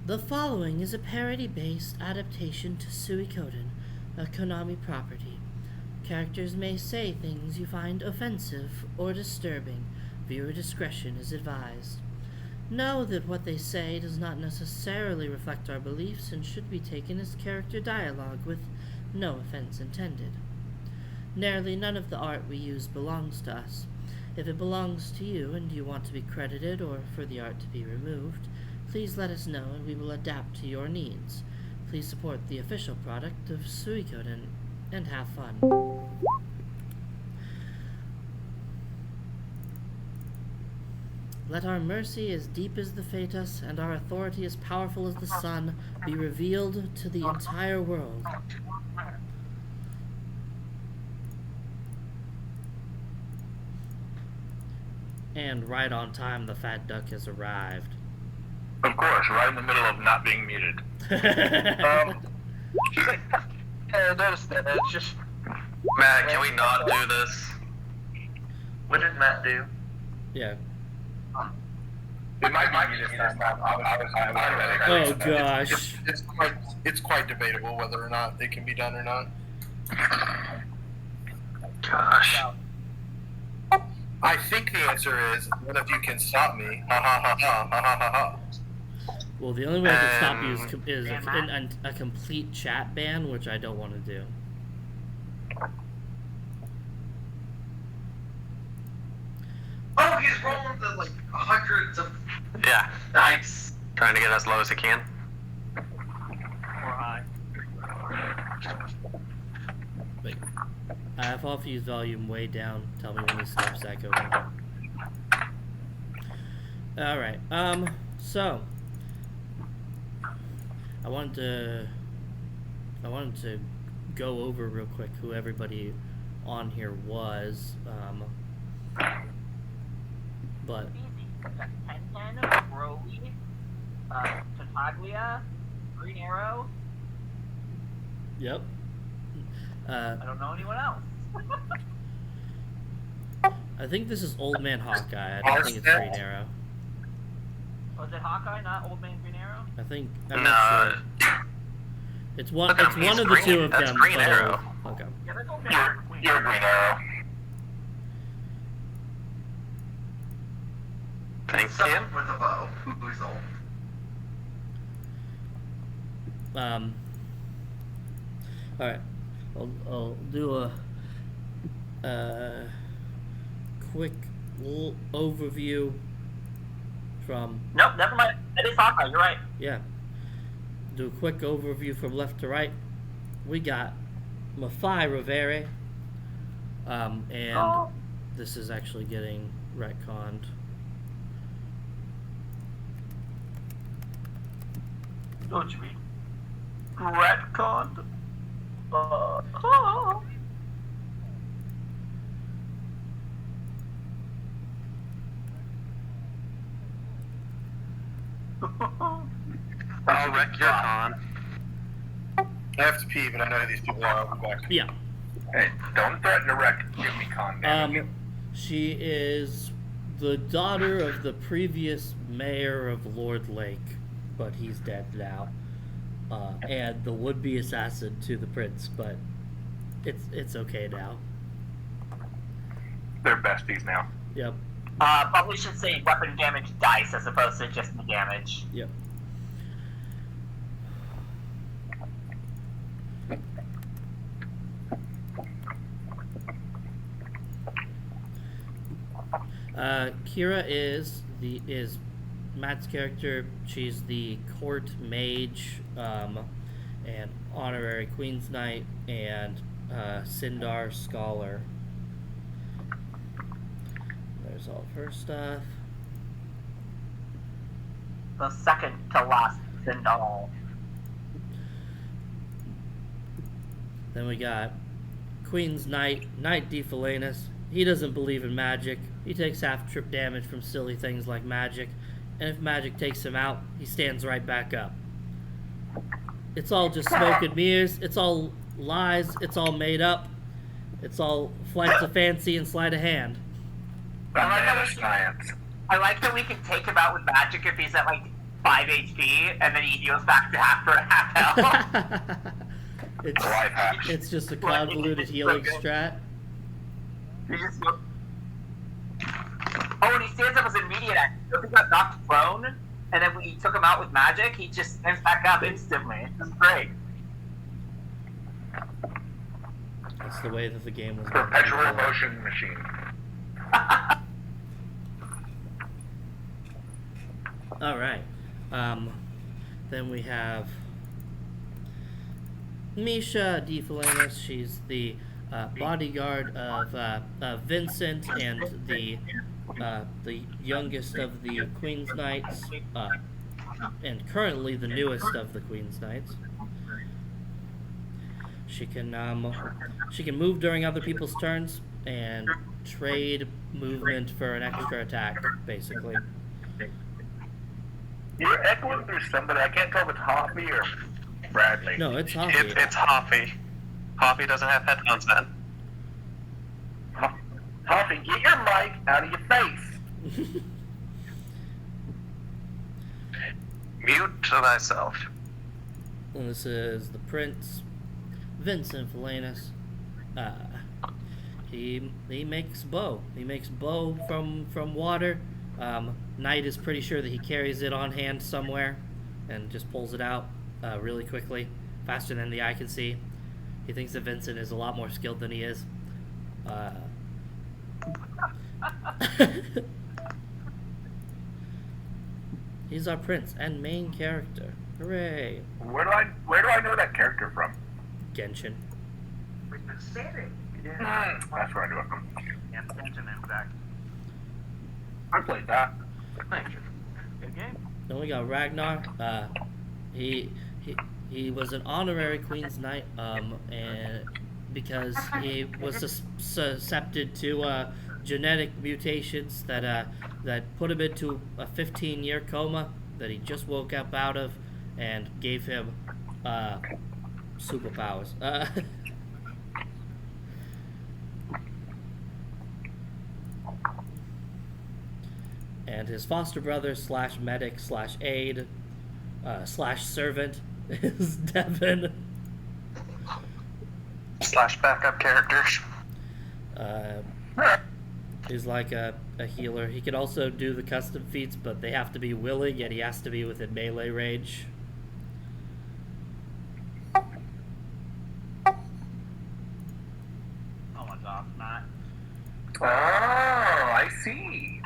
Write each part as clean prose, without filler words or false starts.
The following is a parody-based adaptation to Suikoden, a Konami property. Characters may say things you find offensive or disturbing. Viewer discretion is advised. Know that what they say does not necessarily reflect our beliefs and should be taken as character dialogue with no offense intended. Nearly none of the art we use belongs to us. If it belongs to you and you want to be credited or for the art to be removed, please let us know and we will adapt to your needs. Please support the official product of Suikoden and have fun. Let our mercy as deep as the Fatus and our authority as powerful as the sun be revealed to the entire world. And right on time, the fat duck has arrived. Of course, right in the middle of not being muted. I noticed that. It's just... Matt, can we not do this? What did Matt do? Yeah. It might be muted this time. Oh gosh. It's quite debatable whether or not it can be done or not. Gosh. I think the answer is none of you can stop me. Ha ha ha ha ha ha ha ha. Well, the only way I can stop you is a complete chat ban, which I don't want to do. Oh, he's rolling the, like, hundreds of... Yeah. Nice. Trying to get as low as he can. Or high. Wait. I have all fuse volume way down. Tell me when he stops echoing. Alright, so... I wanted to go over real quick who everybody on here was, but... Tenten, Broly, Tataglia, Green Arrow. Yep. I don't know anyone else. I think this is Old Man Hawkeye. I don't think it's Green Arrow. Was it Hawkeye, not Old Man Green Arrow? I think... I'm not sure. It's one of the two of them. Green Arrow. Okay. Yeah, that's Old Man Green You're Green Arrow. Thank you. Someone with a bow. Who's old? Alright. I'll do a quick overview from... Nope, never mind. It is Hawkeye, you're right. Yeah. Do a quick overview from left to right. We got Maffei Rivere. And this is actually getting retconned. Don't you mean retconned? I'll wreck your con. I have to pee, but I know who these people are. I'll be back. Yeah. Hey, don't threaten to wreck Jimmy Con. She is the daughter of the previous mayor of Lord Lake, but he's dead now. And the would-be assassin to the prince, but it's okay now. They're besties now. Yep. Probably should say weapon damage dice as opposed to just the damage. Yep. Kira is Matt's character. She's the court mage, and honorary Queen's Knight, and Sindar scholar. There's all of her stuff. The second to last Sindal. Then we got Queen's Knight, Knight Defalanus. He doesn't believe in magic. He takes half trip damage from silly things like magic, and if magic takes him out, he stands right back up. It's all just smoke and mirrors. It's all lies. It's all made up. It's all flights of fancy and sleight of hand. I like that we can take him out with magic if he's at like 5 HP, and then he heals back to half for half health. Life hacks. It's just a convoluted healing strat. He just goes... Oh, and he stands up as immediate action. He got knocked prone, and then when he took him out with magic, he just stands back up instantly. It's great. That's the way that the game was. Perpetual motion machine. All right. Then we have Misha DeFelinis. She's the bodyguard of Vincent and the youngest of the Queen's Knights, and currently the newest of the Queen's Knights. She can move during other people's turns and trade movement for an extra attack, basically. You're echoing through somebody. I can't tell if it's Hoppy or Bradley. No, it's Hoppy. It's Hoppy. Hoppy doesn't have headphones, man. Hoppy, get your mic out of your face. Mute to thyself. And this is the Prince, Vincent Felinis. He makes bow. He makes bow from water. Knight is pretty sure that he carries it on hand somewhere, and just pulls it out really quickly, faster than the eye can see. He thinks that Vincent is a lot more skilled than he is. He's our prince and main character. Hooray! Where do I know that character from? Genshin. That's where I know it from. Yeah, attention, in fact. I played that. Good game. Then we got Ragnar. He was an honorary Queen's Knight, and because he was susceptible to genetic mutations that put him into a 15-year coma that he just woke up out of, and gave him superpowers. And his foster brother / medic / aide / servant is Devin. / backup characters. He's like a healer. He can also do the custom feats, but they have to be willing, and he has to be within melee range. Oh my god, Matt. Oh, I see.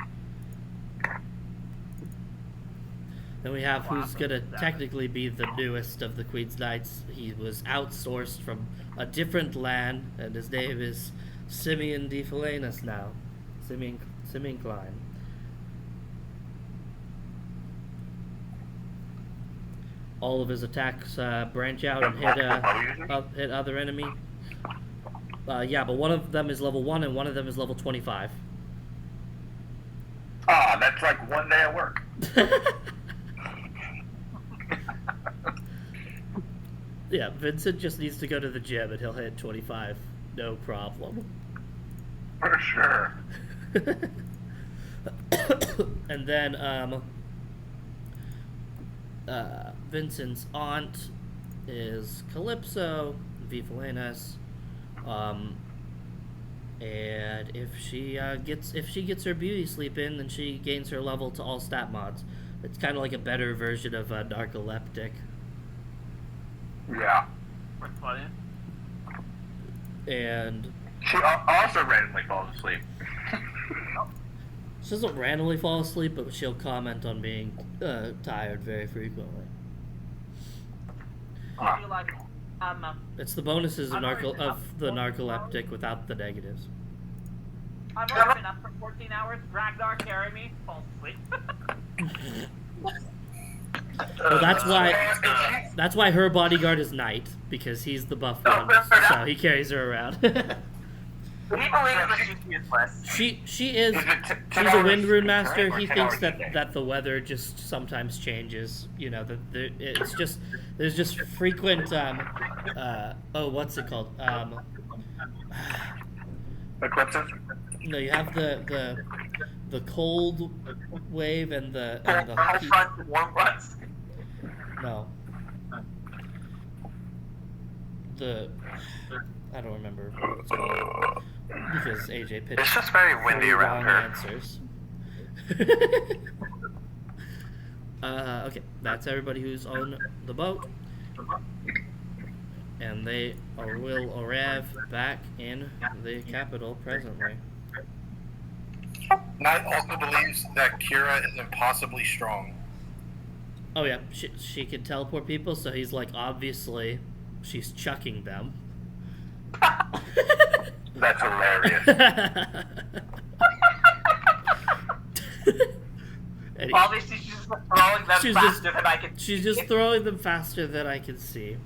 Then we have who's gonna technically be the newest of the Queen's Knights. He was outsourced from a different land, and his name is Simeon DeFelinis now. Simeon Klein. All of his attacks branch out and hit other enemy. Yeah, but one of them is level 1 and one of them is level 25. Ah, that's like one day at work. Yeah, Vincent just needs to go to the gym and he'll hit 25, no problem. For sure. And then Vincent's aunt is Calypso Vifalenas, and if she gets her beauty sleep in, then she gains her level to all stat mods. It's kind of like a better version of Narcoleptic. Yeah. What's funny? And She also randomly falls asleep. she doesn't randomly fall asleep, but she'll comment on being tired very frequently. I feel like It's the bonuses of, I've already been up the for 14 narcoleptic without the negatives. I've already been up for 14 hours. Ragnar carry me, fall asleep. Well, that's why her bodyguard is Knight, because he's the buff one, so he carries her around. People believe that she's useless. She's a wind rune master. He thinks that the weather just sometimes changes. You know, there's just frequent what's it called? Eclipses? No, you have the the cold wave and the Cold heat. fronts and warm fronts. No. I don't remember what it's called because AJ pitched. It's just very windy three around wrong her. answers. Okay, that's everybody who's on the boat, and they will arrive back in the capital presently. Knight also believes that Kira is impossibly strong. Oh yeah, she can teleport people, so he's like, obviously, she's chucking them. That's hilarious. And Obviously, she's just throwing them She's faster just- than I can. she's just throwing them faster than I can see.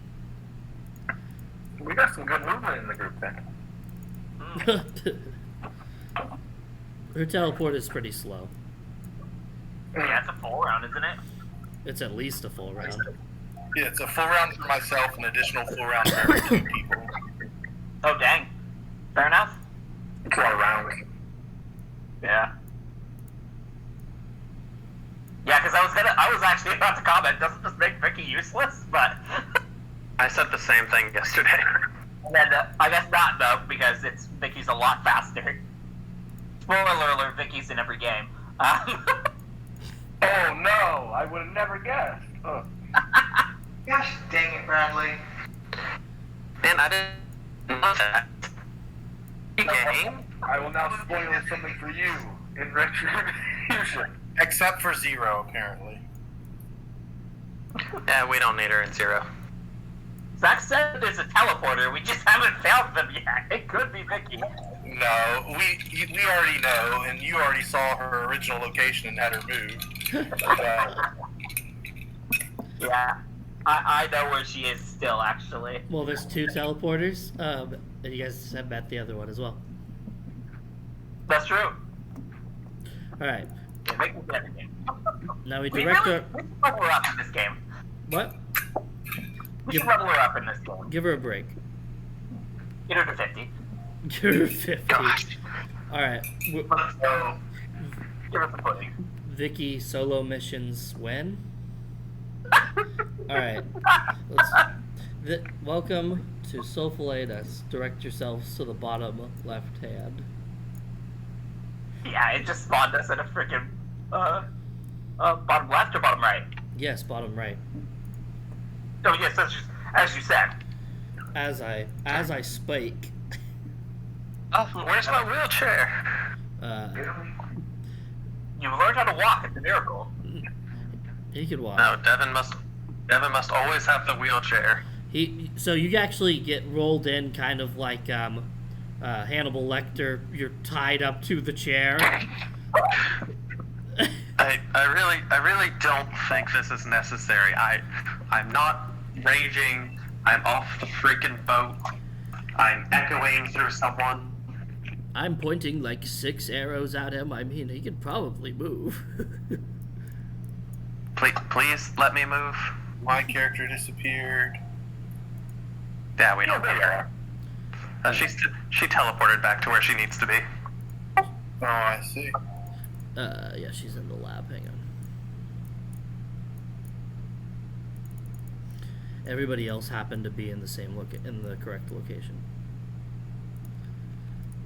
We got some good movement in the group then. Her teleport is pretty slow. Yeah, it's a full round, isn't it? It's at least a full round. Yeah, it's a full round for myself, an additional full round for 2 people. Oh dang. Fair enough. It's a lot of rounds. Yeah. Yeah, because I was actually about to comment. Doesn't this make Vicky useless? But I said the same thing yesterday. and then I guess not though, because Vicky's a lot faster. Spoiler alert: Vicky's in every game. Oh no, I would have never guessed. Oh. Gosh dang it, Bradley. And I didn't know that. Game? I will now spoil something for you in retribution. Except for Zero, apparently. Yeah, we don't need her in Zero. Zach said there's a teleporter. We just haven't found them yet. It could be Vicky. No, we already know, and you already saw her original location and had her moved. Yeah, I know where she is still, actually. Well, there's 2 teleporters, and you guys have met the other one as well. That's true. Alright, Yeah, Vicky's in every game. now we We direct really our... we should level her up in this game. What? We Give- should level her up in this game. Give her a break. Get her to 50. Give her 50. Gosh. Alright, So, give her some pudding. Vicky solo missions when? Alright, welcome to Soulful Adas. Direct yourselves to the bottom left hand. Yeah, it just spawned us at a freaking bottom left or bottom right. Yes, bottom right. Oh yes, that's just as you said. As I spake. Oh, where's my wheelchair? You've learned how to walk. It's a miracle. He could walk. No, Devin must always have the wheelchair. So you actually get rolled in kind of like Hannibal Lecter. You're tied up to the chair. I really don't think this is necessary. I'm not raging. I'm off the freaking boat. I'm echoing through someone. I'm pointing like 6 arrows at him. I mean, he could probably move. Please let me move. My character disappeared. Yeah, we don't need her. She teleported back to where she needs to be. Oh, I see. Yeah, she's in the lab. Hang on. Everybody else happened to be in the same in the correct location.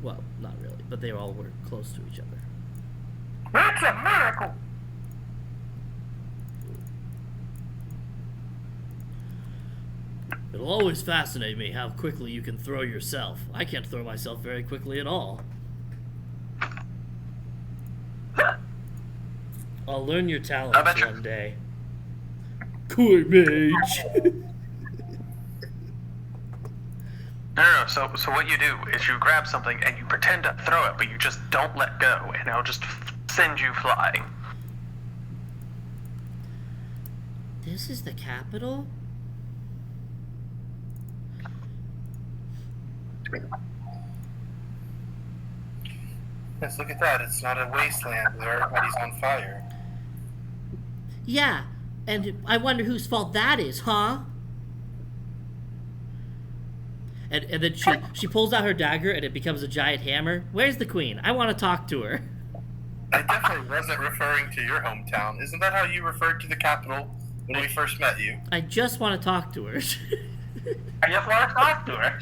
Well, not really, but they all were close to each other. That's a miracle. It'll always fascinate me how quickly you can throw yourself. I can't throw myself very quickly at all. I'll learn your talents I bet you- one day. Koi mage. No. So what you do is you grab something and you pretend to throw it, but you just don't let go, and it'll just send you flying. This is the capital? Yes, look at that. It's not a wasteland where everybody's on fire. Yeah, and I wonder whose fault that is, huh? And then she pulls out her dagger and it becomes a giant hammer. Where's the queen? I want to talk to her. I definitely wasn't referring to your hometown. Isn't that how you referred to the capital when we first met you? I just want to talk to her. I just want to talk to her.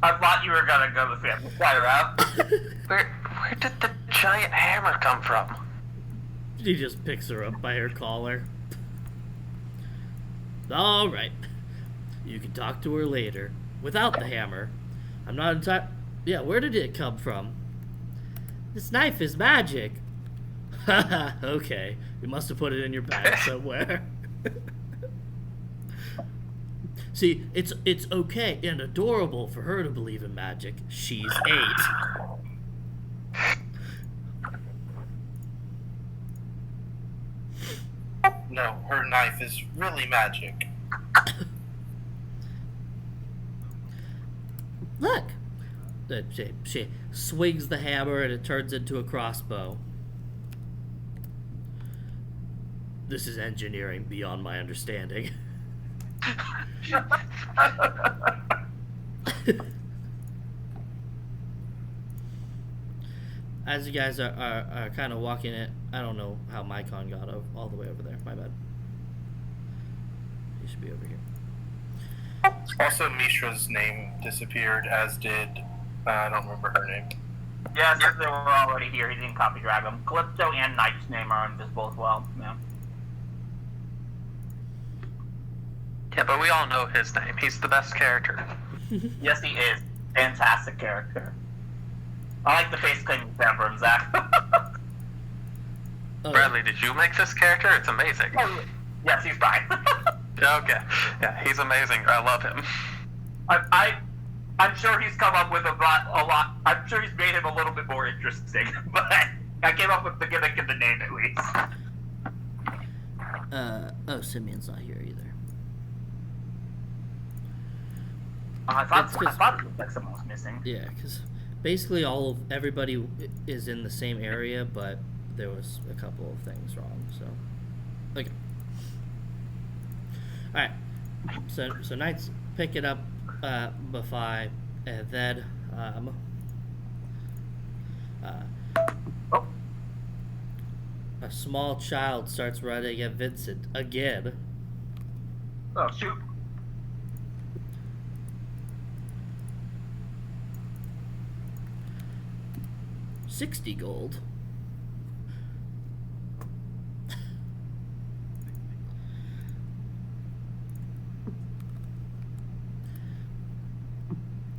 I thought you were gonna go the family fire out. Where did the giant hammer come from? He just picks her up by her collar. All right. You can talk to her later. Without the hammer. I'm not entirely... Yeah, where did it come from? This knife is magic. Haha, okay. You must have put it in your bag somewhere. See, it's okay and adorable for her to believe in magic. She's 8. No, her knife is really magic. Look! She swings the hammer and it turns into a crossbow. This is engineering beyond my understanding. As you guys are kind of walking it, I don't know how my con got all the way over there. My bad. He should be over here. Also, Mishra's name disappeared, as did... I don't remember her name. Yeah, since they were already here, he didn't copy drag them. Calypso and Knight's name are invisible as well. Yeah. Yeah, but we all know his name. He's the best character. Yes, he is. Fantastic character. I like the face cleaning from Zach. Bradley, did you make this character? It's amazing. Yes, he's fine. Okay. Yeah, he's amazing. I love him. I'm sure he's come up with a lot. I'm sure he's made him a little bit more interesting. But I came up with the gimmick and the name at least. Oh, Simeon's not here either. I thought it looked like someone was missing. Yeah, because basically everybody is in the same area, but there was a couple of things wrong. So, okay. All right. So Knights pick it up, Bafai, and then a small child starts running at Vincent again. Oh shoot! 60 gold.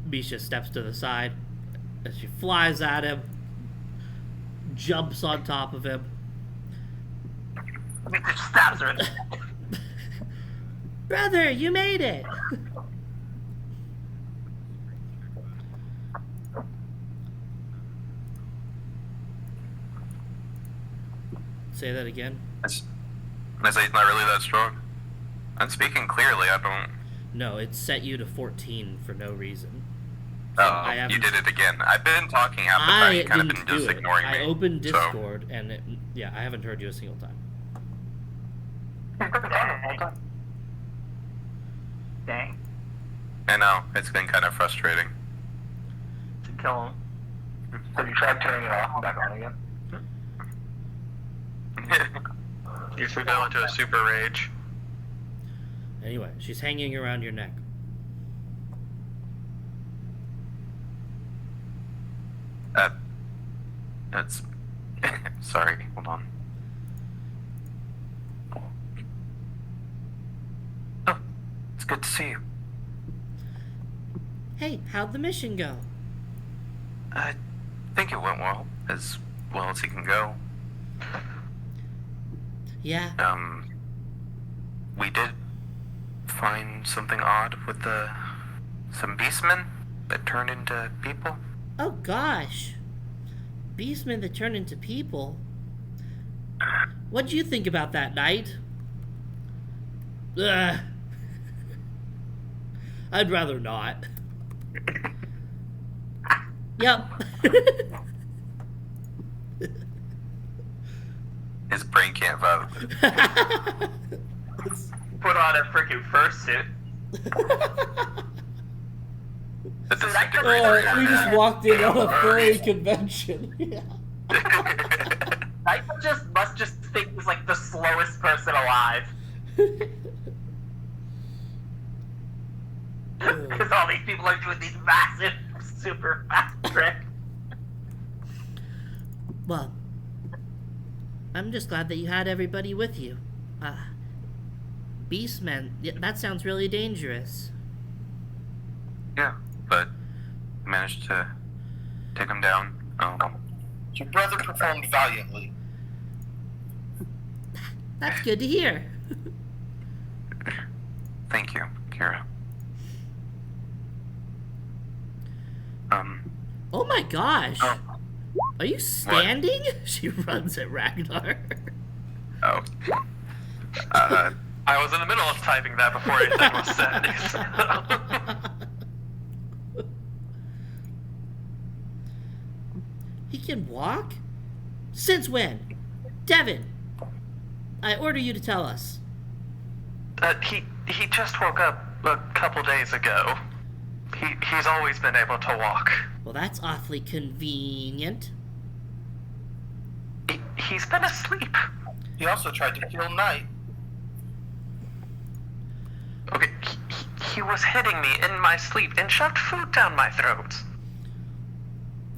Misha steps to the side as she flies at him, jumps on top of him. I mean, just stabs her in the neck. Brother, you made it! Say that again. I say he's not really that strong. I'm speaking clearly, I don't... No, it set you to 14 for no reason. Oh, you did it again. I've been talking half the time, you kind of been just ignoring me. I opened Discord, and I haven't heard you a single time. Dang. I know, it's been kind of frustrating. To kill him. So you tried turning it off and back on again? You should go into a super rage. Anyway, she's hanging around your neck. That's... Sorry, hold on. Oh, it's good to see you. Hey, how'd the mission go? I think it went well as he can go. Yeah. We did find something odd with some beastmen that turned into people. Oh gosh. Beastmen that turn into people? What'd you think about that, Knight? Ugh. I'd rather not. Yep. His brain can't vote. Put on a freaking fursuit. The So that disintegrator. Oh, we just walked in on a furry convention. Yeah. Knife must just think he's like the slowest person alive. Because all these people are doing these massive, super fast tricks. Well, I'm just glad that you had everybody with you. Beastmen, that sounds really dangerous. Yeah, but I managed to take him down. Your brother performed valiantly. That's good to hear. Thank you, Kira. Oh my gosh. Oh. Are you standing? She runs at Ragnar. Oh. I was in the middle of typing that before anything was said. He can walk? Since when? Devin, I order you to tell us. He just woke up a couple days ago. He's always been able to walk. Well, that's awfully convenient. He's been asleep. He also tried to kill Knight. Okay, he was hitting me in my sleep and shoved food down my throat.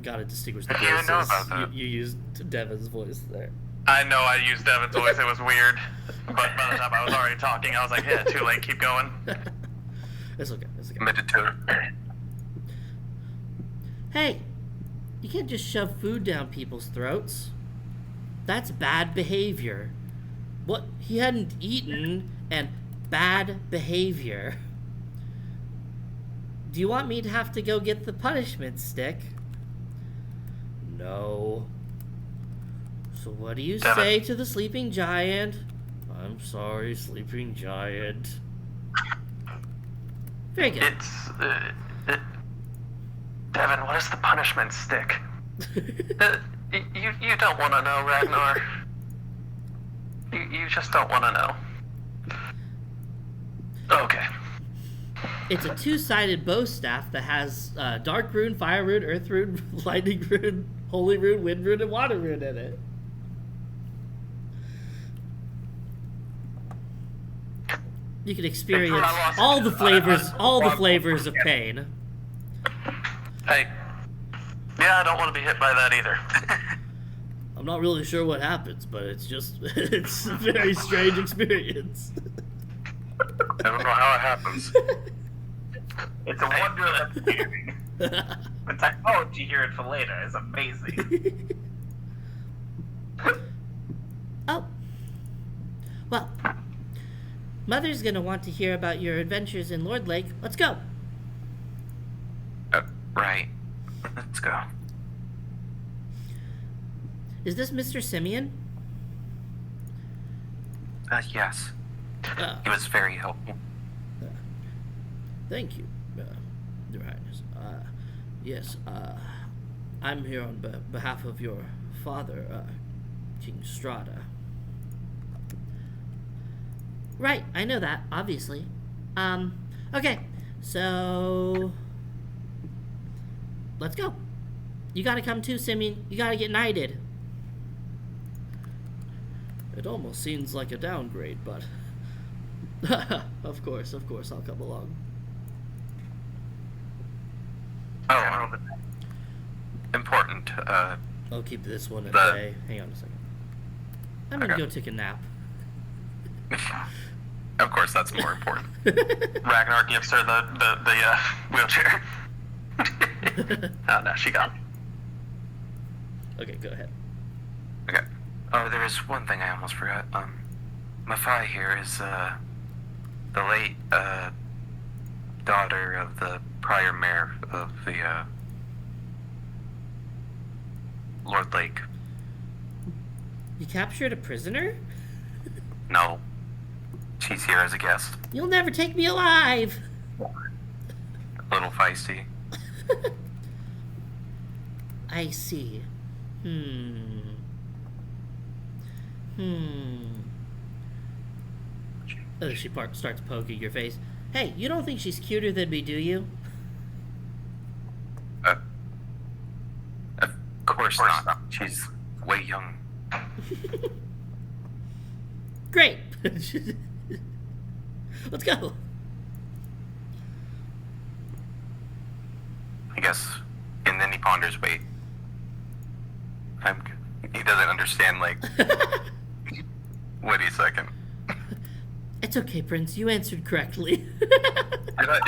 Gotta distinguish the How do you voices. know about that? You used Devin's voice there. I know I used Devin's voice, it was weird. But by the time I was already talking, I was like, yeah, too late, keep going. It's okay. It's okay. Committed to it. Hey, you can't just shove food down people's throats. That's bad behavior. What? He hadn't eaten, and bad behavior. Do you want me to have to go get the punishment stick? No. So what do you Devin. say to the sleeping giant? I'm sorry, sleeping giant. Very good. It's, Devin, what is the punishment stick? You don't want to know, Ragnar. You just don't want to know. Okay. It's a two-sided bow staff that has Dark Rune, Fire Rune, Earth Rune, Lightning Rune, Holy Rune, Wind Rune, and Water Rune in it. You can experience all the flavors of pain. Hey. Yeah, I don't want to be hit by that either. I'm not really sure what happens, but it's a very strange experience. I don't know how it happens. It's a wonder of engineering. The technology here at Feleda is amazing. Oh. Well, Mother's gonna want to hear about your adventures in Lord Lake. Let's go. Right. Let's go. Is this Mr. Simeon? Yes. He was very helpful. Thank you, Your Highness. Yes, I'm here on behalf of your father, King Strada. Right, I know that, obviously. Okay, so... let's go. You gotta come too, Simeon. You gotta get knighted. It almost seems like a downgrade, but... Of course, I'll come along. Oh, important. I'll keep this one at The- bay. Hang on a second. I'm gonna Okay. go take a nap. Of course, that's more important. Ragnar gives her the wheelchair. Oh, no, she got it. Okay, go ahead. Okay. Oh, there is one thing I almost forgot. Mafai here is, the late, daughter of the prior mayor of the, Lord Lake. You captured a prisoner? No. She's here as a guest. You'll never take me alive! A little feisty. I see. She starts poking your face. Hey, you don't think she's cuter than me, do you? course not. She's way young. Great. Let's go. I guess. And then he ponders, wait. He doesn't understand, like, wait a second. It's okay, Prince. You answered correctly. Okay.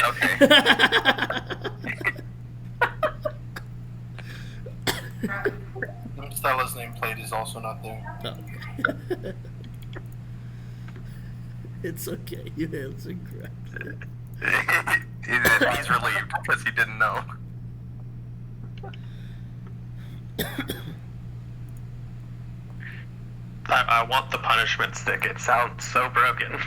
Stella's nameplate is also not there. Oh. It's okay. You answered correctly. He's relieved because he didn't know. I want the punishment stick. It sounds so broken.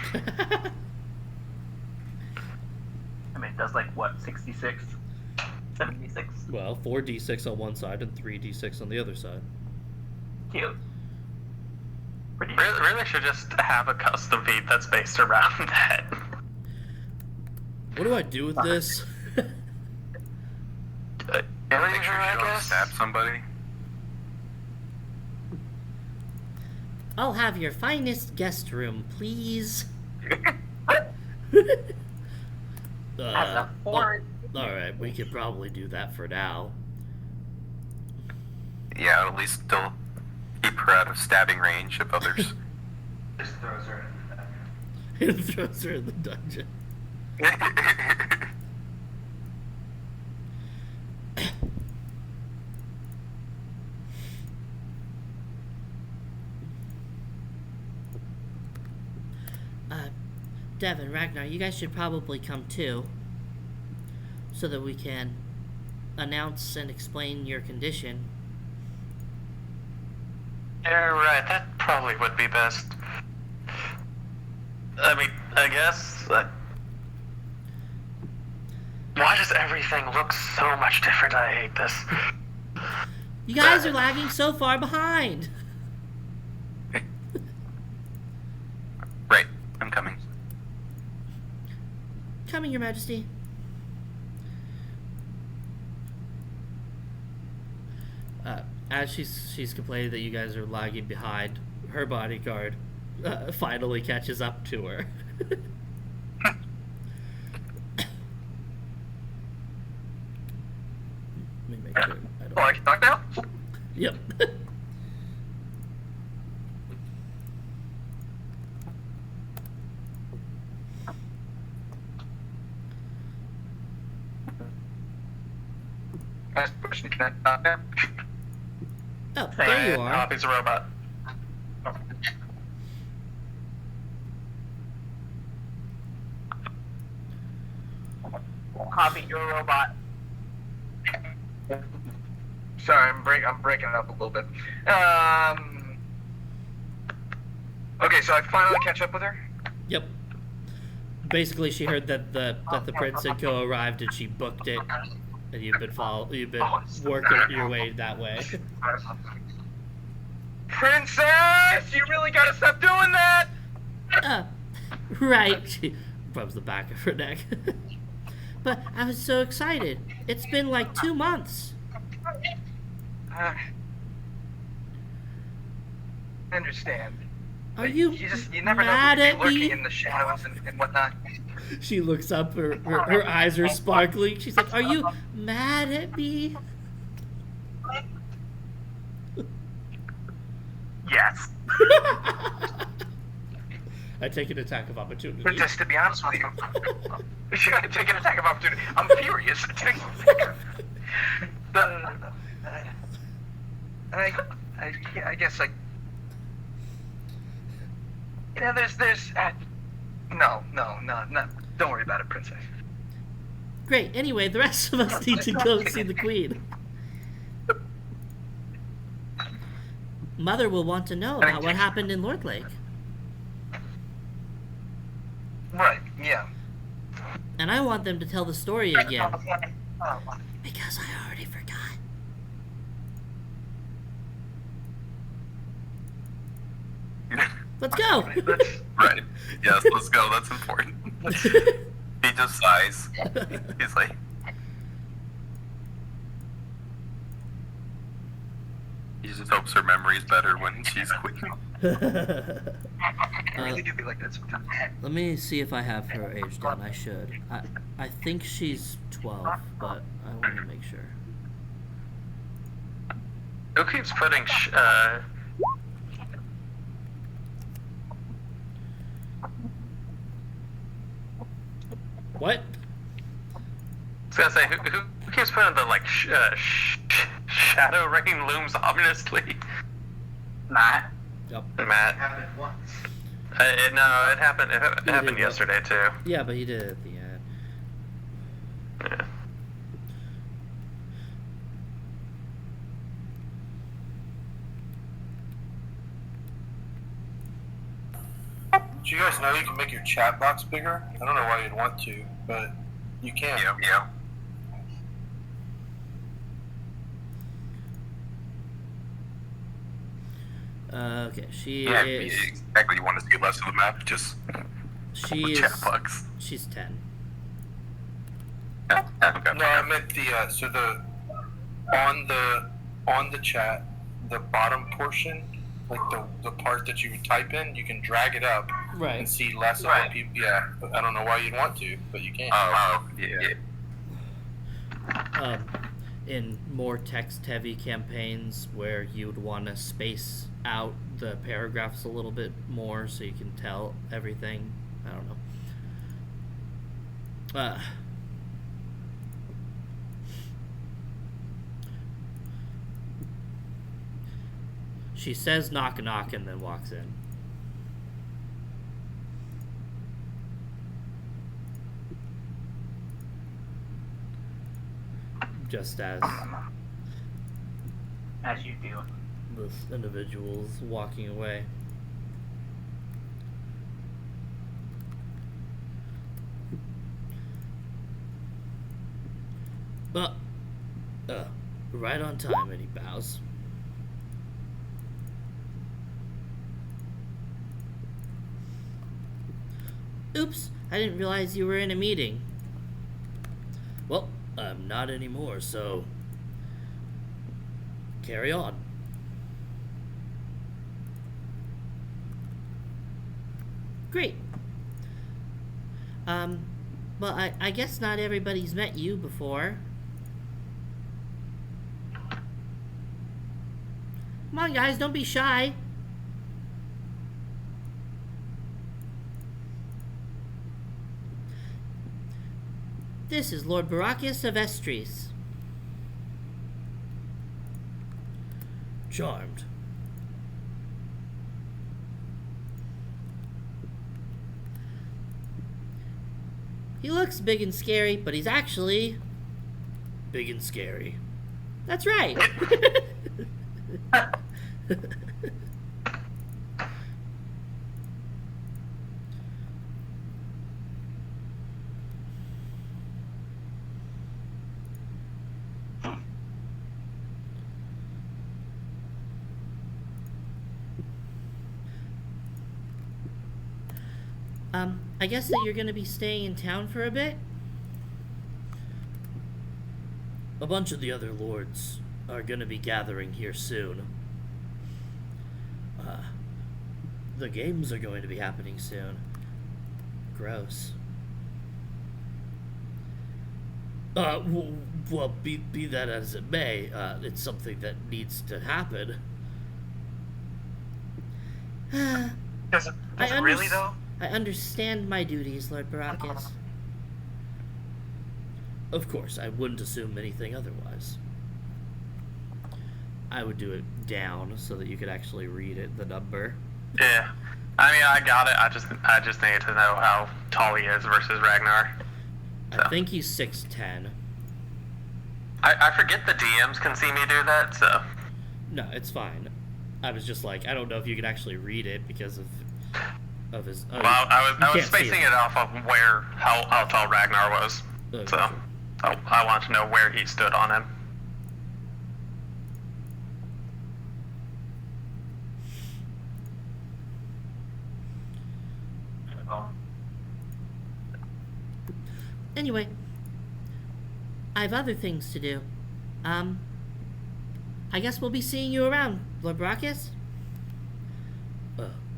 I mean, it does like what, 66, 76. Well, 4d6 on one side and 3d6 on the other side. Cute. Pretty. Really should just have a custom feed that's based around that. What do I do with this? Make sure you don't stab somebody. I'll have your finest guest room, please. Alright, we could probably do that for now. Yeah, at least still keep her out of stabbing range of others. Just throws her And throws her in the dungeon. Devin, Ragnar, you guys should probably come too, so that we can announce and explain your condition. Yeah, right. That probably would be best. I mean, I guess. Why does everything look so much different? I hate this. You guys are lagging so far behind. Right, I'm coming. Coming, Your Majesty. As she's complaining that you guys are lagging behind, her bodyguard finally catches up to her. Let me make sure I don't... Oh, I can talk now? Yep. Ask a question, can I talk now? Oh, there you are. Copy's a robot. Copy your robot. Sorry, I'm breaking it up a little bit. Okay, so I finally catch up with her. Yep. Basically, she heard that the Prince and Co arrived, and she booked it, and you've been working your way that way. Princess, you really gotta stop doing that. Right. She rubs the back of her neck. But I was so excited. It's been like 2 months. I understand. Are you never mad know at who's lurking me? in the shadows and whatnot. She looks up, her eyes are sparkling. She's like, are you mad at me? Yes. I take an attack of opportunity. Princess, to be honest with you, should I take an attack of opportunity? I'm furious. I guess like, you know, there's no, don't worry about it, Princess. Great. Anyway, the rest of us need to go see the Queen. Mother will want to know about what happened in Lord Lake. Right, yeah. And I want them to tell the story again. Because I already forgot. Let's go! Right. Yes, let's go. That's important. He just sighs. He's like, He just hopes her memory's better when she's queen. I really do feel like that sometimes. Let me see if I have her age down. I should. I think she's 12, but I want to make sure. Who keeps putting What? I was gonna say, who keeps putting the, like, shadow rain looms ominously? Matt. Yep. Matt. Happened once. No, it happened. It did happened what? yesterday too. Yeah, but he did it at the end. Yeah. Do you guys know you can make your chat box bigger? I don't know why you'd want to, but you can. Yeah. Okay, she Yeah, is. exactly. You want to see less of the map, just She chat is. box. She's 10. Yeah, okay. No, I meant the so the on the chat, the bottom portion, like the part that you would type in, you can drag it up and Right. see less of what people. Yeah, I don't know why you'd want to, but you can. Oh, yeah. In more text-heavy campaigns where you would want to space out the paragraphs a little bit more so you can tell everything. I don't know. She says knock knock and then walks in. Just as you do. this individual's walking away. But, right on time, and he bows. Oops, I didn't realize you were in a meeting. Well, I'm not anymore, so carry on. Great. Well, I guess not everybody's met you before. Come on, guys, don't be shy. This is Lord Baracus of Estris. Charmed. He looks big and scary, but he's actually big and scary. That's right. I guess that you're gonna be staying in town for a bit? A bunch of the other lords are gonna be gathering here soon. The games are going to be happening soon. Gross. Well, be that as it may, it's something that needs to happen. Does it really, though? I understand my duties, Lord Baracus. Of course, I wouldn't assume anything otherwise. I would do it down so that you could actually read it, the number. Yeah. I mean, I got it. I just needed to know how tall he is versus Ragnar. So. I think he's 6'10". I forget the DMs can see me do that, so. No, it's fine. I was just like, I don't know if you could actually read it because of his. Well, I was spacing it off of how tall Ragnar was. Okay, So, sure. I want to know where he stood on him. Anyway, I have other things to do. I guess we'll be seeing you around, Lord Brachus?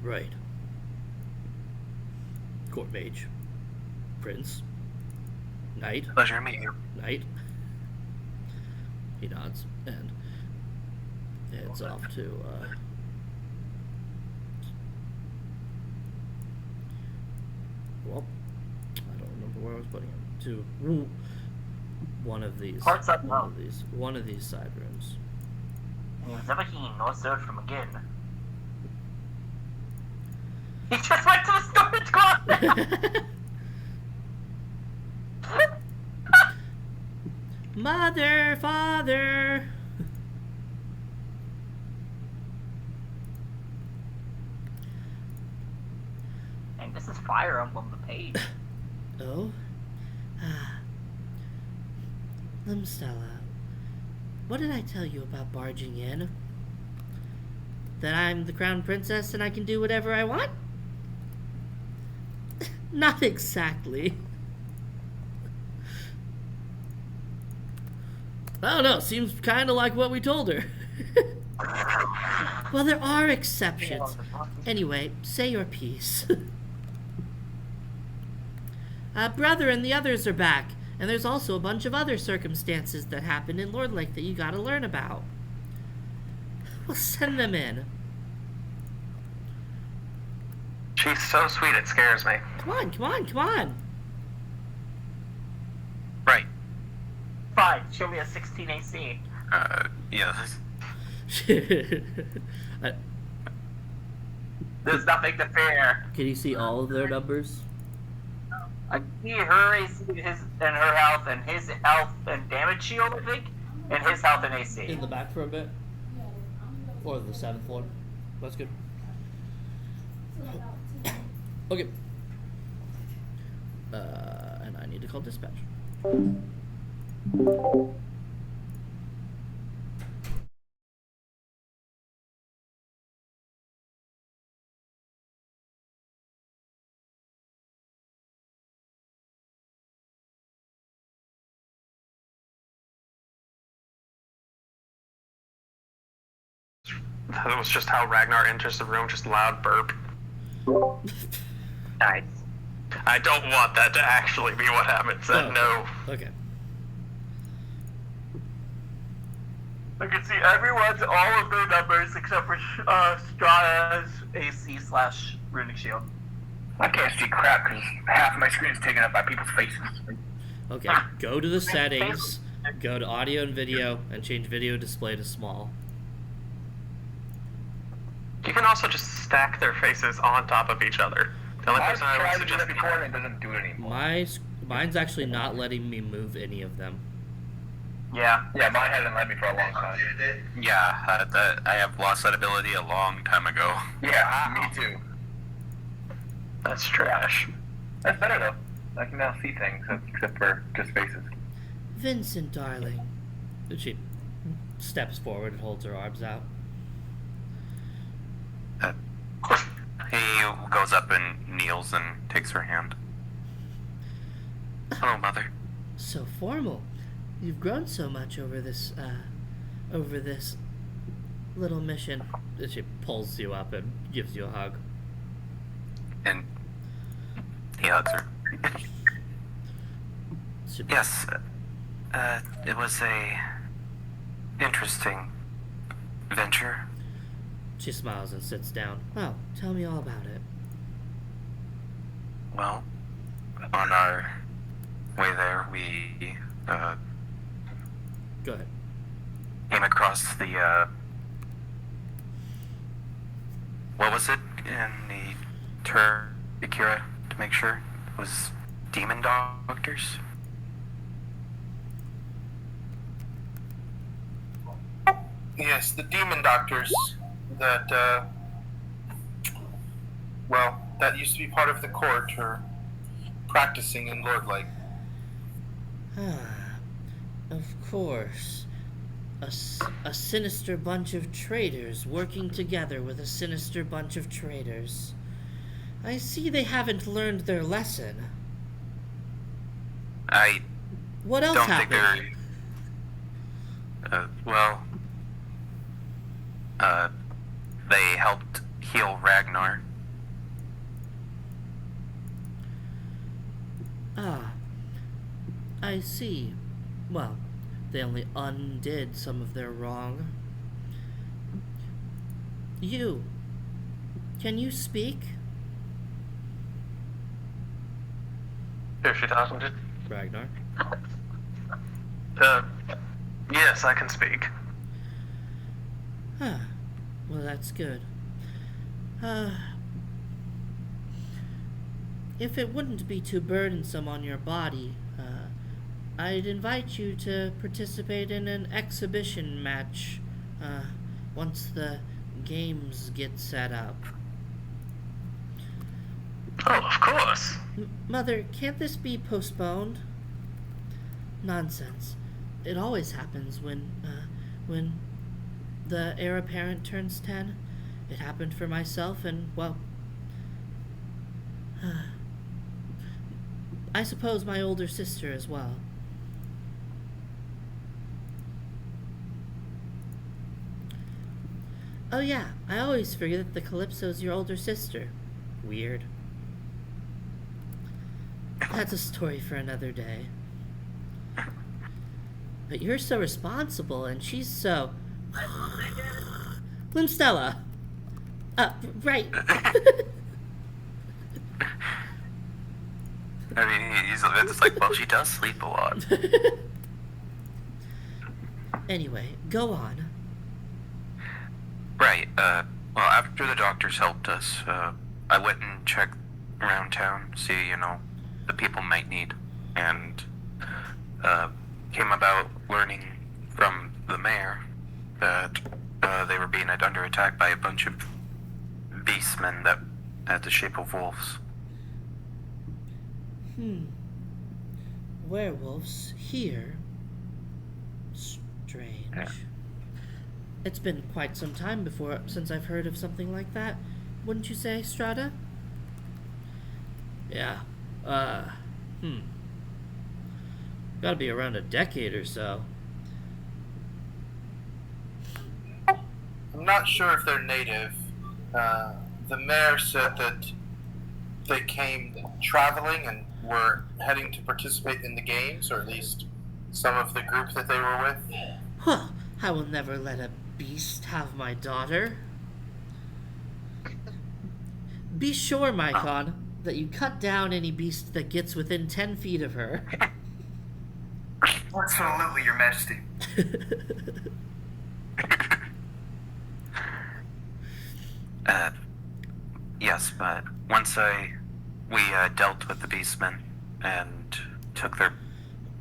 Right. Court mage. Prince. Knight. Pleasure to meet you. Knight. He nods and heads off to, well, I don't remember where I was putting him. To one of these. Parts up One of these side rooms. Never seen nor search from again. He just went to the storage closet! Mother, father. And this is Fire Emblem the page. Oh? Limstella, what did I tell you about barging in? That I'm the crown princess and I can do whatever I want? Not exactly. I don't know, seems kind of like what we told her. Well, there are exceptions. Anyway, say your piece. Brother and the others are back, and there's also a bunch of other circumstances that happened in Lord Lake that you gotta learn about. We'll send them in. She's so sweet, it scares me. Come on, come on, come on. Right. Fine, show me a 16 AC. Yes. There's nothing to fear. Can you see all of their numbers? I see her AC his, and her health, and his health and damage shield, I think, and his health and AC. In the back for a bit? Or the 7th one? That's good. Okay. And I need to call dispatch. That was just how Ragnar enters the room, just loud burp. Nice. I don't want that to actually be what happens. No. Okay. I can see everyone's all of their numbers except for Strada's AC / runic shield. I can't see crap because half of my screen is taken up by people's faces. Okay, go to the settings, go to audio and video, and change video display to small. You can also just stack their faces on top of each other. The only I've person I tried would to do that suggest before and it doesn't do it anymore. Mine's actually not letting me move any of them. Yeah. Yeah, mine hasn't let me for a long time. Yeah, I have lost that ability a long time ago. Yeah, me too. That's trash. That's better though. I can now see things except for just faces. Vincent, darling. She steps forward and holds her arms out. He goes up and kneels and takes her hand. Hello, Mother. So formal. You've grown so much over this little mission. She pulls you up and gives you a hug. And he hugs her. Yes, it was a interesting venture. She smiles and sits down. Well, tell me all about it. Well, on our way there, we Go ahead. came across the what was it in the Akira to make sure it was demon doctors. Yes, the demon doctors that, well, that used to be part of the court or practicing in Lord Lake. Ah, of course. A sinister bunch of traitors working together with a sinister bunch of traitors. I see they haven't learned their lesson. I What else don't think happened? they're. Well, They helped heal Ragnar. Ah, I see. Well, they only undid some of their wrong. You. Can you speak? Who's she talking to? Ragnar. Yes, I can speak. Ah, well, that's good. If it wouldn't be too burdensome on your body, I'd invite you to participate in an exhibition match, once the games get set up. Oh, of course. Mother, can't this be postponed? Nonsense. It always happens when the heir apparent turns 10. It happened for myself and, well, I suppose my older sister as well. Oh yeah, I always forget that the Calypso's your older sister. Weird. That's a story for another day. But you're so responsible, and she's so... Glimstella! Right. I mean, it's like, well, she does sleep a lot. Anyway, go on. Right, well, after the doctors helped us, I went and checked around town, see, the people might need, and, came about learning from the mayor that, they were being under attack by a bunch of beastmen that had the shape of wolves. Werewolves here? Strange. Yeah. It's been quite some time since I've heard of something like that, wouldn't you say, Strata? Yeah. Gotta be around a decade or so. I'm not sure if they're native. The mayor said that they came traveling and were heading to participate in the games, or at least some of the group that they were with. Huh. I will never let a beast have my daughter. Be sure, Mycon, that you cut down any beast that gets within 10 feet of her. Absolutely, Your Majesty. Yes, but once we dealt with the beastmen and took their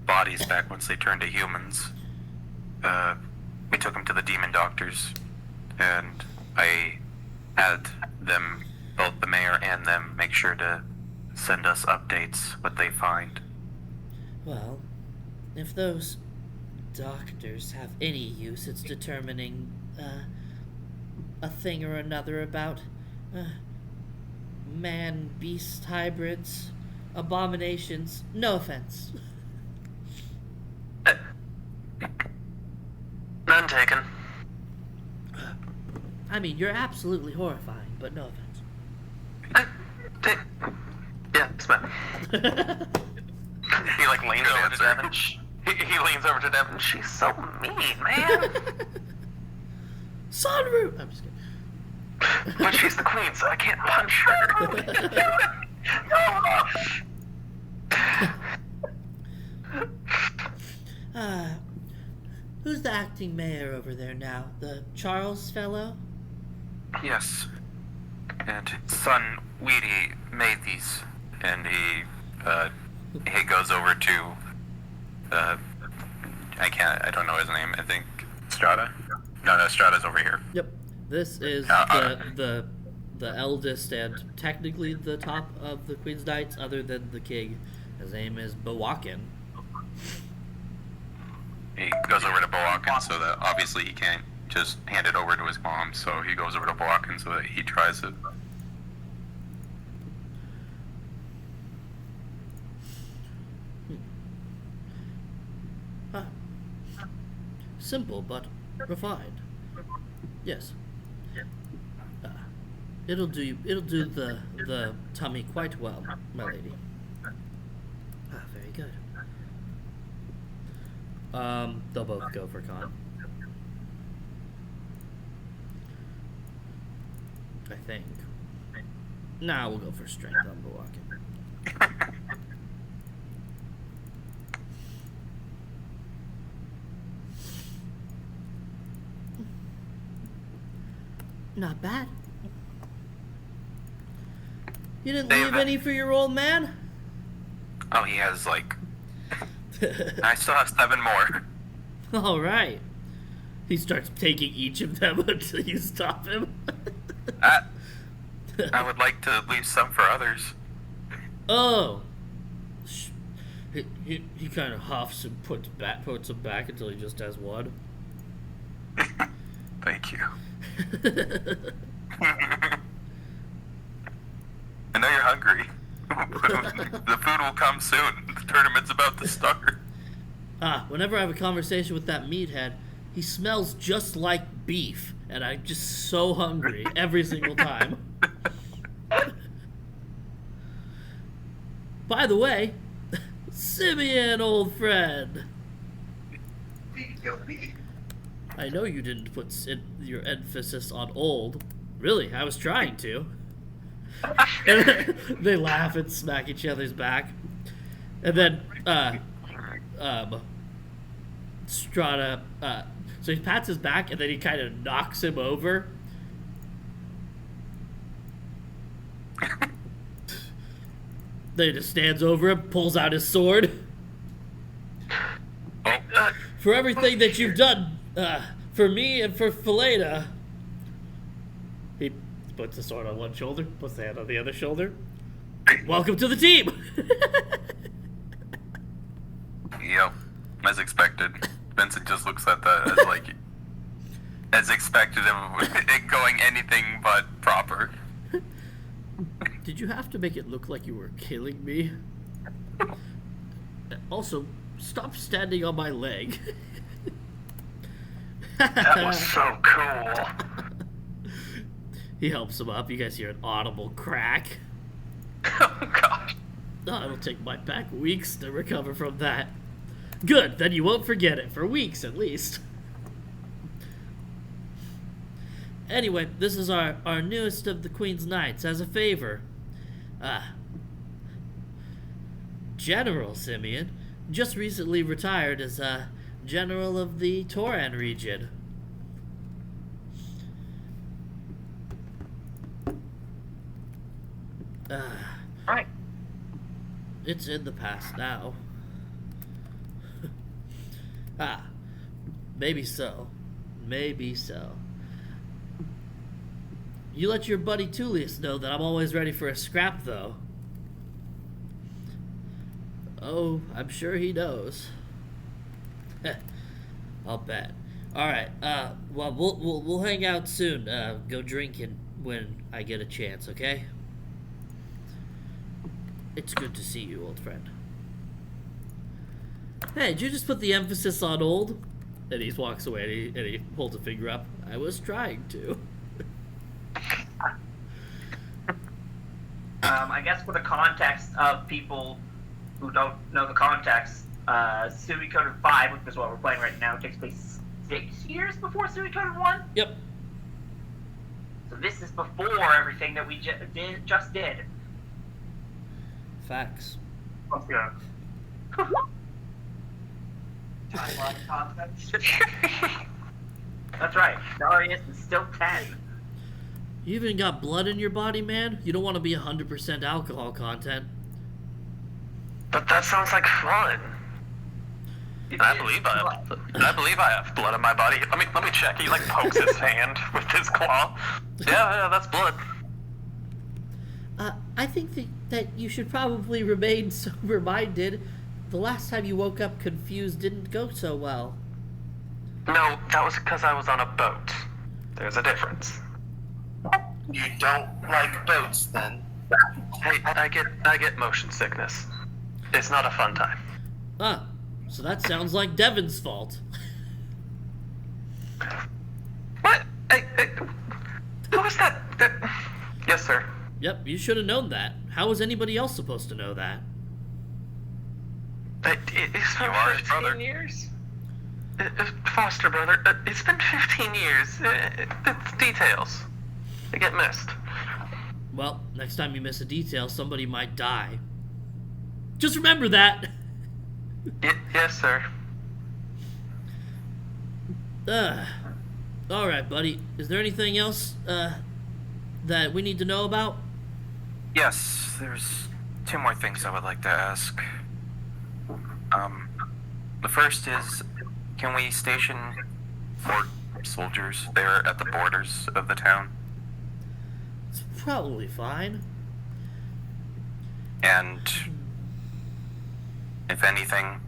bodies back once they turned to humans, we took them to the demon doctors, and I had them, both the mayor and them, make sure to send us updates what they find. Well, if those doctors have any use, it's determining a thing or another about man-beast hybrids, abominations. No offense. None taken. I mean, you're absolutely horrifying, but no offense. Yes, man. He leans over to Devin. He leans over to Devin. She's so mean, man. Sun Rune! I'm just kidding. But she's the queen, so I can't punch her. Who's the acting mayor over there now? The Charles fellow? Yes. And his son, Weedy, made these, and he goes over to, I don't know his name, I think, Strata? No, Strata's over here. Yep. This is the eldest and technically the top of the Queen's Knights, other than the king. His name is Bawakin. He goes over to Bawakin so that obviously he can't just hand it over to his mom, so he goes over to Bawakin so that he tries it. Simple but refined. Yes. It'll do the tummy quite well, my lady. Ah, very good. They'll both go for con. I think. Nah, we'll go for strength on the walking. Not bad. You didn't leave any for your old man? Oh, he has like. I still have 7 more. All right. He starts taking each of them until you stop him. I would like to leave some for others. Oh. He kind of huffs and puts them back until he just has one. Thank you. I know you're hungry. The food will come soon. The tournament's about to start. Whenever I have a conversation with that meathead, he smells just like beef, and I'm just so hungry every single time. By the way, Simeon, old friend. I know you didn't put your emphasis on old. Really, I was trying to. And they laugh and smack each other's back. And then, Strata, so he pats his back and then he kind of knocks him over. Then he just stands over him, pulls out his sword. For everything that you've done, for me and for Phileda. He puts the sword on one shoulder, puts the hand on the other shoulder. Welcome to the team! Yep, as expected. Vincent just looks at that as like, as expected of it going anything but proper. Did you have to make it look like you were killing me? Also, stop standing on my leg. That was so cool. He helps him up. You guys hear an audible crack. Oh gosh. Oh, it'll take my back weeks to recover from that. Good, then you won't forget it for weeks at least. Anyway, this is our newest of the Queen's Knights. As a favor, General Simeon just recently retired as General of the Toran region. Right. It's in the past now. Maybe so. Maybe so. You let your buddy Tullius know that I'm always ready for a scrap, though. Oh, I'm sure he knows. I'll bet. All right. Well, we'll hang out soon. Go drinking when I get a chance. Okay. It's good to see you, old friend. Hey, did you just put the emphasis on old? And he walks away and he holds a finger up. I was trying to. I guess for the context of people who don't know the context, Suikoden 5, which is what we're playing right now, takes place 6 years before Suikoden 1? Yep. So this is before everything that we just did. Facts. Yeah. Timeline context. That's right. Darius is still 10. You even got blood in your body, man? You don't want to be 100% alcohol content. But that sounds like fun. I believe I have blood in my body. Let me check. He like pokes his hand with his claw. Yeah, that's blood. I think that you should probably remain sober-minded. The last time you woke up confused didn't go so well. No, that was because I was on a boat. There's a difference. You don't like boats, then? Hey, I get motion sickness. It's not a fun time. So that sounds like Devin's fault. What? Hey, was that? Yes, sir. Yep, you should have known that. How was anybody else supposed to know that? It's been You are his 15 brother. years. Foster brother. It's been 15 years. It's details. They get missed. Well, next time you miss a detail, somebody might die. Just remember that! Yes, sir. Alright, buddy. Is there anything else, that we need to know about? Yes, there's 2 more things I would like to ask. The first is, can we station 4 soldiers there at the borders of the town? It's probably fine. And if anything,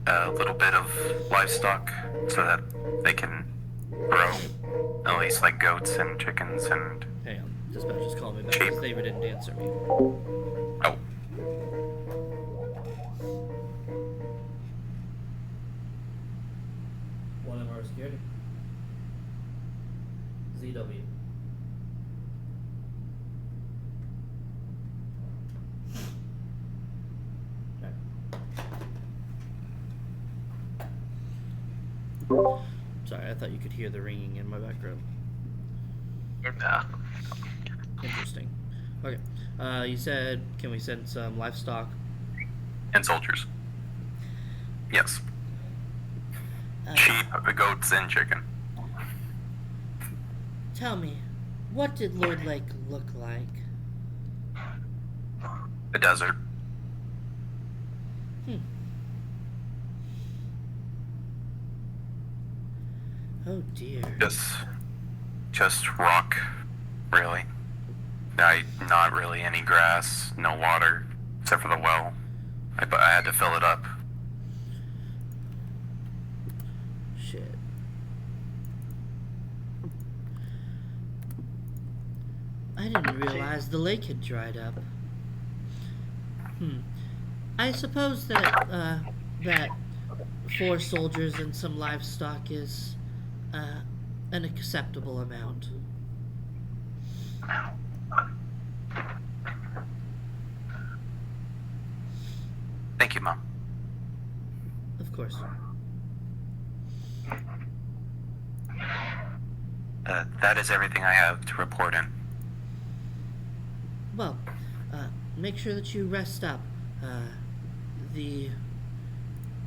a little bit of livestock so that they can grow, at least like goats and chickens and... Hang on. Dispatch just called me back. Cheap. His neighbor didn't answer me. Oh, 1 MR security. ZW. Sorry, I thought you could hear the ringing in my background. Yeah. Interesting. Okay. You said, can we send some livestock? and soldiers. Yes. Sheep, goats, and chicken. Tell me, what did Lord Lake look like? The desert. Oh dear. Just rock, really. Not really any grass, no water, except for the well. I had to fill it up. Shit. I didn't realize the lake had dried up. I suppose that, that 4 soldiers and some livestock is, an acceptable amount. Thank you, Mom. Of course. That is everything I have to report in. Well, make sure that you rest up. Oh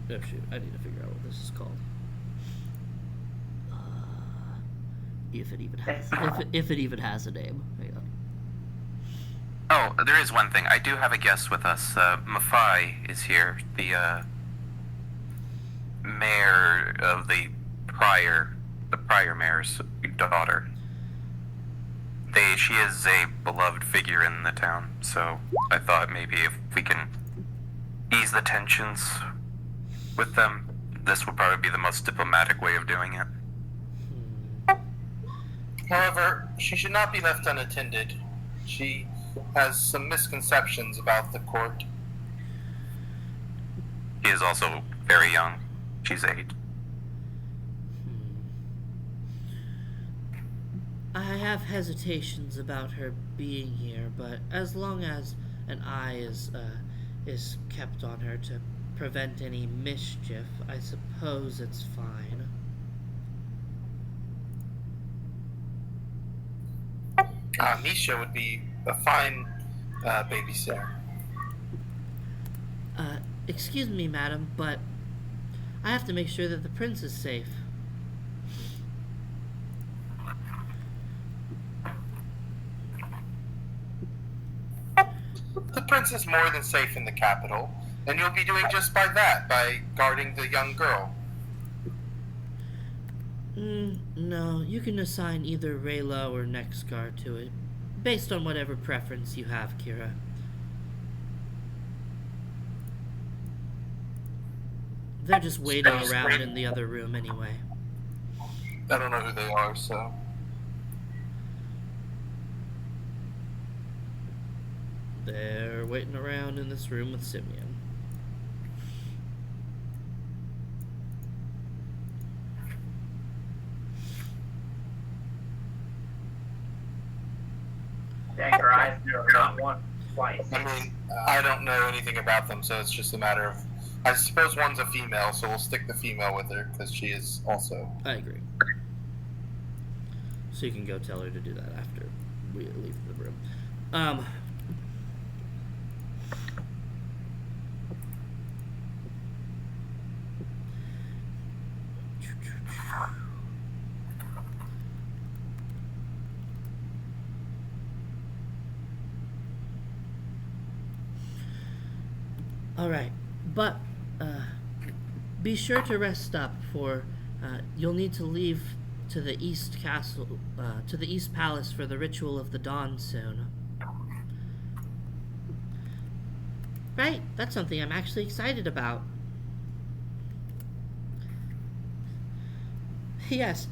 shoot, I need to figure out what this is called. If it even has, if it even has a name. Hang on. Oh, there is one thing. I do have a guest with us. Mafai is here, the mayor of the prior mayor's daughter. She is a beloved figure in the town, so I thought maybe if we can ease the tensions with them, this would probably be the most diplomatic way of doing it. However, she should not be left unattended. She has some misconceptions about the court. She is also very young. She's 8. I have hesitations about her being here, but as long as an eye is kept on her to prevent any mischief, I suppose it's fine. Misha would be a fine babysitter. Excuse me, madam, but I have to make sure that the prince is safe. The prince is more than safe in the capital, and you'll be doing just by that, by guarding the young girl. No, you can assign either Rayla or Nexgar to it, based on whatever preference you have, Kira. They're just waiting around in the other room anyway. I don't know who they are, so... They're waiting around in this room with Simeon. Dang, her eyes not once, twice. I mean, I don't know anything about them, so it's just a matter of. I suppose one's a female, so we'll stick the female with her because she is also. I agree. So you can go tell her to do that after we leave the room. All right, but be sure to rest up, for you'll need to leave to the East Castle, to the East Palace for the Ritual of the Dawn soon. Right, that's something I'm actually excited about. Yes,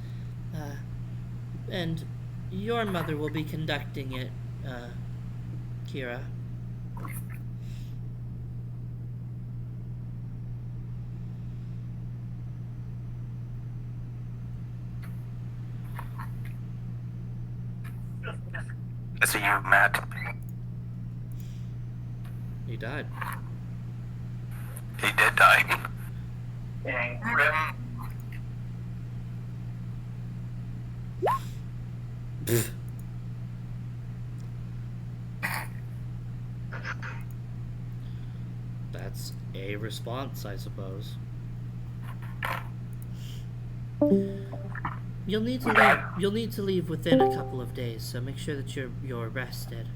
and your mother will be conducting it, Kira. Is it you, Matt? He died. He did die. Dang. That's a response, I suppose. You'll need to leave within a couple of days, so make sure that you're rested.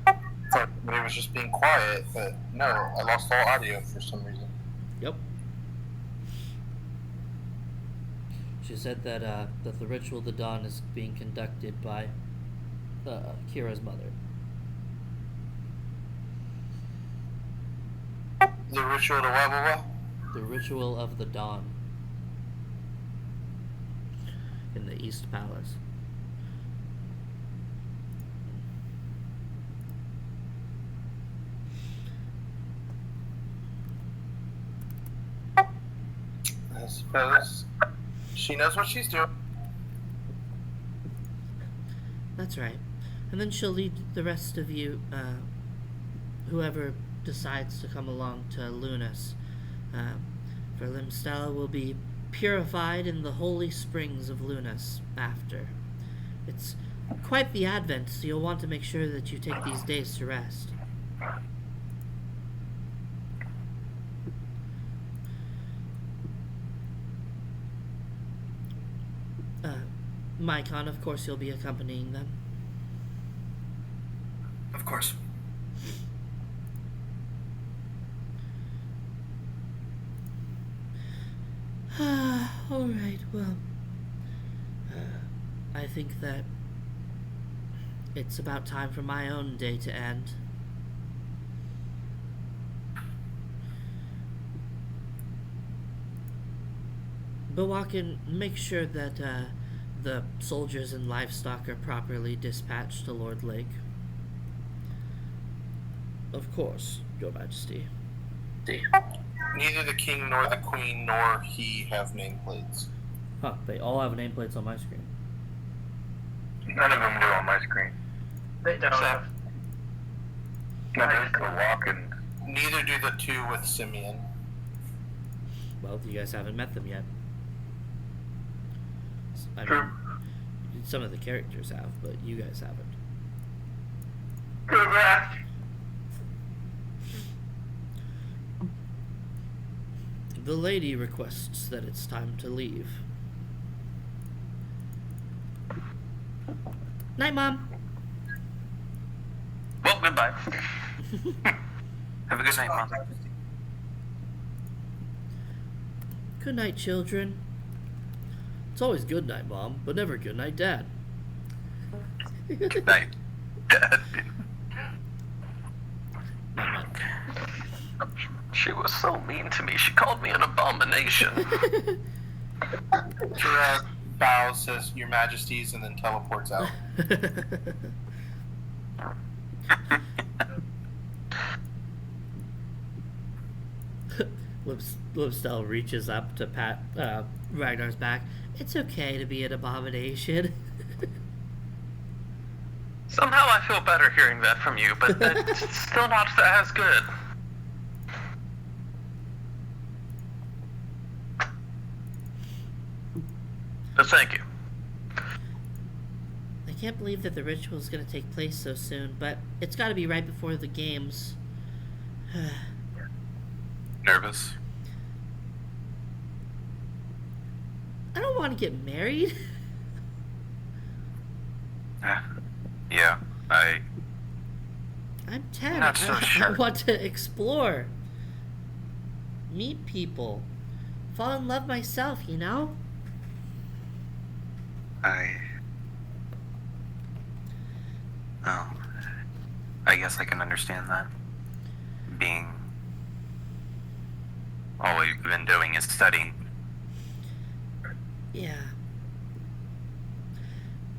Thought it was just being quiet, but no, I lost all audio for some reason. Yep. She said that that the Ritual of the Dawn is being conducted by Kira's mother. The ritual to what? The Ritual of the Dawn in the East Palace. I suppose she knows what she's doing. That's right. And then she'll lead the rest of you, whoever decides to come along, to Lunas. For Limstella will be purified in the holy springs of Lunas after. It's quite the advent, so you'll want to make sure that you take these days to rest. Maikon, of course, you'll be accompanying them. Of course. Alright, well, I think that it's about time for my own day to end. Bawakan, make sure that the soldiers and livestock are properly dispatched to Lord Lake. Of course, Your Majesty. Neither the king nor the queen nor he have nameplates. Huh, they all have nameplates on my screen. None of them do on my screen. They don't. None of them walk and. Neither do the two with Simeon. Well, you guys haven't met them yet. I True. mean, some of the characters have, but you guys haven't. Correct. The lady requests that it's time to leave. Night, Mom. Well, goodbye. Have a good night, Mom. Good night, children. It's always good night, Mom, but never good night, Dad. Good night, Dad. Night, She was so mean to me. She called me an abomination. Gerard bows, says Your Majesties, and then teleports out. Lipstell reaches up to pat Ragnar's back. It's okay to be an abomination. So Somehow I feel better hearing that from you, but it's still not as good. But thank you. I can't believe that the ritual is going to take place so soon, but it's got to be right before the games. Nervous? I don't want to get married. Yeah, I'm 10. Not so I sure. want to explore. Meet people. Fall in love myself, you know? Oh, I guess I can understand that. All we've been doing is studying. Yeah.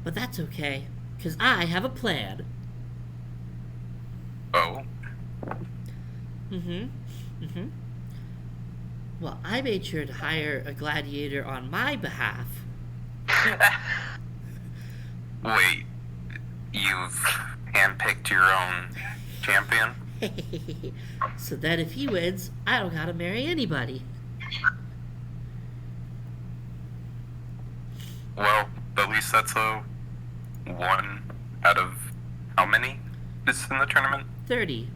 But that's okay, because I have a plan. Oh? Well, I made sure to hire a gladiator on my behalf. Wait, you've handpicked your own champion? So that if he wins, I don't gotta marry anybody. Well, at least that's a 1 out of how many is in the tournament? 30.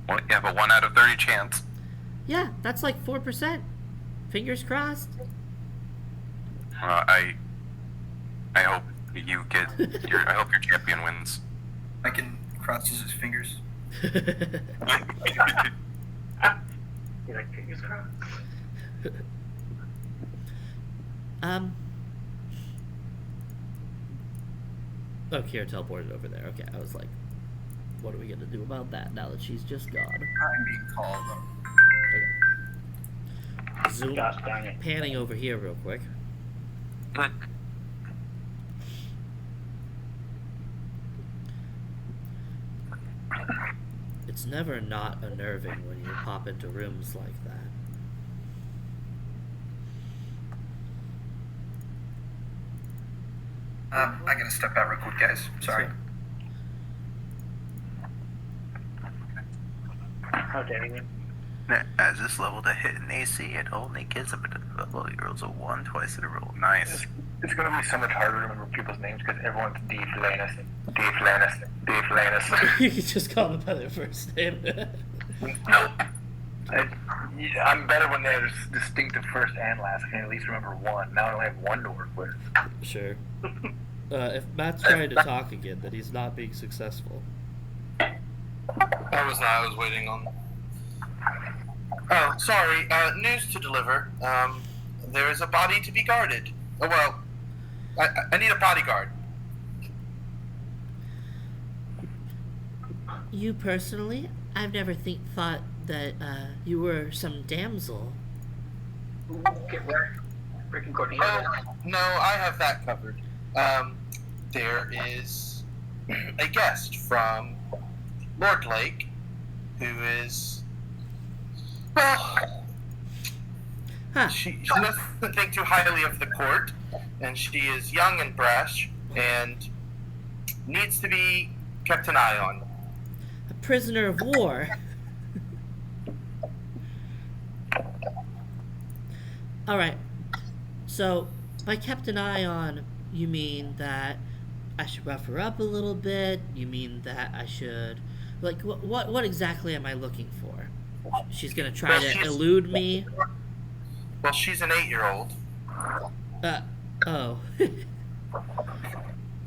Well, you have a 1 out of 30 chance. Yeah, that's like 4%. Fingers crossed. I hope you get I hope your champion wins. I can cross his fingers. You're like, fingers crossed. Oh, Kira teleported over there. Okay, I was like, what are we gonna do about that now that she's just gone? I'm being called. Okay. Zoom. Gosh dang it. Panning over here real quick. It's never not unnerving when you pop into rooms like that. I gotta step out real quick, guys. Sorry. How dare you? As this level to hit an AC, it only gives up a rolls a 1 twice in a row. Nice. It's gonna be so much harder to remember people's names because everyone's Dave Lannis. You can just call them by their first name. Nope. I'm better when there's distinctive first and last. I can at least remember one. Now I only have one to work with. Sure. If Matt's trying to talk again, then he's not being successful. I was waiting on. Oh, sorry. News to deliver. There is a body to be guarded. Oh, well, I need a bodyguard. You personally? I've never thought that you were some damsel. Get where? Freaking Courtney. Oh, no, I have that covered. There is a guest from Lord Lake who is, well, she doesn't think too highly of the court, and she is young and brash and needs to be kept an eye on. A prisoner of war. Alright, so by kept an eye on, you mean that I should rough her up a little bit? You mean that I should, like, what exactly am I looking for? She's gonna try to elude me? Well, she's an 8-year-old. Oh.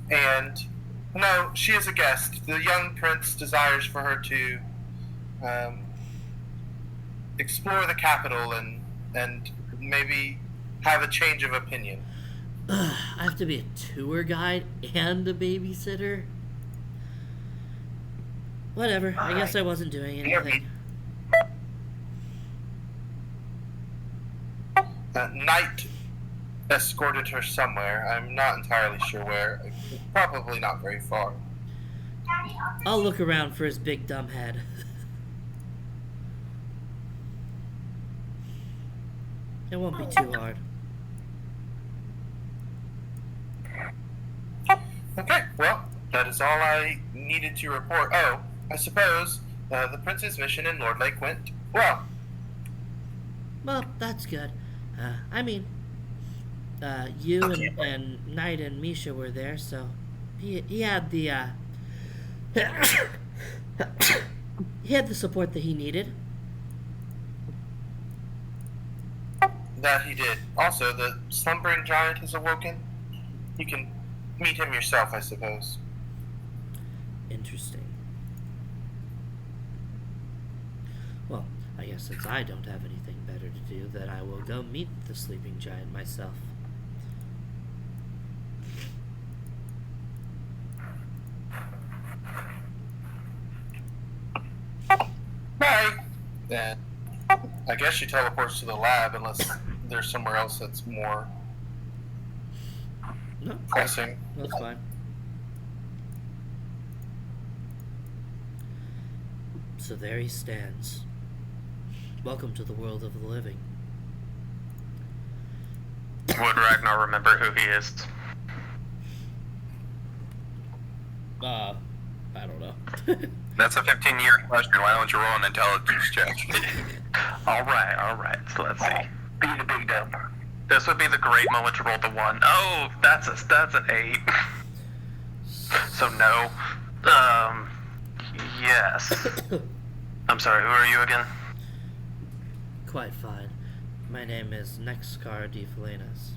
And, no, she is a guest. The young prince desires for her to explore the capital and maybe have a change of opinion. I have to be a tour guide and a babysitter? Whatever, I guess I wasn't doing anything. Knight escorted her somewhere. I'm not entirely sure where. Probably not very far. I'll look around for his big dumb head. It won't be too hard. Okay. That is all I needed to report. Oh, I suppose the prince's mission in Lord Lake went well. Well, that's good. You and Knight and Misha were there, so he had the he had the support that he needed. That he did. Also, the slumbering giant has awoken. You can meet him yourself, I suppose. Interesting. Well, I guess since I don't have anything better to do, then I will go meet the sleeping giant myself. Bye. Then I guess she teleports to the lab unless there's somewhere else that's more No, pressing. that's fine. So there he stands. Welcome to the world of the living. Would Ragnar remember who he is? I don't know. That's a 15-year question. Why don't you roll an intelligence check? All right. So let's see. Be the big dumb. This would be the great moment to roll the 1. Oh, that's an 8. So no. Yes. I'm sorry. Who are you again? Quite fine. My name is Nexcar de Felenas.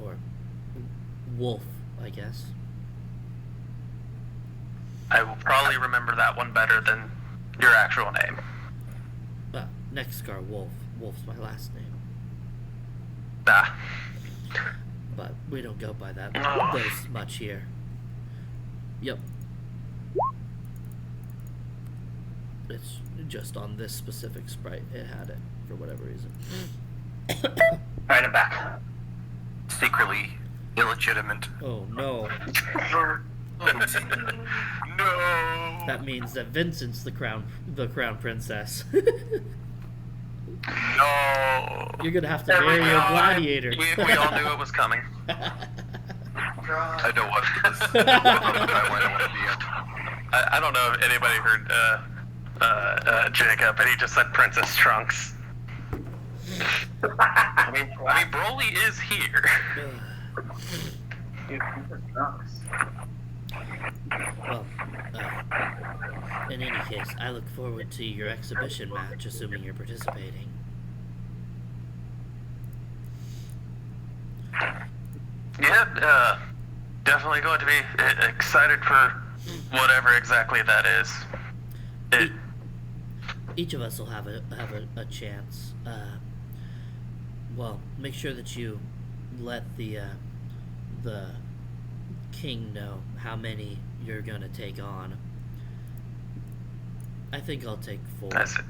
Or Wolf, I guess. I will probably remember that one better than your actual name. Nexcar Wolf. Wolf's my last name. Ah. But we don't go by that those much here. Yep. It's just on this specific sprite. It had it for whatever reason. Alright, I'm back. Secretly illegitimate. Oh no. No. That means that Vincent's the crown princess. No. You're gonna have to marry your gladiator. We all knew it was coming. I know what it is. I want to be in. I don't know if anybody heard Jacob, but he just said Princess Trunks. I mean, Broly is here. Well, in any case, I look forward to your exhibition match, assuming you're participating. Yeah, definitely going to be excited for whatever exactly that is. Each of us will have a chance. Well, make sure that you let the king know how many you're gonna take on. I think I'll take 4. That's it.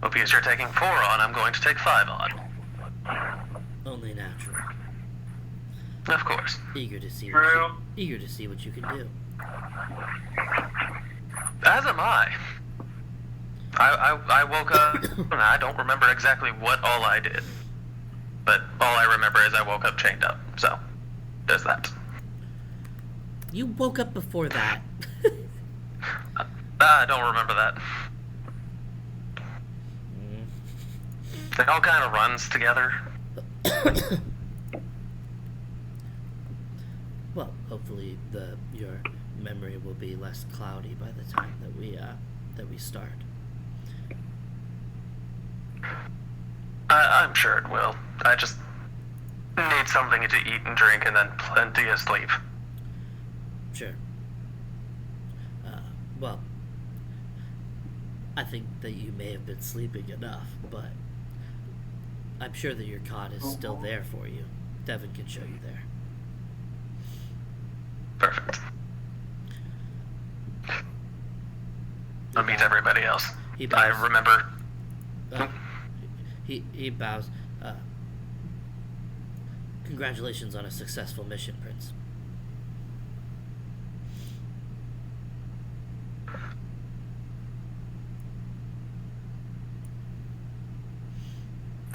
Well, because you're taking 4 on, I'm going to take 5 on. Only natural. Of course. Eager to see what you can do. As am I. I woke up and I don't remember exactly what all I did. But all I remember is I woke up chained up. So, there's that. You woke up before that. I don't remember that. It all kind of runs together. Well, hopefully your memory will be less cloudy by the time that we start. I'm sure it will. I just need something to eat and drink and then plenty of sleep. Sure. Well, I think that you may have been sleeping enough, but I'm sure that your cot is still there for you. Devin can show you there. Perfect. I'll meet everybody else. He bows. I remember. He bows. Congratulations on a successful mission, Prince.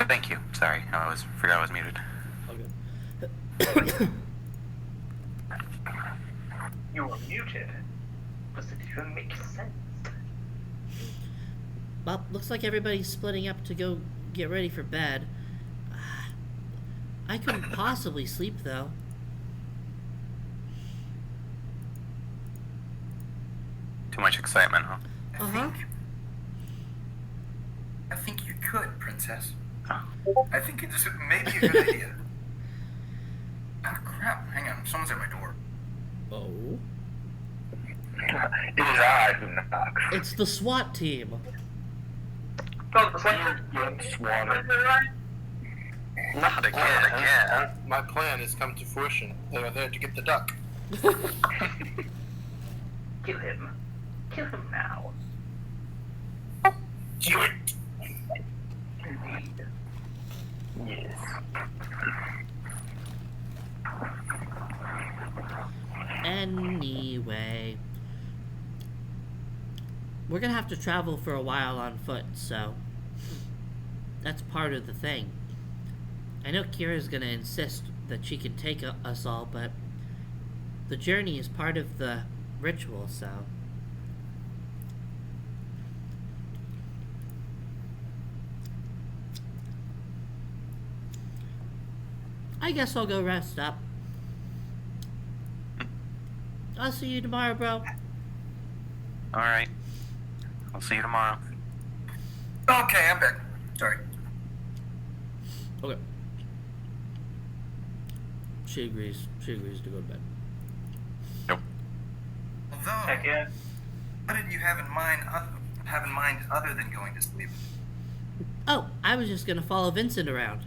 Thank you. Sorry, I forgot I was muted. Okay. You were muted. Does it even make sense? Well, looks like everybody's splitting up to go get ready for bed. I couldn't possibly sleep, though. Too much excitement, huh? Uh-huh. I think you could, Princess. Oh. I think it's maybe a good idea. Ah, crap. Hang on. Someone's at my door. Oh. It is I who knocks. It's the SWAT team. Oh, the one Not again. My plan has come to fruition. They are there to get the duck. Kill him. Kill him now. Do it. Indeed. Yes. Anyway. We're gonna have to travel for a while on foot, so that's part of the thing. I know Kira's gonna insist that she can take us all, but the journey is part of the ritual, so. I guess I'll go rest up. I'll see you tomorrow, bro. Alright. I'll see you tomorrow. Okay, I'm back. Sorry. Okay. She agrees. She agrees to go to bed. Nope. Although, Heck yeah. what did you have in mind other than going to sleep? Oh, I was just gonna follow Vincent around.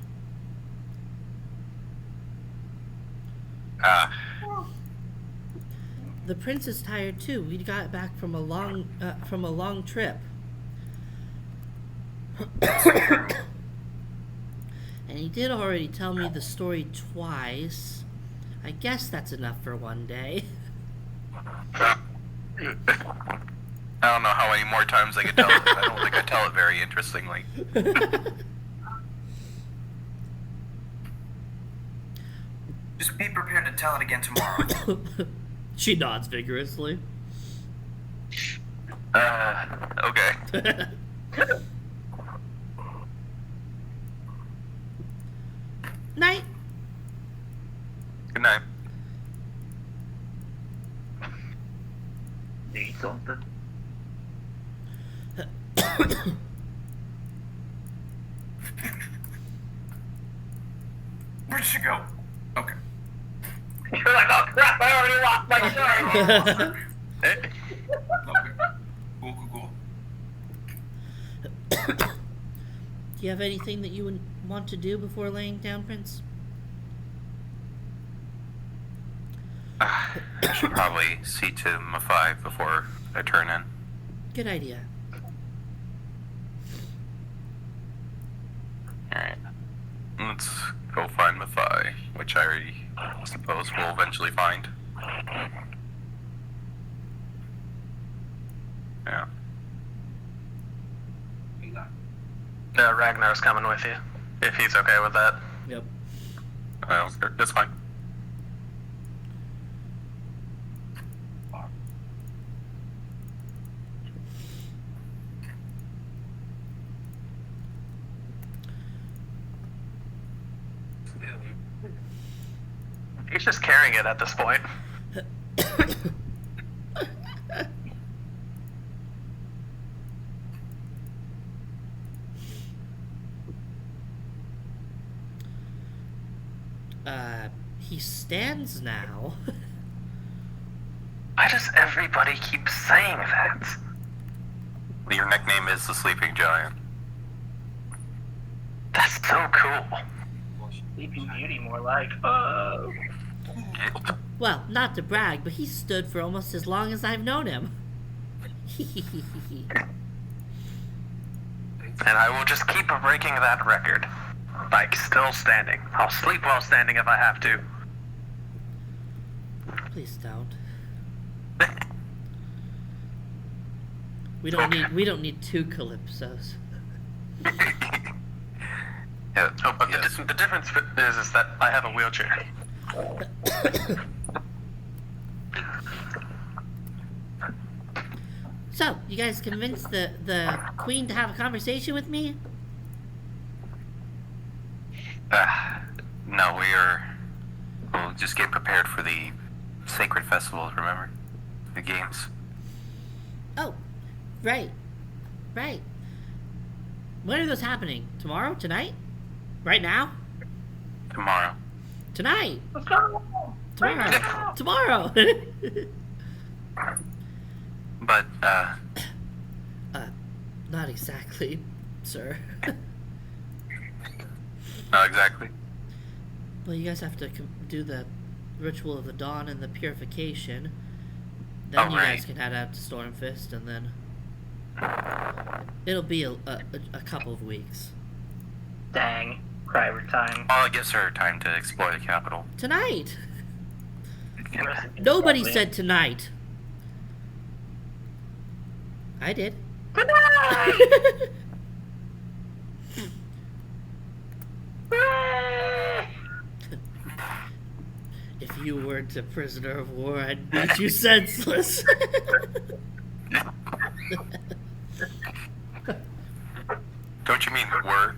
The prince is tired too. We got back from a long trip. And he did already tell me the story twice. I guess that's enough for one day. I don't know how many more times I could tell it. I don't think I tell it very interestingly. Just be prepared to tell it again tomorrow. She nods vigorously. Okay. Night. Good night. Need something? Where'd she go? Okay. You're like, oh crap, I already lost my shirt. Okay. Cool. Do you have anything that you would want to do before laying down, Prince? I should probably see to my 5 before I turn in. Good idea. Alright. Let's go find Mathai, which I suppose we'll eventually find. Yeah. Ragnar's coming with you, if he's okay with that. Yep. That's fine. He's just carrying it at this point. He stands now. Why does everybody keep saying that? Your nickname is the Sleeping Giant. That's so cool. Sleeping Beauty, more like, oh. Well, not to brag, but he stood for almost as long as I've known him. And I will just keep breaking that record. Like, still standing. I'll sleep while standing if I have to. Please don't. We don't need 2 calypsos. Yeah, oh, but the difference is that I have a wheelchair. So, you guys convinced the queen to have a conversation with me? No, we'll just get prepared for the sacred festival, remember? The games. Oh, right. Right. When are those happening? Tomorrow? Tonight? Right now? Tomorrow. Tonight! Let's go. Right Tomorrow! now. Tomorrow! But, Not exactly, sir. not exactly. Well, you guys have to do the ritual of the dawn and the purification. Then you guys right. can head out to Stormfist, and then it'll be a couple of weeks. Dang. Private time. Well, it gives her time to explore the capital. Tonight! Nobody said tonight. I did. If you weren't a prisoner of war, I'd beat you senseless. Don't you mean were?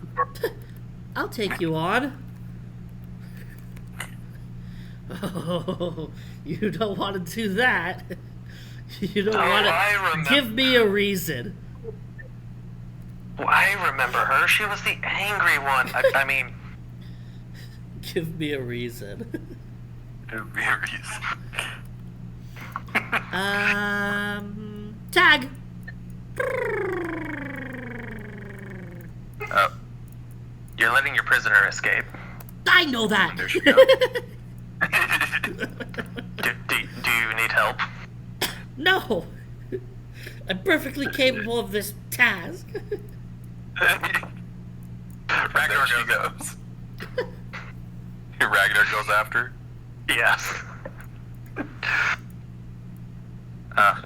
I'll take you on. Oh, you don't want to do that. You don't want I to remember. give me a reason. Well, I remember her. She was the angry one. I mean, Give me a reason. Various. Tag. you're letting your prisoner escape. I know that. There she goes. Do you need help? No. I'm perfectly capable of this task. Ragnar goes. Ragnar goes after. Yes. Well,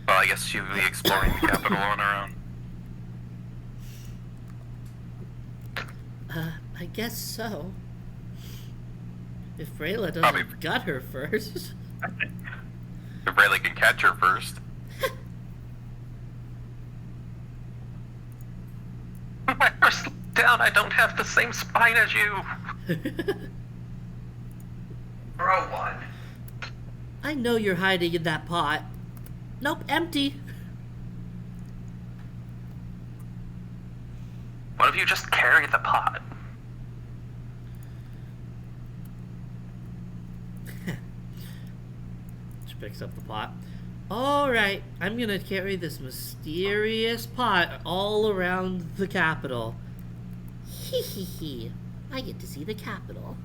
I guess she'll be exploring the capital on her own. I guess so. If Rayla doesn't Probably. gut her first. If Rayleigh can catch her first. My first down, I don't have the same spine as you. Throw one. I know you're hiding in that pot. Nope, empty. What if you just carry the pot? She picks up the pot. Alright, I'm gonna carry this mysterious pot all around the capital. Hee hee hee. I get to see the capital.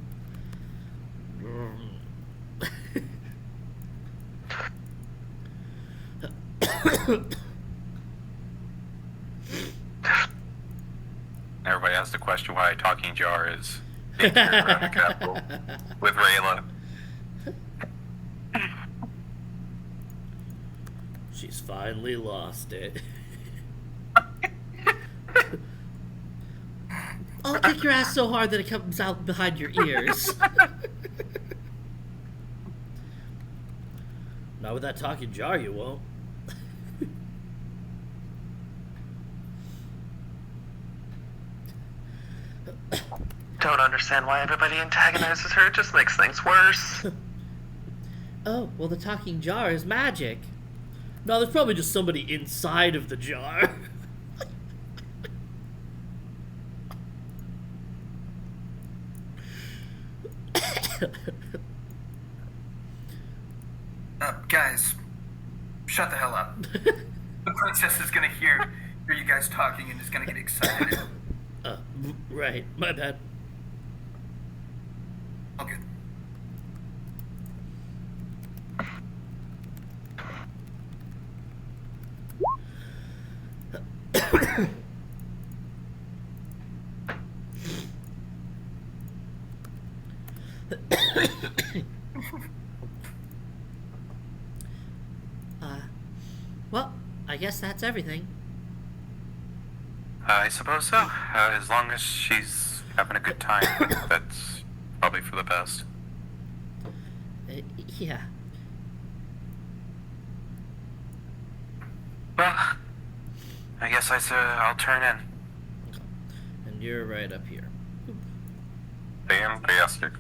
Everybody asks the question why a talking jar is being carried around the capital with Rayla. She's finally lost it. I'll kick your ass so hard that it comes out behind your ears. Not with that talking jar, you won't. Don't understand why everybody antagonizes her. It just makes things worse. Oh, well, the talking jar is magic. No, there's probably just somebody inside of the jar. Guys, shut the hell up. The princess is gonna hear you guys talking and is gonna get excited. Right, my bad. All good. Well, I guess that's everything. I suppose so. As long as she's having a good time, that's probably for the best. Yeah. Well, I guess I'll turn in. And you're right up here. Fantastic.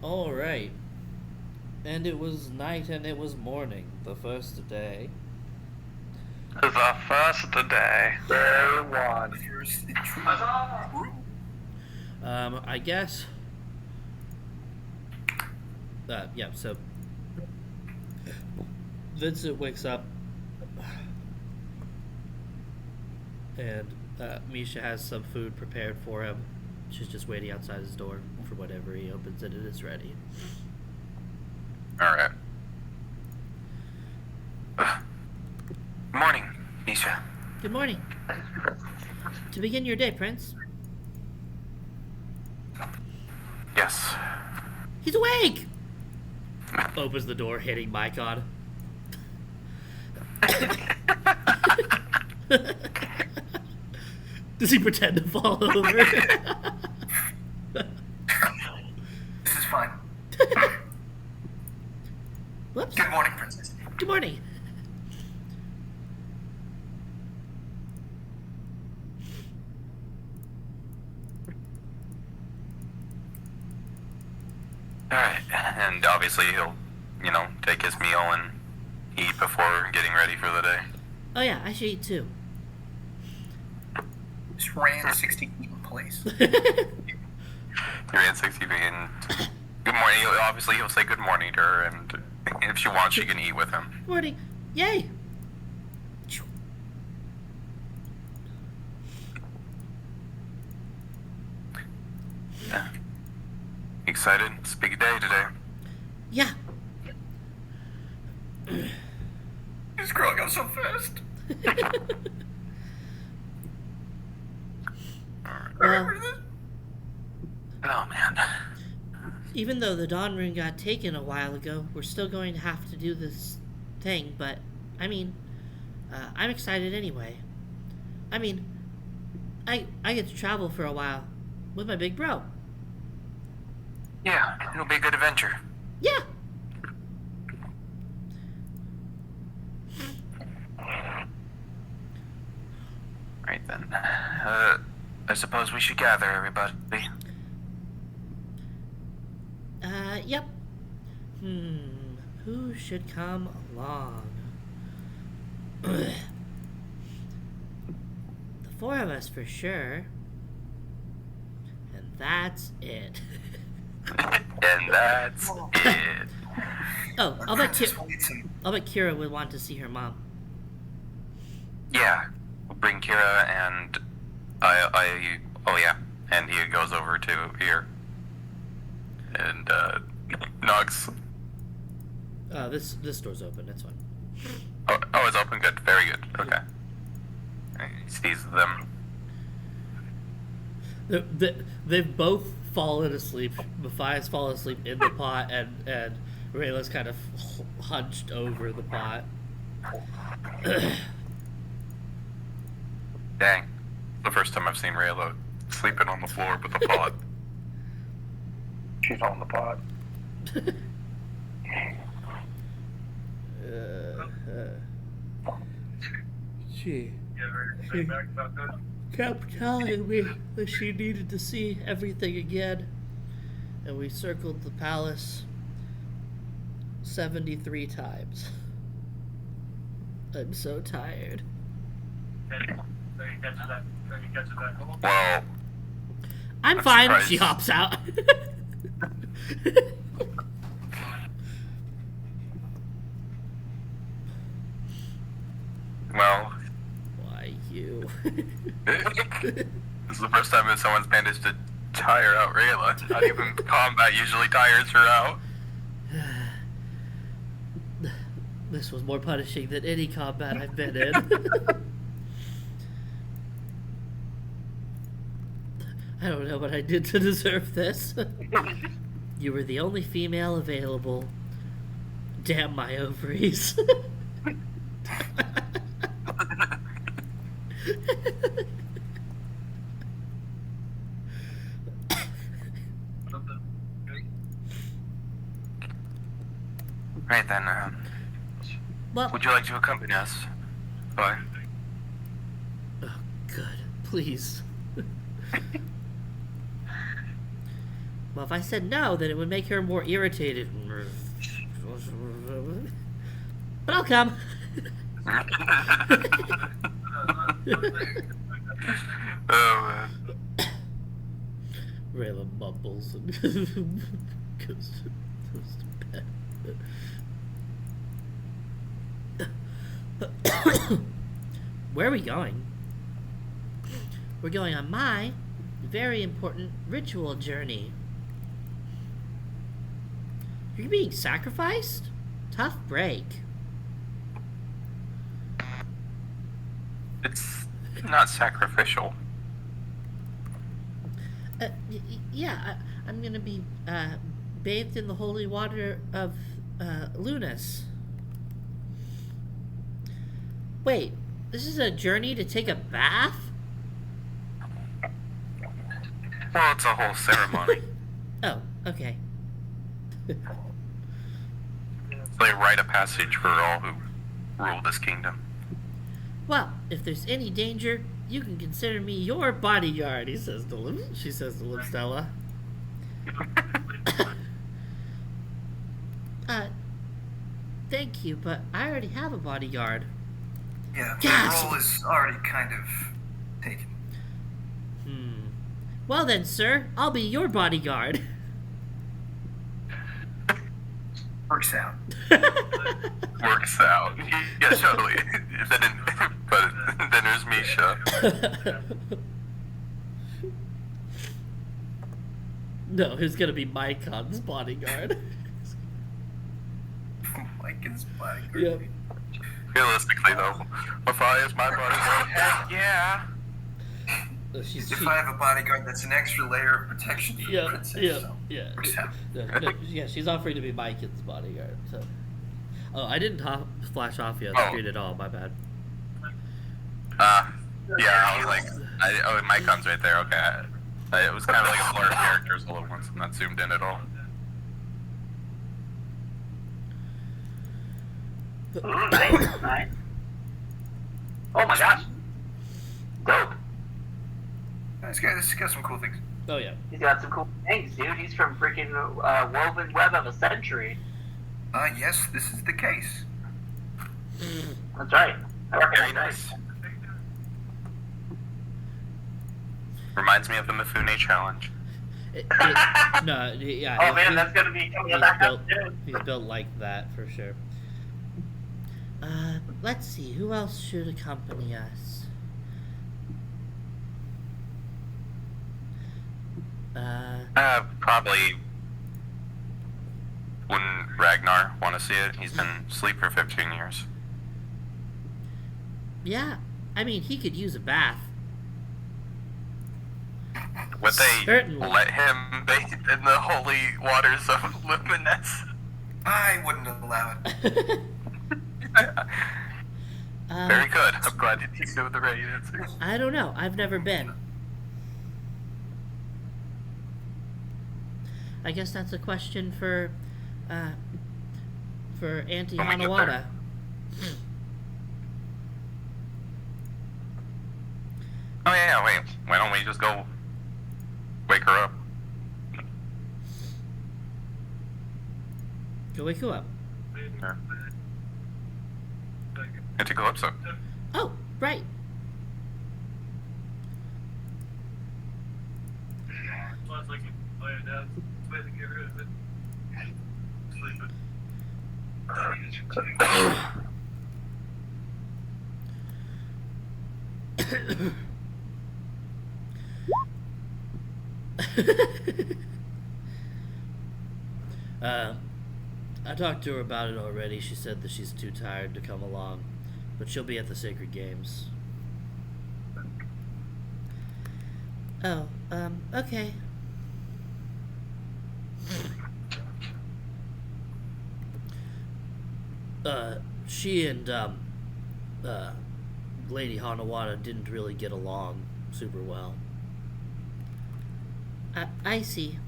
All right. And it was night and it was morning, the first day. The first day. Day one. Here's the true. I guess. Yeah, so Vincent wakes up and Misha has some food prepared for him. She's just waiting outside his door for whenever he opens it and it's ready. Alright. Morning, Misha. Good morning. To begin your day, Prince. Yes. He's awake! Opens the door, hitting Mike on. Does he pretend to fall over? This is fine. Whoops. Good morning, Princess. Good morning. Alright, and obviously he'll, take his meal and eat before getting ready for the day. Oh yeah, I should eat too. Just ran 60 feet in place. You're in 60 feet and good morning. Obviously he'll say good morning to her, and if she wants, she can eat with him. Good morning. Yay! Yeah. Excited? It's a big day today. Yeah. This girl goes so fast. Well, Oh man. even though the Dawn Rune got taken a while ago, we're still going to have to do this thing, but, I'm excited anyway. I get to travel for a while with my big bro. Yeah, it'll be a good adventure. Yeah! Right then. I suppose we should gather everybody. Yep. Who should come along? The four of us for sure. And that's it. And that's it. Oh, I'll bet Princess will need some. Kira would want to see her mom. Yeah, we'll bring Kira and and he goes over to here and knocks. This door's open. That's fine. Oh, it's open. Good, very good. Okay. He sees them. They've both fallen asleep. Matthias fallen asleep in the pot, and Rayla's kind of hunched over the pot. Dang, the first time I've seen Rayla sleeping on the floor with a pot. She's on the pod. She kept telling me that she needed to see everything again, and we circled the palace 73 times. I'm so tired. Well, I'm I'm fine. surprised. She hops out. well, Why you? this is the first time that someone's managed to tire out Rayla. Not even combat usually tires her out. This was more punishing than any combat I've been in. I don't know what I did to deserve this. You were the only female available. Damn my ovaries. Well, Would you like to accompany us? Bye. oh, good. Please. Well, if I said no, then it would make her more irritated. But I'll come. Oh, man. Rayla mumbles and goes to bed. Where are we going? We're going on my very important ritual journey. You're being sacrificed? Tough break. It's not sacrificial. I'm gonna be bathed in the holy water of Lunas. Wait, this is a journey to take a bath? Well, it's a whole ceremony. Oh, okay. It's like a rite of passage for all who rule this kingdom. Well, if there's any danger, you can consider me your bodyguard, she says to Limstella. Thank you, but I already have a bodyguard. Yeah, Gasp! the role is already kind of taken. Well then, sir, I'll be your bodyguard. Works out. Works out. Yeah, totally. But then there's Misha. No, who's gonna be Mycon's bodyguard? Mycon's bodyguard. Yep. Realistically, though, if I is my bodyguard, heck yeah. If I have a bodyguard, that's an extra layer of protection for the princess. Works out. She's offering to be Mycon's bodyguard. So, oh, I didn't flash off yet screen at all. My bad. Yeah, I was like, Mycon's right there. Okay, it was kind of like a blur of characters all at once. I'm not zoomed in at all. Nice. Oh my gosh. Dope. This guy's got some cool things. Oh yeah. He's got some cool things, dude. He's from freaking Woven Web of a Century. Yes, this is the case. That's right. Very nice. Reminds me of the Mifune challenge. No, yeah. Oh man, that's gonna be coming back up soon. He's built like that for sure. Let's see, who else should accompany us? Probably wouldn't Ragnar want to see it. He's been asleep for 15 years. Yeah, I mean, he could use a bath. Would they Certainly. let him bathe in the holy waters of Luminous? I wouldn't allow it. Very good. I'm glad you knew the right answer. I don't know. I've never been. I guess that's a question for Auntie When we get Hanawada. there. Oh yeah, wait. Why don't we just go wake her up? Go wake you up. Yeah. Into Calypso. Oh, right. I talked to her about it already. She said that she's too tired to come along, but she'll be at the Sacred Games. Oh, okay. She and, Lady Hanawada didn't really get along super well. I see.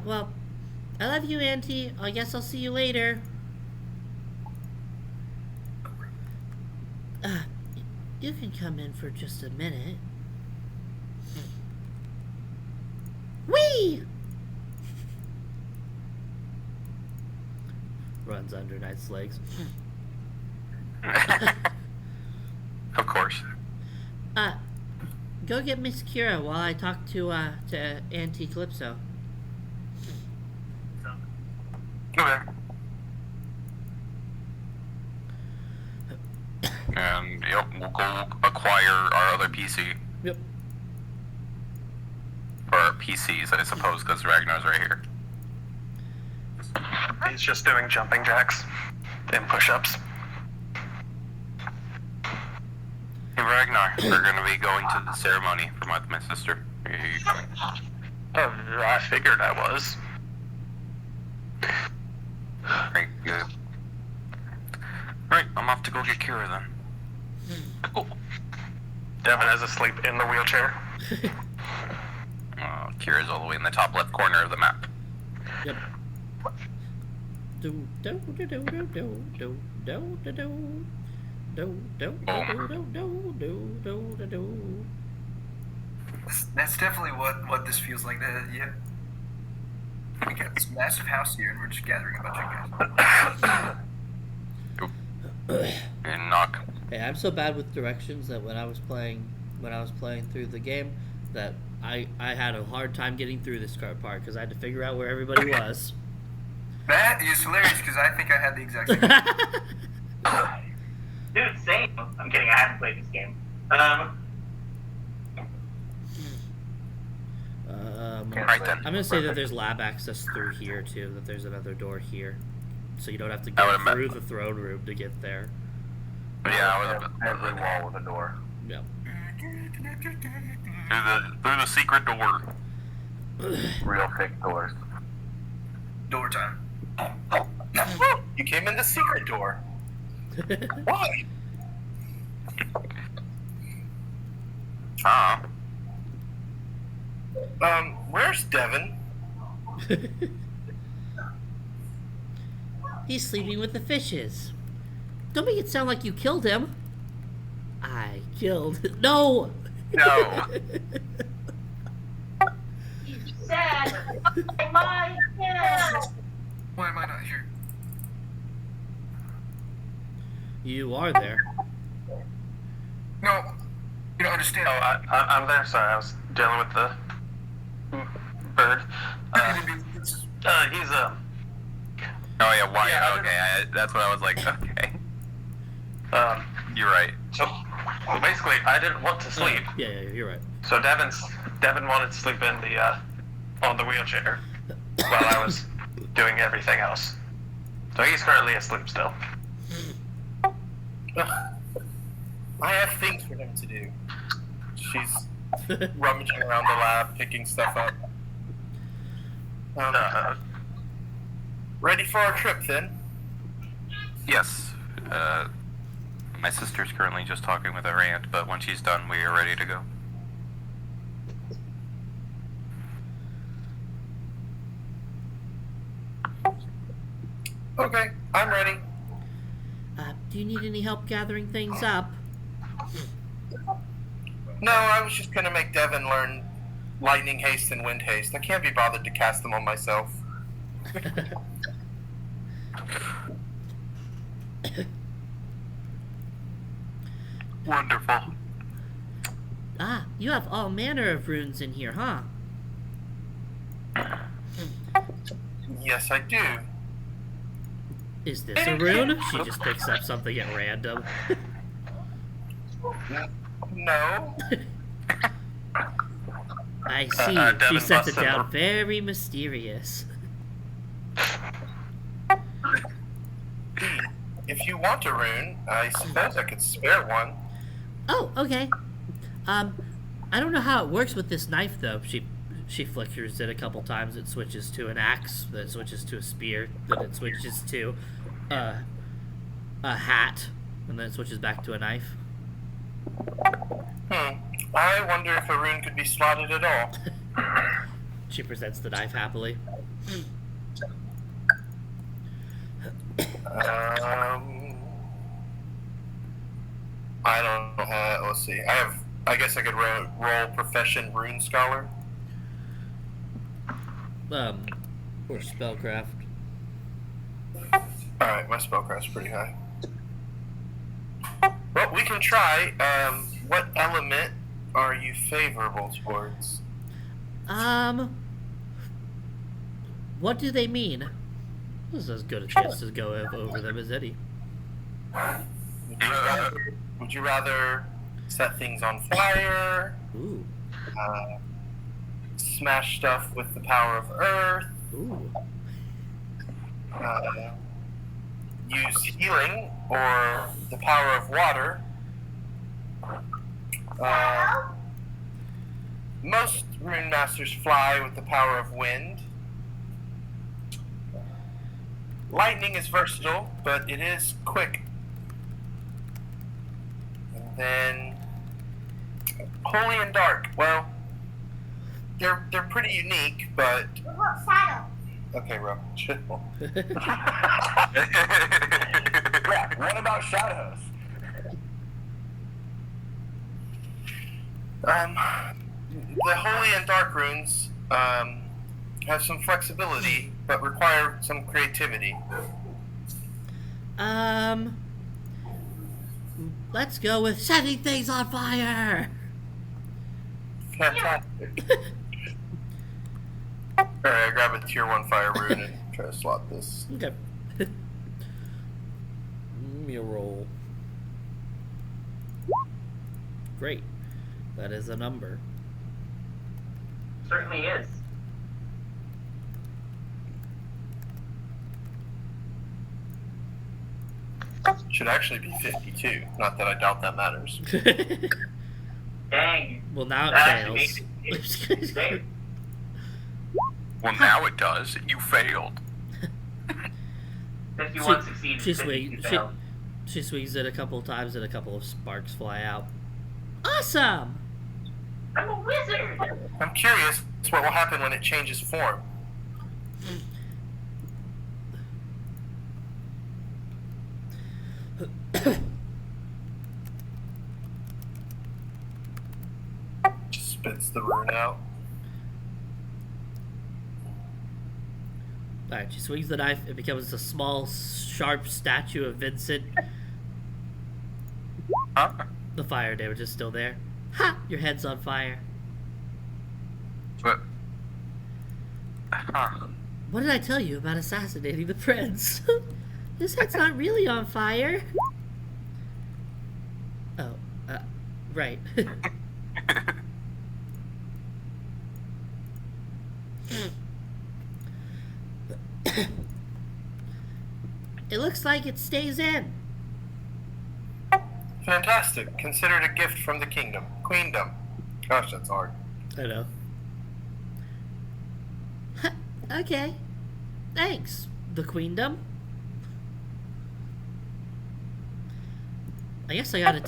Well, I love you, Auntie. I guess I'll see you later. You can come in for just a minute. Whee! Runs under Knight's legs. Of course. Go get Miss Kira while I talk to Auntie Calypso. Okay. And yep, we'll go acquire our other PC. Yep. Or our PCs, I suppose, because Ragnar's right here. He's just doing jumping jacks and push-ups. Hey Ragnar, we're gonna be going to the ceremony for my sister. Are you coming? Oh, I figured I was. Very good. Right, I'm off to go get Kira then. Cool. Devin is asleep in the wheelchair. Kira's all the way in the top left corner of the map. Yep. Do do do do do do do do do do do do do do do do. That's definitely what this feels like. Yeah. We got this massive house here, and we're just gathering a bunch of guys. And knock. Hey, I'm so bad with directions that when I was playing through the game, that I had a hard time getting through this part because I had to figure out where everybody was. That is hilarious because I think I had the exact same. Dude, same. I'm kidding. I haven't played this game. Right then. I'm gonna say that there's lab access through here too. That there's another door here, so you don't have to I go would've through the throne room to get there. Yeah, Every wall with a door. Yep. through the secret door. Real fake doors. Door time. You came in the secret door. Why? Where's Devin? He's sleeping with the fishes. Don't make it sound like you killed him. I killed. No. No. You said my head. Why am I not here? You are there. No, you don't understand. Oh, I'm there. Sorry, I was dealing with the bird. He's Oh yeah, why? Yeah, Okay, that's what I was like. Okay, you're right. So basically, I didn't want to sleep. Yeah, you're right. So Devin wanted to sleep in the on the wheelchair while I was doing everything else. So he's currently asleep still. I have things for him to do. She's rummaging around the lab, picking stuff up. Ready for our trip then? Yes. My sister's currently just talking with her aunt, but when she's done, we are ready to go. Okay, I'm ready. Do you need any help gathering things up? No, I was just gonna make Devin learn lightning haste and wind haste. I can't be bothered to cast them on myself. Wonderful. You have all manner of runes in here, huh? Yes, I do. Is this a rune? She just picks up something at random. No. I see. She Devin sets it busted down her. very mysterious. If you want a rune, I suppose I could spare one. Oh, okay. I don't know how it works with this knife though. She flickers it a couple times. It switches to an axe. Then it switches to a spear. Then it switches to a hat, and then it switches back to a knife. I wonder if a rune could be slotted at all. She presents the knife happily. I don't know how. Let's see. I guess I could roll profession rune scholar. Or spellcraft. All right, my spellcraft's pretty high. Well, we can try. What element are you favorable towards? What do they mean? This is as good a chance to go over them as any. Would you rather set things on fire? Ooh. Smash stuff with the power of earth? Ooh. Use healing or the power of water? Most rune masters fly with the power of wind. Lightning is versatile, but it is quick. And then holy and dark. Well, they're pretty unique, but okay, Ro, chill. Yeah, what about shadows? The holy and dark runes have some flexibility, but require some creativity. Let's go with setting things on fire. Fantastic. Alright, I grab a tier 1 fire rune and try to slot this. Okay. Me a roll. Great. That is a number. Certainly is. Should actually be 52. Not that I doubt that matters. Dang. Well, now it That's fails. Dang. Well, now it does. You failed. 51 succeeded. She 52 swings. failed. She swings it a couple times, and a couple of sparks fly out. Awesome. I'm a wizard. I'm curious what will happen when it changes form. Spits the rune out. Alright, she swings the knife. It becomes a small, sharp statue of Vincent. Huh? The fire damage is still there. Ha! Your head's on fire. But, huh. What did I tell you about assassinating the prince? His head's not really on fire. Oh, right. It looks like it stays in. Fantastic. Considered a gift from the kingdom. Queendom. Gosh, that's hard. I know. Okay. Thanks, the queendom. I guess I gotta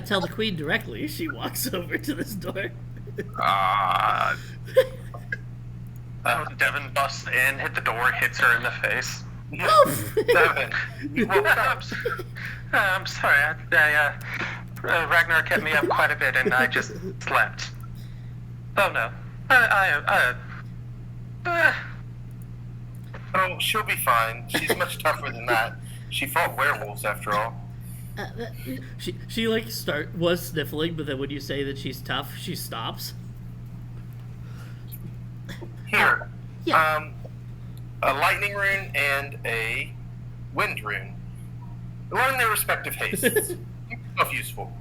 tell the queen directly. She walks over to this door. Devin busts in, hit the door, hits her in the face. Devin, you woke up. I'm sorry. Ragnar kept me up quite a bit, and I just slept. Oh no. Oh, she'll be fine. She's much tougher than that. She fought werewolves after all. She like was sniffling, but then when you say that she's tough, she stops. Here, Yeah. a lightning rune and a wind rune. Learn their respective hastes. Both useful.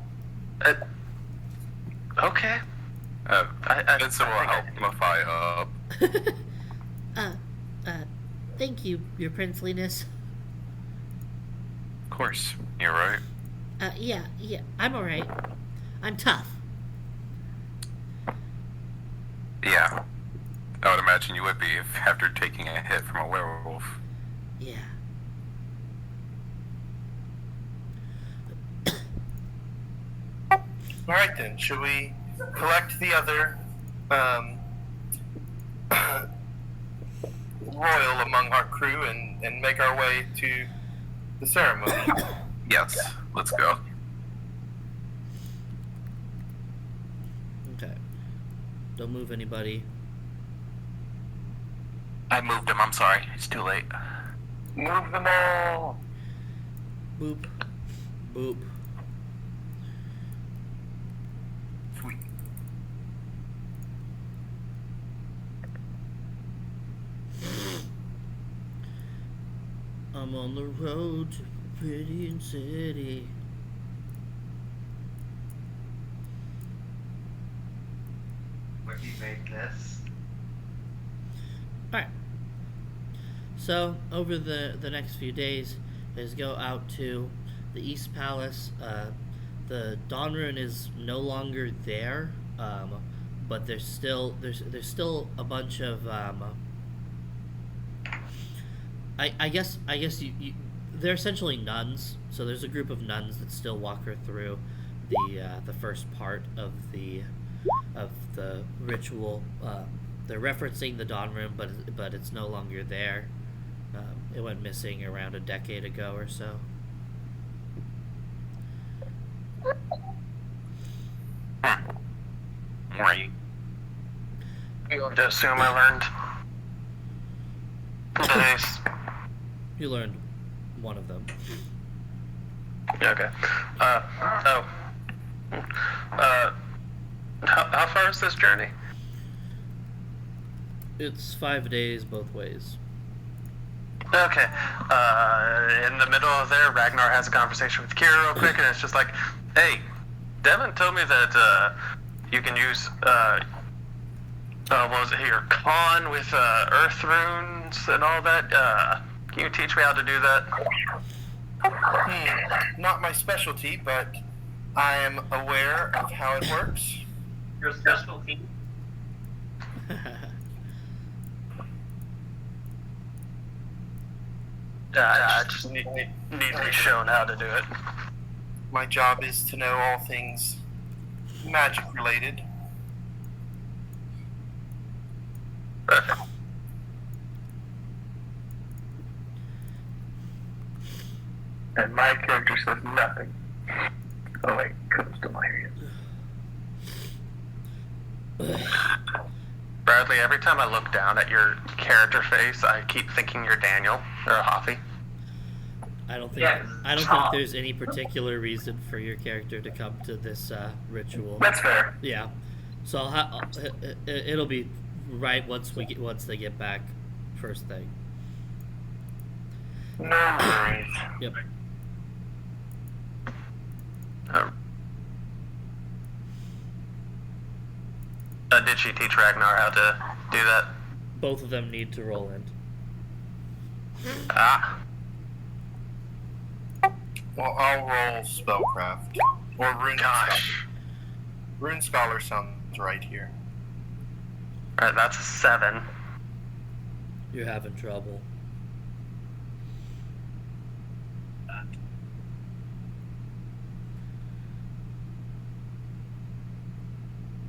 Okay. Vincent will help Mafai up. Thank you, your princeliness. Of course, you're right. Yeah, I'm alright. I'm tough. Yeah. I would imagine you would be if after taking a hit from a werewolf. Yeah. Alright then, should we collect the other royal among our crew and make our way to the ceremony. Yes, let's go. Okay. Don't move anybody. I moved him. I'm sorry. It's too late. Move them all. Boop. Boop. Sweet. I'm on the road to pretty city. Where he made this. Alright. So, over the next few days, is go out to the East Palace. The Dawn Rune is no longer there, but there's still a bunch of I guess you they're essentially nuns. So there's a group of nuns that still walk her through the first part of the ritual. They're referencing the Dawn Rune, but it's no longer there. It went missing around a decade ago or so. Right. I'm going to assume I learned today's. You learned one of them. Okay. How far is this journey? It's 5 days both ways. Okay. In the middle of there, Ragnar has a conversation with Kira real quick, and it's just like, hey, Devin told me that you can use what was it here, con with earth runes and all that. Can you teach me how to do that? Not my specialty, but I am aware of how it works. Your specialty. I just need to be shown how to do it. My job is to know all things magic related. Perfect. And my character says nothing. Oh wait, Cody's still not here yet. Bradley, every time I look down at your character face, I keep thinking you're Daniel or Hoffy. I don't think Yeah, there's any particular reason for your character to come to this ritual. That's fair. Yeah, so it'll be right once they get back, first thing. No worries. Yep. Did she teach Ragnar how to do that? Both of them need to roll in. Ah. Well, I'll roll spellcraft or rune. Gosh. Rune scholar sounds right here. Alright, that's a 7. You're having trouble.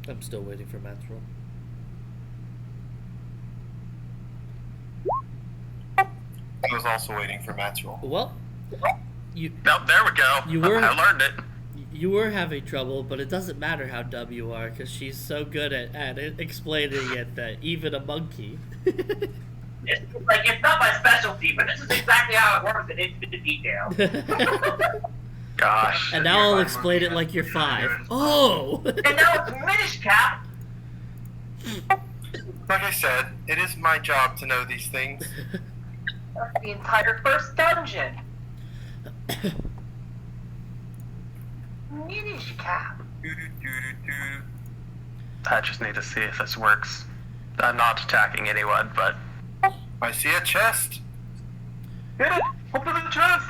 I'm still waiting for Matt's roll. I was also waiting for Matt's roll. Well, you Oh, there we go. You were- I learned it. you were having trouble, but it doesn't matter how dumb you are, because she's so good at it, explaining it that even a monkey. It's like, it's not my specialty, but this is exactly how it works in infinite detail. Gosh. And now I'll explain it like you're 5. Oh! And now it's Minish Cap! Like I said, it is my job to know these things. That's the entire first dungeon. Minish Cap. Doo-doo-doo-doo-doo. I just need to see if this works. I'm not attacking anyone, but... I see a chest. Hit it! Open the chest!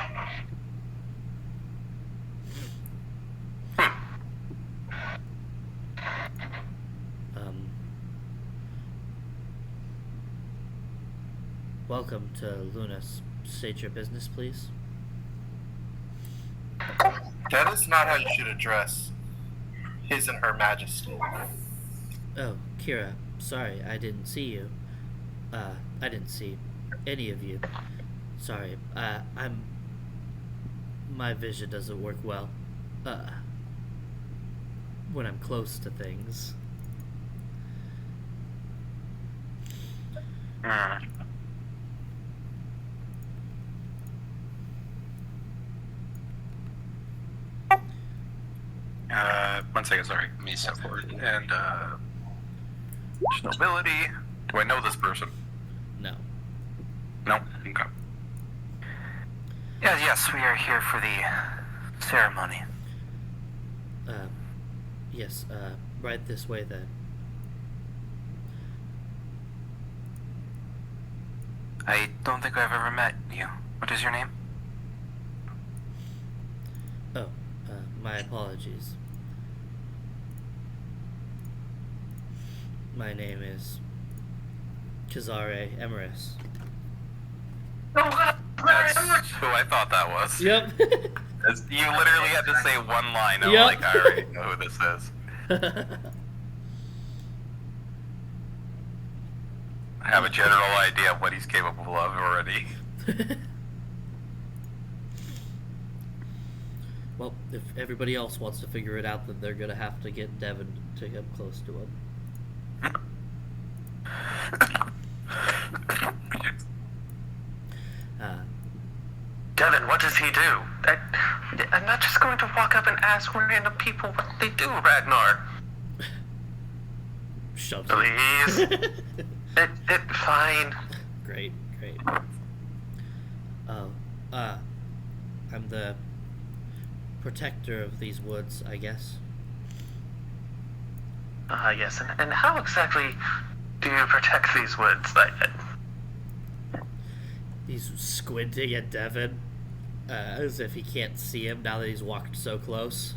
Welcome to Luna. State your business, please. That is not how you should address His and Her Majesty. Oh, Kira, sorry, I didn't see you. I didn't see any of you. Sorry, I'm my vision doesn't work well. When I'm close to things. One second, sorry. Let me step forward. And, nobility. Do I know this person? No. No? Okay. Yeah, yes, we are here for the ceremony. Yes, right this way then. I don't think I've ever met you. What is your name? Oh, my apologies. My name is Kazare Emeris. That's who I thought that was. Yep. You literally had to say one line. I'm Yep. like, I already know who this is. I have a general idea of what he's capable of already. Well, if everybody else wants to figure it out, then they're gonna have to get Devin to get close to him. Devin, what does he do? I'm not just going to walk up and ask random people what they do, Ragnar. Shoves Please. Fine. Great. Oh, I'm the protector of these woods, I guess. Yes, and how exactly do you protect these woods? He's squinting at Devin, as if he can't see him now that he's walked so close.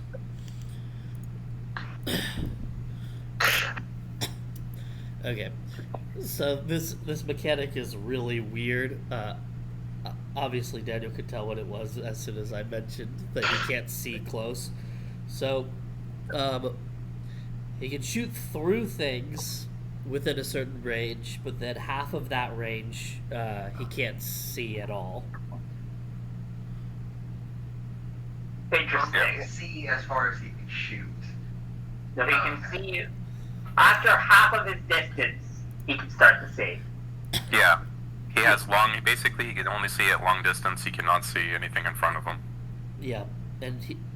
Okay, so this mechanic is really weird. Obviously, Daniel could tell what it was as soon as I mentioned that he can't see close. So, he can shoot through things within a certain range, but then half of that range he can't see at all. Interesting. See as far as he can shoot. So he can see after half of his distance. He can start to see. Yeah. He has basically he can only see at long distance. He cannot see anything in front of him. Yeah,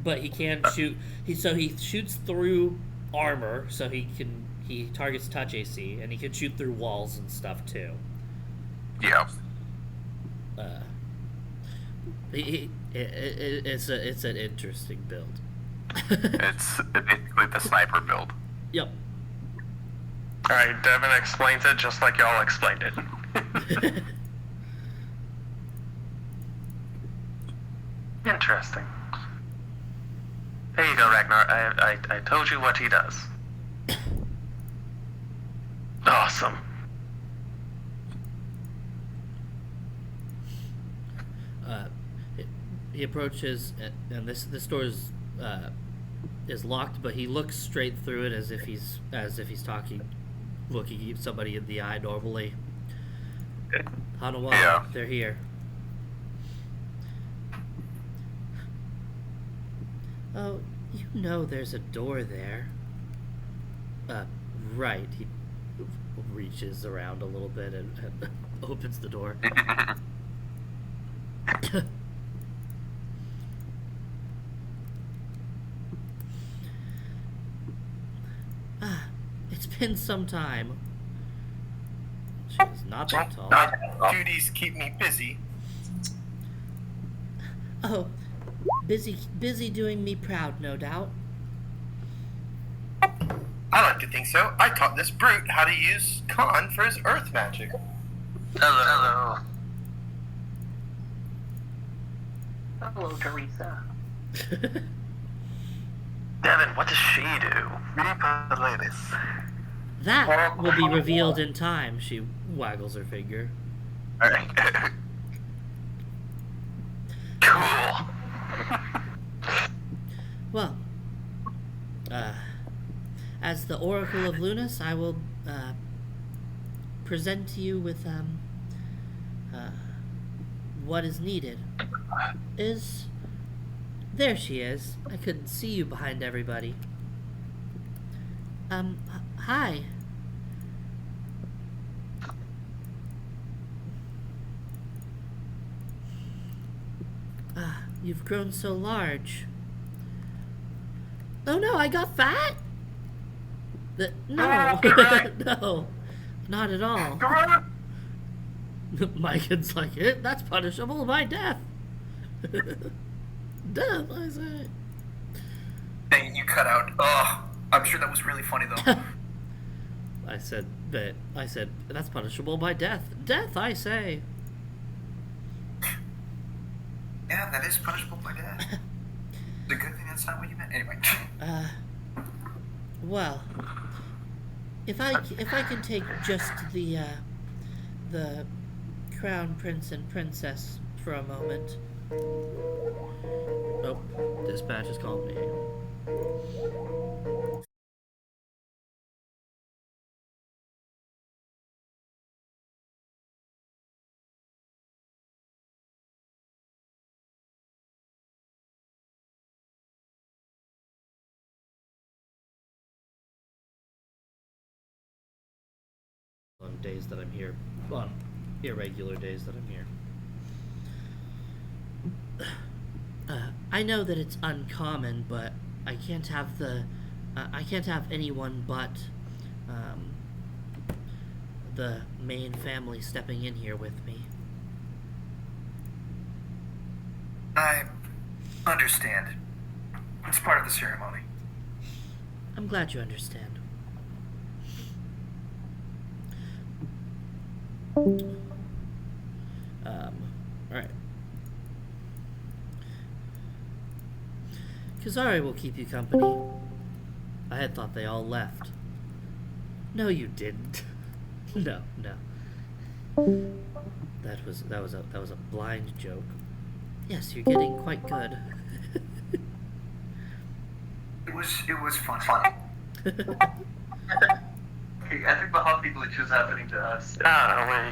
but he can shoot. He shoots through armor, so he targets touch AC, and he can shoot through walls and stuff too. Yeah. It's an interesting build. It's basically the sniper build. Yep. Alright, Devin explains it just like y'all explained it. Interesting. There you go, Ragnar. I told you what he does. Awesome. He approaches, and this door is locked, but he looks straight through it as if he's looking somebody in the eye normally. Hanawa, Yeah. they're here. Oh, you know there's a door there. Right. He reaches around a little bit and opens the door. It's been some time. She's not that tall. Duties keep me busy. Oh, busy doing me proud, no doubt. I like to think so. I taught this brute how to use Khan for his earth magic. Hello. Hello, Teresa. Devin, what does she do? That will be revealed in time. She waggles her finger. Alright. Cool. Well, as the Oracle of Lunas, I will present to you with what is needed. Is There she is. I couldn't see you behind everybody. Hi. You've grown so large. Oh no, I got fat? No. No. Not at all. My kid's like, that's punishable by death. Death, I say. Dang it, you cut out. Oh, I'm sure that was really funny though. I said, that's punishable by death. Death, I say. Yeah, that is punishable by death. It's a good thing that's not what you meant. Anyway. Well, if I can take just the crown prince and princess for a moment. Oh, dispatch has called me. On days that I'm here, on irregular days that I'm here. I know that it's uncommon, but I can't have anyone but the main family stepping in here with me. I understand. It's part of the ceremony. I'm glad you understand. Alright. Kazari will keep you company. I had thought they all left. No, you didn't. No. That was a blind joke. Yes, you're getting quite good. It was fun. I think the hockey glitch is happening to us. Ah,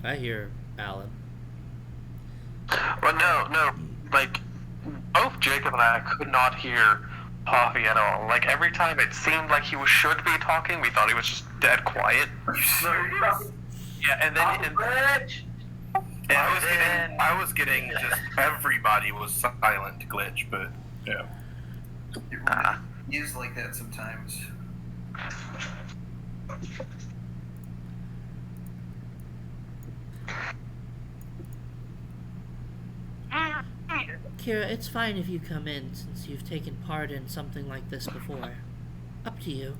I hear Alan. Well, no. Like, both Jacob and I could not hear Poppy at all. Like, every time it seemed like he should be talking, we thought he was just dead quiet. Yeah, and then... I was getting just everybody was silent glitch, but yeah. It is like that sometimes. Kira, it's fine if you come in, since you've taken part in something like this before. Up to you.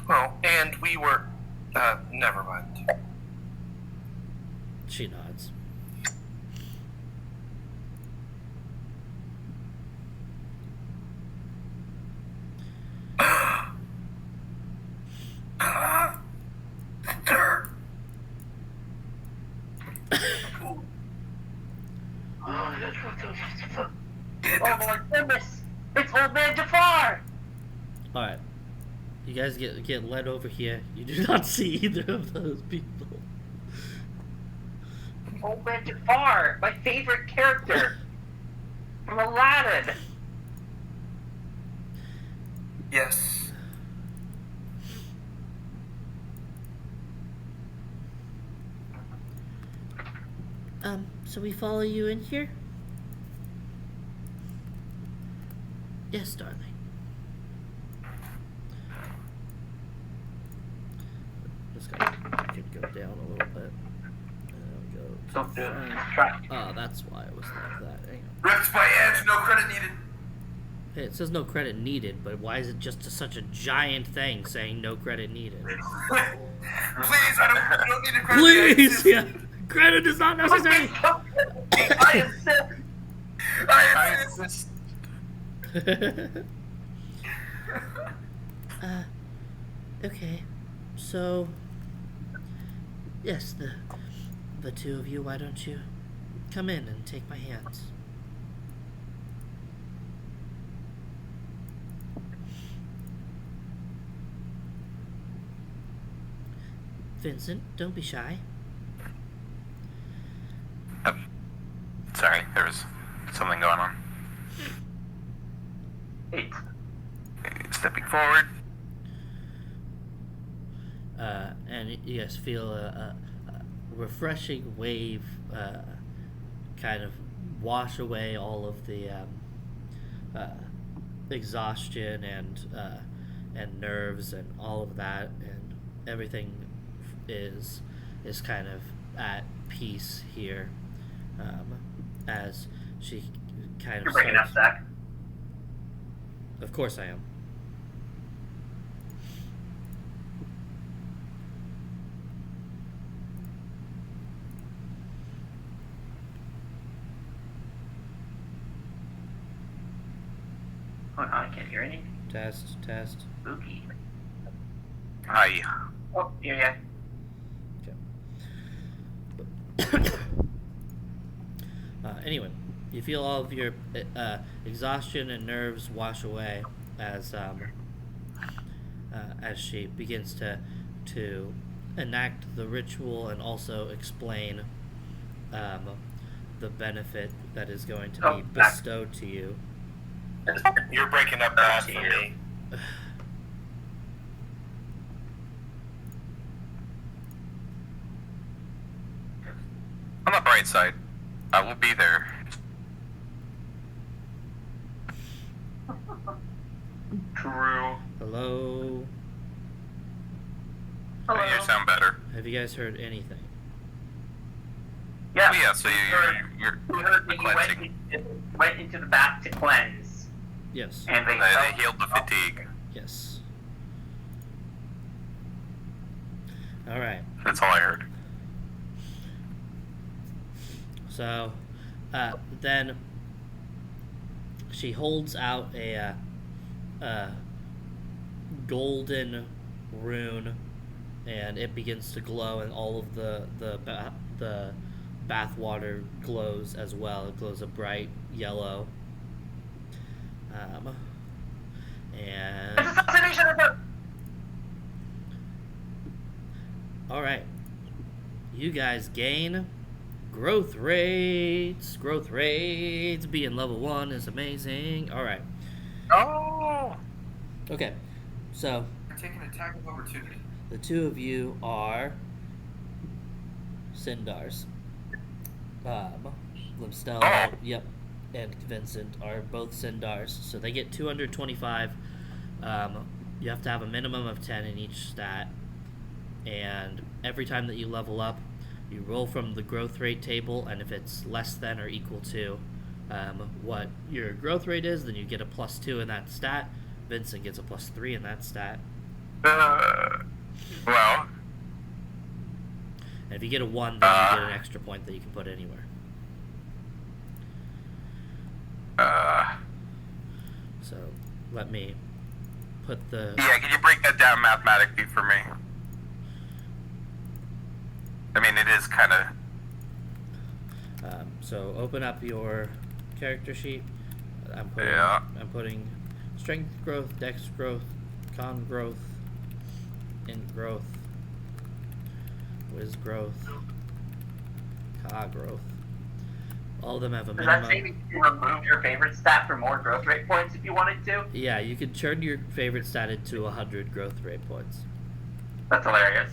Well, and we were, never mind. She nods. Oh my goodness! It's Old Man Jafar! Alright. You guys get led over here. You do not see either of those people. Old Man Jafar! My favorite character! From Aladdin! Yes. So we follow you in here? Yes, darling. This guy could go down a little bit. Don't do it. Try. Oh, that's why it was like that. Hang on. Ripped by Edge, no credit needed. Hey, it says no credit needed, but why is it just such a giant thing saying no credit needed? Please, I don't need a credit. Please, yeah. Credit is not necessary. I insist. I insist. Okay. So, yes, the two of you, why don't you come in and take my hands? Uh, Vincent, don't be shy. something going on. 8. Stepping forward. And you guys feel a refreshing wave kind of wash away all of the exhaustion and nerves and all of that, and everything is kind of at peace here, as she kind of You're breaking up, Zach. Of course I am. Oh no, I can't hear anything. Test. Spooky. Hi. Oh, yeah. Anyway, you feel all of your exhaustion and nerves wash away as she begins to enact the ritual and also explain the benefit that is going to be bestowed to you. You're breaking up bad for me. On the bright side, I will be there. True. Hello? Hello. You sound better. Have you guys heard anything? Yeah. Oh, yeah, so you're We heard that cleansing. you went into the back to cleanse, Yes. and they They healed the fatigue. Yes. All right. That's all I heard. So, then she holds out a golden rune, and it begins to glow, and all of the bath water glows as well. It glows a bright yellow. And It's assassination attempt! all right, you guys gain growth rates. Growth rates. Being level 1 is amazing. All right. Oh! Okay. So Take an attack of opportunity. the two of you are Sindars. Limstel, Oh. yep, and Vincent are both Sindars. So they get 225. You have to have a minimum of 10 in each stat. And every time that you level up, you roll from the growth rate table, and if it's less than or equal to what your growth rate is, then you get a +2 in that stat. Vincent gets a +3 in that stat. Well, And if you get a 1, then you get an extra point that you can put anywhere. So let me put the... yeah, can you break that down mathematically for me? I mean, it is kind of... So open up your character sheet. I'm putting strength growth, dex growth, con growth, int growth, whiz growth, ka growth. All of them have a Does that minimum. say you can remove your favorite stat for more growth rate points if you wanted to? Yeah, you could turn your favorite stat into 100 growth rate points. That's hilarious.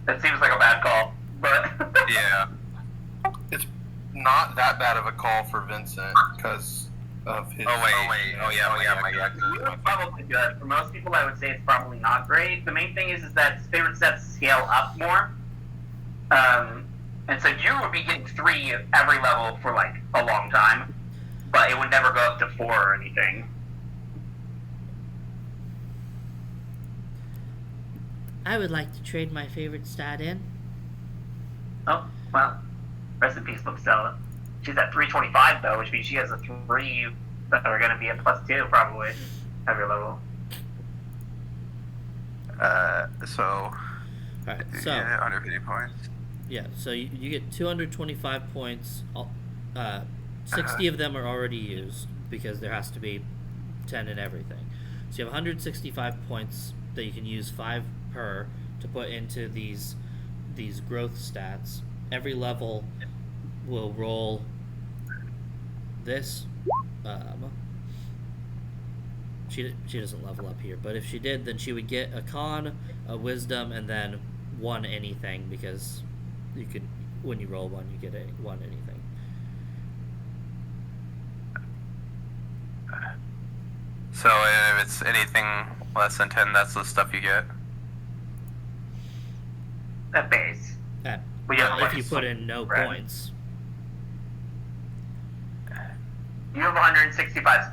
That seems like a bad call, but... Yeah. It's not that bad of a call for Vincent because of his. Oh yeah, my God. It's probably good. For most people, I would say it's probably not great. The main thing is that favorite stats scale up more. And so you would be getting 3 at every level for like a long time, but it would never go up to 4 or anything. I would like to trade my favorite stat in. Oh, well, rest in peace, Stella. She's at 325 though, which means she has a 3 that are going to be a +2 probably every level. So... Alright, so... yeah, 150 points. Yeah, so you get 225 points. 60 of them are already used because there has to be 10 in everything. So you have 165 points that you can use 5 per to put into these growth stats. Every level will roll this, she doesn't level up here, but if she did, then she would get a con, a wisdom, and then one anything, because you could, when you roll one, you get one anything. So if it's anything less than 10, that's the stuff you get? At base. We have If you put in no right. points. You have 165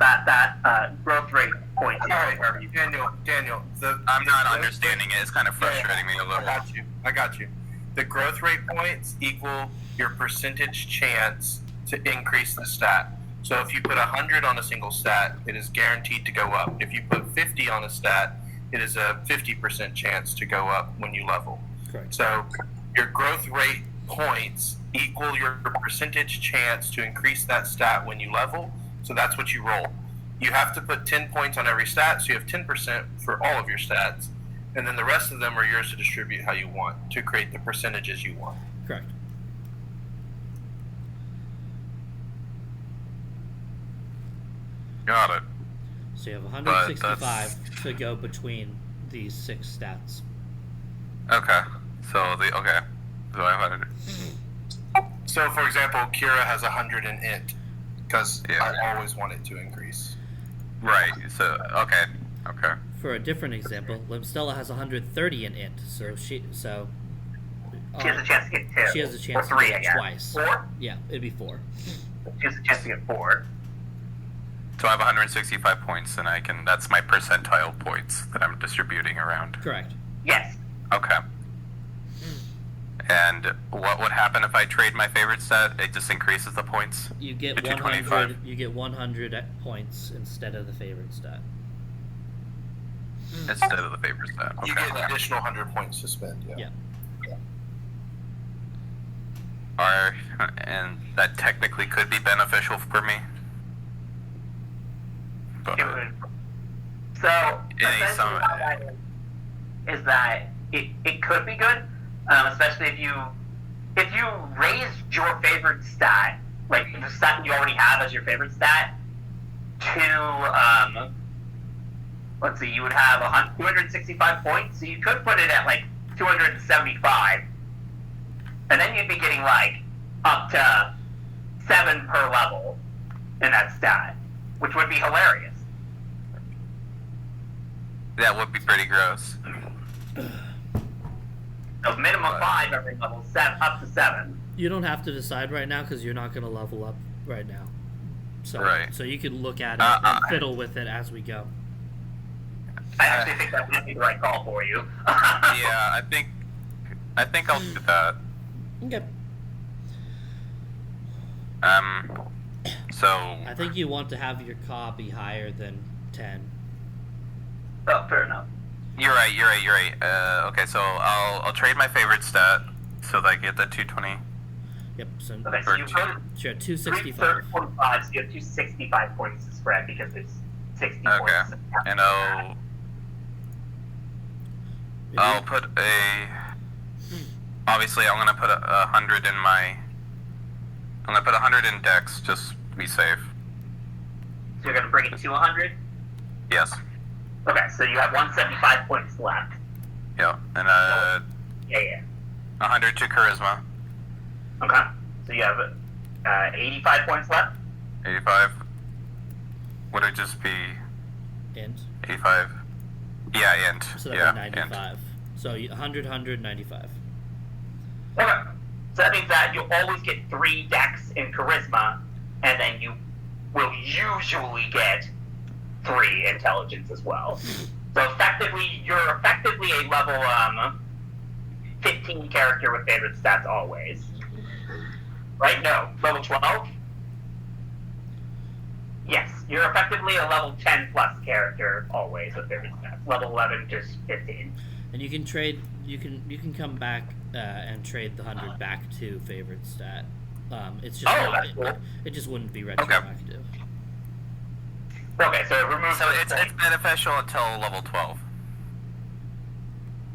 growth rate points. All right, Daniel. I'm not understanding it. It's kind of frustrating me a little. I got you. The growth rate points equal your percentage chance to increase the stat. So if you put 100 on a single stat, it is guaranteed to go up. If you put 50 on a stat, it is a 50% chance to go up when you level. Correct. So your growth rate points equal your percentage chance to increase that stat when you level. So that's what you roll. You have to put 10 points on every stat, so you have 10% for all of your stats. And then the rest of them are yours to distribute how you want to create the percentages you want. Correct. Got it. So you have 165 to go between these 6 stats. Okay. So I have 100. So, for example, Kira has 100 in int, because Yeah. I always want it to increase. Right. So okay. For a different example, Limstella has 130 in int, so she has a chance to get 2. She has a chance or 3, to I get guess. twice. 4? Yeah, it'd be 4. She has a chance to get 4. So I have 165 points, and that's my percentile points that I'm distributing around. Correct. Yes. Okay. And what would happen if I trade my favorite stat? It just increases the points? You get To 100. 225. You get 100 points instead of the favorite stat. Instead of the favorite stat. Okay. You get an additional 100 points to spend. Yeah. And that technically could be beneficial for me. But It would. So, Any essentially some- how that is that it could be good, especially if you raised your favorite stat, like the stat you already have as your favorite stat, to let's see, you would have 265 points, so you could put it at like 275, and then you'd be getting like up to 7 per level in that stat, which would be hilarious. that would be pretty gross. So minimum 5 every level, up to 7. You don't have to decide right now because you're not going to level up right now. So, Right. So you can look at it and fiddle with it as we go. I actually think that would be the right call for you. Yeah, I think I'll do that. Okay. So I think you want to have your CA be higher than 10. Oh, fair enough. you're right. Okay, so I'll trade my favorite stat so that I get the 220. Yep. So Okay, so you put you're at 265. 345, so you have 265 points to spread because it's 60 Okay, points. and I'll put a. Obviously, I'm gonna put 100 in my. I'm gonna put 100 in Dex just to be safe. So you're going to bring it to 100? Yes. Okay, so you have 175 points left. Yeah, and Yeah. 100 to Charisma. Okay, so you have 85 points left? 85. Would it just be Int. 85? Yeah, int. So that'd Yeah, be int. 95. So 100, 100, 95. Okay, so that means that you'll always get 3 Dex in Charisma, and then you will usually get 3 Intelligence as well. So you're effectively a level 15 character with favorite stats always. Right? No, level 12? Yes, you're effectively a level 10 plus character always with favorite stats. Level 11 to 15. And you can trade. You can come back and trade the 100 back to favorite stat. It's just that's cool. it just wouldn't be retroactive. Okay, so it removes. So it's beneficial until level 12.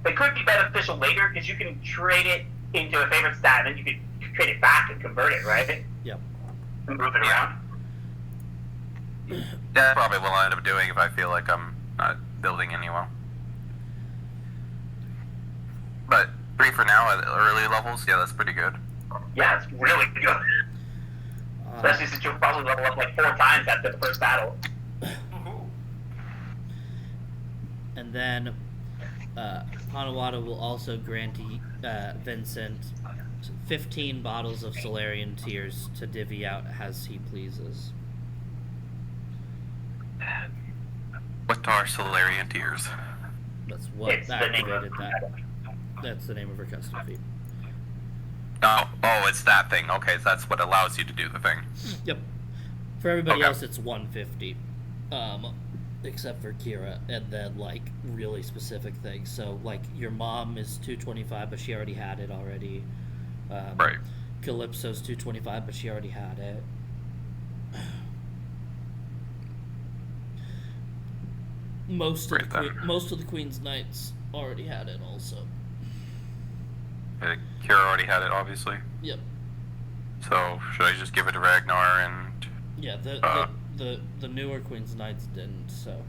It could be beneficial later because you can trade it into a favorite stat, and then you could trade it back and convert it, right? Yep. And move it around. That's probably what I'll end up doing if I feel like I'm not building any well. But 3 for now at early levels, yeah, that's pretty good. Yeah, it's really good. Especially since you'll probably level up like 4 times after the first battle. And then Hanawata will also grant Vincent 15 bottles of Solarian Tears to divvy out as he pleases. What are Solarian Tears? That's what It's the name activated of that. That's the name of her custom feat. Oh, it's that thing. Okay, so that's what allows you to do the thing. Yep. For everybody Okay. else, it's 150. Except for Kira, and then, like, really specific things. So, like, your mom is 225, but she already had it already. Right. Calypso's 225, but she already had it. Most of the Queen's Knights already had it also. Kira already had it, obviously. Yep. So should I just give it to Ragnar and? Yeah, the newer Queen's Knights didn't, so.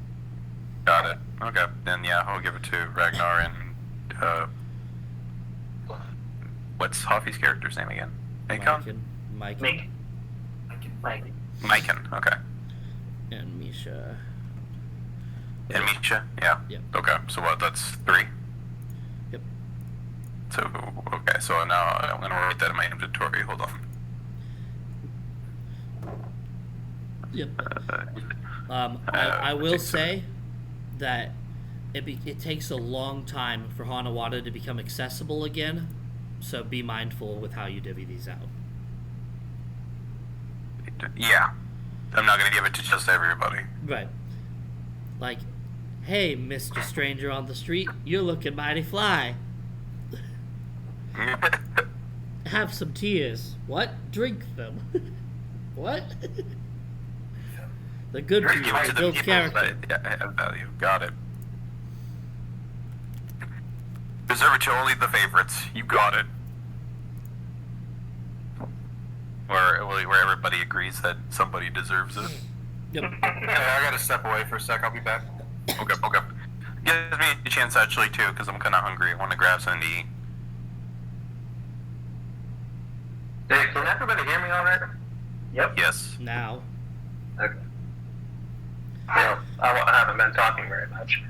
Got it. Okay, then yeah, I'll give it to Ragnar and what's Hoffy's character's name again? Akon? Mike. Myken. Okay. And Misha. And Misha. Yeah. Yep. Okay. So what? That's 3. Yep. So okay. So now I'm gonna write that in my inventory. Hold on. Yep. I will say that it takes a long time for Hanawata to become accessible again, so be mindful with how you divvy these out. Yeah. I'm not gonna give it to just everybody. Right. Like, hey, Mr. Stranger on the street, you're looking mighty fly. Have some tears. What? Drink them. What? They're good for you. Give it They to the build people character. that have value. Got it. Reserve it to only the favorites. You got it. Where everybody agrees that somebody deserves it. Yep. I gotta step away for a sec. I'll be back. Okay. Gives me a chance actually too, because I'm kind of hungry. I want to grab something to eat. Hey, can everybody hear me all right? Yep. Yes. Now. Okay. Well, I haven't been talking very much.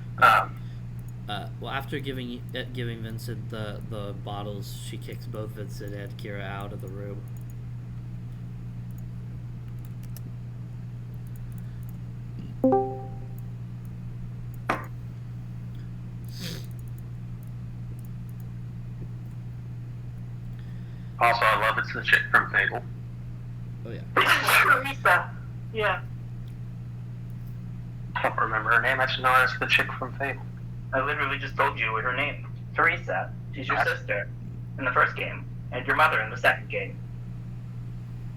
Well, after giving Vincent the bottles, she kicks both Vincent and Kira out of the room. Also, I love it's the chick from Fable. Oh yeah. Teresa. Yeah. I don't remember her name. I just know her as the chick from Fable. I literally just told you her name. Teresa. She's your sister in the first game, and your mother in the second game.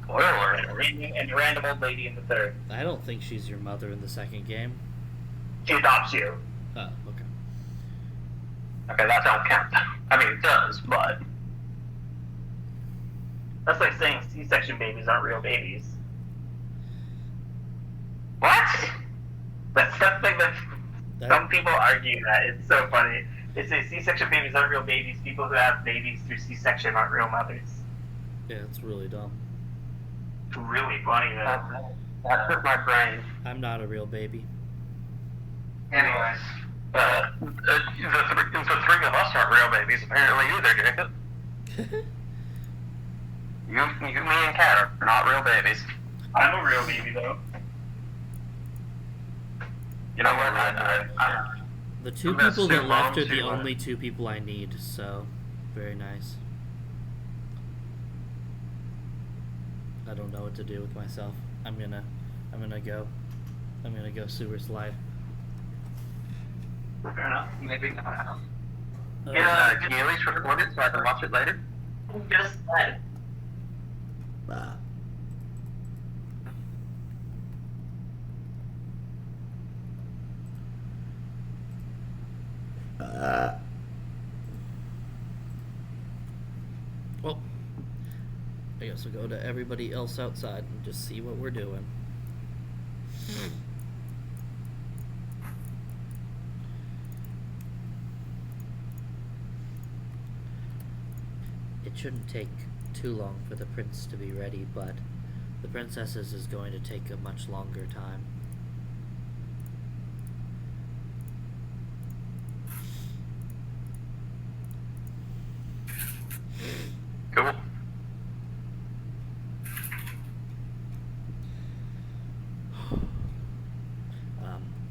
Spoiler. And your random old lady in the third. I don't think she's your mother in the second game. She adopts you. Oh, okay. Okay, that don't count. I mean, it does, but That's like saying C-section babies aren't real babies. what? That's something that some people argue that. It's so funny. They say C-section babies aren't real babies. People who have babies through C-section aren't real mothers. Yeah, it's really dumb. It's really funny, though. That hurt my brain. I'm not a real baby. Anyways, the 3 of us aren't real babies apparently either, Jacob. You, me, and Kat are not real babies. I'm a real baby, though. You know what? I The 2 I'm gonna people that sue left Mom are the to, only 2 people I need, so very nice. I don't know what to do with myself. I'm gonna go sewer slide. fair enough. Maybe not. Uh, Can you at least record it so I can watch it later? Just that. ah. Well, I guess we'll go to everybody else outside and just see what we're doing. It shouldn't take too long for the prince to be ready, but the princess's is going to take a much longer time. Cool.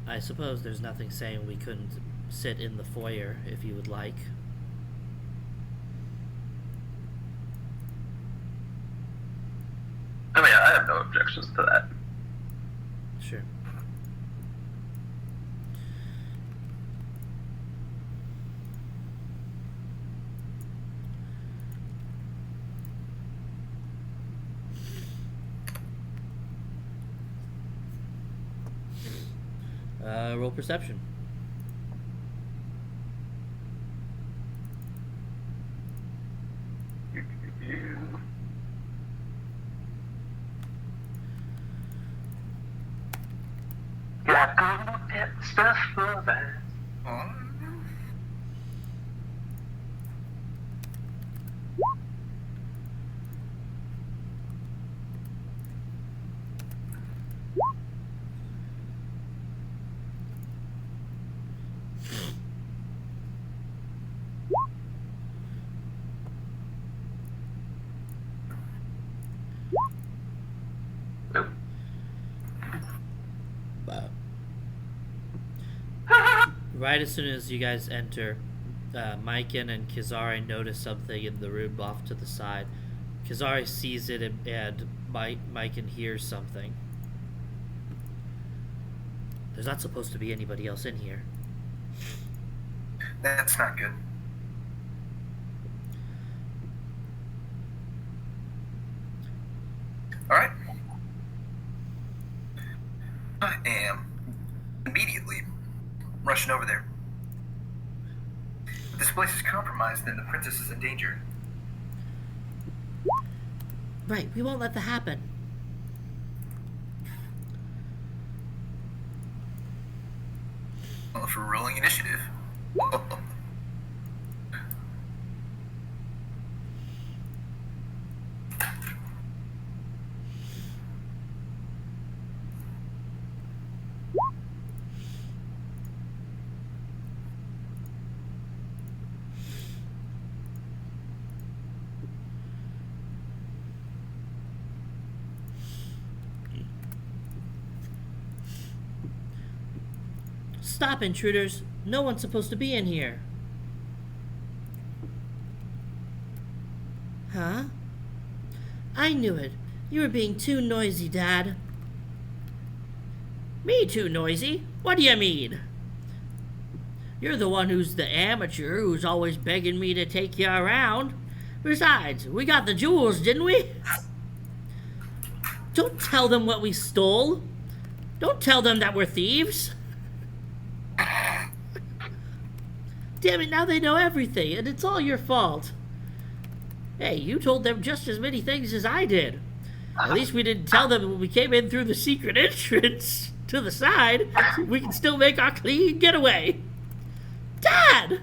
I suppose there's nothing saying we couldn't sit in the foyer if you would like. I mean, I have no objections to that. Sure. Roll perception. Got to get stuff for that. Right as soon as you guys enter, Maiken and Kizari notice something in the room off to the side. Kizari sees it and Maiken hears something. There's not supposed to be anybody else in here. That's not good. Alright. I am immediately rushing over there. If this place is compromised, then the princess is in danger. Right, we won't let that happen. Well, if we're rolling initiative. Stop, intruders! No one's supposed to be in here. Huh? I knew it. You were being too noisy, Dad. Me too noisy? What do you mean? You're the one who's the amateur who's always begging me to take you around. Besides, we got the jewels, didn't we? Don't tell them what we stole. Don't tell them that we're thieves. Damn it, now they know everything, and it's all your fault. Hey, you told them just as many things as I did. At least we didn't tell them when we came in through the secret entrance to the side. We can still make our clean getaway. Dad!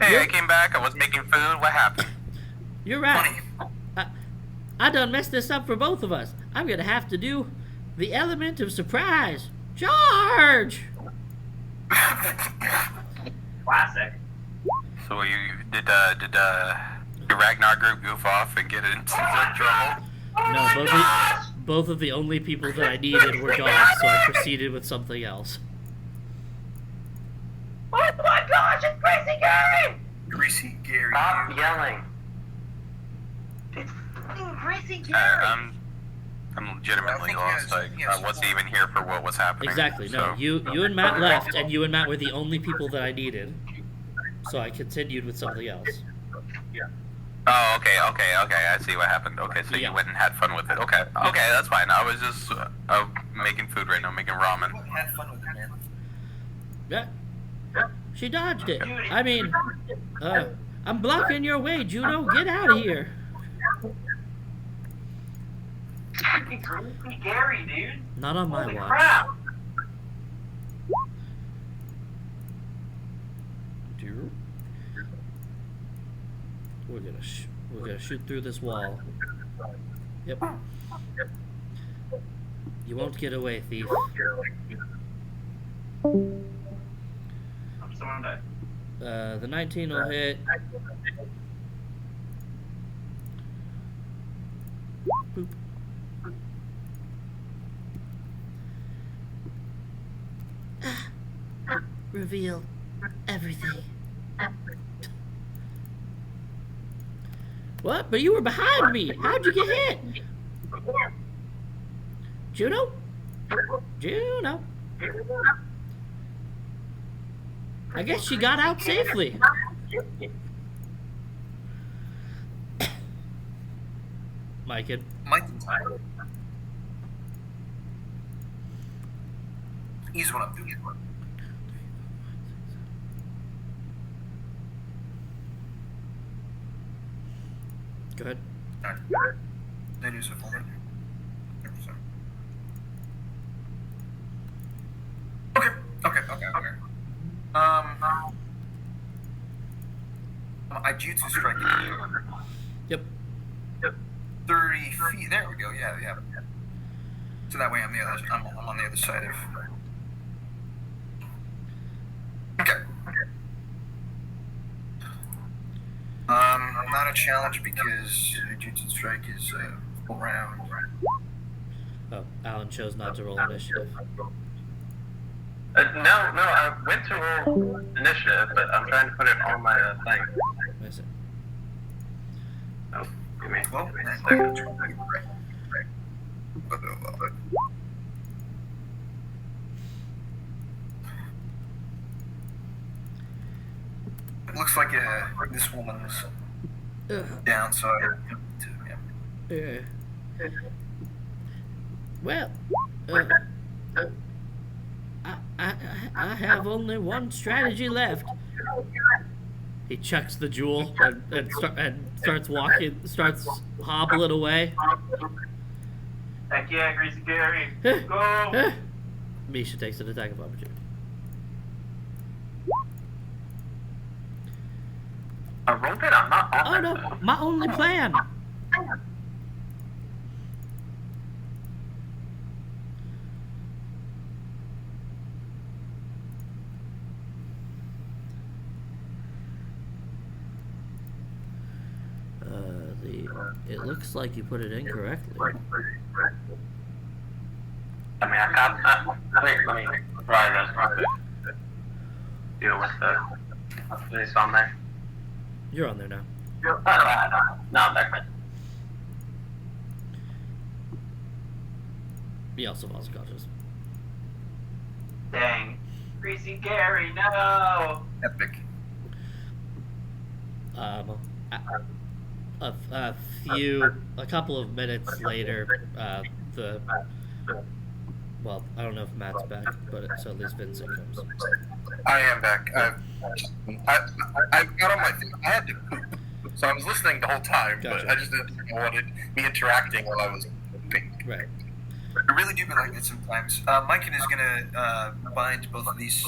Hey, I came back. I was making food. What happened? You're right. I done messed this up for both of us. I'm gonna have to do the element of surprise. Charge! Classic. So did your Ragnar group goof off and get into some trouble? No, both of the only people that I needed were gone, so I proceeded with something else. Oh my gosh, it's Greasy Gary! Greasy Gary. Stop yelling. It's fucking Greasy Gary! I'm legitimately lost. I wasn't even here for what was happening. Exactly, no. So. You and Matt left, and you and Matt were the only people that I needed. So I continued with something else. Oh, okay. I see what happened. Okay, so Yeah. you went and had fun with it. Okay, that's fine. I was just making food right now, making ramen. Have fun with it, man. Yeah. She dodged it. I mean, I'm blocking your way, Juno. Get out of here. Freaking creepy Gary, dude. Not on my Holy watch. crap. We're gonna shoot through this wall. Yep. You won't get away, thief. Someone died. The 19 will hit. Boop. Reveal everything. What? But you were behind me. How'd you get hit? Juno? Juno? I guess she got out safely. Mike, He's one up. go ahead. That is a full run. Okay. I jutsu strike you. Yep. 30 feet. There we go. Yeah. So that way I'm on the other side of. Okay. Not a challenge because jutsu strike is full round. Oh, Alan chose not to roll initiative. No, I went to roll initiative, but I'm trying to put it on my thing. I see. Oh, give me. Well, give me a that's second. It looks like this woman's downside. Yeah. Well, I have only one strategy left. He chucks the jewel and starts hobbling away. Heck yeah, Greasy Gary. Go! Misha takes an attack of opportunity. I rolled it. I'm not on Oh no, my only plan. It looks like you put it incorrectly. I mean, I got. Wait, let me try this. Deal with this on there. You're on there now. No, I'm there. He also falls unconscious. Dang. Greasy Gary, no! Epic. A couple of minutes later, well, I don't know if Matt's back, but so at least Vincent comes. I am back. I got on my thing. I had to poop, so I was listening the whole time, Gotcha. but I just didn't want to be interacting while I was pooping. Right. I really do be like that sometimes. Mykin is gonna bind both of these.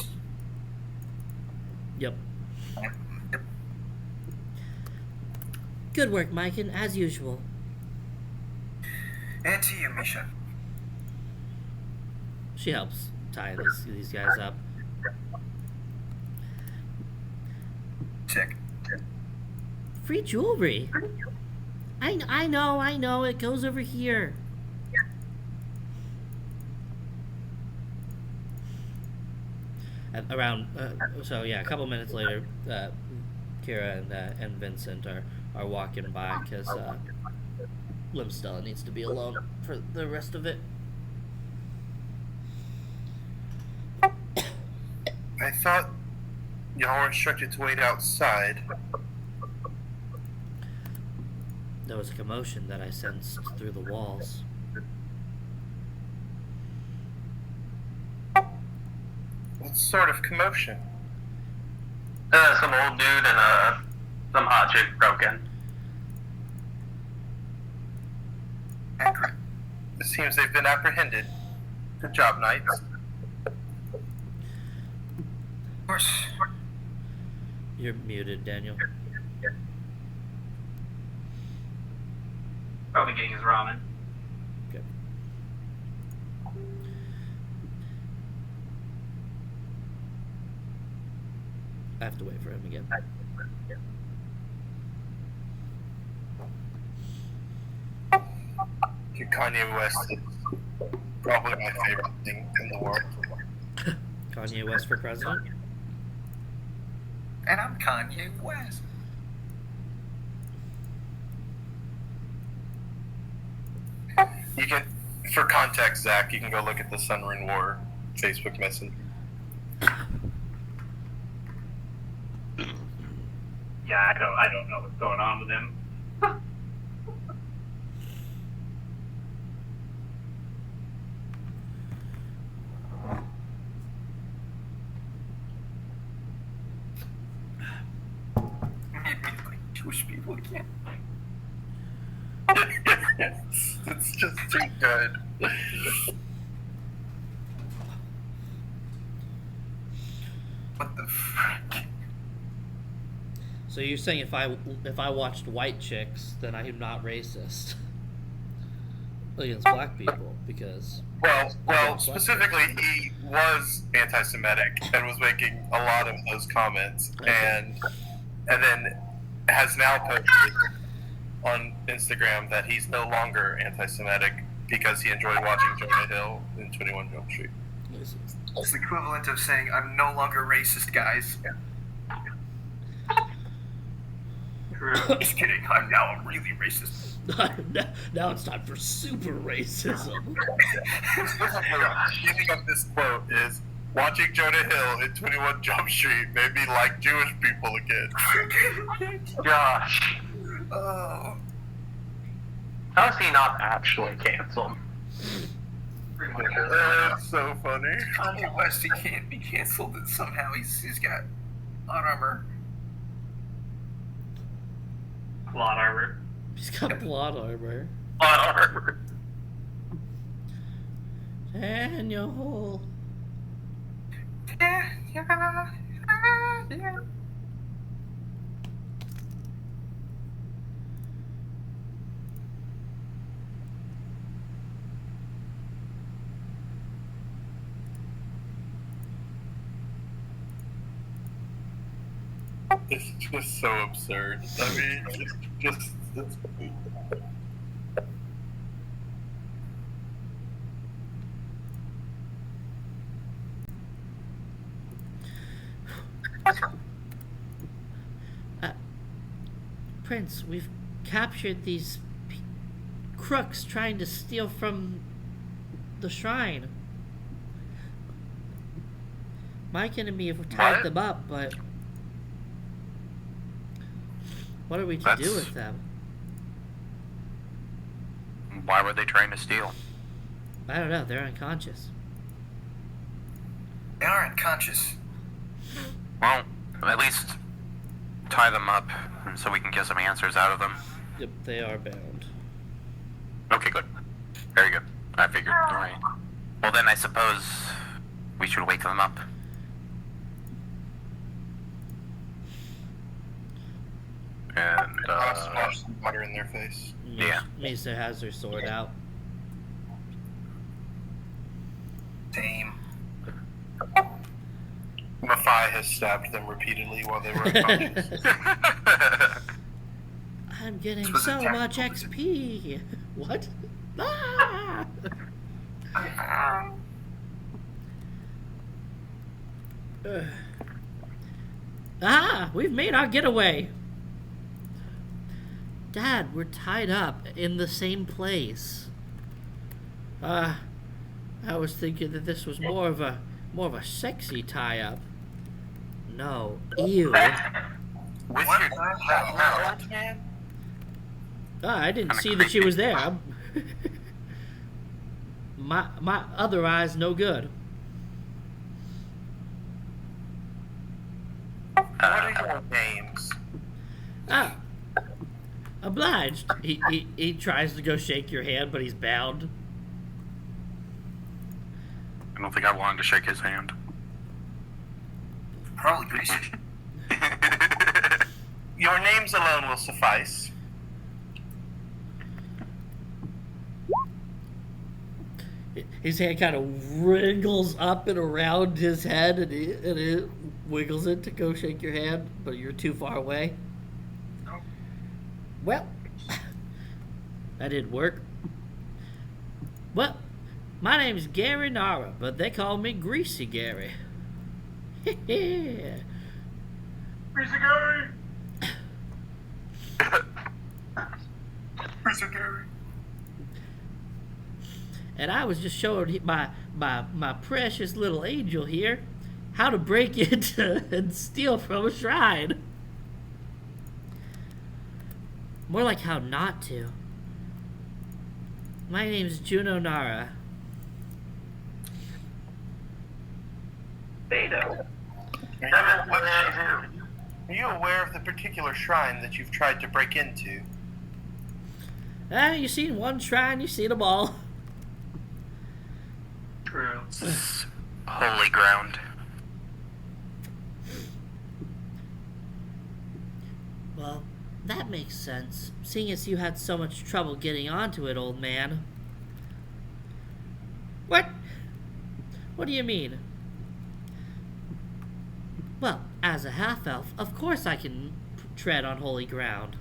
Yep. Yep. Good work, Mykin, as usual. And to you, Misha. She helps tie these guys up. Sick. Free jewelry. I know. It goes over here. Around a couple minutes later, Kira and Vincent are walking by because Limstella needs to be alone for the rest of it. I thought y'all were instructed to wait outside. There was a commotion that I sensed through the walls. What sort of commotion? Some old dude and some hot chick broke in. Accurate. It seems they've been apprehended. Good job, Knights. Of course. You're muted, Daniel. Probably getting his ramen. Okay. I have to wait for him again. Kanye West is probably my favorite thing in the world. Kanye West for president? And I'm Kanye West. You can, for context, Zach, you can go look at the Sun Rune War Facebook Messenger. Yeah, I don't know what's going on with him. Made me like Jewish people again. It's just too good. What the frick? So you're saying if I watched white chicks, then I'm not racist against black people because Well, specifically, he was anti-Semitic and was making a lot of those comments, and then has now posted on Instagram that he's no longer anti-Semitic because he enjoyed watching Jonah Hill in 21 Jump Street. It's the equivalent of saying I'm no longer racist, guys. Just kidding. I'm now really racist. Now it's time for super racism. The beginning of this quote is, watching Jonah Hill in 21 Jump Street made me like Jewish people again. Gosh. Oh. How is he not actually canceled? It's so funny. Kanye West, he can't be canceled, and somehow he's got plot armor. Plot armor. He's got plot armor. Plot armor. Daniel. Yeah. It's just so absurd. I mean, it's just. Prince, we've captured these crooks trying to steal from the shrine. Mike and me have tied them up, but what are we to do with them? Why were they trying to steal? I don't know. They're unconscious. They are unconscious. Well, at least tie them up so we can get some answers out of them. Yep, they are bound. Okay, good. Very good. I figured. Alright. Well, then I suppose we should wake them up. And, Splash some water in their face. Yeah. Misa has her sword out. Same. Maffei has stabbed them repeatedly while they were unconscious. I'm getting This was so a much tactical XP. What? Ah! Ah! We've made our getaway. Dad, we're tied up in the same place. I was thinking that this was more of a sexy tie-up. No, ew. With your I didn't Kinda see that she creepy. was there. my other eye's no good. What are your names? Ah, obliged. He tries to go shake your hand, but he's bound. I don't think I wanted to shake his hand. Probably greasy. Your names alone will suffice. His hand kind of wriggles up and around his head, and it wiggles it to go shake your hand, but you're too far away. Well, that didn't work. Well, my name's Gary Nara, but they call me Greasy Gary. Greasy Gary! Greasy Gary. And I was just showing my precious little angel here how to break into and steal from a shrine. More like how not to. My name's Juno Nara. Beto. Are you aware of the particular shrine that you've tried to break into? You seen one shrine, you seen them all. True. This is holy ground. Well, that makes sense, seeing as you had so much trouble getting onto it, old man. What? What do you mean? Well, as a half-elf, of course I can tread on holy ground.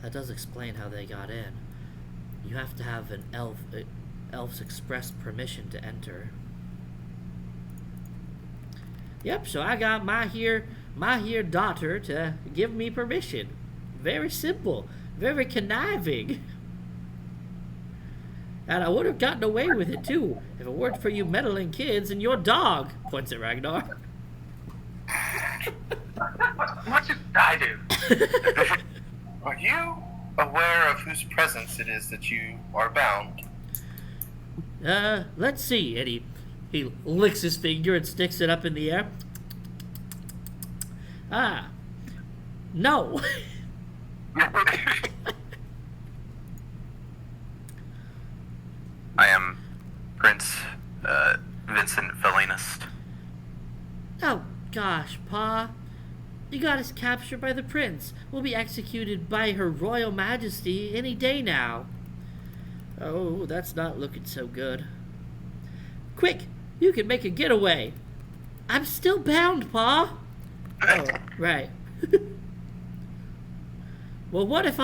That does explain how they got in. You have to have an elf's express permission to enter. Yep, so I got my here daughter to give me permission. Very simple, very conniving. And I would have gotten away with it too, if it weren't for you meddling kids and your dog, points at Ragnar. What did I do? Are you aware of whose presence it is that you are bound? Let's see. And he licks his finger and sticks it up in the air. No. I am Prince Vincent Fellinist. Oh, gosh, Pa. You got us captured by the prince. We'll be executed by her royal majesty any day now. Oh, that's not looking so good. Quick, you can make a getaway. I'm still bound, Pa. Oh, right. Well, what if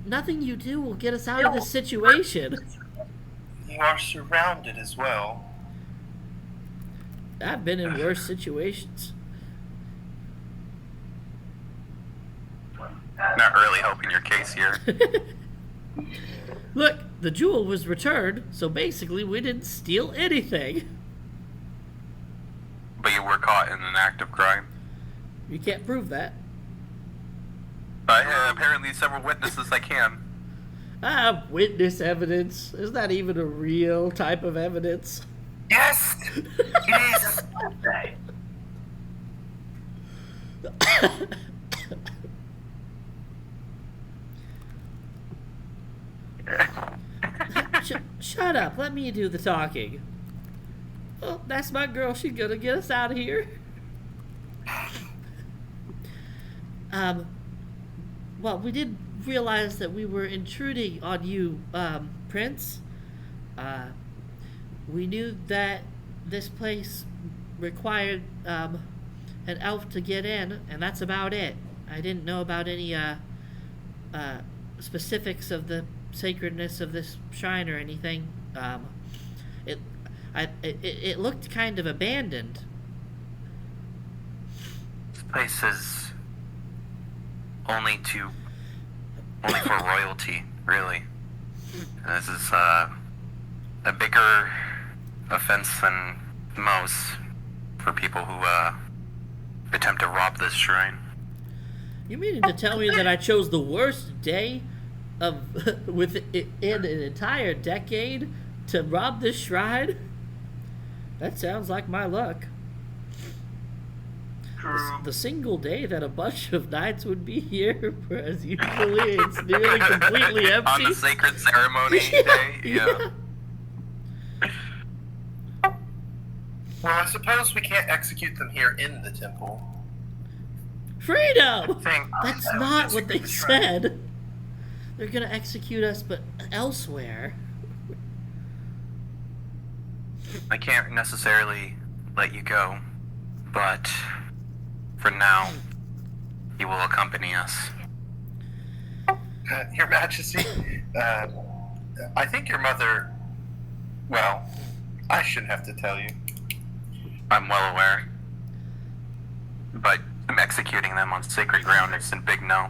nothing you do will get us out of this situation. You are surrounded as well. I've been in worse situations. Not really helping your case here. Look, the jewel was returned, so basically we didn't steal anything. But you were caught in an act of crime. You can't prove that. Apparently several witnesses I can. Witness evidence. Is that even a real type of evidence? Yes, it is. Shut up. Let me do the talking. Oh, that's my girl. She's gonna get us out of here. Well, we did realize that we were intruding on you, Prince. We knew that this place required, an elf to get in, and that's about it. I didn't know about any, specifics of the sacredness of this shrine or anything. It looked kind of abandoned. This place is only for royalty, really. This is a bigger offense than most for people who attempt to rob this shrine. You meaning to tell me that I chose the worst day of in an entire decade to rob this shrine? That sounds like my luck. True. The single day that a bunch of knights would be here, whereas usually it's nearly completely empty. On the sacred ceremony day, yeah. Well, I suppose we can't execute them here in the temple. Freedom! think That's not what they said. They're gonna execute us, but elsewhere. I can't necessarily let you go, but for now, you will accompany us. Your Majesty, I think your mother. Well, I shouldn't have to tell you. I'm well aware, but executing them on sacred ground is a big no.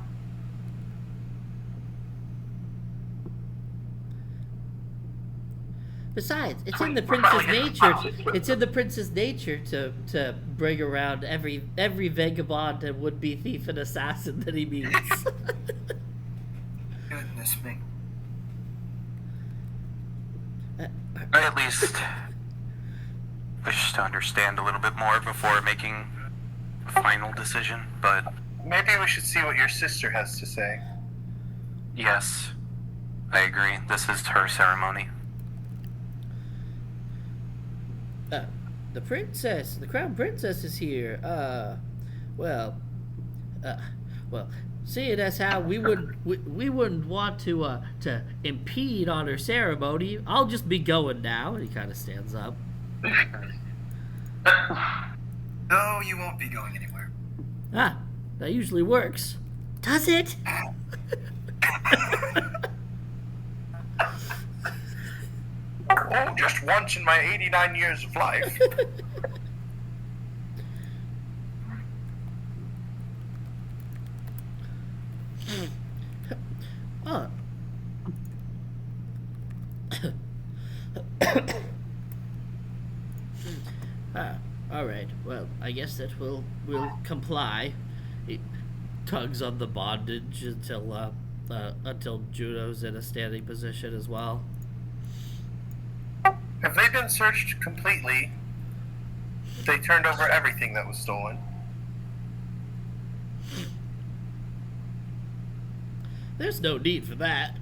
Besides, it's in the prince's nature. It's in the prince's nature to bring around every vagabond and would-be thief and assassin that he meets. Goodness me. I at least wish to understand a little bit more before making a final decision, but Maybe we should see what your sister has to say. yes, I agree. This is her ceremony. The crown princess is here. Well, seeing as how we wouldn't want to impede on her ceremony, I'll just be going now. And he kind of stands up. No, you won't be going anywhere. Ah, that usually works. Does it? Oh, just once in my 89 years of life. Oh. All right. Well, I guess that we'll comply. He tugs on the bondage until Juno's in a standing position as well. Have they been searched completely? They turned over everything that was stolen. There's no need for that.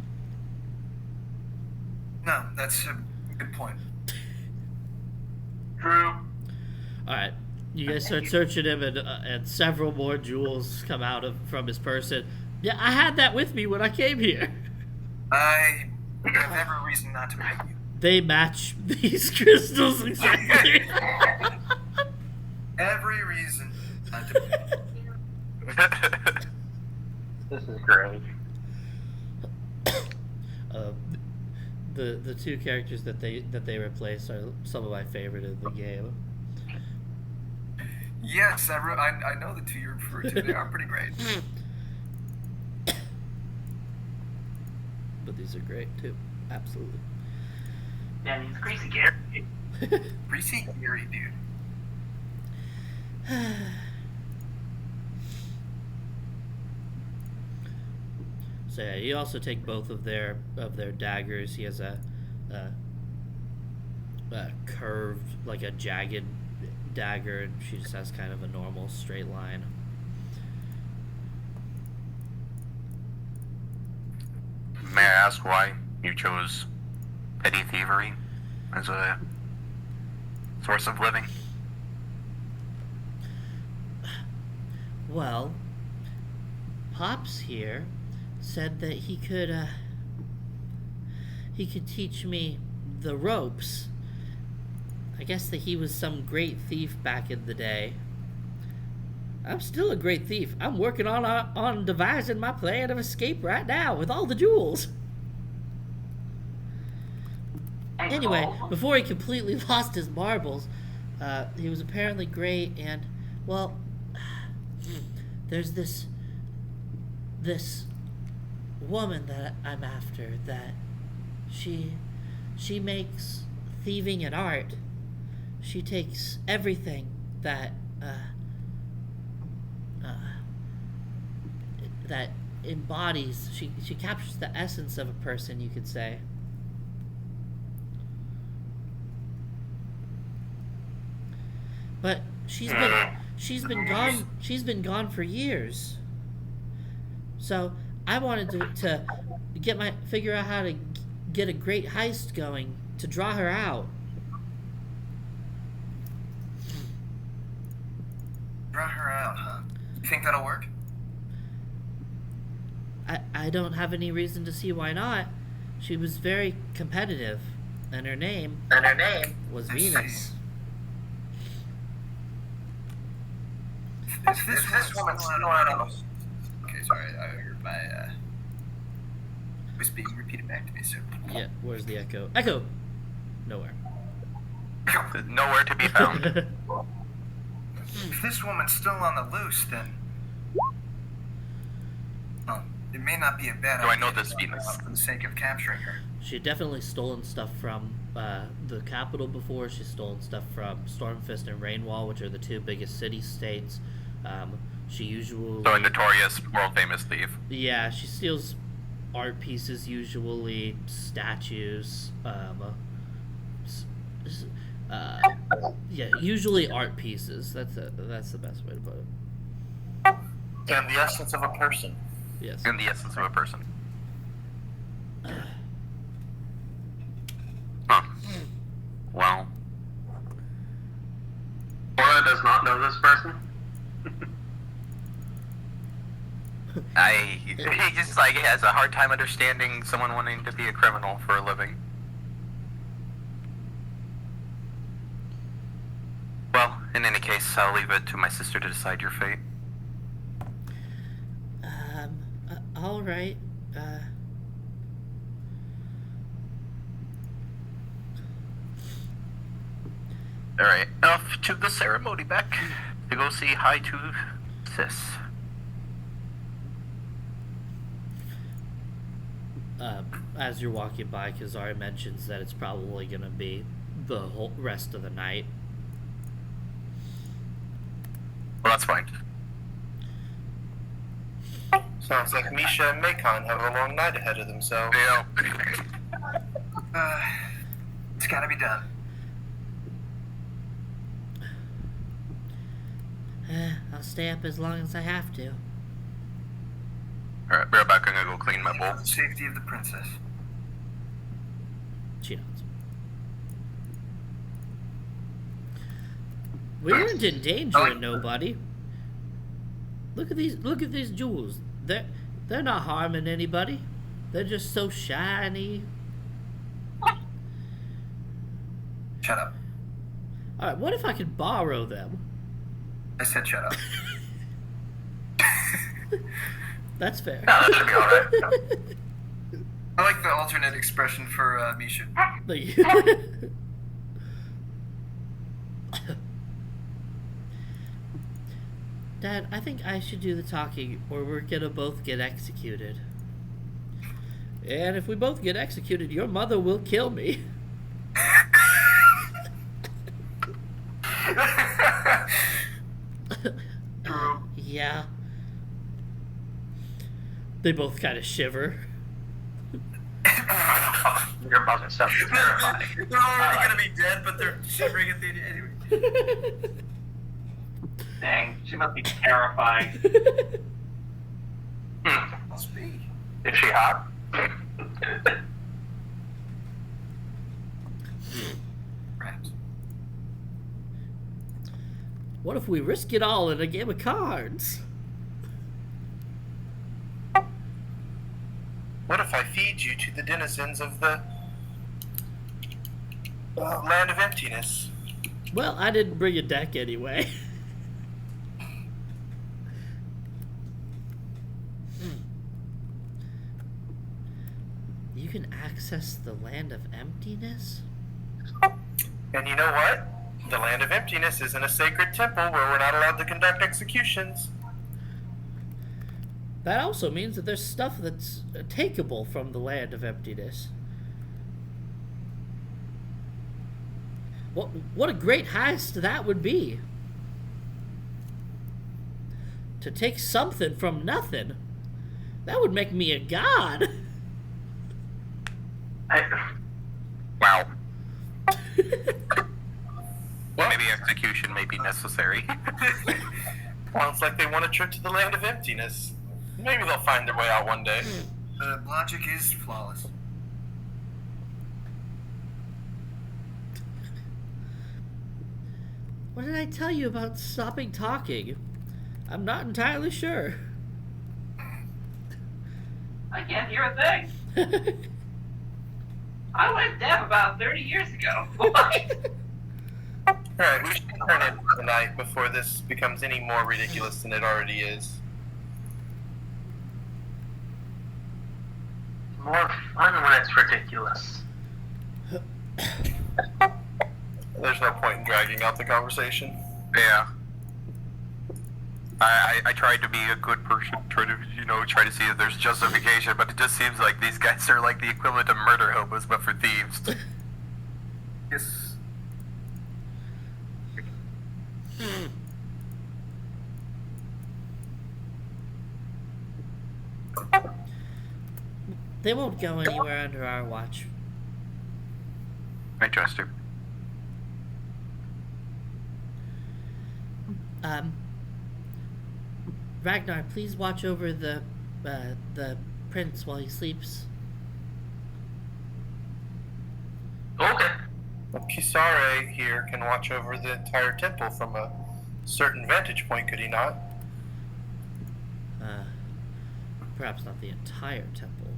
No, that's a good point. True. All right. You guys start searching him, and several more jewels come out from his person. Yeah, I had that with me when I came here. I have every reason not to pay you. They match these crystals exactly. Every reason not to pay you. This is great. The two characters that they replace are some of my favorite in the game. Yes, I know the two you referred to. They are pretty great. But these are great too. Absolutely. Yeah, he's Greasy Gary. Greasy Gary, dude. So yeah, you also take both of their daggers. He has a curved, like a jagged dagger, and she just has kind of a normal straight line. May I ask why you chose petty thievery as a source of living? Well, Pops here said that he could teach me the ropes. I guess that he was some great thief back in the day. I'm still a great thief. I'm working on devising my plan of escape right now with all the jewels. Anyway, before he completely lost his marbles, he was apparently great, and well, there's this woman that I'm after that she makes thieving an art. She takes everything that that embodies. She captures the essence of a person, you could say. But she's been gone for years. So I wanted to figure out how to get a great heist going to draw her out. Draw her out, huh? You think that'll work? I don't have any reason to see why not. She was very competitive, and her name was Venus. If this woman's still out on the... Okay, sorry, I heard my voice being repeated back to me, so... Yeah, where's the echo? Echo! Nowhere. Nowhere to be found. If this woman's still on the loose, then... Well, it may not be a bad idea. Do I know this Venus? For the sake of capturing her. She had definitely stolen stuff from the capital before. She's stolen stuff from Stormfist and Rainwall, which are the two biggest city-states. She usually... So a notorious, world-famous thief. Yeah, she steals art pieces, usually statues. Yeah, usually art pieces. That's the best way to put it. And the essence of a person. Yes. And the essence of a person. Huh. Well. Laura does not know this person. He just like has a hard time understanding someone wanting to be a criminal for a living. Well, in any case, I'll leave it to my sister to decide your fate. All right. All right, off to the ceremony back to go see hi to Sis. As you're walking by, Kazari mentions that it's probably going to be the whole rest of the night. Well, that's fine. Sounds like Misha and Makon have a long night ahead of themselves. Yeah. It's gotta be done. I'll stay up as long as I have to. Alright, be right back. I'm gonna go clean my bowl. For the safety of the princess. She nods. We weren't in danger of nobody. Look at these jewels. They're not harming anybody. They're just so shiny. Shut up. Alright, what if I could borrow them? I said shut up. That's fair. Yeah, that should be alright. I like the alternate expression for Misha. Thank you. Dad, I think I should do the talking, or we're gonna both get executed. And if we both get executed, your mother will kill me. Yeah. They both kind of shiver. Your mother's so terrifying. They're already gonna be dead, but they're shivering at the anyway. Dang, she must be terrifying. Must be. Is she hot? Perhaps. What if we risk it all in a game of cards? What if I feed you to the denizens of the land of emptiness? Well, I didn't bring a deck anyway. You can access the land of emptiness? And you know what? The land of emptiness isn't a sacred temple where we're not allowed to conduct executions. That also means that there's stuff that's takeable from the land of emptiness. What a great heist that would be. To take something from nothing. That would make me a god. Wow. Well, maybe execution may be necessary. Sounds like they want a trip to the land of emptiness. Maybe they'll find their way out one day. The logic is flawless. What did I tell you about stopping talking? I'm not entirely sure. I can't hear a thing. I went deaf about 30 years ago. What? Alright, we should turn in for the night before this becomes any more ridiculous than it already is. More fun when it's ridiculous. There's no point in dragging out the conversation. Yeah. I tried to be a good person, try to see if there's justification, but it just seems like these guys are like the equivalent of murder hobos, but for thieves. Yes. They won't go anywhere under our watch. I trust her. Ragnar, please watch over the prince while he sleeps. Okay. Well, Kisare here can watch over the entire temple from a certain vantage point, could he not? Perhaps not the entire temple,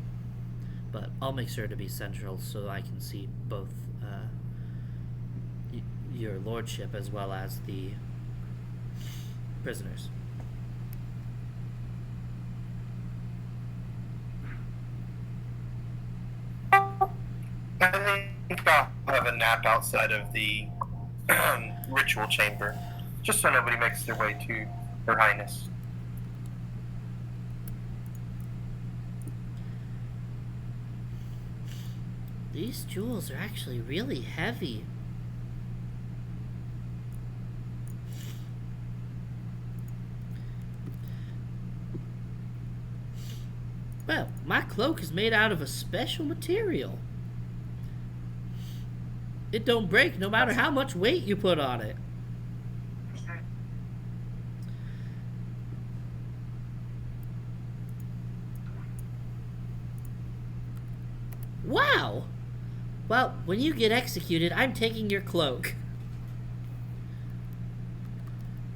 but I'll make sure to be central so I can see both your lordship as well as the prisoners. I think I'll have a nap outside of the ritual chamber, just so nobody makes their way to Her Highness. These jewels are actually really heavy. Well, my cloak is made out of a special material. It don't break no matter how much weight you put on it. Wow! Well, when you get executed, I'm taking your cloak.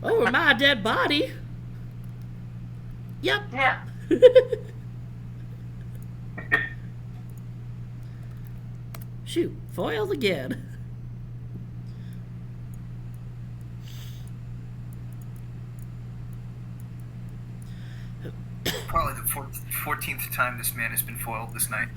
Over my dead body? Yep. Yeah. Shoot, foiled again. Probably the 14th time this man has been foiled this night.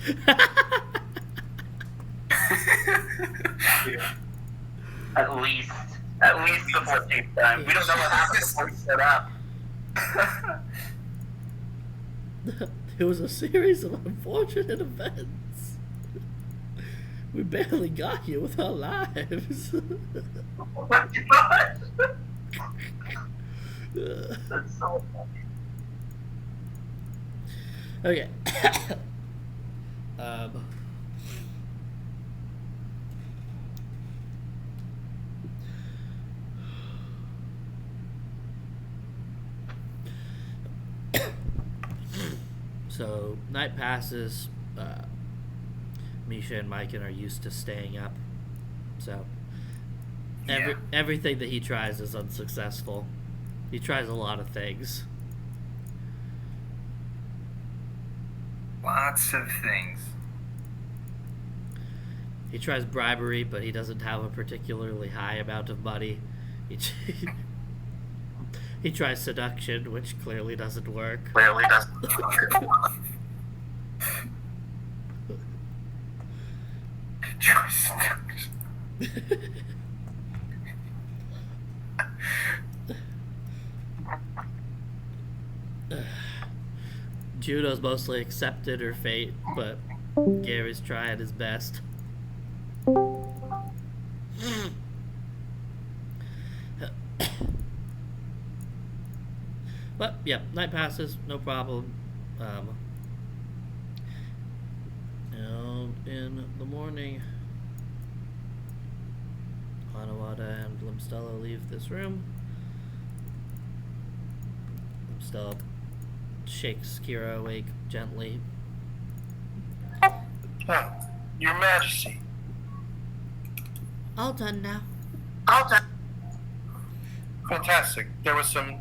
At least the 14th time. We don't know what happened before we set up. It was a series of unfortunate events. We barely got here with our lives. Oh my god! That's so funny. Okay. So, night passes. Misha and Maiken are used to staying up. So, everything that he tries is unsuccessful. He tries a lot of things. Lots of things. He tries bribery, but he doesn't have a particularly high amount of money. He tries seduction, which clearly doesn't work. Clearly doesn't work. Juno's mostly accepted her fate, but Gary's trying his best. But, yeah, night passes, no problem. In the morning, Hanawada and Limstella leave this room. Limstella shakes Kira awake gently. Oh, Your Majesty. All done now. Fantastic. There was some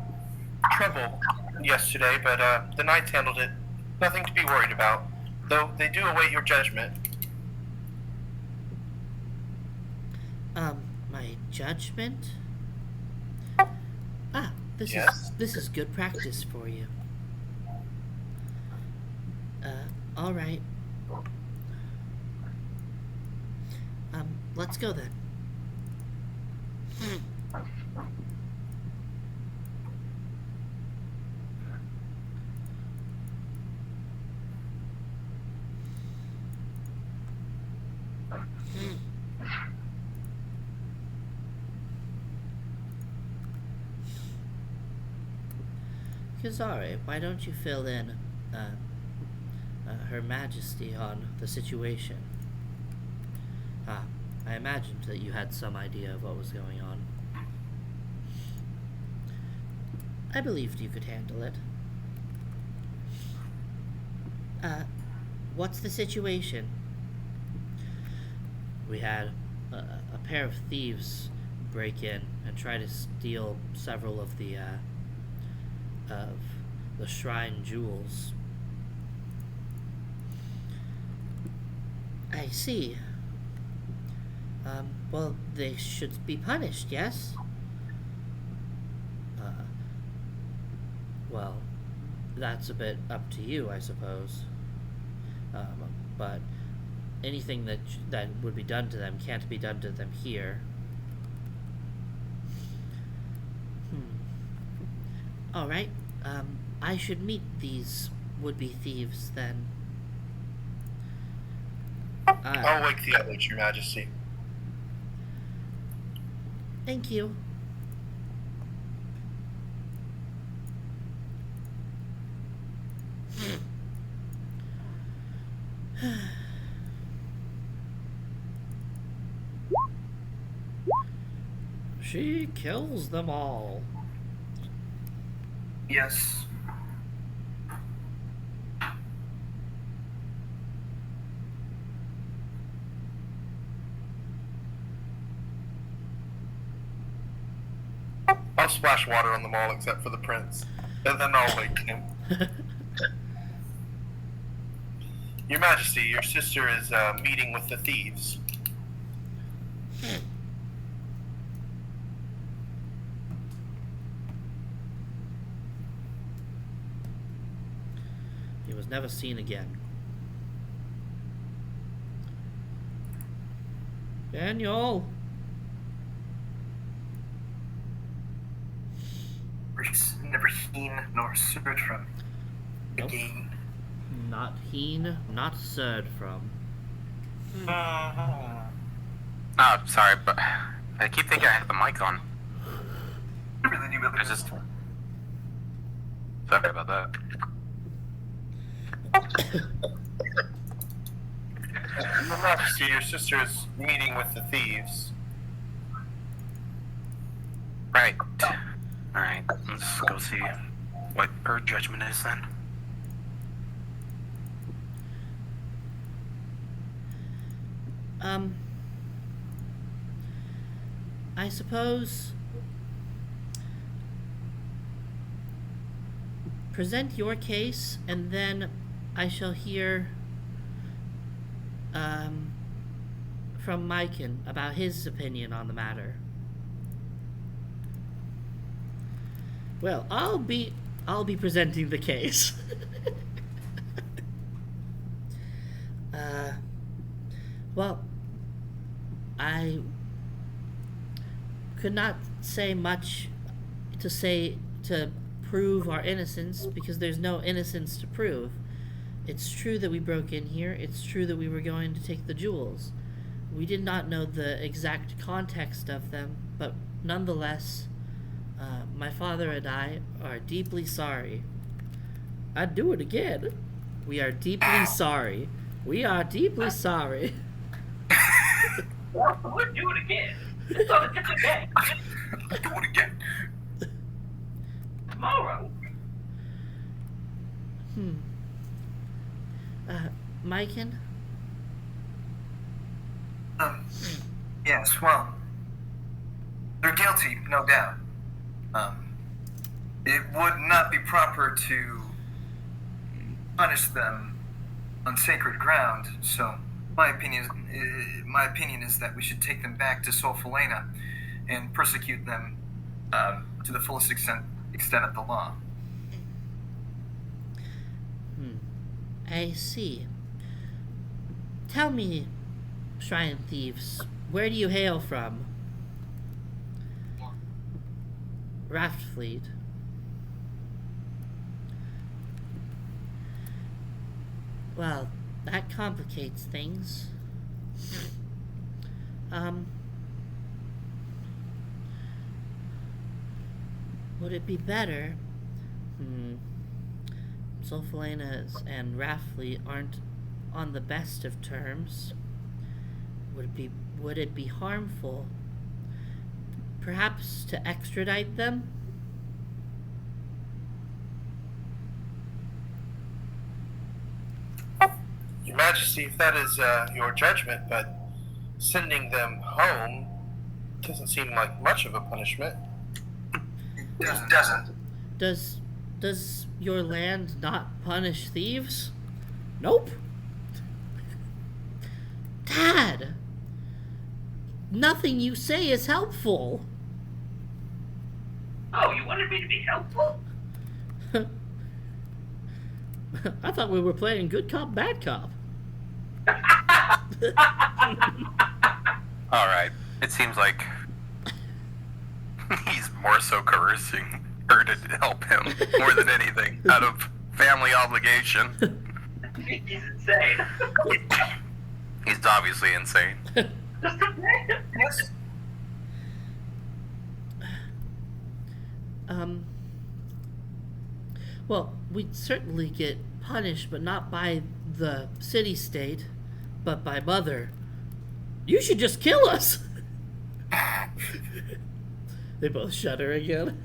trouble yesterday, but the Knights handled it. Nothing to be worried about. Though they do await your judgment. My judgment? This Yes? is good practice for you. All right. Let's go then. Kazari, why don't you fill in Her Majesty on the situation? I imagined that you had some idea of what was going on. I believed you could handle it. What's the situation? We had a pair of thieves break in and try to steal several of the shrine jewels. I see. Well, they should be punished, yes? Well, that's a bit up to you, I suppose. But anything that would be done to them can't be done to them here. Alright, I should meet these would-be thieves, then. I'll wake the others, Your Majesty. Thank you. She kills them all. Yes. I'll splash water on them all except for the prince. And then I'll wake him. Your Majesty, your sister is meeting with the thieves. He was never seen again. Daniel! Never seen nor heard from. Nope. Again. Not heen, not heard from. Oh, sorry, but I keep thinking I have the mic on. Really, you really I just... Sorry about that. Your Majesty, your sister is meeting with the thieves. Right. Alright, let's go see what her judgment is then. I suppose present your case, and then I shall hear from Myken about his opinion on the matter. Well, I'll be presenting the case. Well, I could not say much to prove our innocence, because there's no innocence to prove. It's true that we broke in here. It's true that we were going to take the jewels. We did not know the exact context of them, but nonetheless, my father and I are deeply sorry. I'd do it again. We are deeply sorry. We are deeply sorry. We'll do it again. It's on a different day. Do it again. Tomorrow. Myken? Yes, well, they're guilty, no doubt. It would not be proper to punish them on sacred ground, so my opinion is that we should take them back to Solfalena and persecute them to the fullest extent of the law. I see. Tell me, Shrine Thieves, where do you hail from? Raftfleet. Well, that complicates things. Would it be better? Solfalena and Raftfleet aren't on the best of terms. Would it be harmful, perhaps, to extradite them? Your Majesty, if that is your judgment, but sending them home doesn't seem like much of a punishment. It doesn't. Does your land not punish thieves? Nope. Dad! Nothing you say is helpful. Oh, you wanted me to be helpful? I thought we were playing good cop, bad cop. Alright, it seems like he's more so coercing her to help him more than anything, out of family obligation. He's insane. He's obviously insane. Yes. Well, we'd certainly get punished, but not by the city-state, but by Mother. You should just kill us! They both shudder again.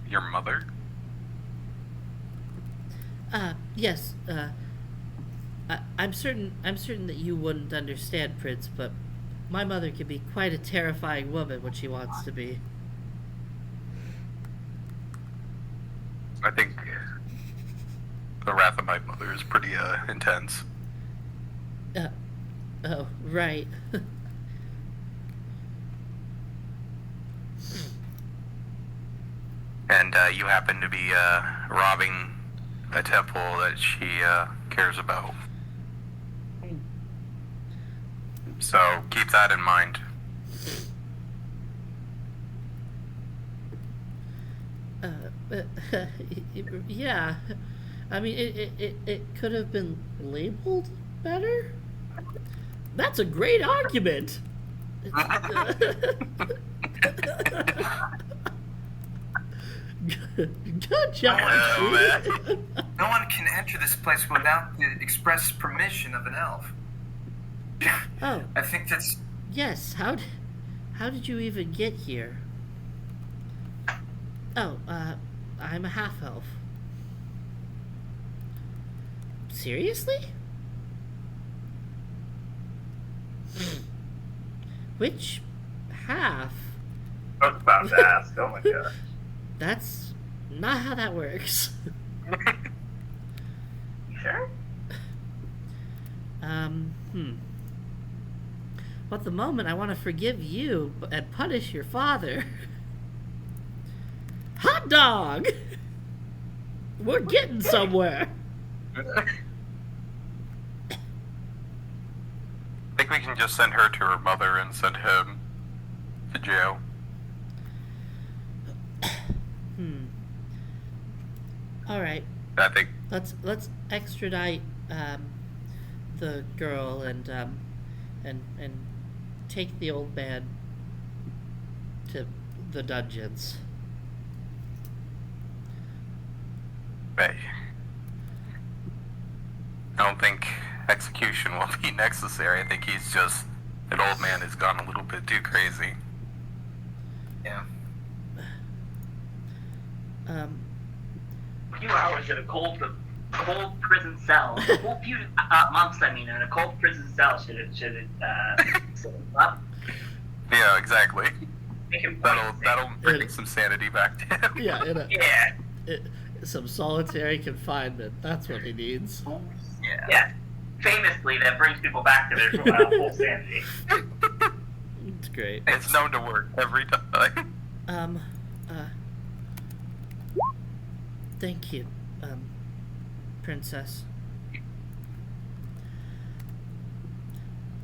Your mother? Yes, I'm certain that you wouldn't understand, Prince, but my mother can be quite a terrifying woman when she wants to be. I think the wrath of my mother is pretty intense. Oh, right. And you happen to be robbing a temple that she cares about. So keep that in mind. Yeah. I mean, it could have been labeled better? That's a great argument! Good job! No one can enter this place without the express permission of an elf. Oh. I think that's... Yes, how did you even get here? Oh, I'm a half-elf. Seriously? Which half? I was about to ask. Oh my god. That's not how that works. You sure? Well, at the moment, I want to forgive you and punish your father. Hot dog! We're getting somewhere. I think we can just send her to her mother and send him to jail. All right. I think Let's extradite the girl and take the old man to the dungeons. I don't think execution will be necessary. I think he's just an old man who's gone a little bit too crazy. Yeah. A few hours in a cold prison cell. A cold few months, I mean, in a cold prison cell should it set him up. Yeah, exactly. Make him That'll bring some sanity back to him. Yeah. Some solitary confinement. That's what he needs. Yeah. Famously, that brings people back to their full sanity. It's great. It's known to work every time. Thank you, Princess.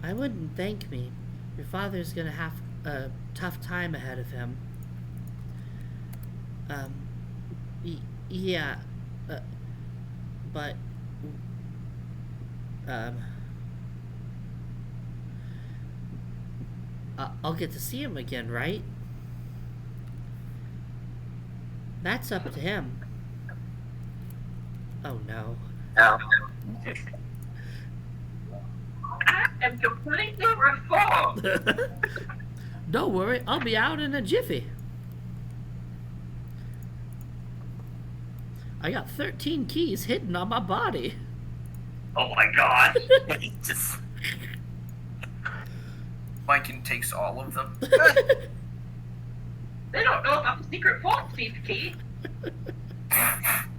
I wouldn't thank me. Your father's gonna have a tough time ahead of him. Yeah, but, I'll get to see him again, right? That's up to him. Oh no. No. I am completely reformed. Don't worry, I'll be out in a jiffy. I got 13 keys hidden on my body. Oh my god. Mike takes all of them. They don't know about the secret 14th key.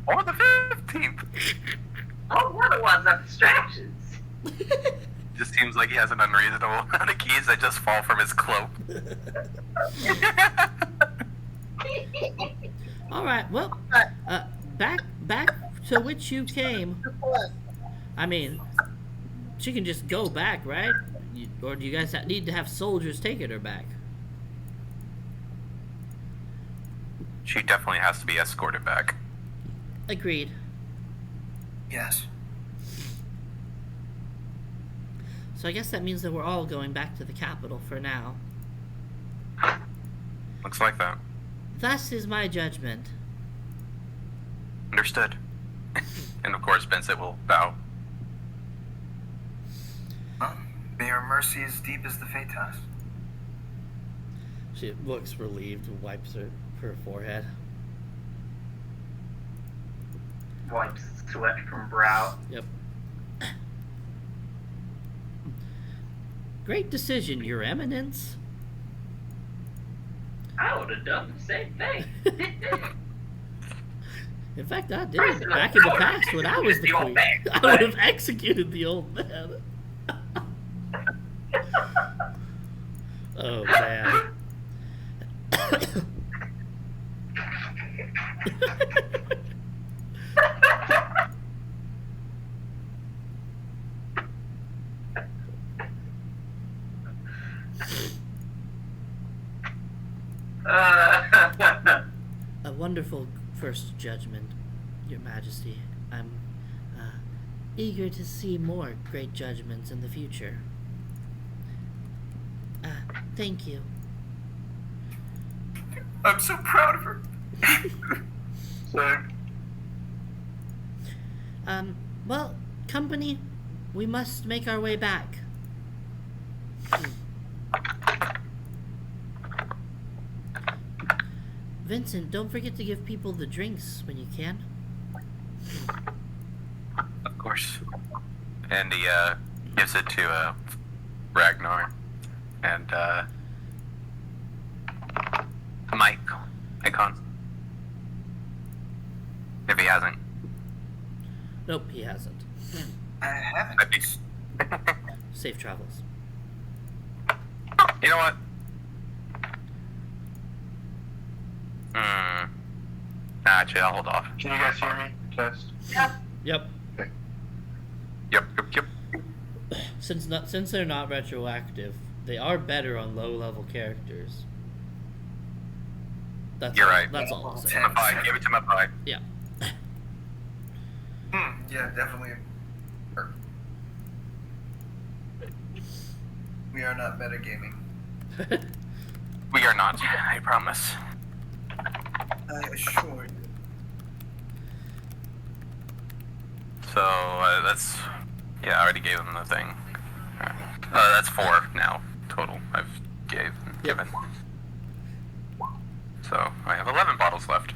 Or the 15th. Oh, we're the ones that distractions. Just seems like he has an unreasonable amount of keys that just fall from his cloak. Alright, well, back to which you came. I mean, she can just go back, right? Or do you guys need to have soldiers taking her back? She definitely has to be escorted back. Agreed. Yes. So I guess that means that we're all going back to the capital for now. Looks like that. Thus is my judgment. Understood. And of course, Vincent will bow. Well, may your mercy as deep as the Phaetos. She looks relieved and wipes her forehead. Wipes sweat from brow. Yep. Great decision, Your Eminence. I would have done the same thing. In fact, I did it back in the past when I was the queen. I would have executed the old man. Oh, man. A wonderful first judgment, Your Majesty. I'm eager to see more great judgments in the future. Thank you. I'm so proud of her. Well, company, we must make our way back. Vincent, don't forget to give people the drinks when you can. Of course. And he gives it to Ragnar. And Mike. Icon. If he hasn't. Nope, he hasn't. I haven't. Safe travels. You know what? Actually, I'll hold off. Can you guys hear me? Test. Yep. Yep. Since they're not retroactive, they are better on low-level characters. You're right. That's all I'll say. Mapai. Give it to Mapai. Yeah. Yeah, definitely. We are not metagaming. We are not, I promise. I assure you. So, let's Yeah, I already gave him the thing. That's 4 now total. I've given. So I have 11 bottles left.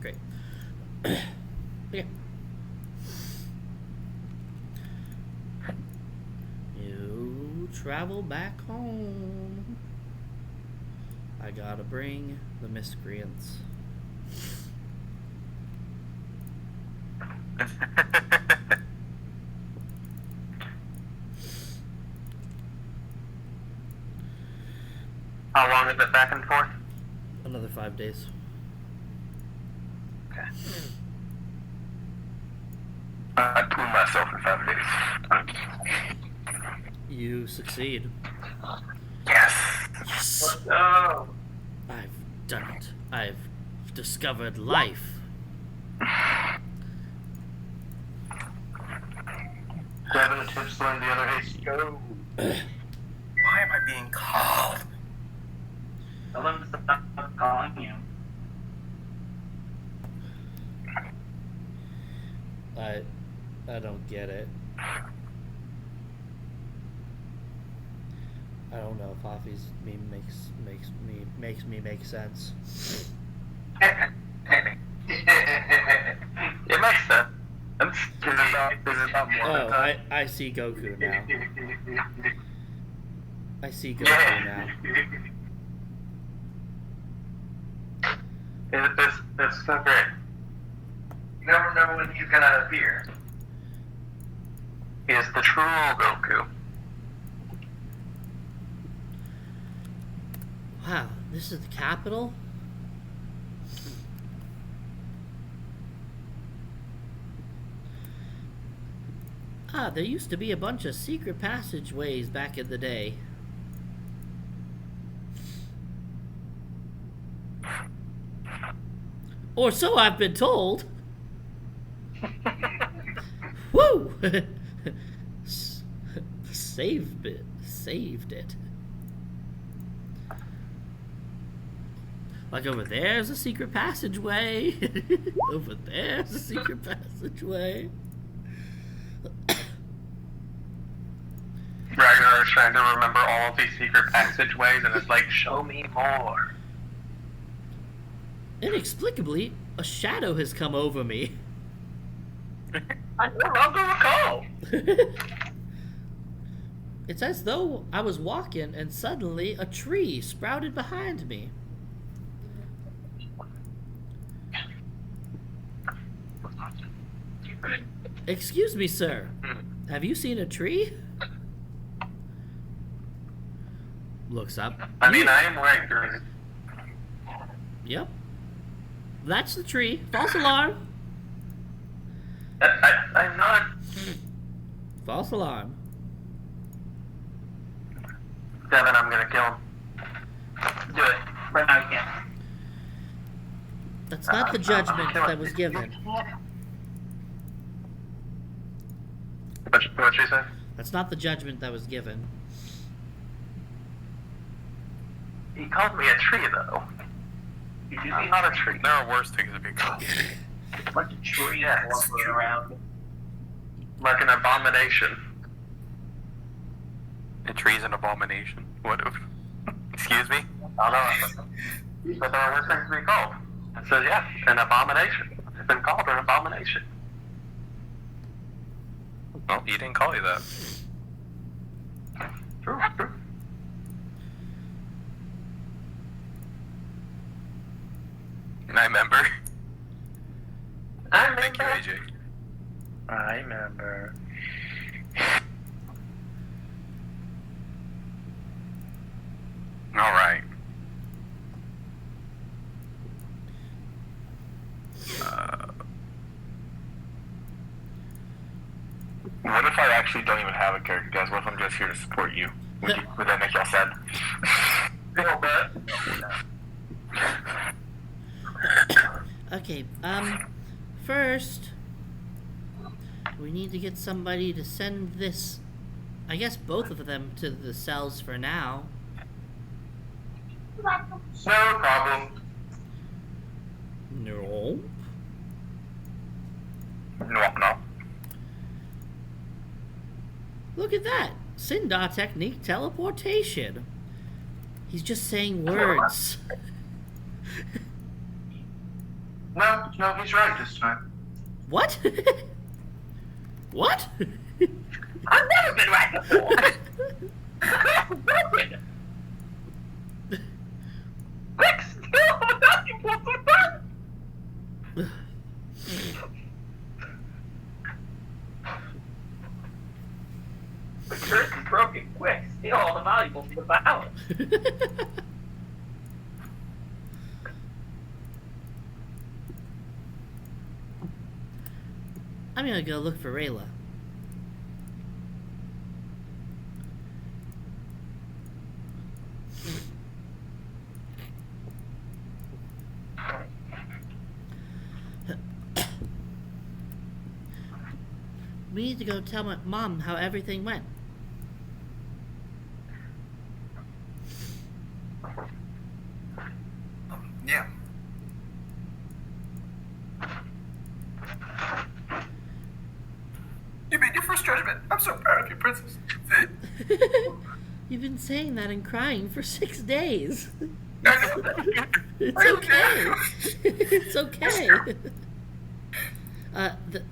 Great. Okay. You travel back home. I gotta bring the miscreants. How long is it back and forth? Another 5 days. Okay. I prove myself in 5 days. You succeed. Yes. Yes. Let's go. I've done it. I've discovered life. Grabbing the tips, letting the other haste go. Why am I being called? Tell them to stop calling you. I don't get it. I don't know if Hafi's meme makes me make sense. It makes sense. It's about more Oh, time. I see Goku now. I see Goku now. It's so great. You never know when he's gonna appear. He is the true Goku. Wow, this is the capital? Ah, there used to be a bunch of secret passageways back in the day. Or so I've been told. Woo! Saved it. Saved it. Like over there's a secret passageway. Over there's a secret passageway. Ragnar is trying to remember all of these secret passageways, and it's like, show me more. Inexplicably, a shadow has come over me. I no longer recall. It's as though I was walking and suddenly a tree sprouted behind me. Excuse me, sir. Have you seen a tree? Looks up. I mean, I am wearing green. Yep. That's the tree. False alarm. I'm not. False alarm. Devin, I'm gonna kill him. Do it. But now you can't. That's not the judgment that was given. What she say? That's not the judgment that was given. He called me a tree, though. I'm not a tree. There are worse things to be called. A bunch of trees Yes. walking around. Like an abomination. A tree's an abomination. What? Excuse me? I don't know. But there are worse things to be called. It says, yeah, an abomination. It's been called an abomination. Well, he didn't call you that. True, true. And I remember. I Thank you, remember. AJ. I remember. All right. What if I actually don't even have a character, guys? What if I'm just here to support you? Would that make y'all sad? Okay, first, we need to get somebody to send this, I guess both of them, to the cells for now. No problem. No. No. Look at that! Sindar technique teleportation. He's just saying words. No, he's right this time. What? What? I've never been right before. Quick, still nothing wants to burn. The curse is broken. Quick, steal all the valuables from the balance. I'm gonna go look for Rayla. We need to go tell my mom how everything went. Yeah. You made your first judgment. I'm so proud of you, princess. You've been saying that and crying for 6 days. I know. It's I okay. know. It's okay.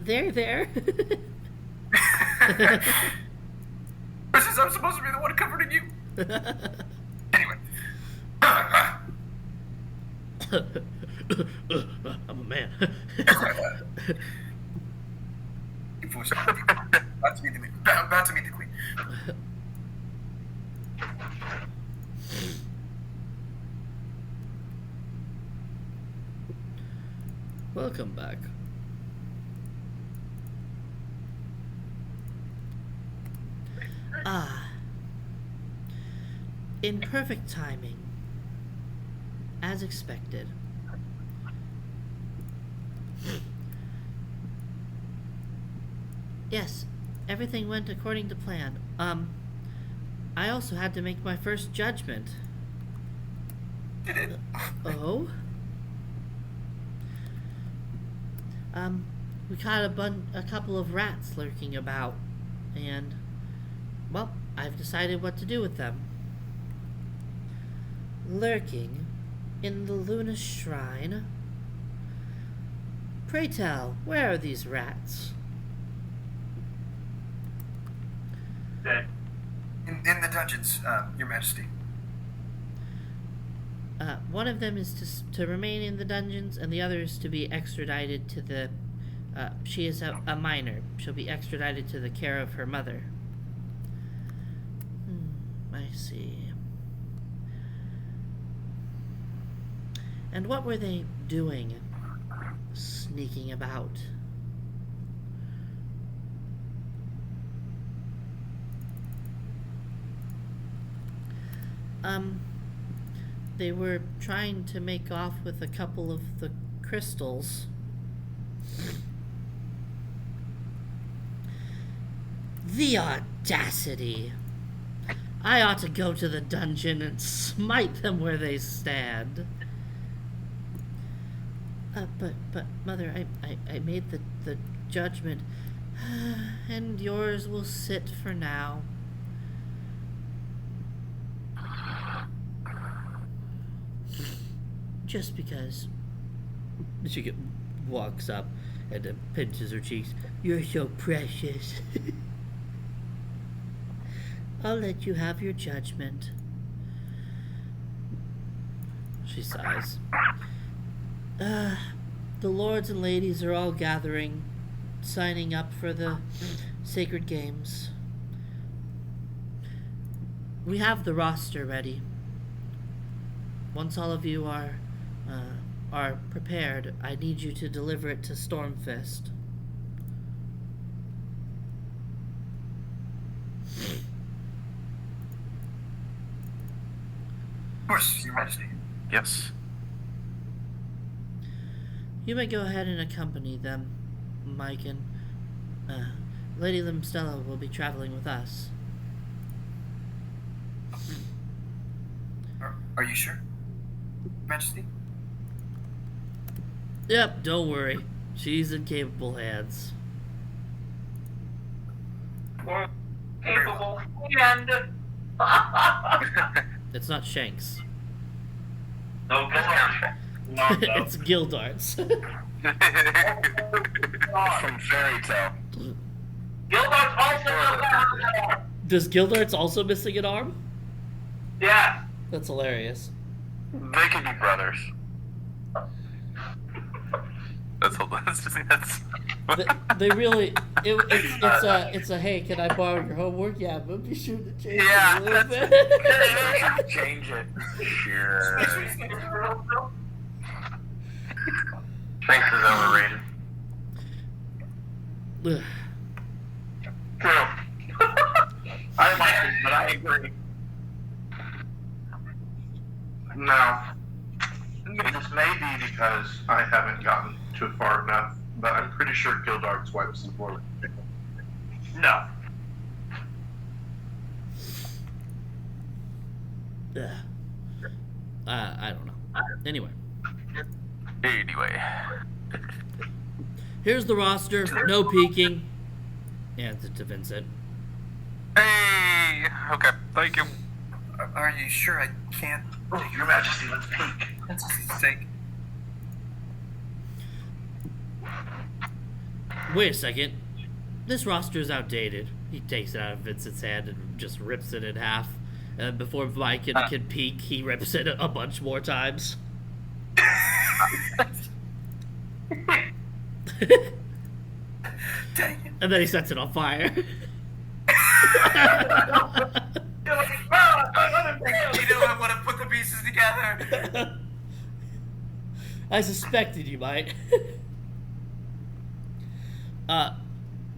There. Princess, I'm supposed to be the one comforting you. Anyway. I'm a man. Deep voice. About to meet the queen. Welcome back. In perfect timing, as expected. Yes, everything went according to plan. I also had to make my first judgment. Oh? We caught a couple of rats lurking about, and, well, I've decided what to do with them. Lurking in the Luna Shrine. Pray tell, where are these rats? In the dungeons, Your Majesty. One of them is to remain in the dungeons, and the other is to be extradited to the... she is a minor. She'll be extradited to the care of her mother. I see. And what were they doing? Sneaking about. They were trying to make off with a couple of the crystals. The audacity! I ought to go to the dungeon and smite them where they stand. But Mother, I made the judgment, and yours will sit for now. Just because. She walks up and pinches her cheeks. You're so precious. I'll let you have your judgment. She sighs. The lords and ladies are all gathering signing up for the Sacred Games. We have the roster ready. Once all of you are prepared, I need you to deliver it to Stormfist. Of course, Your Majesty. Yes. You may go ahead and accompany them, Mike, and Lady Limstella will be traveling with us. Are you sure, Your Majesty? Yep, don't worry. She's in capable hands. Capable and It's not Shanks. no good. It's Gildarts. From Fairy Tale. Gilbert's also Does Gildarts also missing an arm? yeah. That's hilarious. They could be brothers. That's They really. It's a hey, can I borrow your homework? Yeah, but be sure to change it a little bit. Change it. Sure. Shanks is overrated. Ugh. True. I like it, but I agree. No. This may be because I haven't gotten too far enough, but I'm pretty sure Gildart's wipes the floor. No. Ugh. I don't know. Anyway, here's the roster. No peeking. Yeah, to Vincent. Hey! Okay, thank you. Are you sure I can't? Oh, Your Majesty, let's peek. That's a mistake. Wait a second. This roster is outdated. He takes it out of Vincent's hand and just rips it in half. And before Mike can peek, he rips it a bunch more times. Dang it. And then he sets it on fire. You know I want to put the pieces together. I suspected you might.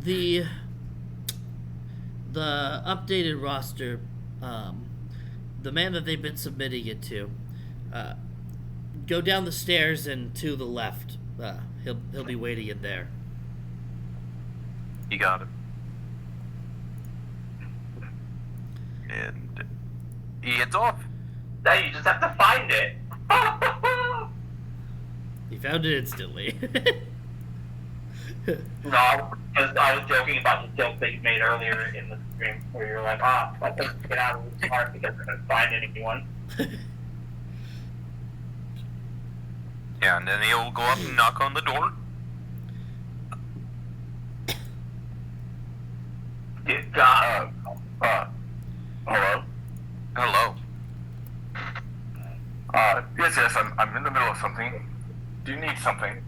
The updated roster, the man that they've been submitting it to, go down the stairs and to the left. He'll be waiting in there. You got it. And he heads off. Now you just have to find it. He found it instantly. No, I was joking about the joke that you made earlier in the stream, where you're like, I couldn't get out of this part because I couldn't find anyone. Yeah, and then he'll go up and knock on the door. Dear God. Hello? Hello. Yes, I'm in the middle of something. Do you need something?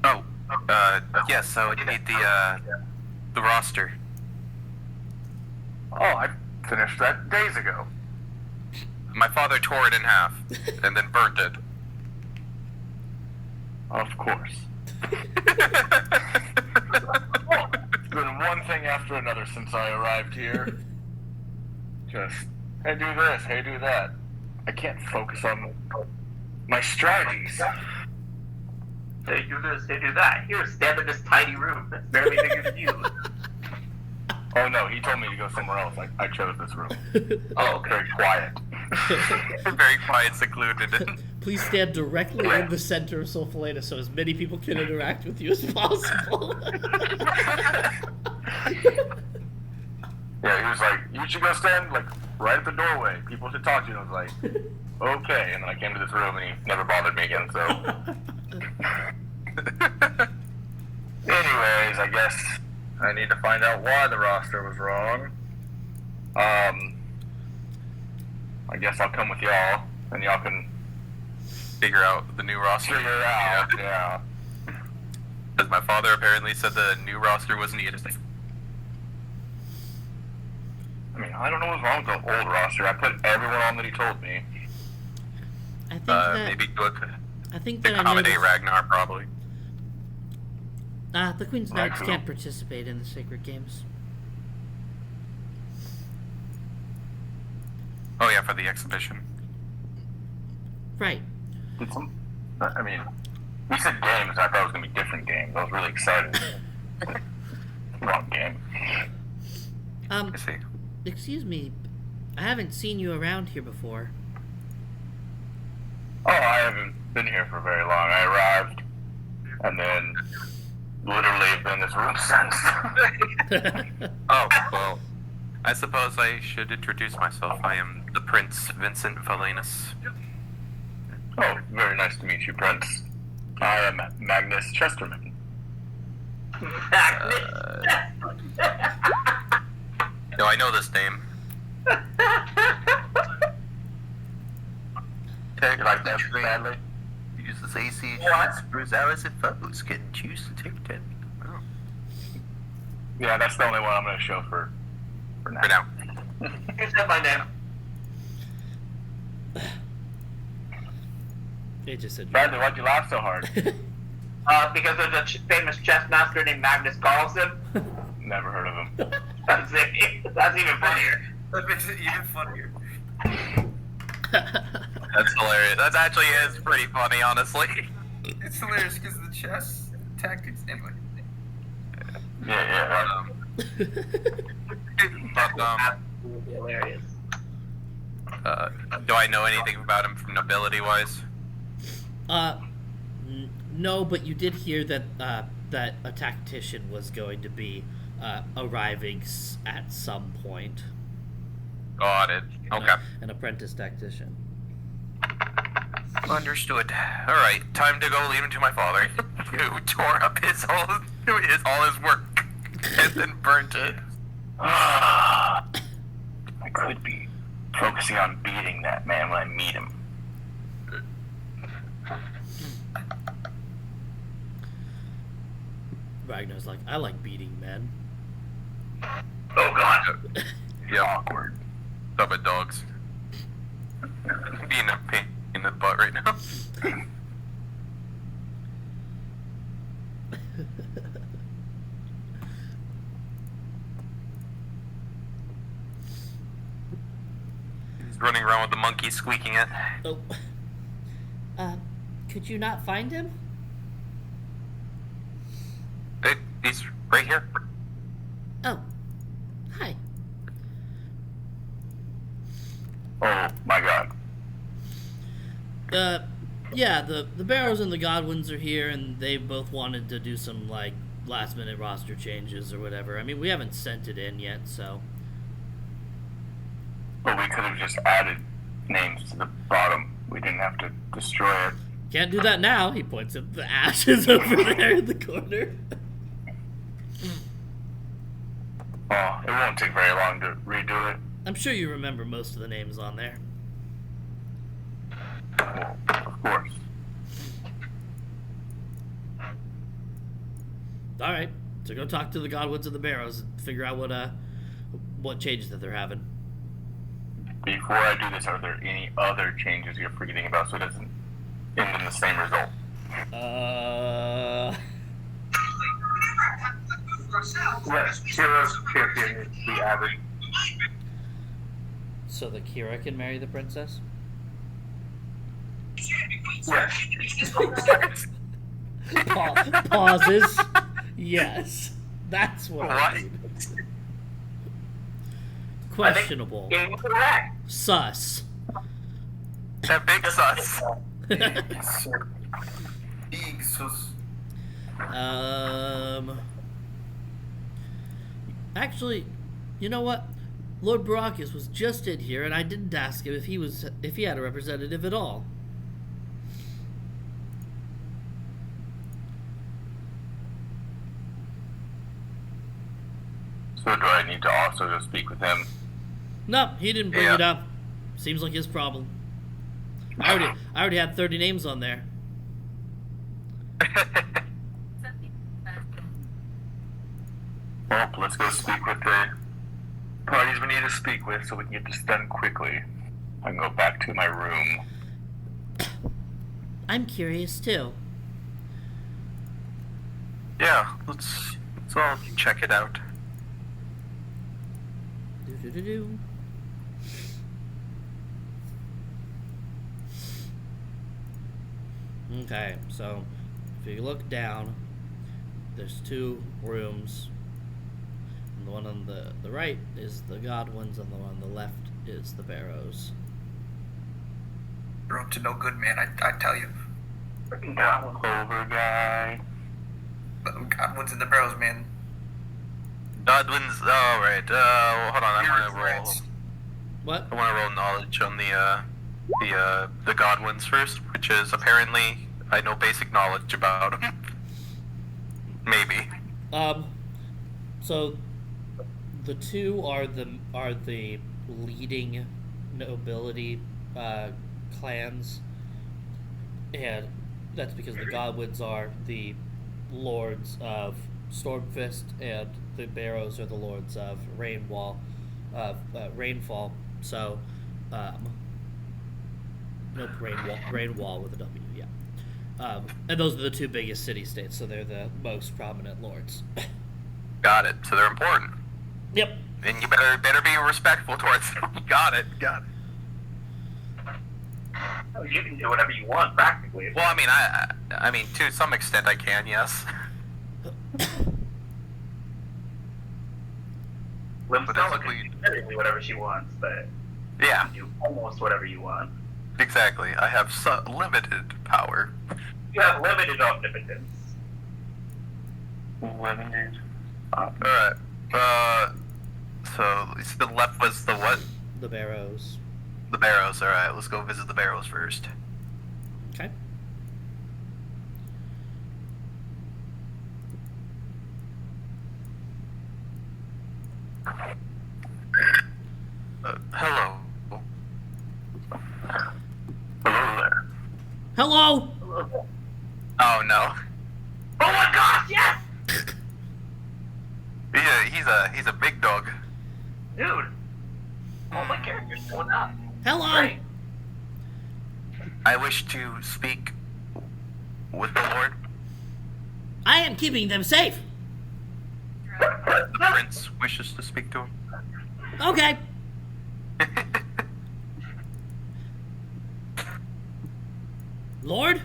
Oh, yes, so you need the roster. Oh, I finished that days ago. My father tore it in half, and then burnt it. Of course. It's been one thing after another since I arrived here. Just, hey, do this, hey, do that. I can't focus on my strategies. They do this, they do that. Here, stand in this tiny room that's barely bigger than you. Oh no, he told me to go somewhere else. I chose this room. Oh, okay. Very quiet. Very quiet, secluded. Please stand directly in the center of Sulfalena so as many people can interact with you as possible. Yeah, he was like, you should go stand like right at the doorway. People should talk to you. And I was like, okay. And then I came to this room and he never bothered me again, so. Anyways, I guess I need to find out why the roster was wrong. I guess I'll come with y'all and y'all can Figure out the new roster. figure it out. Yeah. father apparently said the new roster was needed. I mean, I don't know what's wrong with the old roster. I put everyone on that he told me. I think that Maybe I think to that I accommodate noticed, Ragnar, probably. the Queen's Knights Ragnar. can't participate in the Sacred Games. Oh yeah, for the exhibition. Right. I mean, we said games, and I thought it was going to be different games. I was really excited. Wrong game. Um, I see. excuse me, I haven't seen you around here before. Oh, I haven't been here for very long. I arrived, and then literally have been in this room since. Oh, well, I suppose I should introduce myself. I am the Prince Vincent Valenus. Oh, very nice to meet you, Prince. I am Magnus Chesterman. No, I know this name. You like that badly? Uses AC What? for his allies and foes. Can choose to take 10. Oh. Yeah, that's the only one I'm going to show for now. For now. You said my name. It just said. Bradley, why'd you laugh so hard? Because there's a famous chess master named Magnus Carlsen. Never heard of him. That's it. That's even funnier. That makes it even funnier. That's hilarious. That actually is pretty funny, honestly. It's hilarious because the chess tactics name like Yeah. But, Absolutely hilarious. do I know anything about him from nobility-wise? No, but you did hear that that a tactician was going to be arriving at some point. Got it. Okay. An apprentice tactician. Understood. Alright, time to go leave him to my father, who tore up all his work and then burnt it. I could be focusing on beating that man when I meet him. Ragnar's like, I like beating men. Oh, God. Yeah. Awkward. Stop it, dogs. Being a pain in the butt right now. He's running around with the monkey squeaking it. Oh. Could you not find him? Hey, he's right here. Oh. Hi. Oh, my God. Yeah, the Barrows and the Godwins are here, and they both wanted to do some, like, last-minute roster changes or whatever. I mean, we haven't sent it in yet, so... But we could have just added names to the bottom. We didn't have to destroy it. Can't do that now. He points at the ashes over there in the corner. Oh, it won't take very long to redo it. I'm sure you remember most of the names on there. Well, of course. All right, so go talk to the Godwins and the Barrows and figure out what changes that they're having. Before I do this, are there any other changes you're forgetting about so it doesn't end in the same result? Heroes champion is the average. So that Kira can marry the princess? Yes. Pauses. Yes. That's what I What? need. Questionable. Incorrect. Sus. That big sus. Actually, you know what? Lord Baracus was just in here, and I didn't ask him if he had a representative at all. So do I need to also go speak with him? No, he didn't bring Yeah. it up. Seems like his problem. I already had 30 names on there. Well, let's go speak with the parties we need to speak with so we can get this done quickly. I can go back to my room. I'm curious too. Yeah, let's all check it out. Do-do-do-do. Okay, so if you look down, there's two rooms. And the one on the right is the Godwins, and the one on the left is the Barrows. You're up to no good, man. I tell you. Freaking goblin. Clover guy. Godwin's in the barrels, man. Godwin's. Oh, right. Hold on. I want to roll. Rats. What? I want to roll knowledge on the Godwins first, which is apparently I know basic knowledge about them. Maybe. So the two are the leading nobility clans, and that's because the Godwins are the lords of Stormfist, and the Barrows are the lords of Rainfall. So, nope, Rainwall with a W. Yeah, and those are the two biggest city-states, so they're the most prominent lords. Got it. So they're important. Yep. And you better be respectful towards them. Got it. Oh, you can do whatever you want, practically. Well, I mean, to some extent, I can. Yes. Limstone basically- can do literally whatever she wants, but Yeah. you can do almost whatever you want. Exactly. I have limited power. You have limited omnipotence. Limited. All right. So the left was the what? The Barrows. The Barrows. All right. Let's go visit the Barrows first. Okay. Hello. Hello there. Hello. Oh no. Oh my gosh, yes! He's a big dog. Dude. All my characters going up. Hello. Great. I wish to speak with the Lord. I am keeping them safe. The Prince wishes to speak to him. Okay. Lord?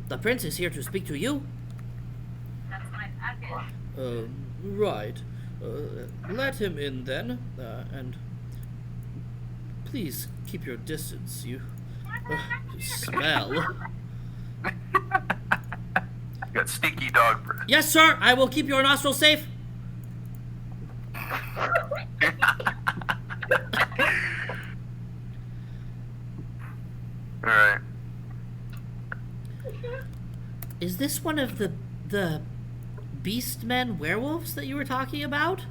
The prince is here to speak to you. That's my package. Right. Let him in then, and please keep your distance. You smell. You got stinky dog breath. Yes, sir. I will keep your nostrils safe. All right. Is this one of the beastmen werewolves that you were talking about?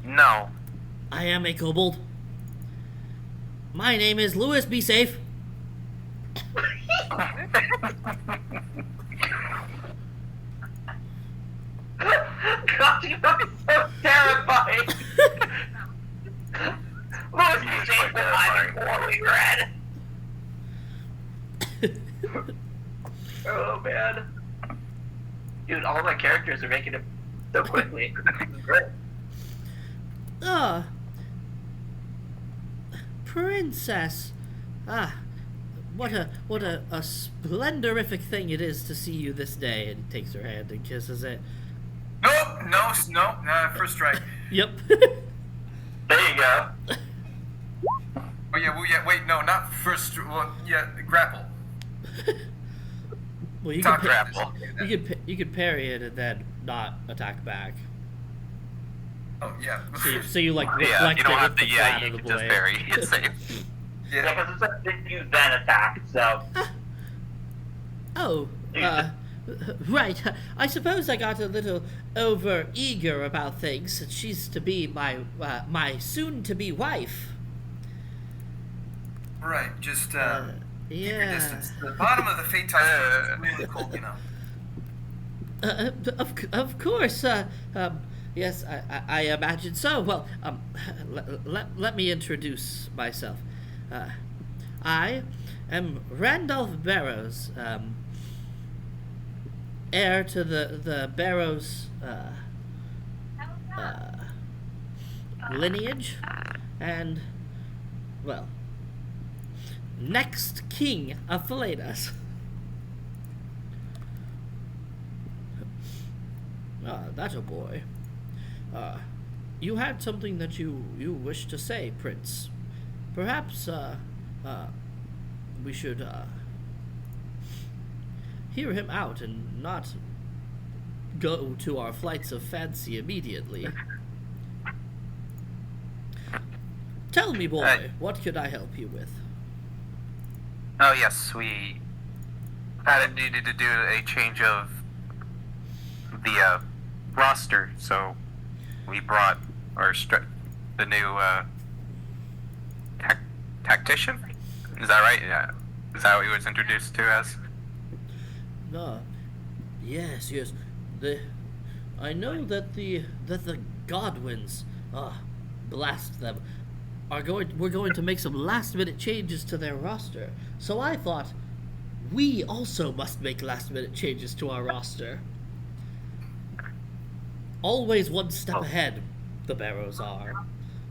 No. I am a kobold. My name is Louis. Be safe. God, you are so terrifying. Louis, you changed the line poorly red. Oh man. Dude, all my characters are making it so quickly. Great. Princess. What a splendorific thing it is to see you this day. And he takes her hand and kisses it. Nope, no, first strike. Yep. There you go. Oh yeah, wait, no, not first. Well, yeah, grapple. Well, you Talk could grapple. you could parry it and then not attack back. Oh yeah. So you like Yeah, reflect you don't it have with to. the Yeah, flat you of the can just blade. bury. It's safe. Yeah, Yeah. because it's like then you then attack, so. Oh, right. I suppose I got a little over eager about things. She's to be my soon to be wife. Right. Just keep your Yeah. distance. The bottom of the fate tiles is really cold, you know. Of course. Yes, I imagine so. Well, let me introduce myself. I am Randolph Barrows, heir to the Barrows lineage, and, well, next king of Philetas. That a boy. You had something that you wished to say, Prince. Perhaps, we should, hear him out and not go to our flights of fancy immediately. Tell me, boy, what could I help you with? Oh, yes, we needed to do a change of the roster, so we brought the new tactician? Is that right? Yeah. Is that what he was introduced to as? Yes. I know that the Godwins, blast them, we're going to make some last-minute changes to their roster. So I thought we also must make last-minute changes to our roster. Always one step ahead, the Barrows are.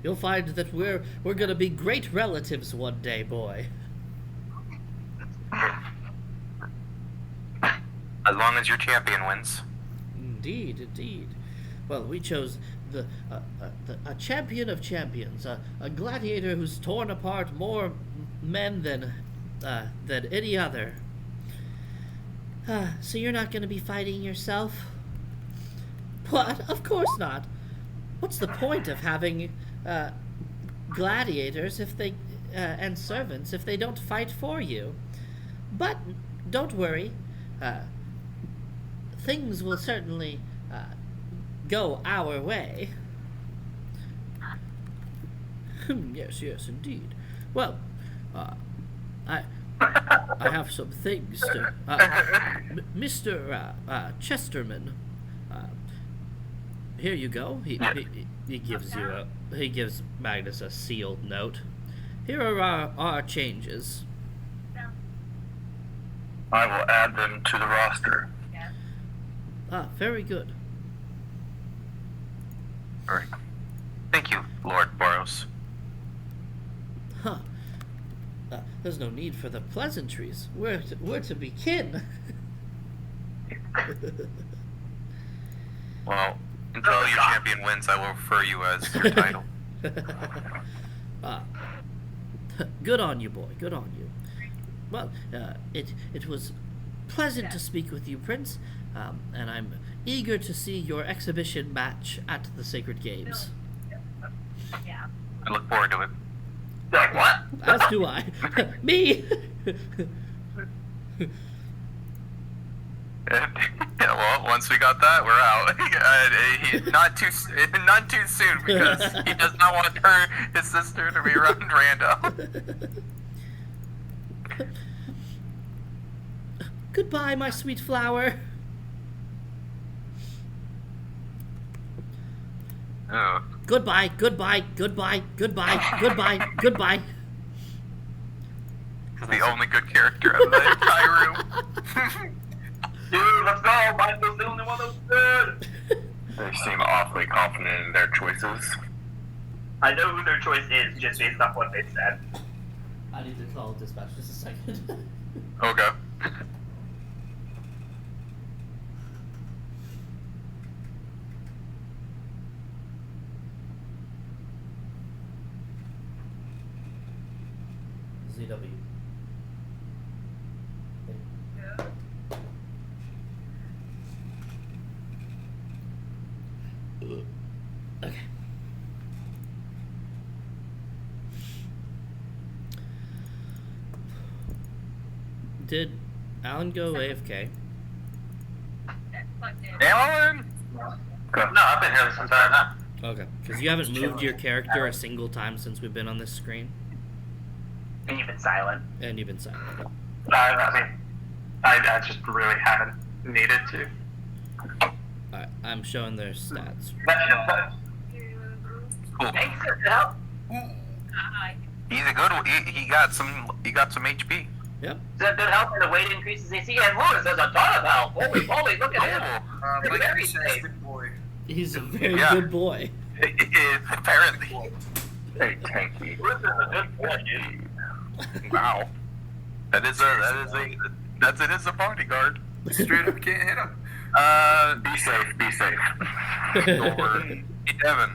You'll find that we're gonna be great relatives one day, boy. As long as your champion wins. Indeed. Well, we chose a champion of champions, a gladiator who's torn apart more men than any other. So you're not going to be fighting yourself? What? Of course not. What's the point of having gladiators if they and servants if they don't fight for you? But don't worry. Things will certainly go our way. Yes, indeed. Well, I have some things to... Mr. Chesterman, here you go. He gives Magnus a sealed note. Here are our changes. I will add them to the roster. Very good. All right. Thank you, Lord Boros. There's no need for the pleasantries. We're to begin. Well, until your champion wins, I will refer you as your title. Good on you, boy. Good on you. Well, it was pleasant to speak with you, Prince, and I'm eager to see your exhibition match at the Sacred Games. Yeah. I look forward to it. Like what? As do I. Me! Well, once we got that, we're out. Not too soon, because he does not want his sister to be around Rando. Goodbye, my sweet flower. Oh. Goodbye. He's the only good character of the entire room. Dude, let's go! Michael's the only one that's good! They seem awfully confident in their choices. I know who their choice is just based off what they said. I need to call dispatch just a second. Okay. ZW. Okay. Did Alan go AFK? Alan? No, I've been here this entire time. Okay, because you haven't moved your character a single time since we've been on this screen, And you've been silent. and you've been silent. I mean, I just really haven't needed to. Alright, I'm showing their stats. Cool. Thanks for the help. He's a good one. He got some HP. Yep. Is that good help and the weight increases AC? And Lewis has a ton of help. Holy moly, look at him. Like Very you said, safe. good boy. He's a very Yeah. good boy. Apparently. Hey, tanky. Lewis is a good boy, dude. Wow. It is a bodyguard. Straight up can't hit him. Be safe, be safe. Hey, Devin.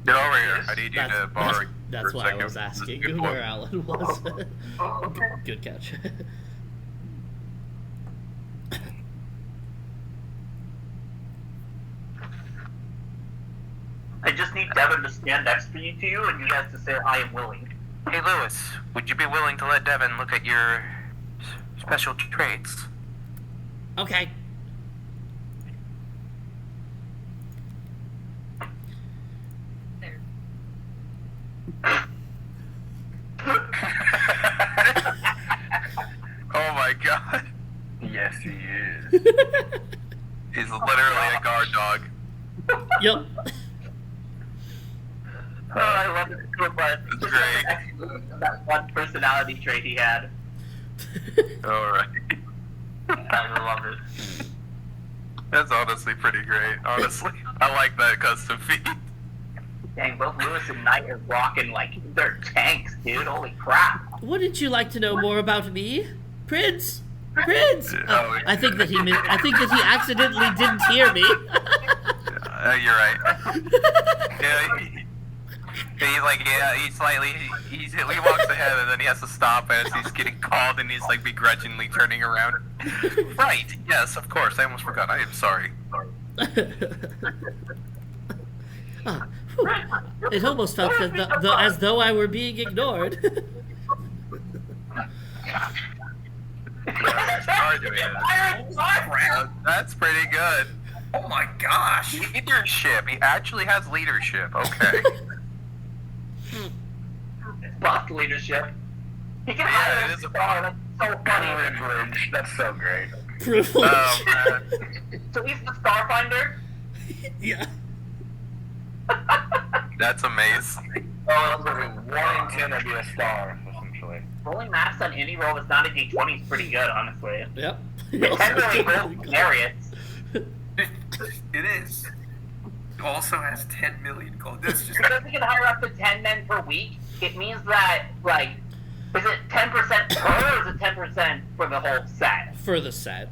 Get over here. I need you to borrow. That's for a why I second. was asking Good where point. Alan was. Good catch. I just need Devin to stand next to you, and you guys to say, I am willing. Hey, Lewis, would you be willing to let Devin look at your special traits? Okay. There. Oh my god. Yes, he is. He's literally a guard dog. Yep. Oh, I love it so much. It's great. That one personality trait he had. Alright. I love it. That's honestly pretty great. Honestly. I like that custom feed. Dang, both Lewis and Knight are rocking like they're tanks, dude. Holy crap. Wouldn't you like to know more about me, Prince? Prince. Oh, I think that he accidentally didn't hear me. You're right. Yeah, he's like, he walks ahead and then he has to stop as he's getting called and he's like begrudgingly turning around. Right, yes, of course, I almost forgot. I am sorry. Whew. It almost felt as though I were being ignored. Sorry to hear that. That's pretty good. Oh my gosh! Leadership. He actually has leadership. Okay. Boss leadership. He can Yeah, hire it a is a star. That's so funny. Privilege. That's so great. Privilege. Oh man. So he's the Starfinder? Yeah. That's amazing. Oh, so 1 in 10 would be a star, essentially. Rolling max on any roll that's not a d20 is pretty good, honestly. Yep. It's 10 million gold Canarians. It is. It also has 10 million gold. That's just. Because he can hire up to 10 men per week, it means that, like, is it 10% per or is it 10% for the whole set? For the set.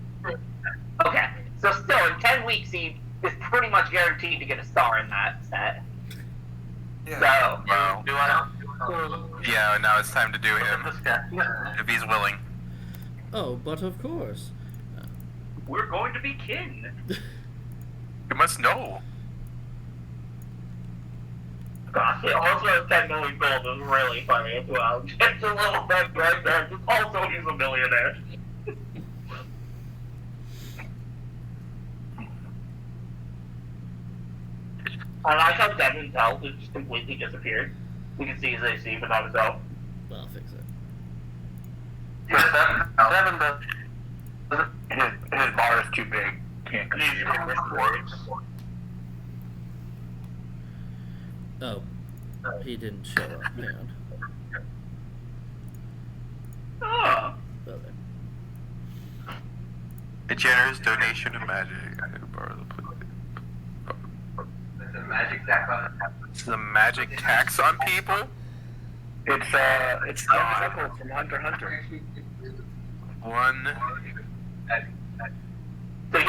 Okay, so still, in 10 weeks, he is pretty much guaranteed to get a star in that set. Yeah. So, Wow. do I Yeah, now it's time to do him. If he's willing. Oh, but of course. We're going to be kin. You must know. Gosh, it also has 10 million gold is really funny as well. Just a little bit right there. Just also, he's a millionaire. I like how Devin's health has just completely disappeared. You can see his AC, but not his health. Well, I'll fix it. Yeah, Devin does. His bar is too big. Can't compete. Oh. He didn't show up. Hang on. Oh. Well, there. A generous donation of magic. I could borrow the plate. There's a magic tax on it. It's the magic tax on people? It's invisible from Hunter x Hunter. One. So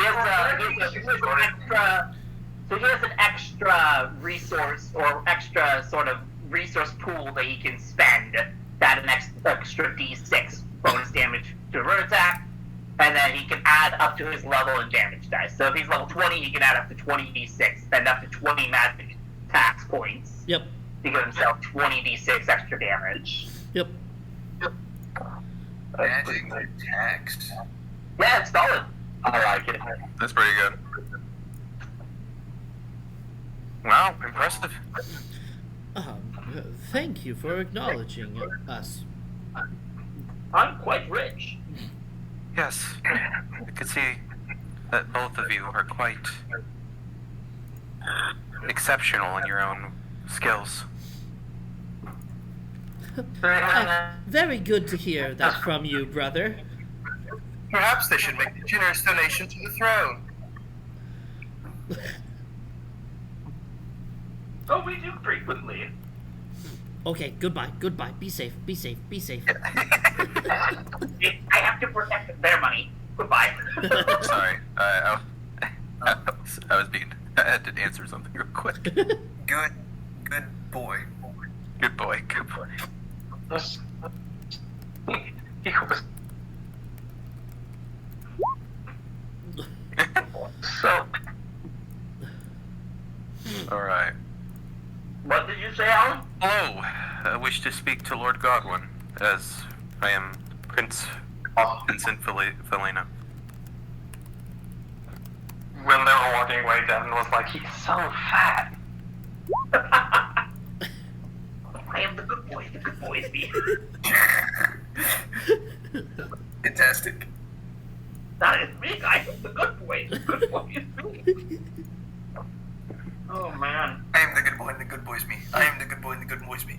he has an extra resource or extra sort of resource pool that he can spend that an extra d6 bonus damage to a rune attack, and then he can add up to his level and damage dice. So if he's level 20, he can add up to 20 d6, spend up to 20 magic tax points Yep. to give himself 20 d6 extra damage. Yep. Magic tax. Yeah, it's solid. I like it. That's pretty good. Wow, impressive. Thank you for acknowledging us. I'm quite rich. Yes, I could see that both of you are quite exceptional in your own skills. Very good to hear that from you, brother. Perhaps they should make a generous donation to the throne. Oh, we do frequently. Okay, goodbye. Be safe. I have to protect their money. Goodbye. Sorry, I had to answer something real quick. Good boy. Good boy. He was so. All right. What did you say, Alan? Hello. I wish to speak to Lord Godwin, as I am Prince Vincent Felina. When they were walking away, Devin was like, "He's so fat." I am the good boy. The good boy is me. Fantastic. That is me. I am the good boy. The good boy is me. Oh man. I am the good boy and the good boy's me. I am the good boy and the good boy's me.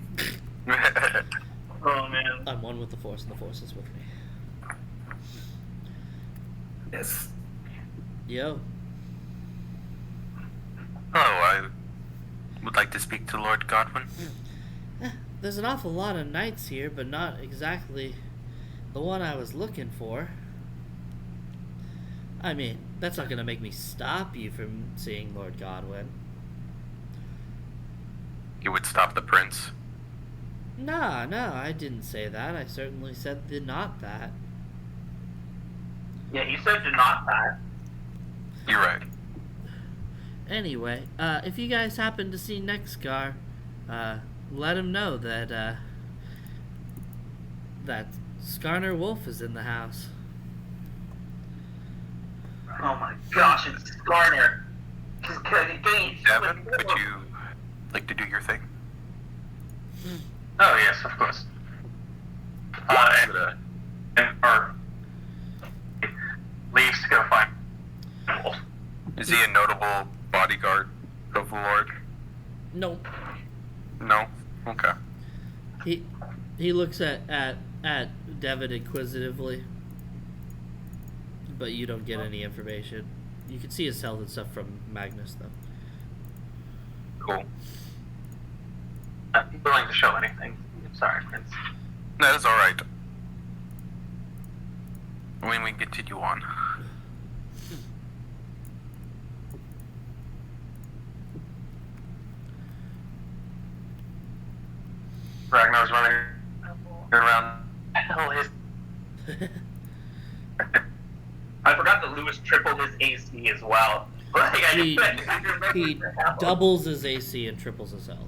Oh man. I'm one with the Force, and the Force is with me. Yes. Yo. Hello, I would like to speak to Lord Godwin. There's an awful lot of knights here, but not exactly the one I was looking for. I mean, that's not gonna make me stop you from seeing Lord Godwin. You would stop the prince. No, I didn't say that. I certainly said not that. Yeah, you said to not that. You're right. Anyway, if you guys happen to see Nexgar, let him know that, that Skarner Wolf is in the house. Oh my gosh, it's Skarner. Devin, would you like to do your thing? Oh yes, of course. Or leaves to go find Wolf. Is he a notable bodyguard of the Lord? Nope. No? Okay. He looks at Devin inquisitively, but you don't get any information. You can see his health and stuff from Magnus, though. Cool. I'm willing to show anything. Sorry, Prince. No, that's alright. When we continue on. Ragnar's running around. Hell is. I forgot that Lewis tripled his AC as well. Like, He I doubles his AC and triples his health.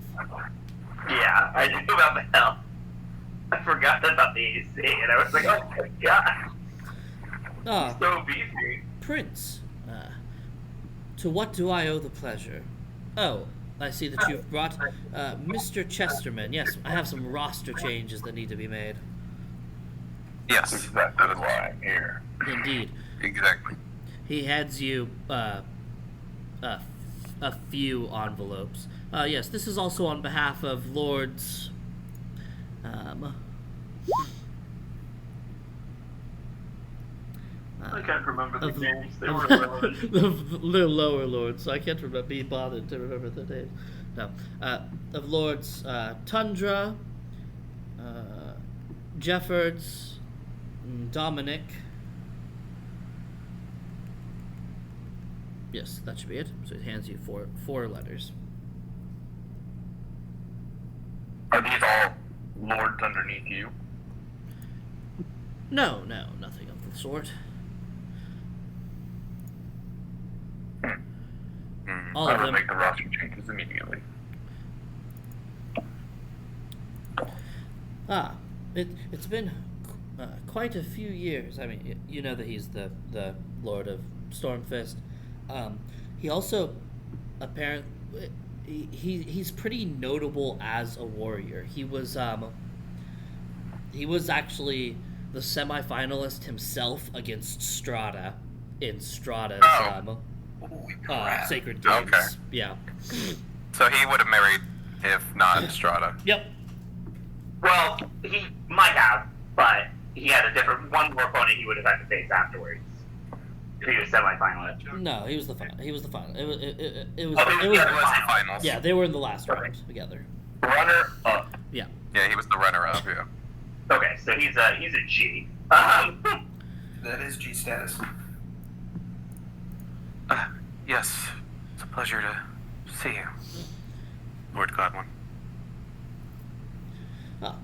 Yeah, I knew about the health. I forgot about the AC, and I was like, oh my god. Ah, So beefy. Prince, to what do I owe the pleasure? Oh, I see that you've brought Mr. Chesterman. Yes, I have some roster changes that need to be made. Yes. That is why I'm here. Indeed. Exactly. He hands you a few envelopes. Yes, this is also on behalf of Lords. I can't remember the Of- names. They of- were relevant. the lower lords, so I can't remember, be bothered to remember the names. No. Of Lords Tundra, Jeffords, Dominic. Yes, that should be it. So it hands you four letters. Are these all lords underneath you? No, nothing of the sort. All I of will them. make the roster changes immediately. It's been quite a few years. I mean, you know that he's the Lord of Stormfist. He also apparently he's pretty notable as a warrior. He was actually the semifinalist himself against Strata in Strata's Sacred Games. Okay. Yeah. So he would have married if not Strata. Yep. Well, he might have, but he had one more opponent he would have had to face afterwards. If he was semi-finalist. No, he was the final. He was the final. It was He was the finals. Yeah, they were in the last round together. Runner up. Yeah. Yeah, he was the runner-up. Yeah. Okay, so he's a G. That is G status. Yes, it's a pleasure to see you, Lord Godwin. Ah,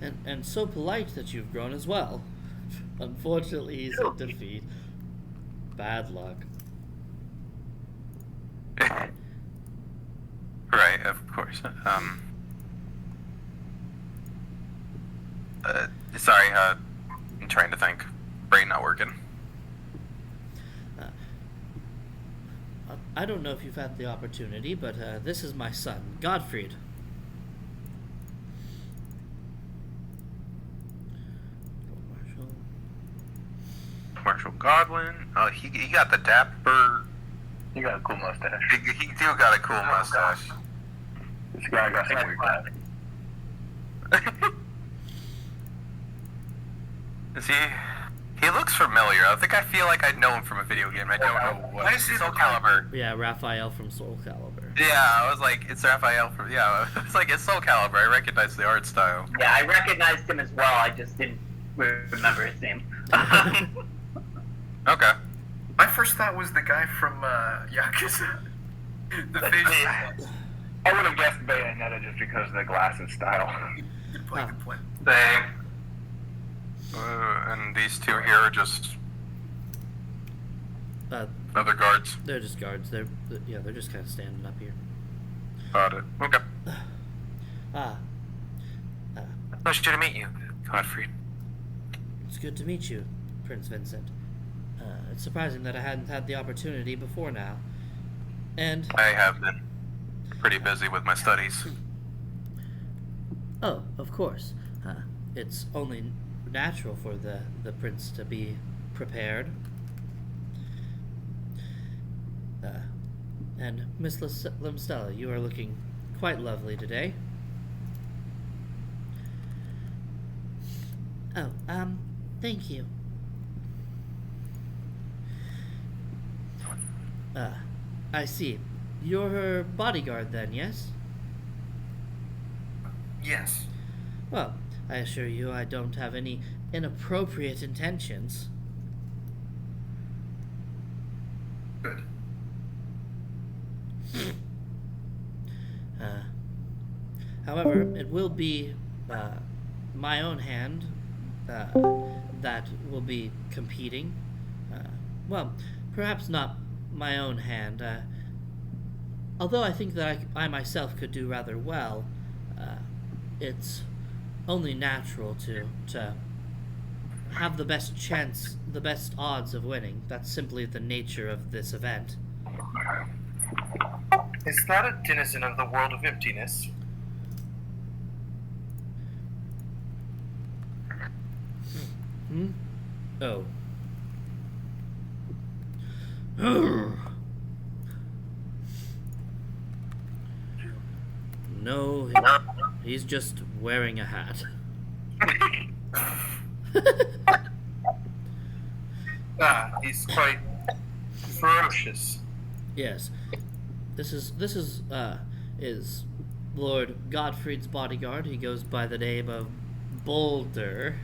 and so polite that you've grown as well. Unfortunately, he's in defeat. Bad luck. Right, of course. Sorry, I'm trying to think. Brain not working. I don't know if you've had the opportunity, but this is my son, Godfried. Marshall Godwin. Oh, he got the dapper. You got a cool mustache. He do got a cool mustache. This guy got some weird guy. Is he? He looks familiar. I think I feel like I know him from a video game. I don't know what. Why does he Soul look like- Calibur. Yeah, Raphael from Soul Calibur. Yeah, I was like, it's Raphael from. Yeah, it's like it's Soul Calibur. I recognize the art style. Yeah, I recognized him as well. I just didn't remember his name. Okay. My first thought was the guy from Yakuza. The face. I would have guessed Bayonetta just because of the glasses style. Good point. Good point. They. And these two here are just other guards. They're just guards. They're just kind of standing up here. Got it. Okay. pleasure to meet you, Godfrey. It's good to meet you, Prince Vincent. It's surprising that I hadn't had the opportunity before now. And I have been pretty busy with my studies. oh, of course, it's only natural for the prince to be prepared. And Miss Limstella, you are looking quite lovely today. Oh, thank you. I see. You're her bodyguard then, yes? Yes. Well, I assure you I don't have any inappropriate intentions. Good. However, it will be my own hand that will be competing. Well, perhaps not my own hand. Although I think that I myself could do rather well, it's only natural to have the best chance, the best odds of winning. That's simply the nature of this event. Is that a denizen of the world of emptiness? Hmm? Oh. No, he's just wearing a hat. He's quite ferocious. Yes. This is Lord Godfried's bodyguard. He goes by the name of Boulder.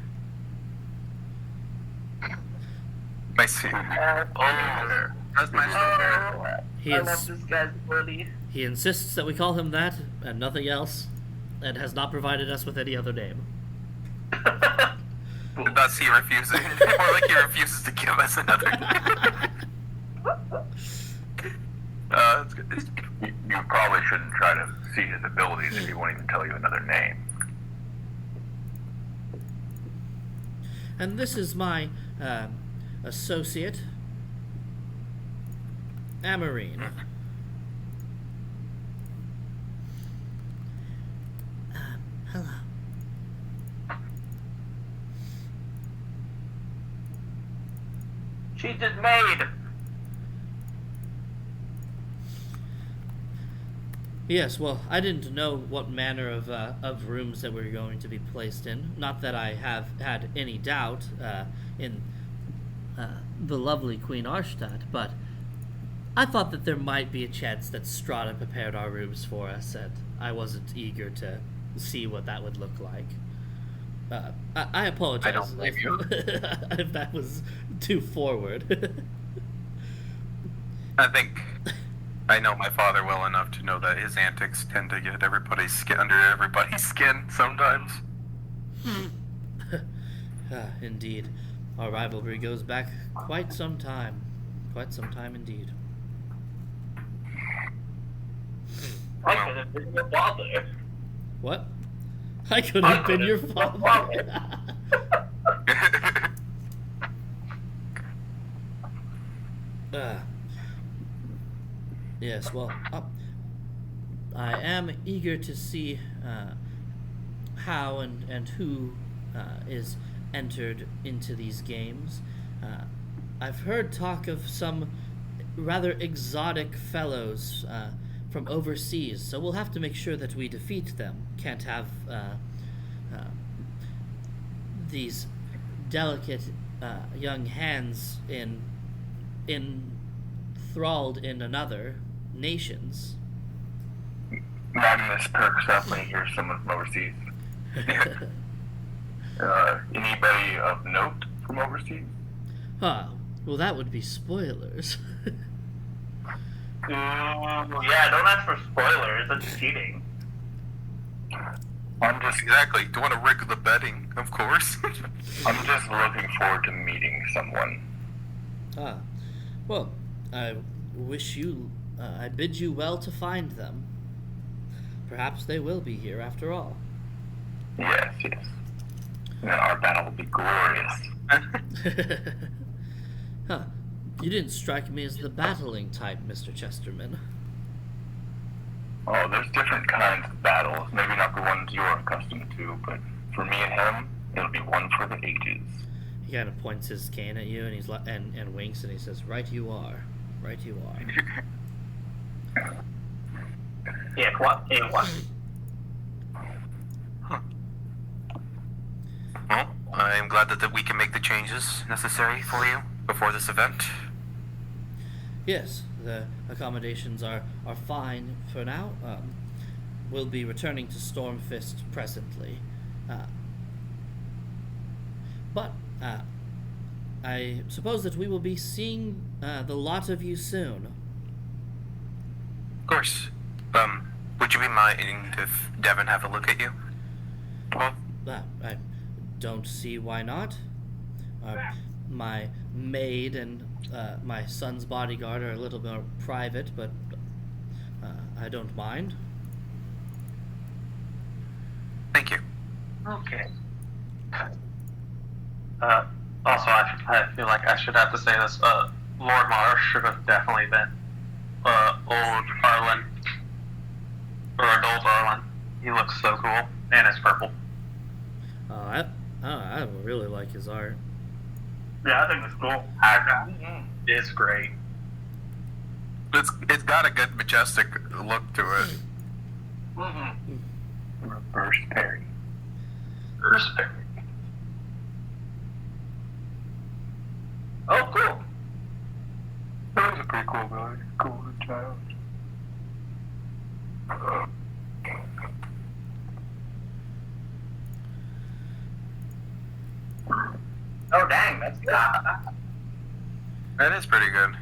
Nice to Boulder. That's my favorite. I love this guy's ability. He insists that we call him that and nothing else, and has not provided us with any other name. Thus he refusing. More like he refuses to give us another name. That's good. You probably shouldn't try to see his abilities if he won't even tell you another name. And this is my associate, Amarine. Hello. She did maid. Yes, well, I didn't know what manner of rooms that we're going to be placed in. Not that I have had any doubt in the lovely Queen Arstadt, but I thought that there might be a chance that Strata prepared our rooms for us, and I wasn't eager to see what that would look like. I apologize I don't blame you. if that was too forward. I think I know my father well enough to know that his antics tend to get everybody's skin under everybody's skin sometimes. Indeed. Our rivalry goes back quite some time. Quite some time indeed. I could have been your father. What? I could have been your father. Yes, well, I am eager to see how and who is entered into these games. I've heard talk of some rather exotic fellows from overseas, so we'll have to make sure that we defeat them. Can't have these delicate young hands enthralled in another nations. Magnus perks up when he hears someone from overseas. Anybody of note from overseas? Well, that would be spoilers. Yeah, don't ask for spoilers. That's cheating. I'm just Exactly. Do you want to rig the betting? Of course. I'm just looking forward to meeting someone. Well, I bid you well to find them. Perhaps they will be here after all. Yes. And our battle will be glorious. You didn't strike me as the battling type, Mr. Chesterman. Oh, there's different kinds of battles. Maybe not the ones you're accustomed to, but for me and him, it'll be one for the ages. He kind of points his cane at you, and he's and winks, and he says, "Right you are. Right you are." Yeah, what? Well, I'm glad that we can make the changes necessary for you before this event. Yes, the accommodations are fine for now. We'll be returning to Stormfist presently. But I suppose that we will be seeing the lot of you soon. Of course. Would you be minding if Devin have a look at you? Well, I don't see why not. My maid and my son's bodyguard are a little more private, but I don't mind. thank you. Okay. Also, I feel like I should have to say this. Lord Mars should have definitely been old Arlen. Or adult Arlen. He looks so cool. And it's purple. I really like his art. Yeah, I think it's cool. It's great. It's got a good majestic look to it. Reverse parry. Respect. Oh, cool. That was a pretty cool guy. Cool child. Oh, dang, that's good. That is pretty good.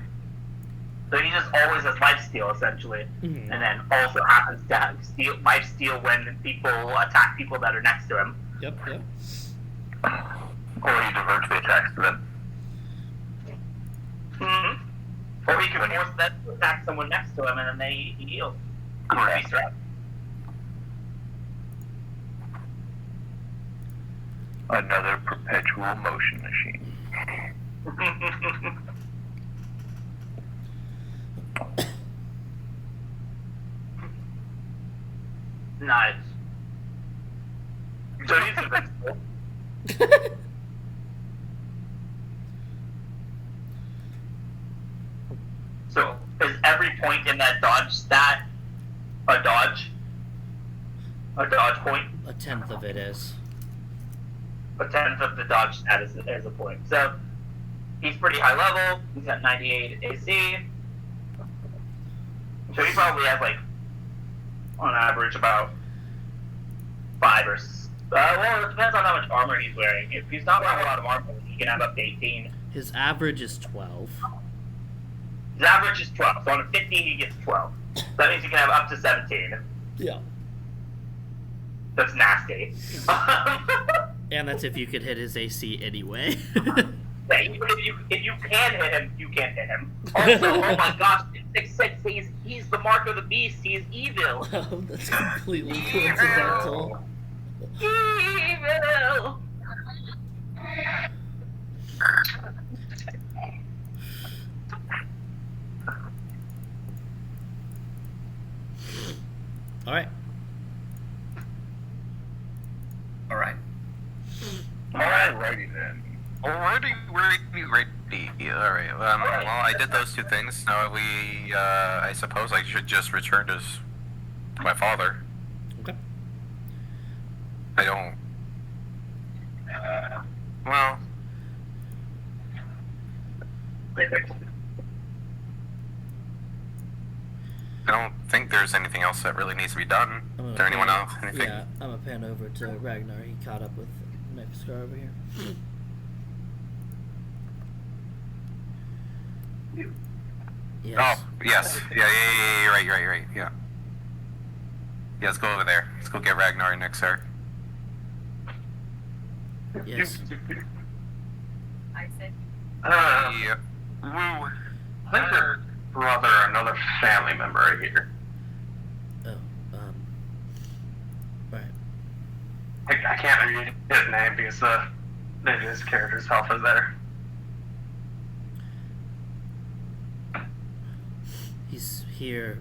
So he just always has lifesteal, essentially. Mhm. And then also happens to have lifesteal when people attack people that are next to him. Yep. Or he diverts the attacks to them. Or he can force them to attack someone next to him and then they heal. Correct. Right. Another perpetual motion machine. Nice. So he's invincible. So is every point in that dodge stat a dodge? A dodge point? A tenth of it is. A tenth of the dodge stat is a point. So he's pretty high level. He's got 98 AC. So he probably has like, on average, about 5 or well, it depends on how much armor he's wearing. If he's not wearing a lot of armor, he can have up to 18. His average is 12. His average is 12. So on a 15, he gets 12. So that means he can have up to 17. Yeah. That's nasty. And that's if you could hit his AC anyway. Yeah, even if you can hit him, you can't hit him. Also, oh my gosh, 666, he's the mark of the beast. He's evil. Oh, that's completely coincidental. Evil. All right. All right. Alrighty then. Already. Alright, well, I did those two things. Now I suppose I should just return to my father. Okay. I don't... well... I don't think there's anything else that really needs to be done. Is there anyone else? Anything? Yeah, I'm gonna pan over to Ragnar. He caught up with Mexico over here. Yes. Oh, yes. Yeah, you're right, yeah. Yeah, let's go over there. Let's go get Ragnar and Nixar. Yes. I said, Yeah. Woo. I think their brother or another family member right here. Oh, right. I can't read his name because the name of his character's health is there. He's here.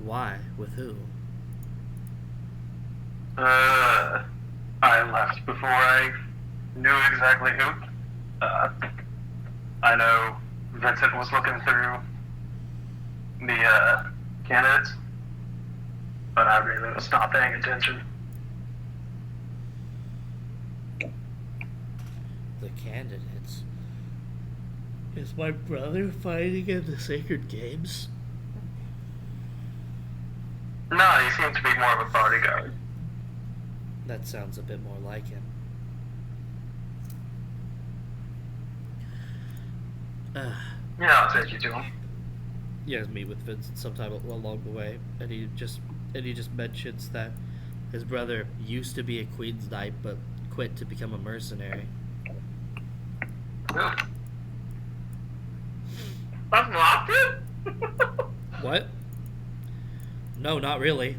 Why? With who? I left before I knew exactly who. I know Vincent was looking through the candidates, but I really was not paying attention. The candidates. Is my brother fighting in the Sacred Games? No, he seemed to be more of a bodyguard. That sounds a bit more like him. Yeah, I'll take you to him. You guys meet with Vincent sometime along the way, and he just mentions that his brother used to be a Queen's Knight, but quit to become a mercenary. Really? That's an option? What? No, not really.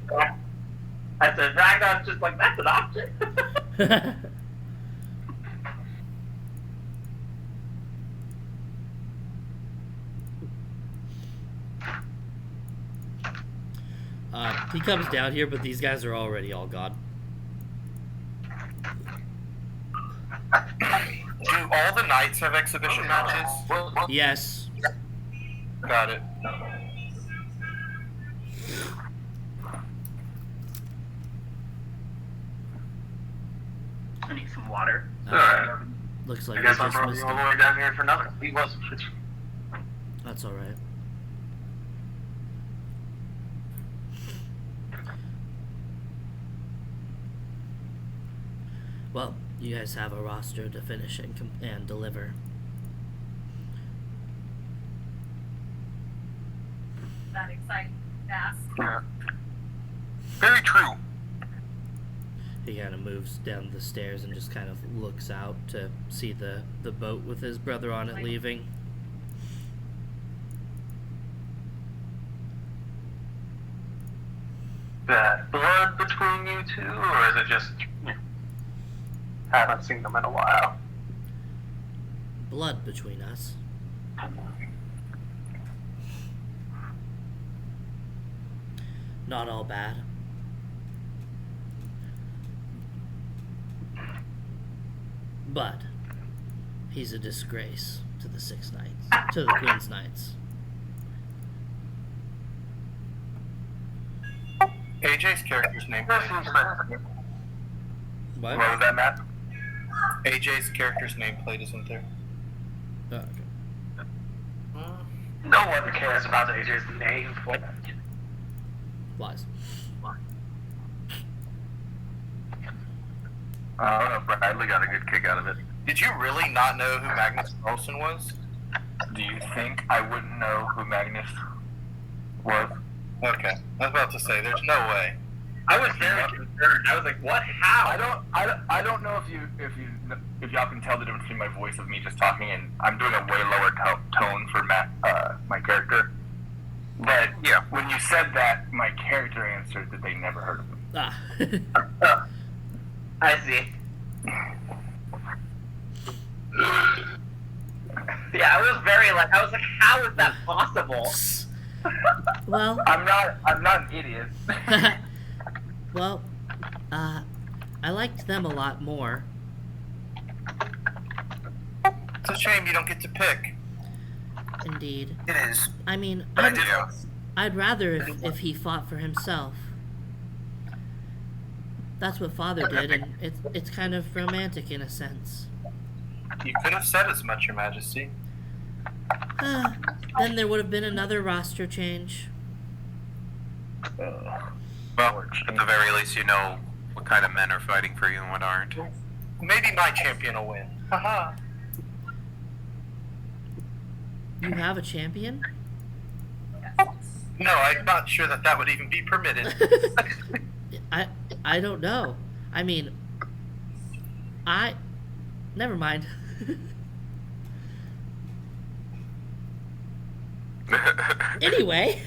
I said, Ragnar's just like, that's an option. He comes down here, but these guys are already all gone. Do all the knights have exhibition matches? Yes. Got it. I need some water. Alright. Looks like I we guess I just brought missed you all him. the way down here for nothing. He wasn't. That's alright. Well, you guys have a roster to finish and deliver. that exciting. Fast. Yeah. Very true. He kind of moves down the stairs and just kind of looks out to see the boat with his brother on it leaving. That blood between you two, or is it just haven't seen them in a while? Blood between us. Not all bad. But he's a disgrace to the Six Knights, to the Queen's Knights. AJ's character's name? What What? was that, Matt? AJ's character's nameplate isn't there. Oh, okay. No one cares about AJ's name. Lies. I don't know. Bradley got a good kick out of it. Did you really not know who Magnus Carlsen was? Do you think I wouldn't know who Magnus was? Okay, I was about to say, there's no way. I was very concerned. I was like, what? How? I don't know if y'all can tell the difference between my voice of me just talking and I'm doing a way lower tone for my character. But yeah, when you said that, my character answered that they never heard of him. Ah. I see. Yeah, I was like, how is that possible? Well, I'm not an idiot. well, I liked them a lot more. It's a shame you don't get to pick. Indeed. It is. I mean, But I did. I'd rather if he fought for himself. That's what Father did, and it's kind of romantic in a sense. You could have said as much, Your Majesty. Then there would have been another roster change. Well, at the very least, you know what kind of men are fighting for you and what aren't. Maybe my champion will win. Haha. You have a champion? No, I'm not sure that would even be permitted. I don't know. I mean, never mind. Anyway.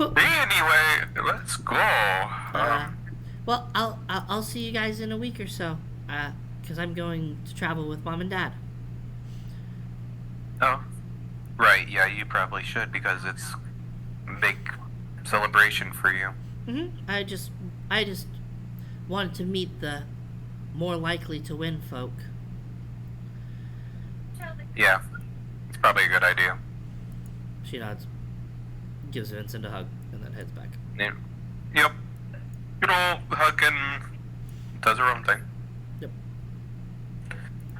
Anyway, let's go. Well, I'll see you guys in a week or so. Because I'm going to travel with Mom and Dad. Oh, right. Yeah, you probably should because it's a big celebration for you. I just wanted to meet the more likely to win folk. Yeah, it's probably a good idea. She nods, gives Vincent a hug, and then heads back. Yeah. Yep. Good old hug and does her own thing. Yep.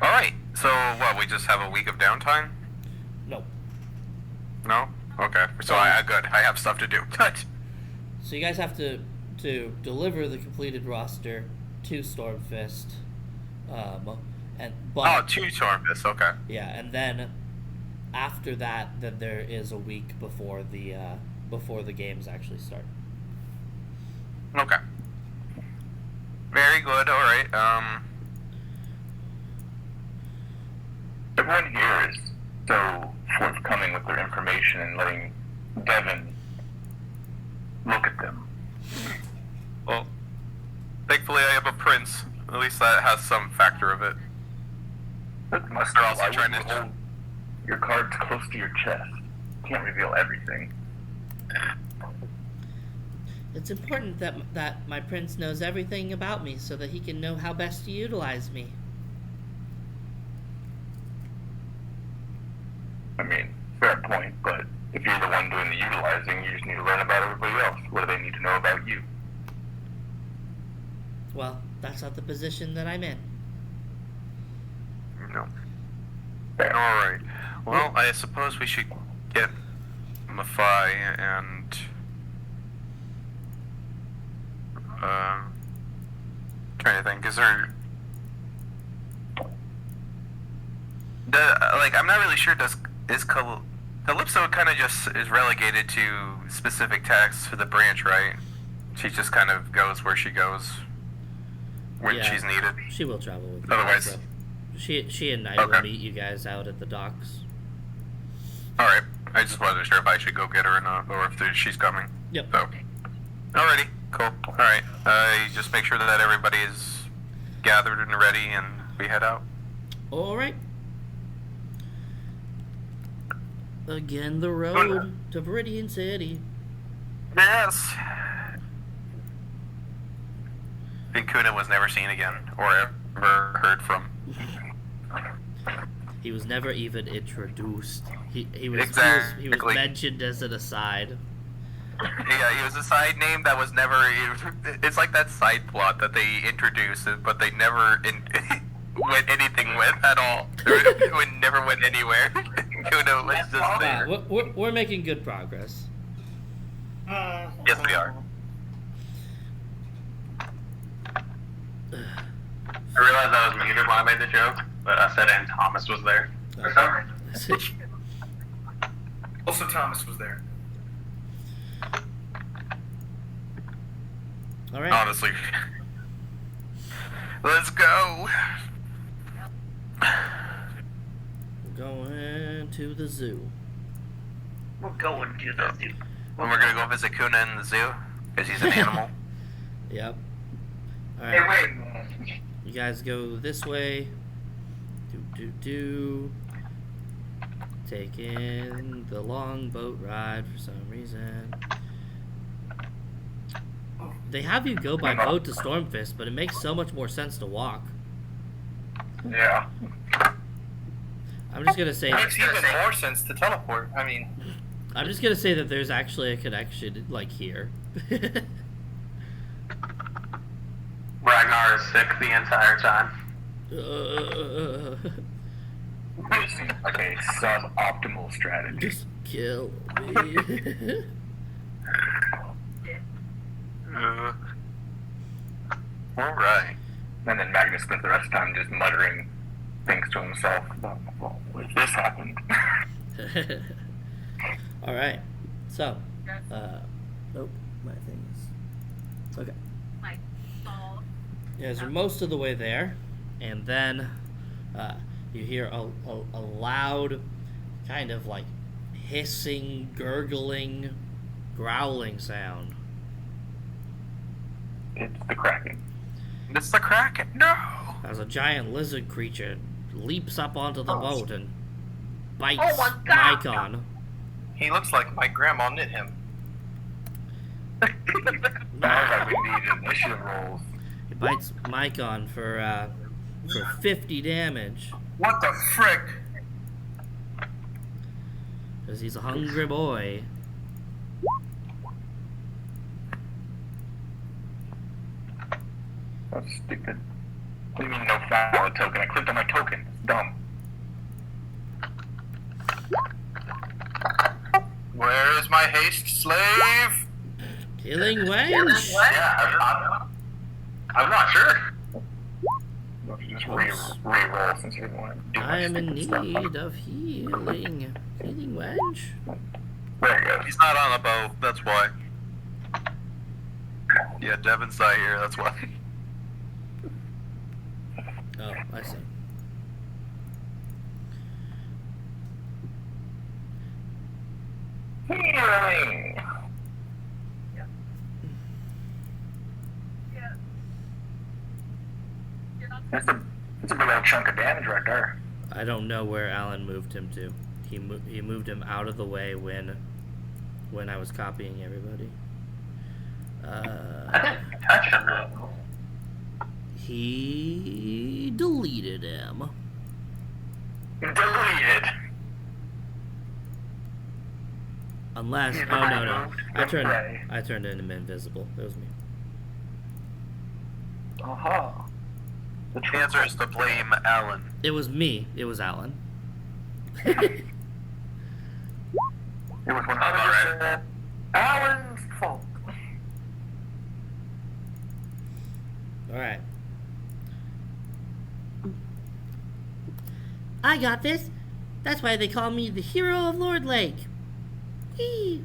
All right. So what? We just have a week of downtime? No. No. Okay. So good. I have stuff to do. Good. So you guys have to deliver the completed roster to Stormfist, Two Stormfist. Okay. Yeah, and then after that, then there is a week before the games actually start. Okay. Very good. All right. Everyone here is so forthcoming with their information and letting Devin look at them. Well, thankfully I have a prince. At least that has some factor of it. But must They're also why trying wouldn't to- you hold your cards close to your chest. You can't reveal everything. It's important that my prince knows everything about me so that he can know how best to utilize me. I mean, fair point, but if you're the one doing the utilizing, you just need to learn about everybody else. What do they need to know about you? Well, that's not the position that I'm in. No. All right. Well, I suppose we should get Maffei and trying to think. Is there I'm not really sure. Calypso kind of just is relegated to specific tasks for the branch, right? She just kind of goes where she goes when Yeah. she's needed. She will travel with me. Otherwise- so she and I Okay. will meet you guys out at the docks. All right. I just wasn't sure if I should go get her or not, or if she's coming. Yep. So, alrighty, cool. All right. Just make sure that everybody is gathered and ready, and we head out. All right. Again, the road to Viridian City. Yes. Vincuna was never seen again, or ever heard from. He was never even introduced. He was Exactly. mentioned as an aside. Yeah, he was a side name that was never. It's like that side plot that they introduced, but they never went anything with at all. It never went anywhere. Kuno was just there. We're making good progress. Yes, we are. I realized I was muted when I made the joke, but I said and Thomas was there. For some reason. Also, Thomas was there. All right. Honestly. Let's go. We're going to the zoo. We're going to the zoo. And we're gonna go visit Kuna in the zoo because he's an animal. Yep. All Hey, right. wait. You guys go this way. Taking the long boat ride for some reason. They have you go by boat to Stormfist, but it makes so much more sense to walk. Yeah. I'm just gonna say. It makes even more sense to teleport. I mean, I'm just gonna say that there's actually a connection, like here. Ragnar is sick the entire time. This seems like a suboptimal strategy. Just kill me. Alright. And then Magnus spent the rest of the time just muttering things to himself about, well, what if this happened? All right. So, nope, my thing is okay. Like, all. You guys are most of the way there, and then you hear a loud, kind of like hissing, gurgling, growling sound. It's the Kraken. It's the Kraken. No! As a giant lizard creature leaps up onto the boat and bites Oh my God. Micon. he looks like my grandma knit him. Sounds like we need initiative rolls. He bites Micon for 50 damage. What the frick? Because he's a hungry boy. That's stupid. What do you mean no valid token? I clicked on my token. It's dumb. Where is my haste slave? Killing wench! Yeah, I'm not sure. Just re-roll since you didn't want to do I am in much stupid need of healing. Healing wench? stuff. There it goes. He's not on the boat, that's why. Yeah, Devin's not here, that's why. Oh, I see. Healing! Yeah. You're not That's a big old chunk of damage right there. I don't know where Alan moved him to. He moved him out of the way when I was copying everybody. I didn't touch him though. He deleted him. Deleted! Unless, He's oh no, removed I from prey. turned him invisible. It was me. Aha. The answer is to blame Alan. It was me. It was Alan. It was 100% Alan's fault. All right. I got this. That's why they call me the hero of Lord Lake. Whee!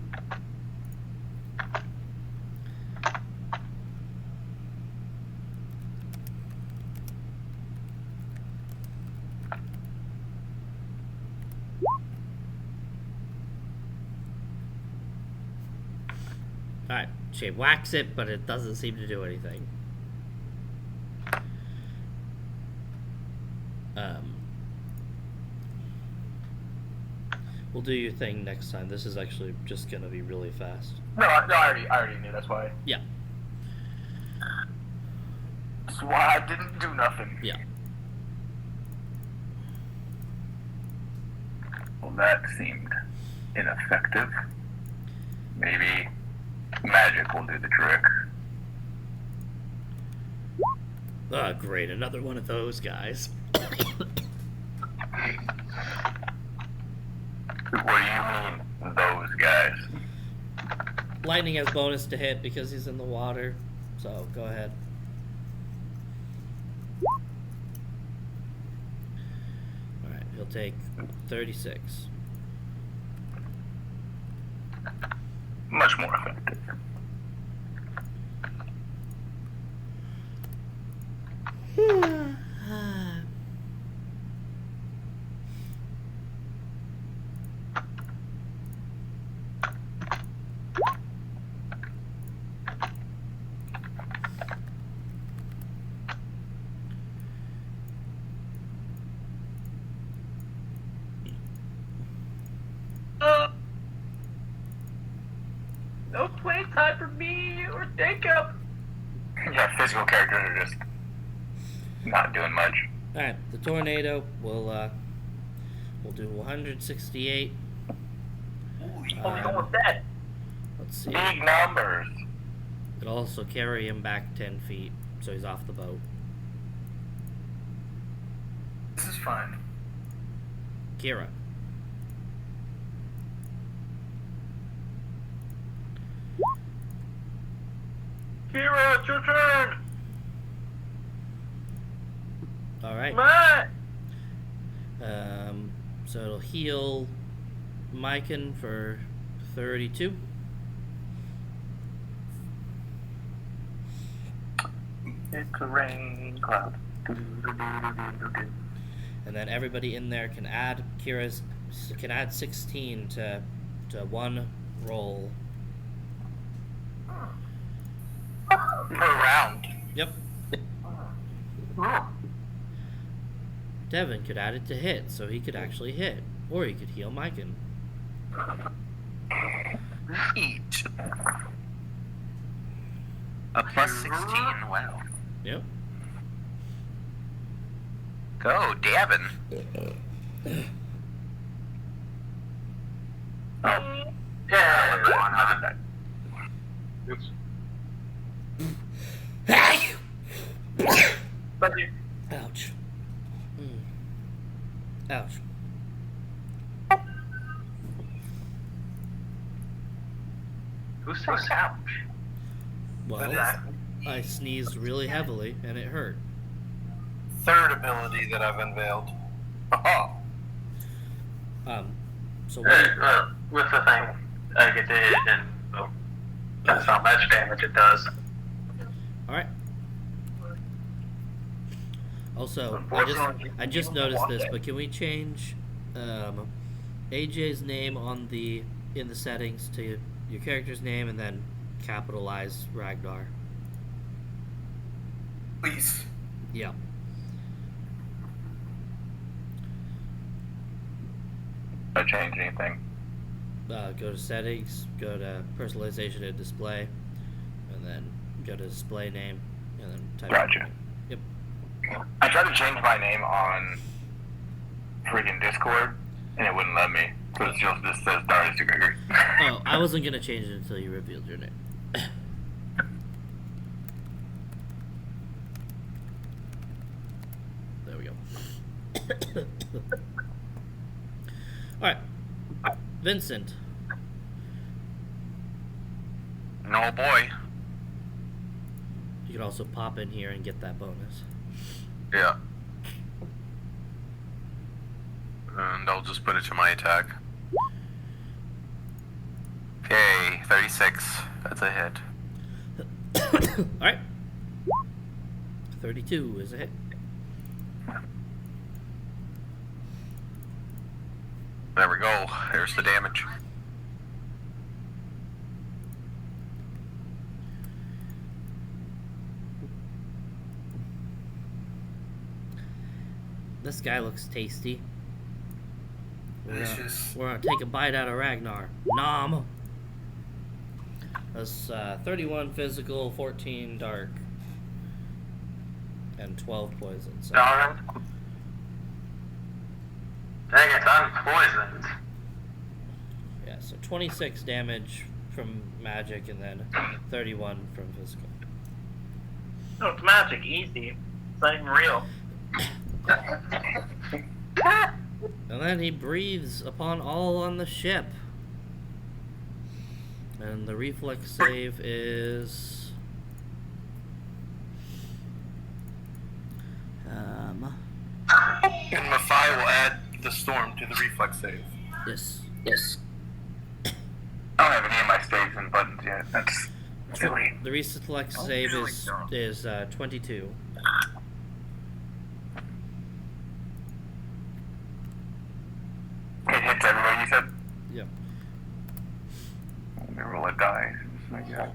Alright, she whacks it, but it doesn't seem to do anything. We'll do your thing next time. This is actually just gonna be really fast. No, I already knew. That's why. Yeah, That's why I didn't do nothing. yeah. Well, that seemed ineffective. Maybe Magic will do the trick. Ah, great, another one of those guys. What do you mean, those guys? Lightning has bonus to hit because he's in the water, so go ahead. Alright, he'll take 36. Much more effective. No playtime for me or Jacob. Yeah, physical characters are just not doing much. Alright, the tornado will do 168. Only going with that. Let's see. Big numbers. It'll also carry him back 10 feet, so he's off the boat. This is fine. Kira. Kira, it's your turn. Alright. Matt. So it'll heal Myken for 32. It's a rain cloud. And then everybody in there can add 16 to one roll. Per round. Yep. Devin could add it to hit, so he could actually hit. Or he could heal Myken. Each. A plus 16, wow. Yep. Go, Davin. Yeah, Ouch. Ouch. Who says ouch? Well, I sneezed really heavily and it hurt. Third ability that I've unveiled. Oh. So what? With the thing, I get to hit, and that's how much damage it does. Alright. Also, I just noticed this, but can we change AJ's name in the settings to your character's name and then capitalize Ragnar? Please. Yeah. Don't change anything. Go to settings, go to personalization and display, and then go to display name, and then type. Gotcha. Yep. I tried to change my name on freaking Discord, and it wouldn't let me. Because it just says Dynasty Gregory. Oh, I wasn't gonna change it until you revealed your name. There we go. Alright. Vincent. No boy. You can also pop in here and get that bonus. Yeah. And I'll just put it to my attack. Okay, 36. That's a hit. Alright. 32 is a hit. There we go. There's the damage. This guy looks tasty. Delicious. We're gonna take a bite out of Ragnar. Nom! That's 31 physical, 14 dark, and 12 poison. So. Darn. Dang it, I'm poisoned. Yeah, so 26 damage from magic, and then 31 from physical. No, it's magic. Easy. It's not even real. And then he breathes upon all on the ship. And the reflex save is... And Maphai will add the storm to the reflex save. Yes. I don't have any of my saves and buttons yet. That's silly. The reflex save is 22. It hits everybody, you said? Yep. Let me roll a die. I guess.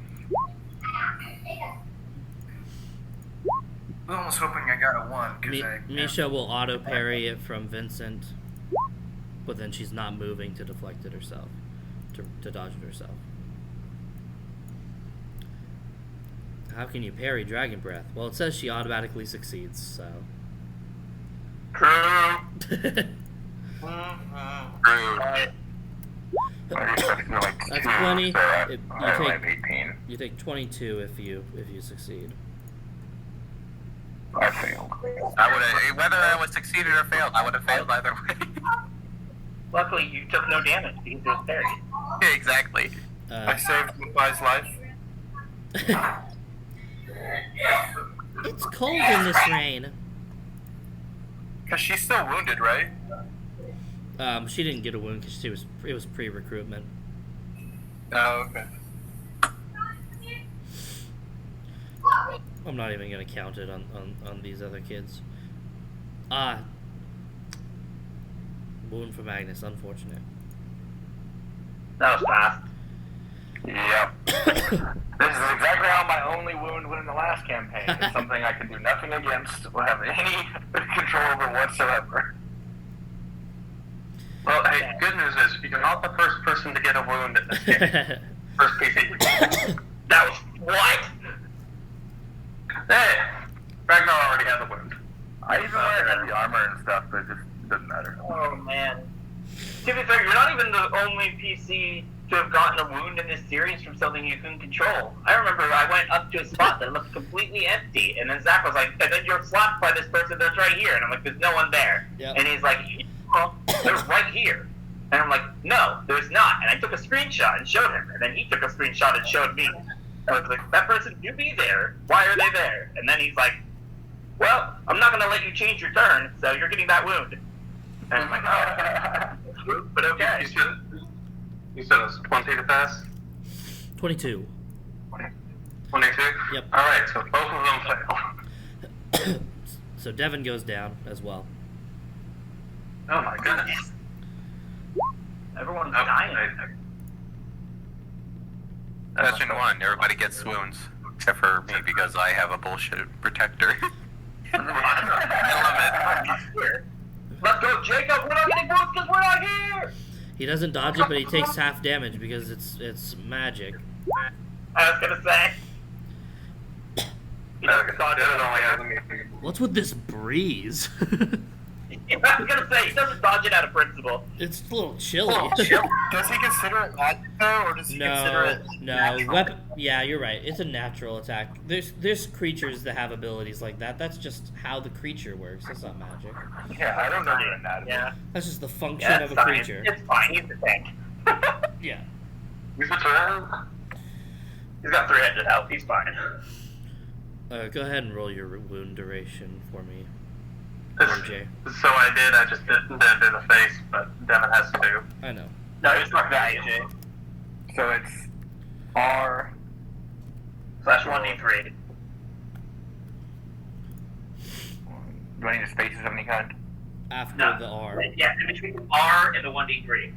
I was almost hoping I got a 1 because Misha will auto parry it from Vincent, but then she's not moving to deflect it herself, to dodge it herself. How can you parry Dragon Breath? Well, it says she automatically succeeds, so. True. That's 20. I have 18. You take 22 if you succeed. I failed. I would have, whether I was succeeded or failed, I would have failed either way. Luckily, you took no damage because it was parried. Yeah, exactly. I saved Maphai's life. It's cold in this rain. Because she's still wounded, right? She didn't get a wound because it was pre-recruitment. Oh, okay. I'm not even gonna count it on these other kids. Wound for Magnus, unfortunate. That was fast. Yep. This is exactly how my only wound went in the last campaign. It's something I can do nothing against or have any control over whatsoever. Well, hey, good news is you're not the first person to get a wound in this game. First PC. That was what? Hey, Ragnar already had the wound. I even wear heavy armor and stuff, but it just doesn't matter. Oh man. To be fair, you're not even the only PC to have gotten a wound in this series from something you couldn't control. I remember I went up to a spot that looked completely empty, and then Zach was like, and then you're slapped by this person that's right here. And I'm like, there's no one there. Yep. And he's like, oh, they're right here. And I'm like, no, there's not. And I took a screenshot and showed him. And then he took a screenshot and showed me. I was like, that person should be there. Why are they there? And then he's like, well, I'm not going to let you change your turn, so you're getting that wound. And I'm like, oh, but okay. You said it was 20 to pass? 22. 22? Yep. Alright, so both of them fail. So Devin goes down as well. Oh my goodness. Everyone's Oh, dying. Session 1, everybody gets wounds. Except for me, because I have a bullshit protector. I love it. Let's go, Jacob! We're not getting wounds because we're not here! He doesn't dodge it, but he takes half damage because it's magic. I was gonna say. He doesn't dodge it. What's with this breeze? I was gonna say, he doesn't dodge it out of principle. It's a little chilly. Does he consider it magic though, or does he consider it natural? Yeah, you're right. It's a natural attack. There's creatures that have abilities like that. That's just how the creature works. That's not magic. Yeah, I don't know your anatomy. Yeah. That's just the function Yeah, of a fine. creature. It's fine, he's a tank. Yeah. He's returned. He's got 300 health, he's fine. Go ahead and roll your wound duration for me, So AJ. I just didn't do the face, but Devin has to. I know. No, he's not that, AJ. So it's R /1d3. Do I need spaces of any kind? After No. the R. Yeah, in between the R and the 1d3.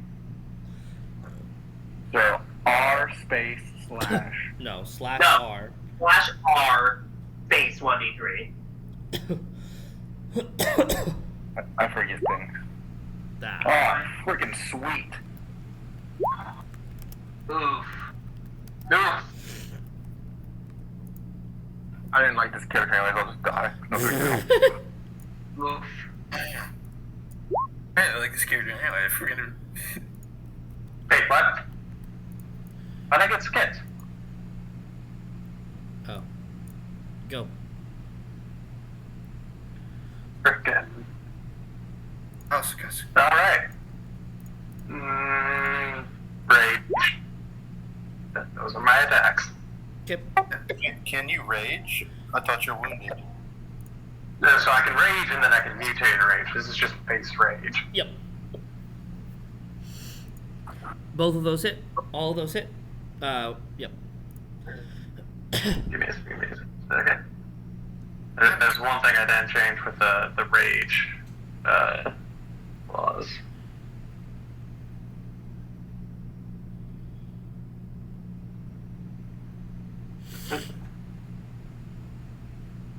So R space slash. No, slash No. R. /R space 1d3. I forget things. That. Oh, freaking sweet. Oof. No. I didn't like this character anyway, I'll just die. No big deal. Oof. I like this character anyway. I forget him. Wait, what? How'd I get skipped? Oh. Go. Frickin'. Oh, guys. Alright. Rage. Those are my attacks. Okay. Can you rage? I thought you're wounded. So I can rage and then I can mutate and rage. This is just base rage. Yep. Both of those hit. All of those hit. Yep. Give me a second. There's one thing I didn't change with the rage clause.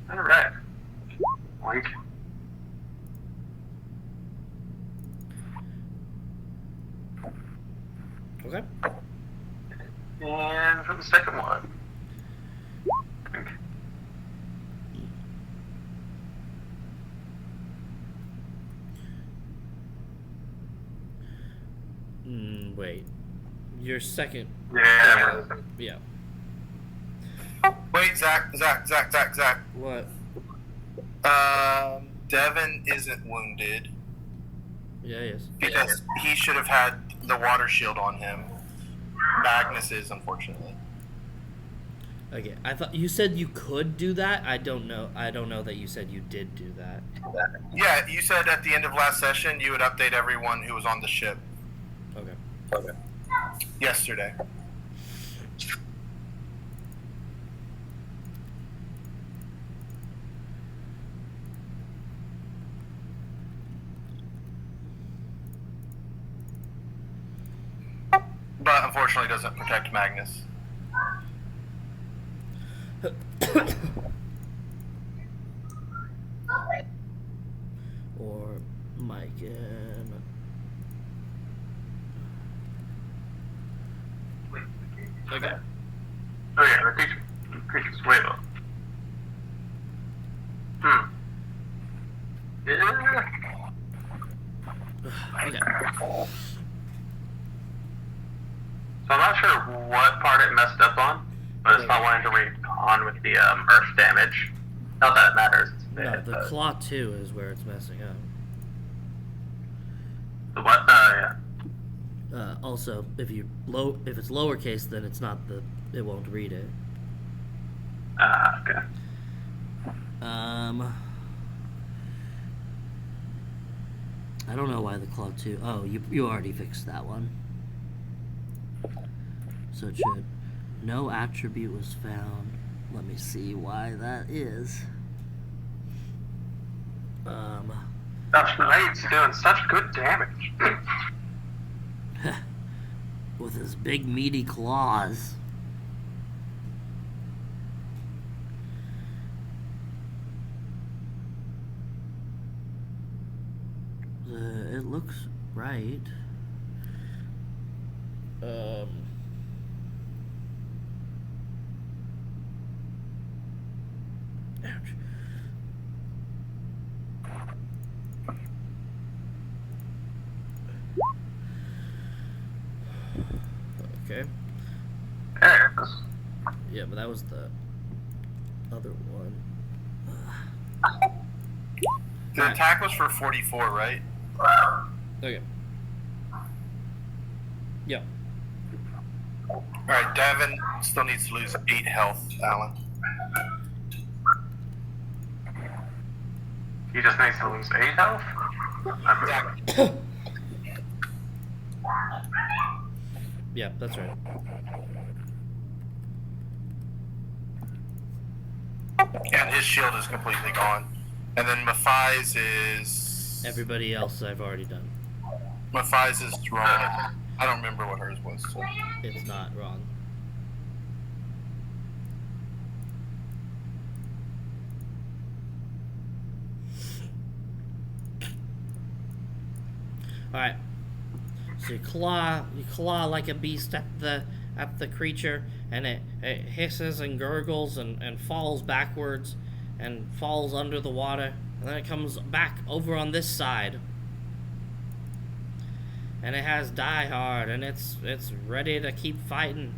Alright. Oink. Okay. And for the second one. Wait. Your second. Yeah. Yeah. Wait, Zach. What? Devin isn't wounded Yeah, he is. because he should have had the water shield on him. Magnus is, unfortunately. Okay. I thought you said you could do that. I don't know that you said you did do that. Yeah, you said at the end of last session you would update everyone who was on the ship Okay. yesterday. But unfortunately doesn't protect Magnus. Or Mike and okay. Oh yeah, the creature's way low. Yeah. Okay. So I'm not sure what part it messed up on, but it's not wanting to read on with the earth damage. Not that it matters. No, the claw 2 is where it's messing up. The what? Yeah. Also, if it's lowercase, then it's not it won't read it. Okay. I don't know why the claw 2. Oh, you already fixed that one. So it should. No attribute was found. Let me see why that is. That blade's doing such good damage. With his big meaty claws. It looks right. Ouch. Okay. Yeah, but that was the other one. The attack was for 44, right? Okay. Yeah. Alright, Devin still needs to lose 8 health, Alan. He just needs to lose 8 health? Yeah, that's right. And his shield is completely gone. And then Maphai's is... Everybody else I've already done. Maphai's is wrong. I don't remember what hers was. So. It's not wrong. Alright. So you claw like a beast at the creature, and it hisses and gurgles and falls backwards and falls under the water, and then it comes back over on this side. And it has Die Hard, and it's ready to keep fighting.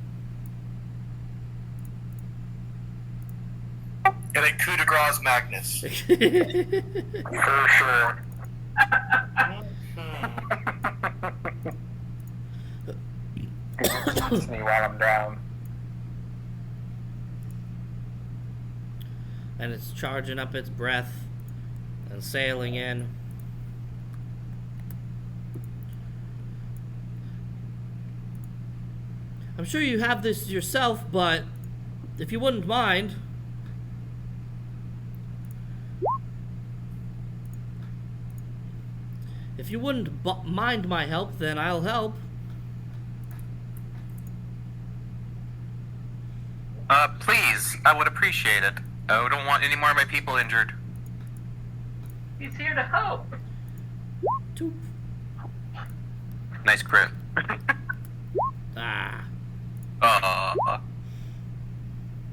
And it coup de grace Magnus. For sure. It hits me while I'm down. And it's charging up its breath and sailing in. I'm sure you have this yourself, but if you wouldn't mind. If you wouldn't mind my help, then I'll help. Please, I would appreciate it. I don't want any more of my people injured. He's here to help. Toop. Nice crit. Ah.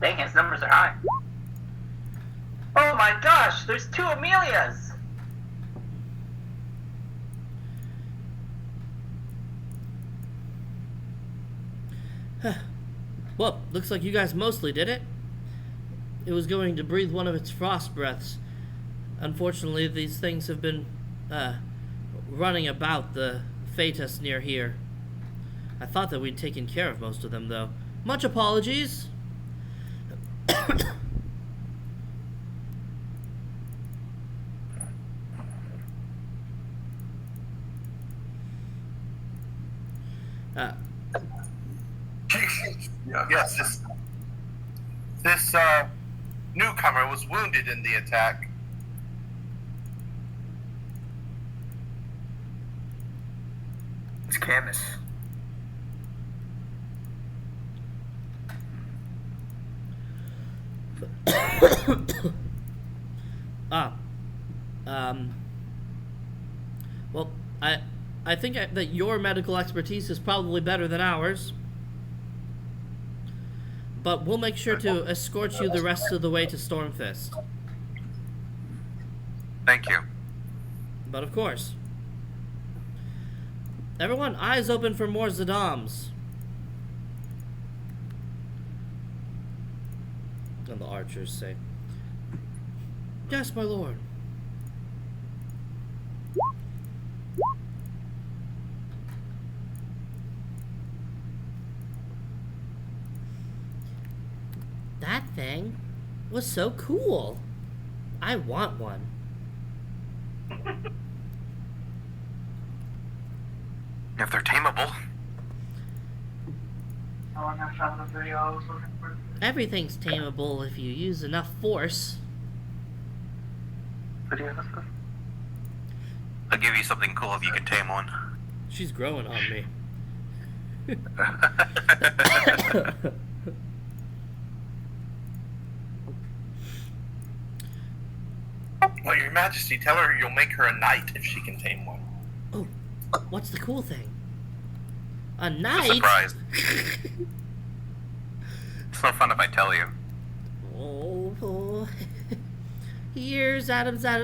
Dang, his numbers are high. Oh my gosh, there's 2 Amelias! Well, looks like you guys mostly did it. It was going to breathe one of its frost breaths. Unfortunately, these things have been running about the Phaetus near here. I thought that we'd taken care of most of them, though. Much apologies. Yes, this newcomer was wounded in the attack. It's Camus. Well, I think that your medical expertise is probably better than ours. But we'll make sure to escort you the rest of the way to Stormfist. Thank you. But of course. Everyone, eyes open for more Zadams. And the archers say, "Yes, my lord." That thing was so cool. I want one. If they're tameable. Oh, I never found the video I was looking for. Everything's tameable if you use enough force. Video this is? I'll give you something cool if you can tame one. She's growing on me. Well, Your Majesty, tell her you'll make her a knight if she can tame one. Oh, what's the cool thing? A It's a knight? surprise. It's no fun if I tell you. Oh, here's Adams. I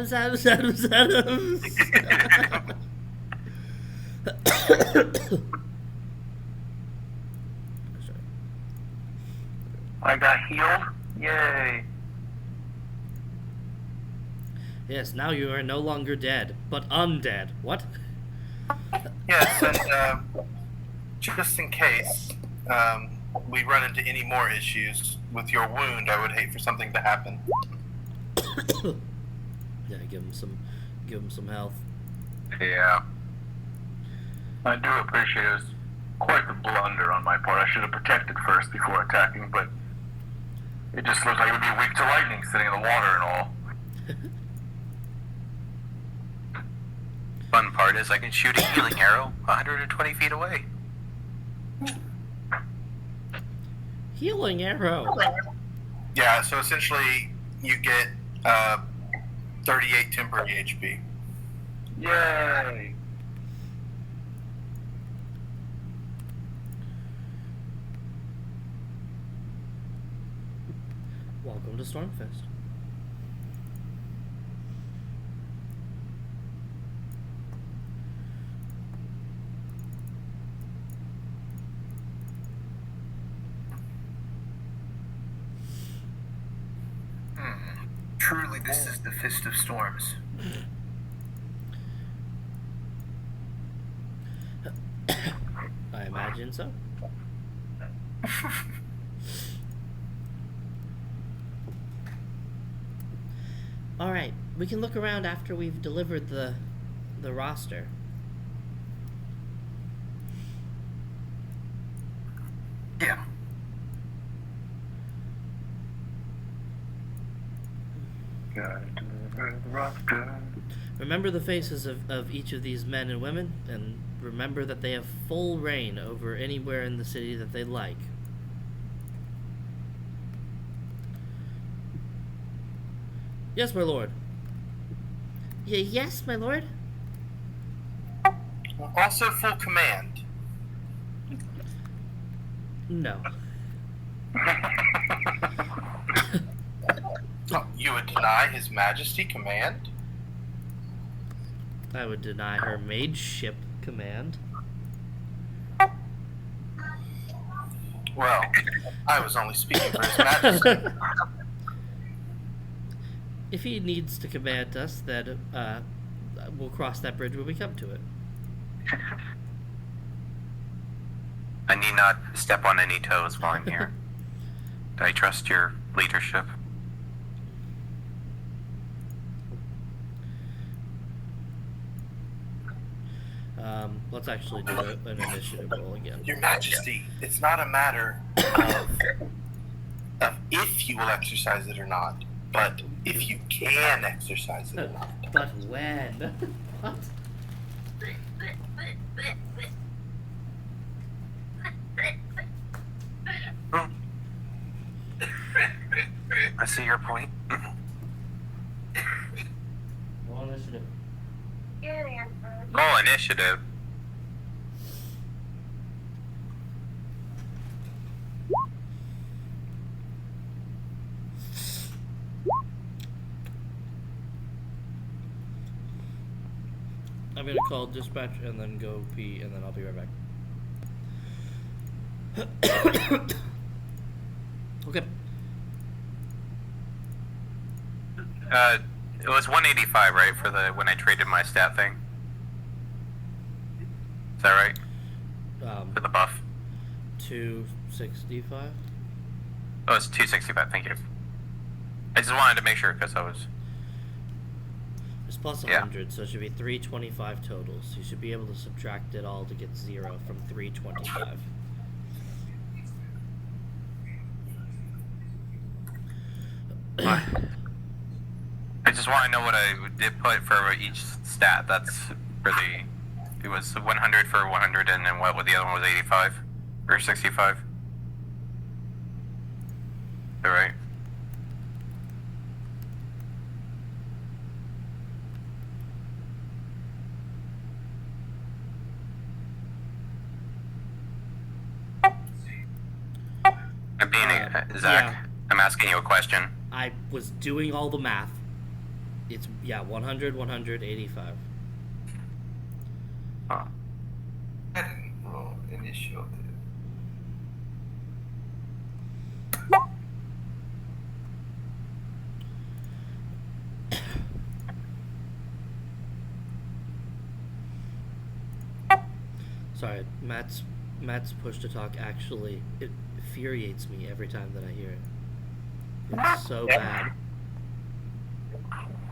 got healed. Yay. Yes, now you are no longer dead, but undead. What? Yes, and just in case we run into any more issues with your wound, I would hate for something to happen. Yeah, give him some health. Yeah. I do appreciate it. It was quite the blunder on my part. I should have protected first before attacking, but it just looks like it would be weak to lightning sitting in the water and all. Fun part is I can shoot a healing arrow 120 feet away. Healing arrow. Yeah, so essentially you get 38 temporary HP. Yay! Welcome to Stormfist. Hmm. This is the Fist of Storms. I imagine so. All right, we can look around after we've delivered the roster. Yeah. Remember the faces of each of these men and women, and remember that they have full reign over anywhere in the city that they like. Yes, my lord. Yes, my lord. Also full command. No. You would deny His Majesty command? I would deny her mageship command. Well, I was only speaking for His Majesty. If he needs to command us, then we'll cross that bridge when we come to it. I need not step on any toes while I'm here. I trust your leadership. Let's actually do an initiative roll again. Your Majesty, it's not a matter of if you will exercise it or not, but if you can exercise it or not. But when? What? I see your point. Roll initiative. Roll initiative. I'm gonna call dispatch and then go pee, and then I'll be right back. Okay. It was 185, right, for the when I traded my stat thing? Is that right? For the buff? 265. Oh, it's 265, thank you. I just wanted to make sure, because I was... It's plus 100, so it should be 325 total. So you should be able to subtract it all to get 0 from 325. I just want to know what I did put for each stat. That's for the... It was 100 for 100, and then what the other one was 85? Or 65? Is that right? I'm being Zach. Yeah. I'm asking you a question. I was doing all the math. It's 100, 100, 85. Huh. I didn't roll initiative. Sorry, Matt's push to talk actually it infuriates me every time that I hear it. It's so bad.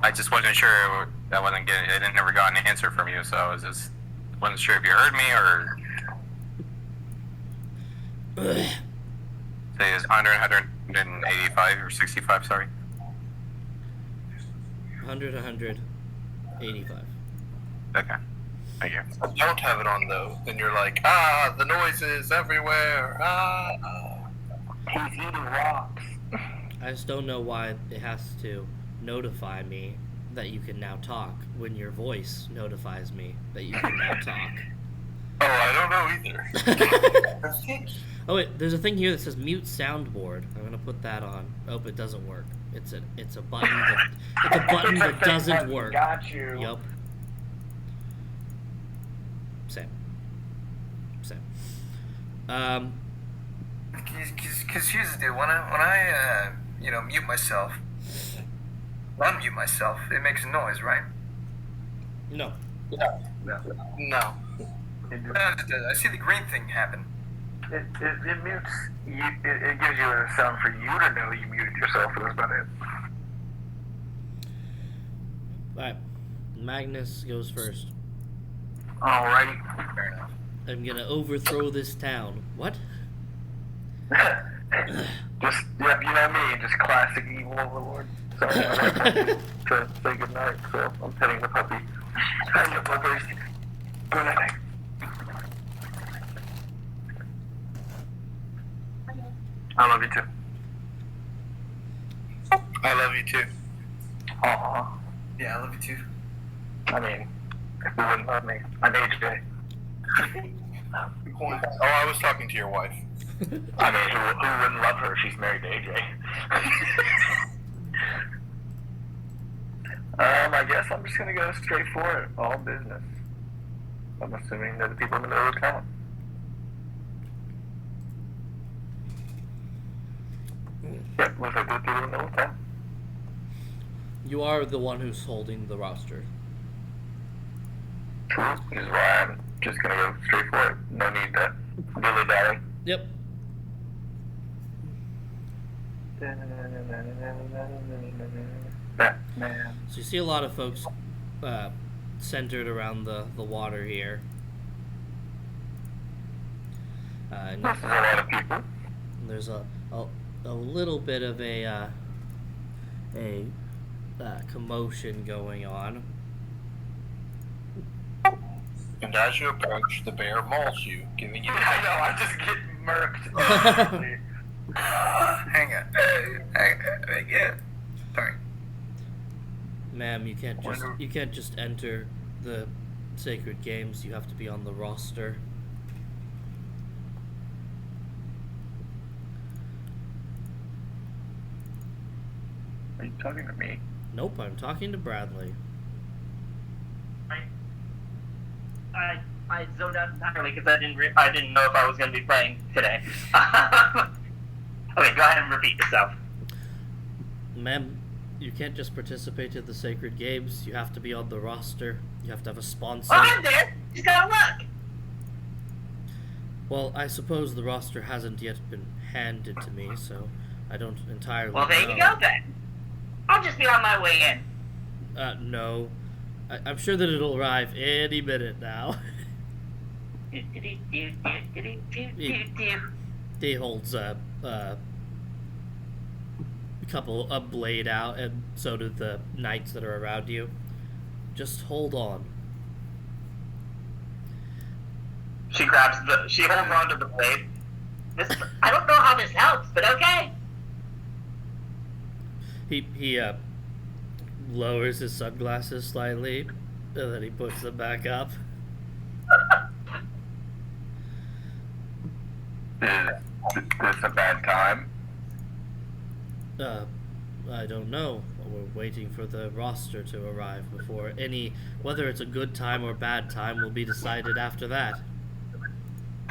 I just wasn't sure. I didn't never got an answer from you, so I wasn't sure if you heard me or. Say it's 100, 185 or 65. Sorry. 100, 100, 85. Okay. Thank you. If you don't have it on though, then you're like, the noises everywhere. He's eating rocks. I just don't know why it has to notify me that you can now talk when your voice notifies me that you can now talk. Oh, I don't know either. Oh wait, there's a thing here that says mute soundboard. I'm gonna put that on. Oh, it doesn't work. It's a button that doesn't work. Got you. Yup. Same. Because here's the deal. When I mute myself, unmute myself. It makes a noise, right? No. No. I see the green thing happen. It mutes. It gives you a sound for you to know you muted yourself, but that's about it. Alright. Magnus goes first. Alrighty. Fair enough. I'm gonna overthrow this town. What? Just, yep, you know me, just classic evil overlord. So to say goodnight, so I'm petting the puppy. Hi, you puppies. Good night. I love you too. I love you too. Aw. Yeah, I love you too. I mean, if you wouldn't love me, I'm AJ. Good point. Oh, I was talking to your wife. I mean, who wouldn't love her? She's married to AJ. I guess I'm just gonna go straight for it. All business. I'm assuming they're the people in the middle of town. Yep, looks like the people in the middle of town. You are the one who's holding the roster. True, which is why I'm just gonna go straight for it. No need to dilly-dally. Yep. Batman. So you see a lot of folks centered around the water here. And This is a lot of people. there's a little bit of a commotion going on. And as you approach, the bear mauls you, giving you. I know, I just get murked. Hang on. Yeah. Sorry. Ma'am, you can't just enter the sacred games. You have to be on the roster. Are you talking to me? Nope, I'm talking to Bradley. I zoned out entirely because I didn't know if I was going to be playing today. Okay, go ahead and repeat yourself. Ma'am, you can't just participate in the sacred games. You have to be on the roster. You have to have a sponsor. Oh, I'm there. Just gotta look. Well, I suppose the roster hasn't yet been handed to me, so I don't entirely Well, there know. you go then. I'll just be on my way in. No. I'm sure that it'll arrive any minute now. He holds a blade out, and so do the knights that are around you. Just hold on. She holds on to the blade. I don't know how this helps, but okay. He lowers his sunglasses slightly, and then he puts them back up. Is this a bad time? I don't know. We're waiting for the roster to arrive before whether it's a good time or bad time will be decided after that.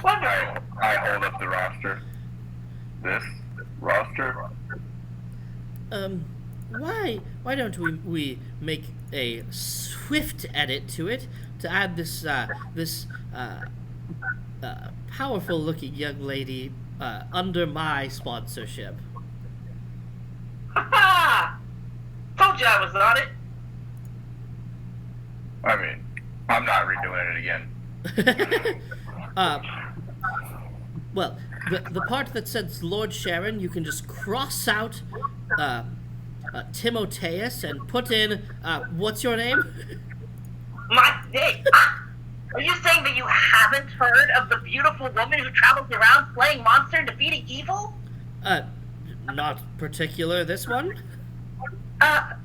Wonderful. I hold up the roster. This roster? Why don't we make a swift edit to it to add this powerful looking young lady under my sponsorship? Ha! Told you I was on it. I mean, I'm not redoing it again. Well, the part that says Lord Sharon, you can just cross out Timotheus and put in what's your name? My name. Are you saying that you haven't heard of the beautiful woman who travels around slaying monsters and defeating evil? Not particular. This one? I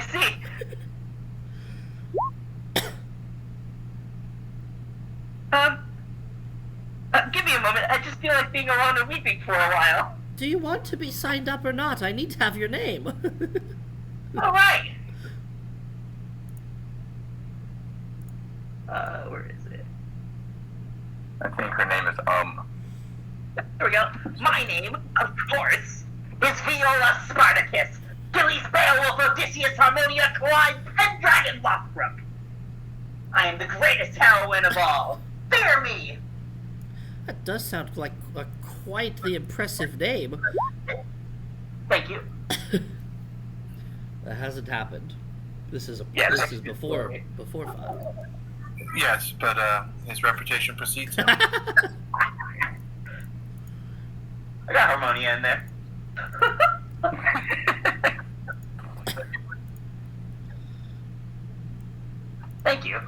see. Give me a moment. I just feel like being alone and weeping for a while. Do you want to be signed up or not? I need to have your name. All right. Where is it? I think her name is My name, of course, is Viola Spartacus, Gilly's Beowulf, Odysseus, Harmonia, Clyde, Pendragon, Lothbrok. I am the greatest heroine of all. Fear me! That does sound like quite the impressive name. Thank you. That hasn't happened. This is before 5. Yes, but his reputation precedes him. I got Harmonia in there. Thank you.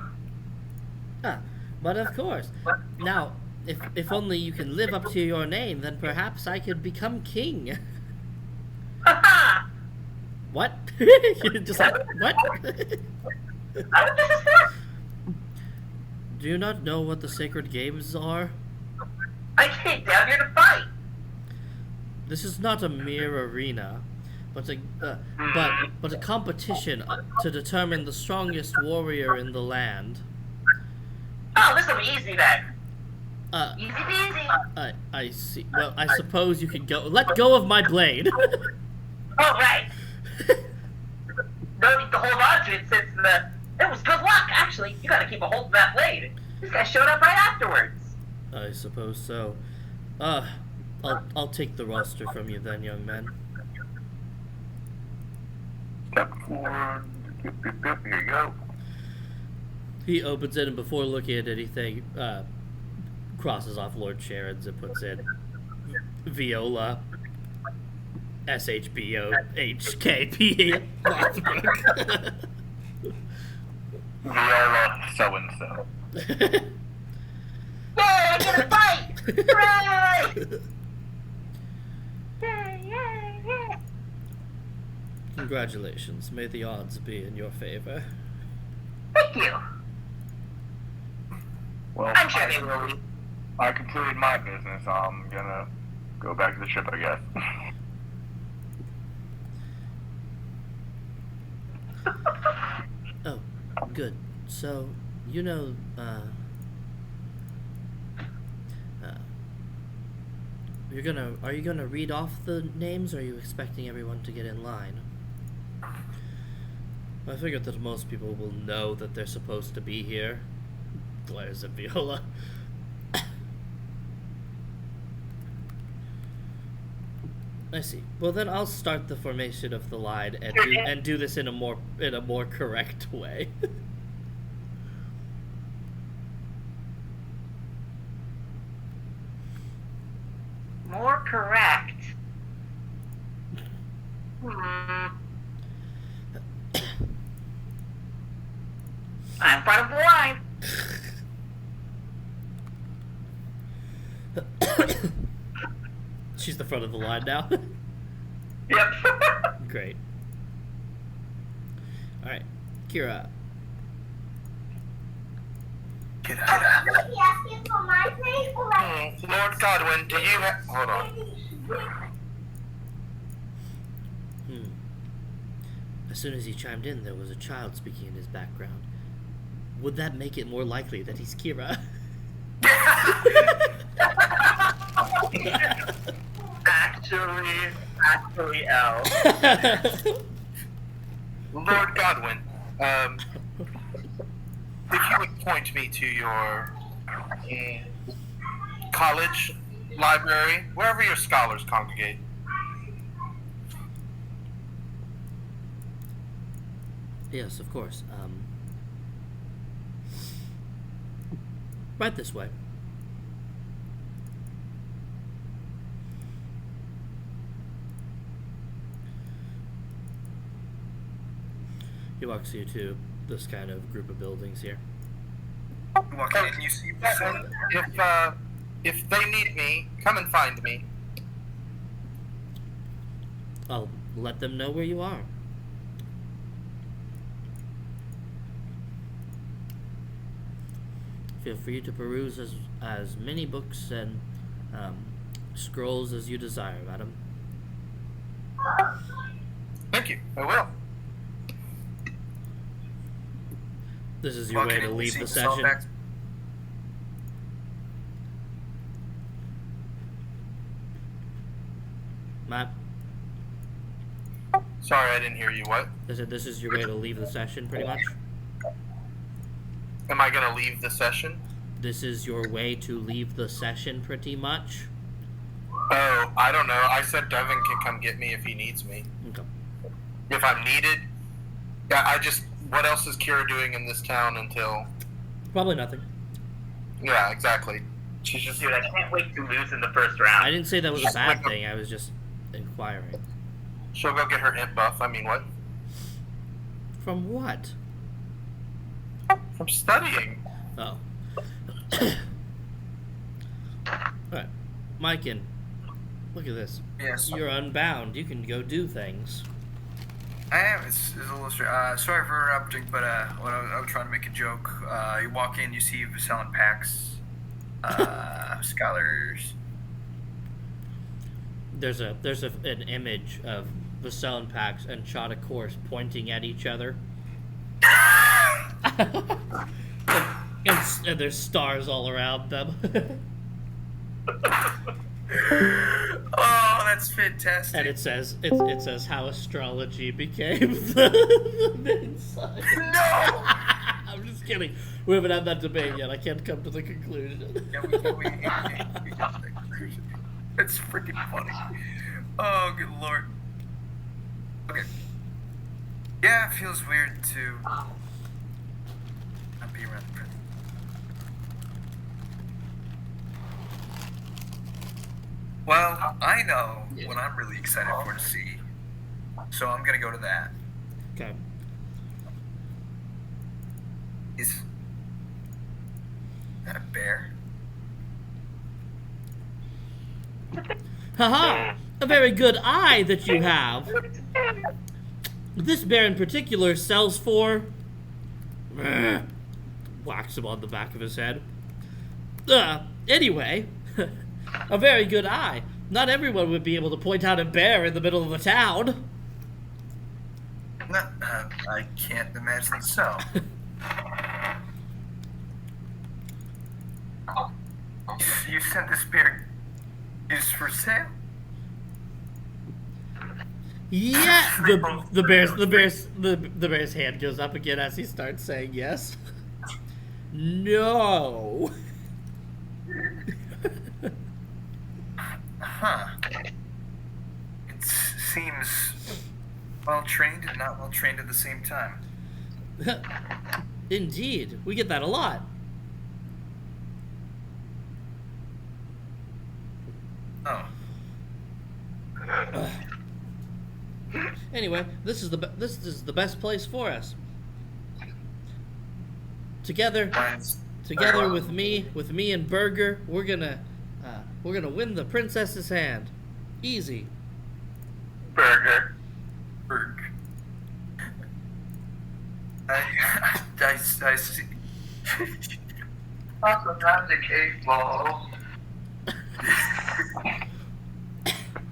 Ah, but of course. Now, if only you can live up to your name, then perhaps I could become king. Ha What? You're just like, what? How did this is for? Do you not know what the sacred games are? I came down here to fight. This is not a mere arena, but a competition to determine the strongest warrior in the land. Oh, this will be easy then. Easy peasy. I see. Well, I suppose you could go. Let go of my blade. Oh, right. No need to hold on to it since it was good luck, actually. You gotta keep a hold of that blade. This guy showed up right afterwards. I suppose so. I'll take the roster from you then, young man. Step forward. Here you go. He opens it and before looking at anything, crosses off Lord Sharon's and puts in Viola SHBOHKP. Viola so-and-so. Yay, I get a fight! Hooray! Yay, yay, yay! Congratulations. May the odds be in your favor. Thank you. Well, I'm sure they will be. I completed my business. I'm gonna go back to the ship, I guess. Oh, good. So, you know, are you gonna read off the names, or are you expecting everyone to get in line? I figured that most people will know that they're supposed to be here. Glares at Viola. I see. Well, then I'll start the formation of the line and do this in a more correct way. More correct. I'm front of the line. She's the front of the line now. Yep. Great. Alright, Kira. Lord Godwin, do you have... Hold on. As soon as he chimed in, there was a child speaking in his background. Would that make it more likely that he's Kira? Actually, L. Lord Godwin, if you would point me to your college, library, wherever your scholars congregate. Yes, of course. Right this way. He walks you to this kind of group of buildings here. Walk in and you see the sun. If they need me, come and find me. I'll let them know where you are. Feel free to peruse as many books and scrolls as you desire, madam. Thank you, I will. This is your way to leave the session. Matt, Sorry, I didn't hear you. What? I said this is your way to leave the session, pretty much. Am I gonna leave the session? This is your way to leave the session, pretty much. Oh, I don't know. I said Devin can come get me if he needs me. Okay. If I'm needed. Yeah, what else is Kira doing in this town until... Probably nothing. Yeah, exactly. She's just... Dude, I can't wait to lose in the first round. I didn't say that was a bad thing. I was just inquiring. She'll go get her imp buff. I mean, what? From what? From studying. Oh. Alright. Mykin, look at this. Yes. You're unbound. You can go do things. I am. It's a little strange. Sorry for interrupting, but when I was trying to make a joke. You walk in, you see selling packs, scholars. There's an image of Vaselin Pax and Chada Course pointing at each other. and there's stars all around them. Oh, that's fantastic. And it says how astrology became the main sign. No! I'm just kidding. We haven't had that debate yet. I can't come to the conclusion. Yeah, we got the conclusion. That's freaking funny. Oh, good lord. Okay. Yeah, it feels weird to not be around the prison. Well, I know what I'm really excited for to see, so I'm gonna go to that. Okay. Is that a bear? Haha! A very good eye that you have. This bear in particular sells for... Whacks him on the back of his head. Anyway, a very good eye. Not everyone would be able to point out a bear in the middle of the town. No, I can't imagine so. You sent this bear is for sale? Yeah, the bear's hand goes up again as he starts saying yes. No. Huh. It seems well trained and not well trained at the same time. Indeed, we get that a lot. Oh. Anyway, this is the best place for us. Together with me and Burger, we're gonna win the princess's hand. Easy. Burger. I see. Also, not the cake ball.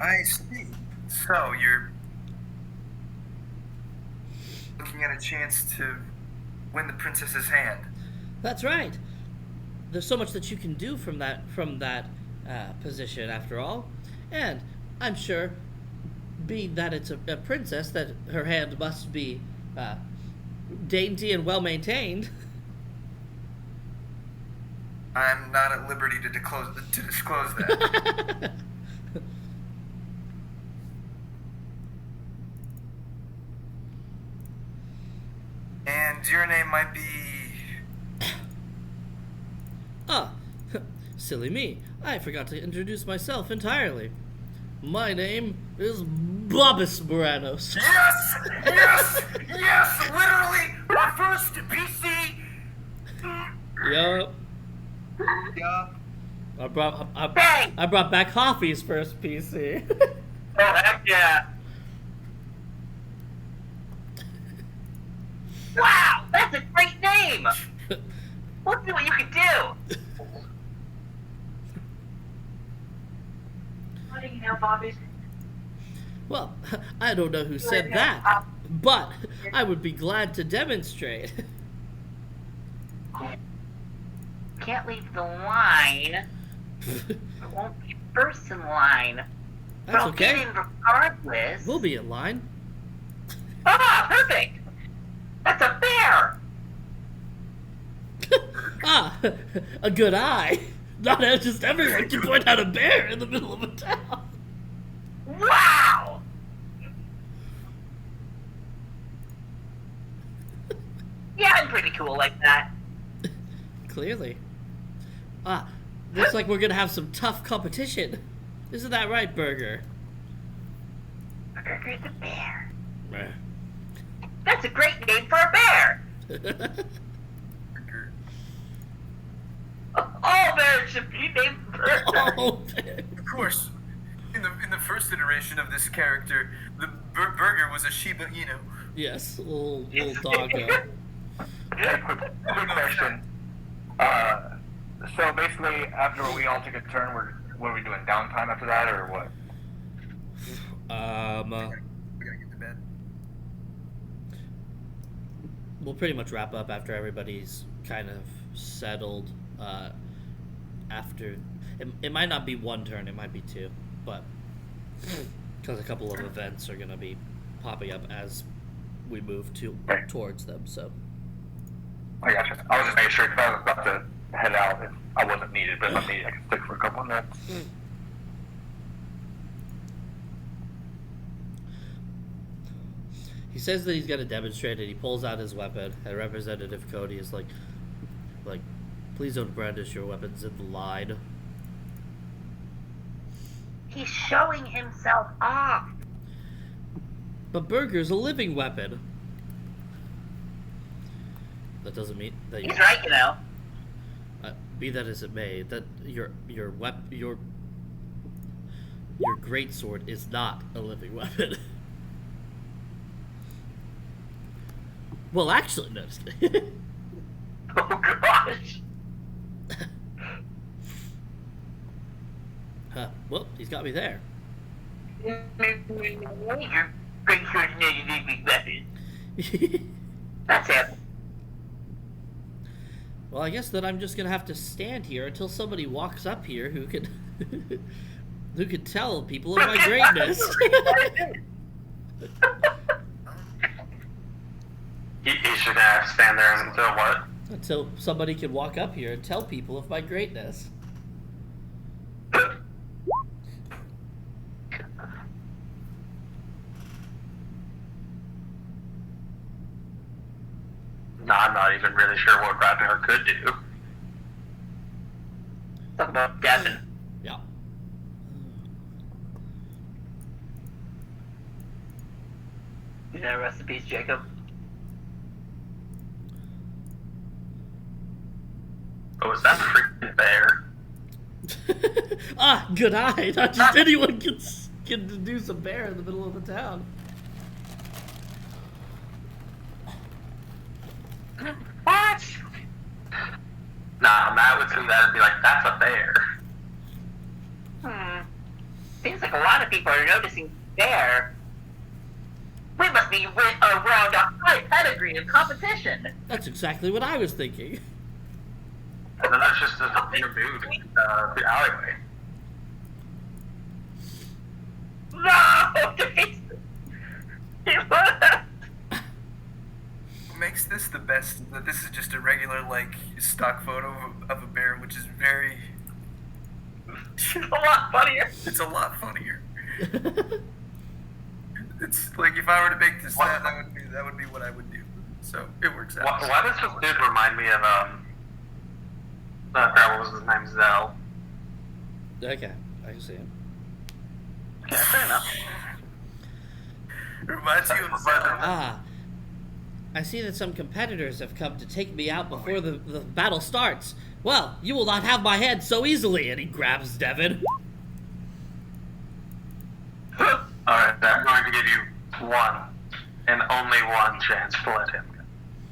I see. So you're looking at a chance to win the princess's hand. That's right. There's so much that you can do from that position, after all, and I'm sure, being that it's a princess, that her hand must be dainty and well maintained. I'm not at liberty to disclose that. And your name might be... Ah, silly me. I forgot to introduce myself entirely. My name is Bobus Moranos. Yes! Literally, refers to BC. Yup. Yeah. I brought back Hoffy's first PC. Oh, heck yeah. Wow, that's a great name. Let's see what you can do. What do you know, Bobby? Well, I don't know who said that, but I would be glad to demonstrate. Can't leave the line. I won't be first in line. That's I'll okay. get in regardless. We'll be in line. Ah, perfect. That's a bear. Ah, a good eye. Not just everyone can point out a bear in the middle of a town. Wow. Yeah, I'm pretty cool like that. Clearly. Ah, looks like we're gonna have some tough competition. Isn't that right, Burger? Burger the bear. Meh. That's a great name for a bear. All bears should be named Burger. Oh, man. Of course, in the first iteration of this character, the burger was a Shiba Inu. Yes, little doggo. Hey, quick question. So basically, after we all take a turn, what are we doing? Downtime after that, or what? We gotta get to bed. We'll pretty much wrap up after everybody's kind of settled. After it might not be one turn, it might be two, but because a couple of events are gonna be popping up as we move towards them. So I gotcha. I was just making sure because I was about to head out if I wasn't needed, but if I'm needed, I can stick for a couple of minutes. he says that he's gonna demonstrate it. He pulls out his weapon, and Representative Cody is like, please don't brandish your weapons in the line. He's showing himself off. But Burger's a living weapon. That doesn't mean that He's right, you know. Be that as it may, that your greatsword is not a living weapon. Well, actually, no. Oh gosh. Well, he's got me there. Your great sword's not a living weapon. That's it. Well, I guess that I'm just gonna have to stand here until somebody walks up here who could who could tell people of my greatness. He's just gonna have to stand there until what? Until somebody can walk up here and tell people of my greatness. No, I'm not even really sure what Radner could do. Talk about Devin. Yeah. Yeah, rest in peace, Jacob. Oh, is that freaking bear? Ah, good eye. Not just anyone can deduce a bear in the middle of the town. What? Nah, Matt would see that and be like, that's a bear. Seems like a lot of people are noticing bear. We must be around a high pedigree of competition. That's exactly what I was thinking. And then that's just a weird dude in the alleyway. No! Makes this the best that this is just a regular stock photo of a bear, which is very It's a lot funnier. it's a lot funnier. It's like if I were to make this that would be what I would do. So it works out. Why does this dude remind me of what was his name? Zell. Okay, I can see him. Yeah, fair enough. It reminds you of Ah, I see that some competitors have come to take me out before the battle starts. Well, you will not have my head so easily. And he grabs Devin. Alright, I'm going to give you one, and only one chance to let him go.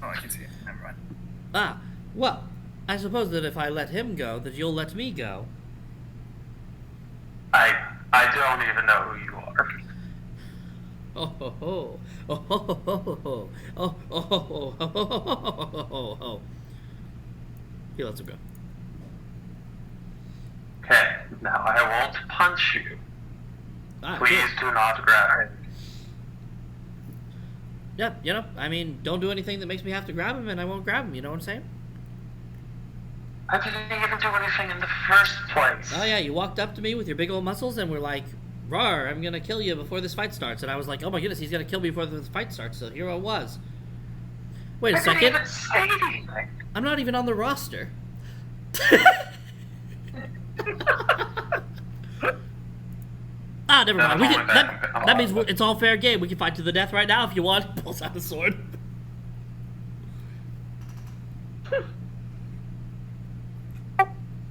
Oh, I can see it. Never mind. Ah, well, I suppose that if I let him go, that you'll let me go. I don't even know who you are. Oh ho ho. Oh ho ho ho ho. Oh ho ho ho ho ho ho. He lets him go. Okay, now I won't punch you. Please do not grab him. Yeah, you know, I mean, don't do anything that makes me have to grab him, and I won't grab him. You know what I'm saying? I didn't even do anything in the first place. Oh yeah, you walked up to me with your big old muscles and were like, "Rawr, I'm gonna kill you before this fight starts." And I was like, "Oh my goodness, he's gonna kill me before this fight starts." So here I was. Wait a I didn't second. even say anything. I'm not even on the roster. Ah, never mind. That means it's all fair game. We can fight to the death right now if you want. Pulls out a sword.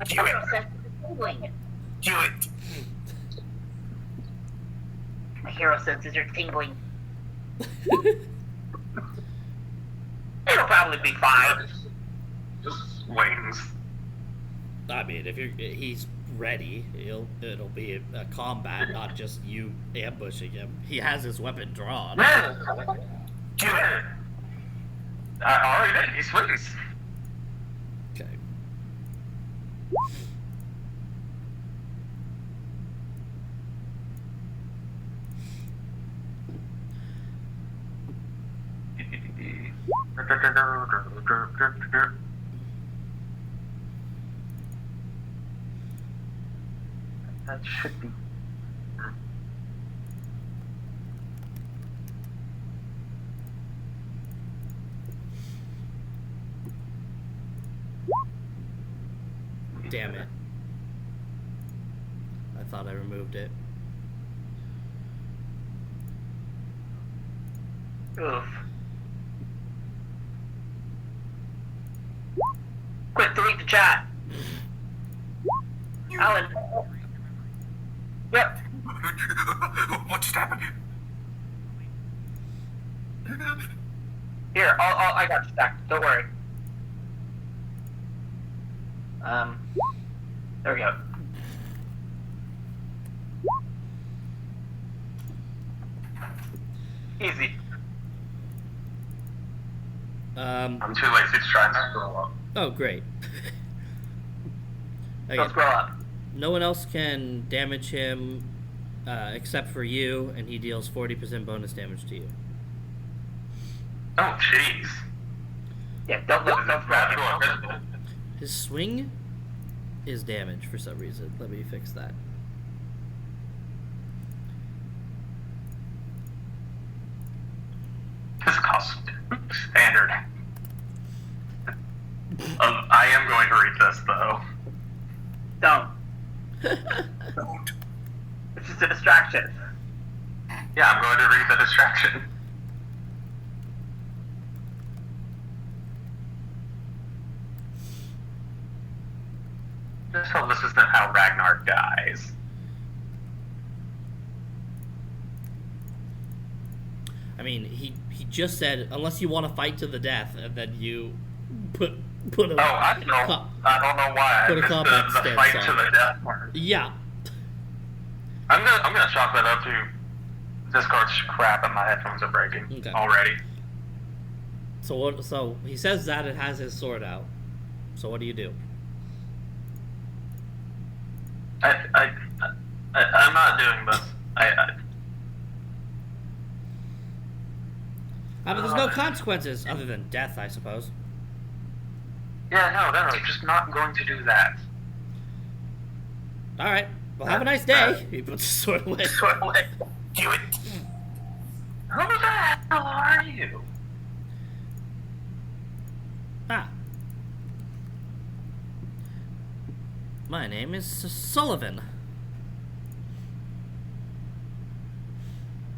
Do it. Do it. My hero senses are tingling. It'll probably be fine. Just wings. I mean, if he's ready, it'll be a combat, not just you ambushing him. He has his weapon drawn. Do it. I already did. He swings. Okay. That should be. Damn it. I thought I removed it. Oof. Quick, delete the chat. Alan. Yep. What just happened? Here, I got you back. Don't worry. There we go. Easy. I'm too lazy to try and scroll up. Oh, great. Don't Okay. scroll up. No one else can damage him except for you, and he deals 40% bonus damage to you. Oh, jeez. Yeah, don't scroll up. His swing is damage for some reason. Let me fix that. This costs standard. I am going to read this though. Don't. It's just a distraction. Yeah, I'm going to read the distraction. Just hope this isn't how Ragnar dies. I mean, he just said, unless you want to fight to the death, and then you put a... Oh, I don't know. I don't know why. Put a combat the stance fight on to it. the death part. Yeah. I'm gonna chalk that up to Discord's crap and my headphones are breaking Okay. already. So what? So he says that it has his sword out. So what do you do? I'm not doing this. I mean, there's no consequences other than death, I suppose. Yeah, no, just not going to do that. All right. Well, have a nice day. He puts his sword away. Do it. Who the hell are you? Ah. My name is Sullivan.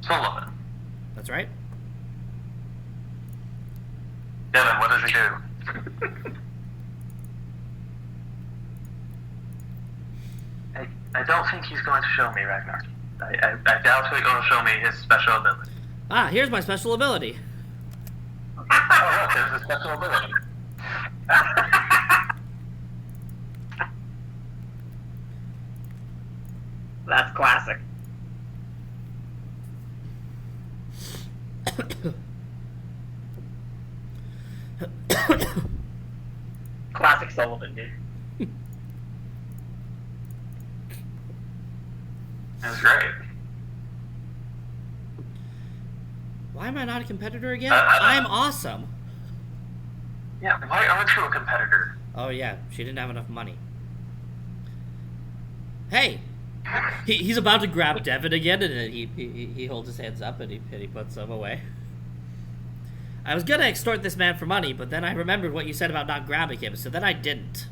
Sullivan. That's right. Devin, what does he do? I don't think he's going to show me Ragnar. I doubt he's going to show me his special ability. Ah, here's my special ability. Oh, look, there's a special ability. That's classic. Classic Sullivan, dude. That's great. Why am I not a competitor again? Uh, I'm awesome. Yeah, why aren't you a competitor? Oh yeah, she didn't have enough money. Hey! He's about to grab Devin again, and then he holds his hands up and he puts them away. I was gonna extort this man for money, but then I remembered what you said about not grabbing him, so then I didn't.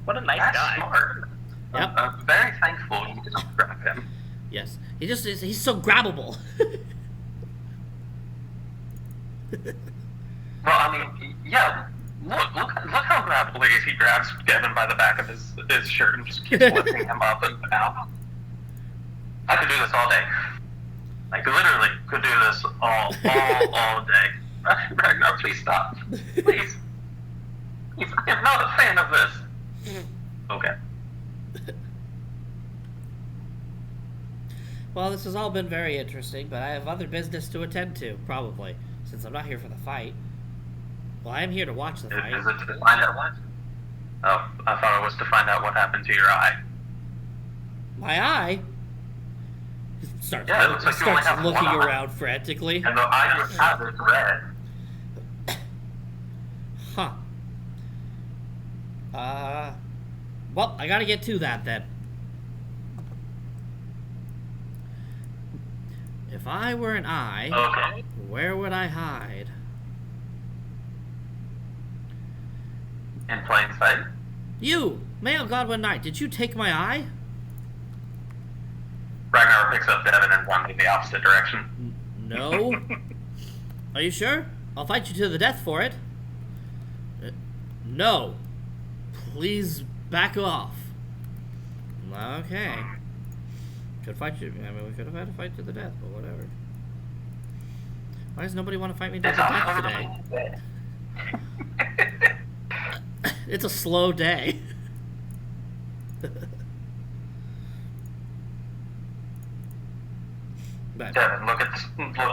What a nice That's guy. smart. Yep. I'm very thankful you didn't grab him. Yes. He's so grabbable. Well, I mean, yeah. Look how grabbable he is. He grabs Devin by the back of his shirt and just keeps lifting him up and down. I could do this all day. I could literally could do this all day. Ragnar, please stop. Please. I'm not a fan of this. Okay. Well, this has all been very interesting, but I have other business to attend to, probably, since I'm not here for the fight. Well, I am here to watch the fight. Is it to find out what? Oh, I thought it was to find out what happened to your eye. My eye? He starts, Yeah, it looks like you only have looking one eye. around frantically. And the eye you have is red. Huh. Well, I gotta get to that then. If I were an eye, Okay. where would I hide? In plain sight. You! Male Godwin Knight, did you take my eye? Ragnar picks up Devin and runs in the opposite direction. No. Are you sure? I'll fight you to the death for it. No. Please back off. Okay. Could fight you. I mean, we could have had a fight to the death, but whatever. Why does nobody want to fight me to the death today? It's a slow day. But, Devin, look at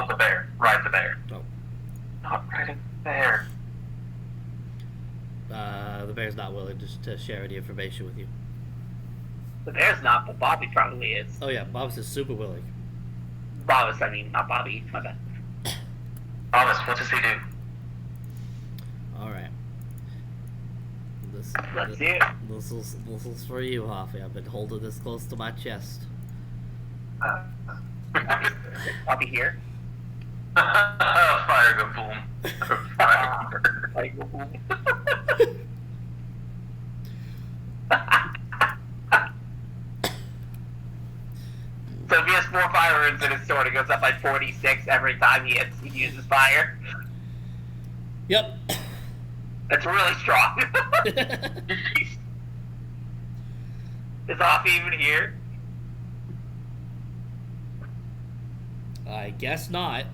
the bear. Ride the bear. oh, Not riding the bear. the bear's not willing to share any information with you. The bear's not, but Bobby probably is. Oh yeah, Bob's is super willing. Bob's, I mean, not Bobby. My bad. Thomas, what does he do? All right. Let's see it. This is for you, Hoffy. I've been holding this close to my chest. Bobby here. Fire go boom. Fire go boom. So if he has 4 fire runes in his sword, it goes up by 46 every time he uses fire. Yep. That's really strong. Is Offie even here? I guess not.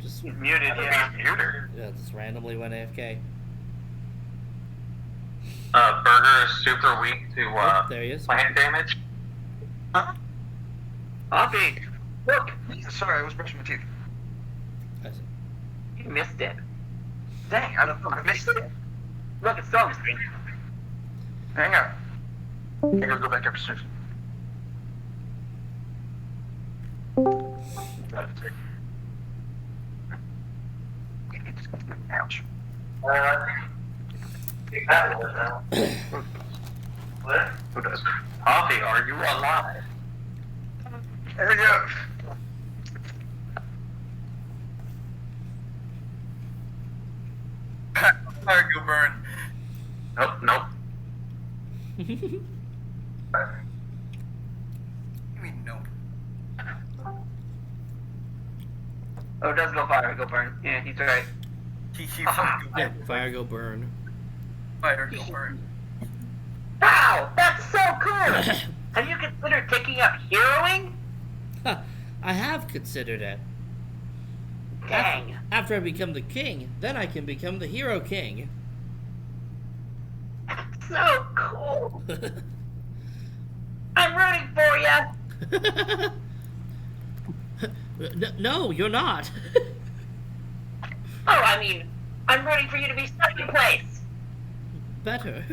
Just He's muted, yeah. yeah, just randomly went AFK. Burger is super weak to Oh, there he is. plant damage. Offie, look, Sorry, I was brushing my teeth. I see. you missed it. Dang, I missed it. Look, it's still on the screen. Hang on. I gotta go back upstairs. Ouch. What? Who does? Coffee, are you alive? There we go. Fire go burn. Nope. You mean nope? Oh, it does go fire, go burn. Yeah, he's right. Yeah, fire go burn. Fire go burn. Wow, that's so cool! Have you considered taking up heroing? I have considered it. Dang. After I become the king, then I can become the hero king. So cool. I'm rooting for you. No, you're not. Oh, I mean, I'm rooting for you to be second place. Better.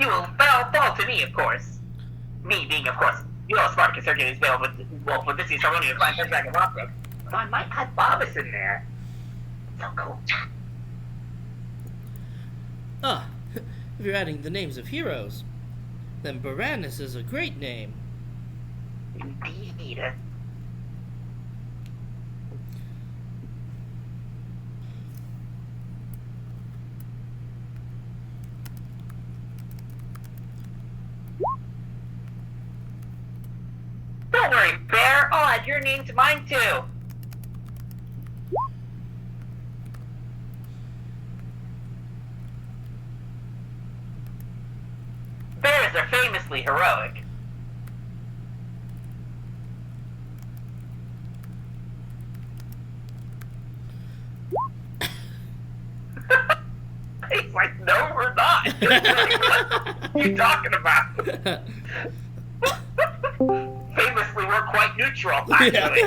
You will fall to me, of course. Me being, of course, You know, Spartacus Hercules failed with, well, for this he's only to find Pendragon Rockbrook. So I might add Bobus in there. So cool. Ah, if you're adding the names of heroes, then Baranus is a great name. Indeed. Don't worry, Bear. I'll add your name to mine too. Bears are famously heroic. He's like, no, we're not. What are you talking about? Famously, we're quite neutral, actually.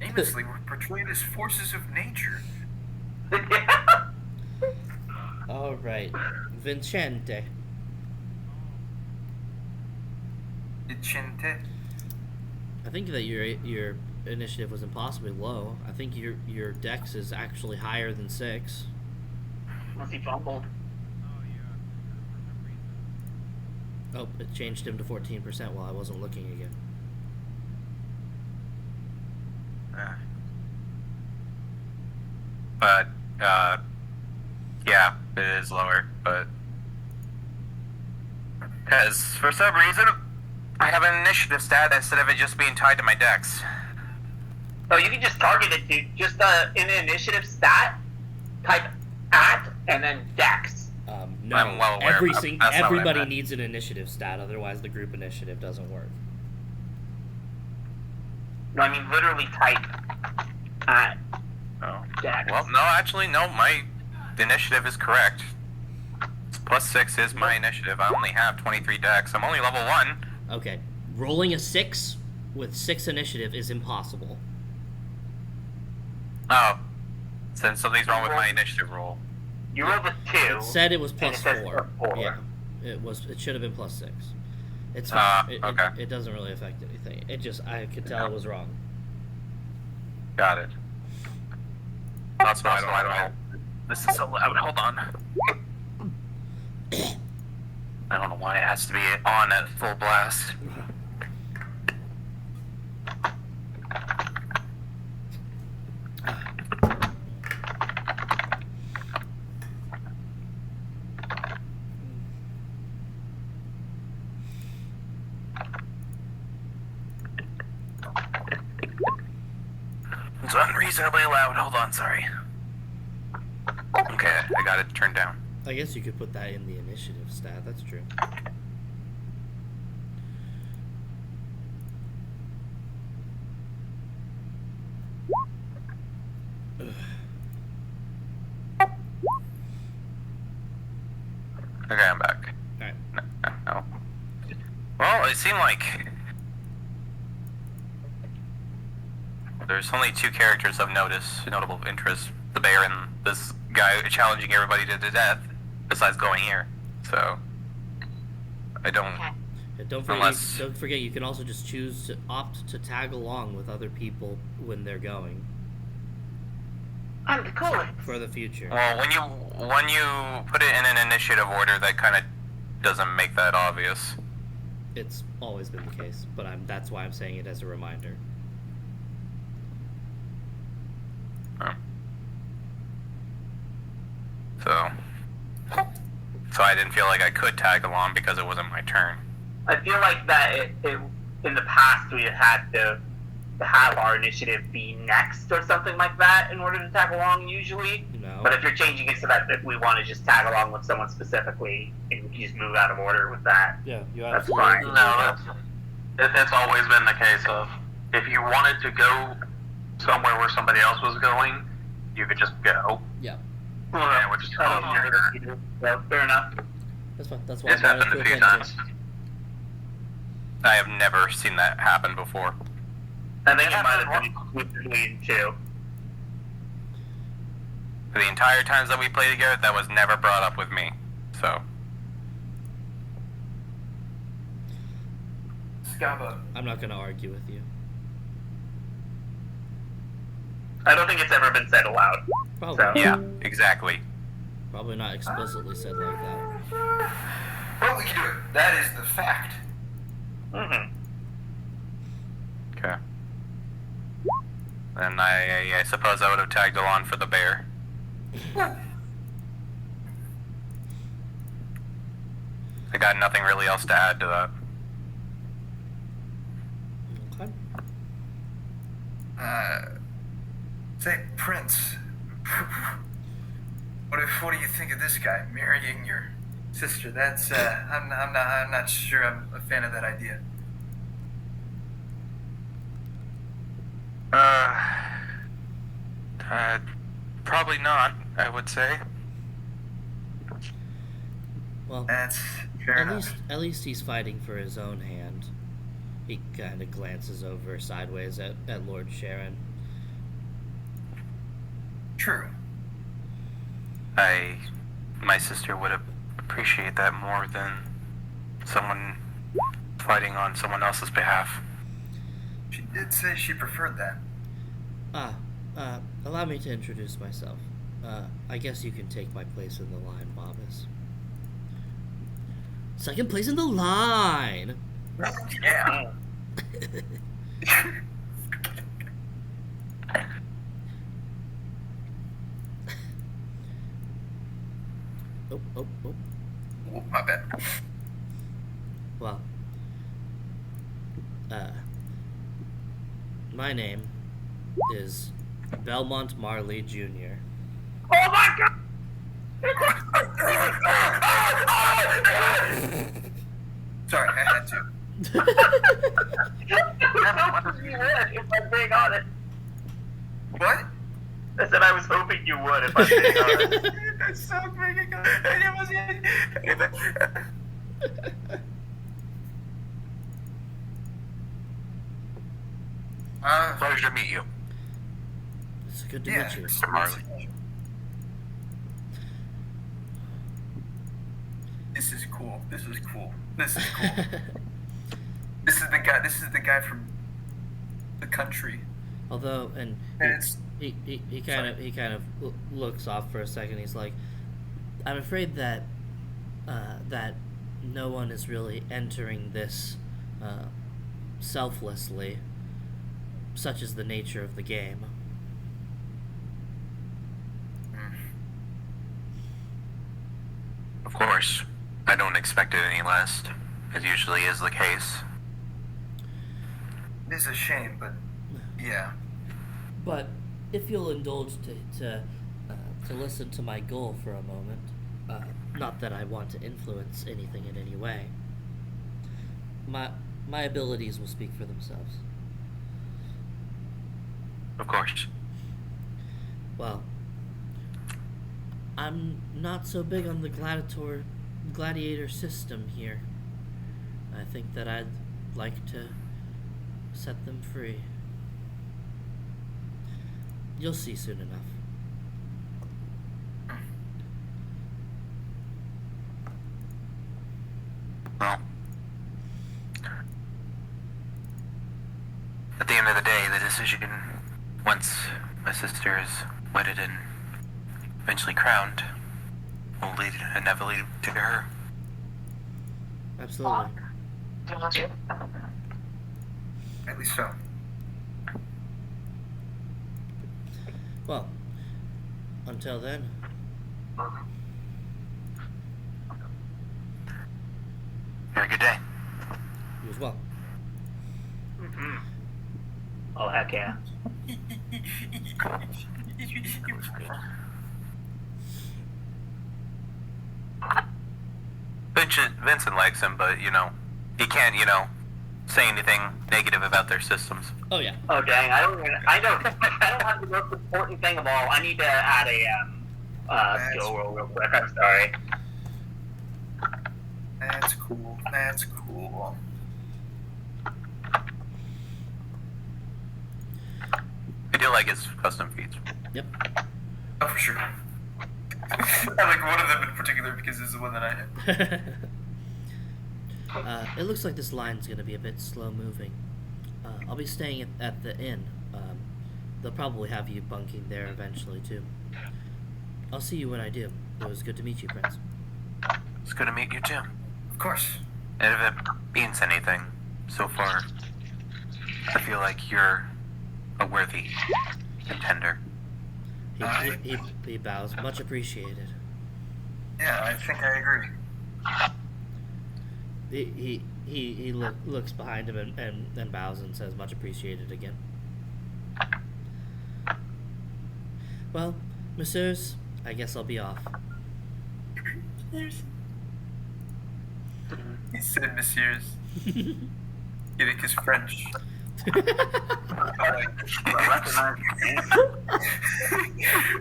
Famously, we're portrayed as forces of nature. All right, Vincente. Vicente. I think that your initiative was impossibly low. I think your dex is actually higher than 6. Unless he fumbled. Oh, it changed him to 14% while I wasn't looking again. But, yeah, it is lower, but... Because, for some reason, I have an initiative stat instead of it just being tied to my dex. Oh, you can just target it to just in the initiative stat, type at, and then dex. No, I'm well aware of that. That's not what I everybody meant. needs an initiative stat, otherwise the group initiative doesn't work. No, I mean literally type at Oh. dex. Well, no, actually, no, my initiative is correct. +6 is my initiative. I only have 23 dex. I'm only level 1. Okay, rolling a 6 with 6 initiative is impossible. Oh. Then something's wrong with my initiative roll. You rolled a 2. It said it was and plus it says 4. +4. Yeah, it should have been +6. It's fine. Okay. It doesn't really affect anything. It just, I could tell it was wrong. Got it. That's why I don't know. This is so loud. Hold on. I don't know why it has to be on at full blast. It's unreasonably loud. Hold on, sorry. Okay, I got it turned down. I guess you could put that in the initiative stat, that's true. Okay, I'm back. Alright. No. Well, it seemed like there's only 2 characters of notable interest. The bear and this guy challenging everybody to death, besides going here. So, I don't... Yeah, don't forget, you can also just choose to opt to tag along with other people when they're going I'm the coolest. for the future. Well, when you put it in an initiative order, that kind of doesn't make that obvious. It's always been the case, but that's why I'm saying it as a reminder. Oh. So I didn't feel like I could tag along because it wasn't my turn. I feel like that it in the past we had to have our initiative be next or something like that in order to tag along usually. No. But if you're changing it so that if we want to just tag along with someone specifically and we can just move out of order with that. Yeah, you That's absolutely fine. can do No, that. that's always been the case of if you wanted to go somewhere where somebody else was going, you could just go. Yeah, Yeah, which is So, fair enough. that's fine. That's why it's I brought happened it a to few attention. times. I have never seen that happen before. I think it might have been between 2. For the entire times that we played together, that was never brought up with me. So, Gaba. I'm not gonna argue with you. I don't think it's ever been said aloud. Probably. So. Yeah, exactly. Probably not explicitly said like that. Well, we can do it. That is the fact. Mm-hmm. Okay. Then I suppose I would have tagged along for the bear. I got nothing really else to add to that. Okay. Say, Prince. What do you think of this guy marrying your sister? That's I'm not sure I'm a fan of that idea. Probably not, I would say. Well, That's fair enough. at least he's fighting for his own hand. He kind of glances over sideways at Lord Sharon. True. My sister would appreciate that more than someone fighting on someone else's behalf. She did say she preferred that. Allow me to introduce myself. I guess you can take my place in the line, Bobbis. Second place in the line! Yeah. Oh. Oh, my bad. Well, my name is Belmont Marley Jr. Oh my god! Sorry, I had to. You would, if I'm being honest. What? I said I was hoping you would, if I'm being honest. That's so freaking Pleasure to meet you. It's good to Yeah. meet you. Mr. Marley. This is cool. This is cool. This is cool. This is the guy from the country. Although, And it's he kind of looks off for a second. He's like, I'm afraid that that no one is really entering this selflessly, such is the nature of the game. Of course, I don't expect it any less. It usually is the case. it is a shame, but yeah. But if you'll indulge to listen to my goal for a moment, not that I want to influence anything in any way. My abilities will speak for themselves. Of course. Well, I'm not so big on the gladiator system here. I think that I'd like to set them free. You'll see soon enough. Well, at the end of the day, the decision, once my sister is wedded and eventually crowned, will lead inevitably to her. Absolutely. At least so. Well, until then, Have a good day. you as well. Mm-hmm. Oh, heck yeah. Vincent likes him, but, he can't, say anything negative about their systems. Oh yeah. Oh dang! I don't have the most important thing of all. I need to add a skill roll real quick. I'm sorry. That's cool. That's cool. I do like his custom feats. Yep. Oh, for sure. I like one of them in particular because it's the one that I have. It looks like this line's gonna be a bit slow moving. I'll be staying at the inn. They'll probably have you bunking there eventually too. I'll see you when I do. It was good to meet you, Prince. It's good to meet you too. Of course. And if it means anything, so far, I feel like you're a worthy contender. He bows. Much appreciated. Yeah, I think I agree. He looks behind him and bows and says, much appreciated again. Well, messieurs, I guess I'll be off. He said messieurs. It is French.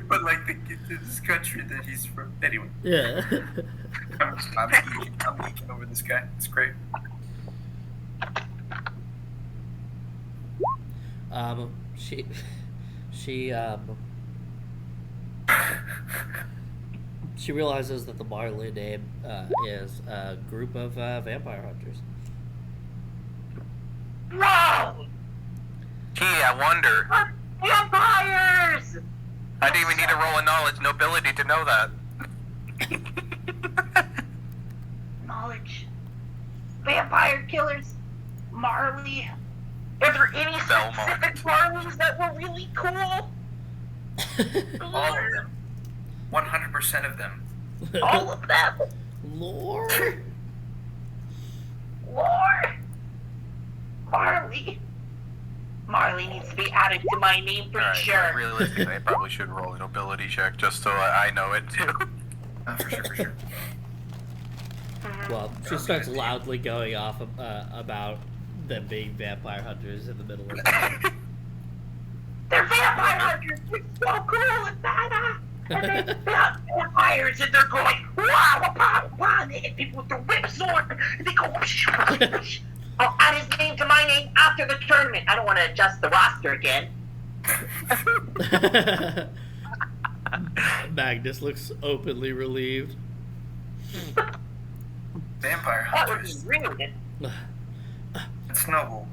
But like this country that he's from. Anyway. Yeah. I'm geeking over this guy. It's great. She realizes that the Marley name is a group of vampire hunters. Whoa! Gee, I wonder. Vampires! I didn't even need to roll a knowledge nobility to know that. Knowledge. Vampire killers. Marley. Are there any specific Marleys that were really cool? All of them. 100% of them. All of them. Lore? Lord. Marley. Marley needs to be added to my name for Alright, sure. realistically, I probably should roll an ability check just so I know it too. For sure. Well, she starts loudly going off about them being vampire hunters in the middle of it. They're vampire hunters. It's so cool and badass. And they're vampires, and they're going wow, wow, wow. And they hit people with their whip sword, and they go whoosh, whoosh, whoosh. I'll add his name to my name after the tournament. I don't want to adjust the roster again. Magnus looks openly relieved. Vampire That would be hunters. rude. It's noble.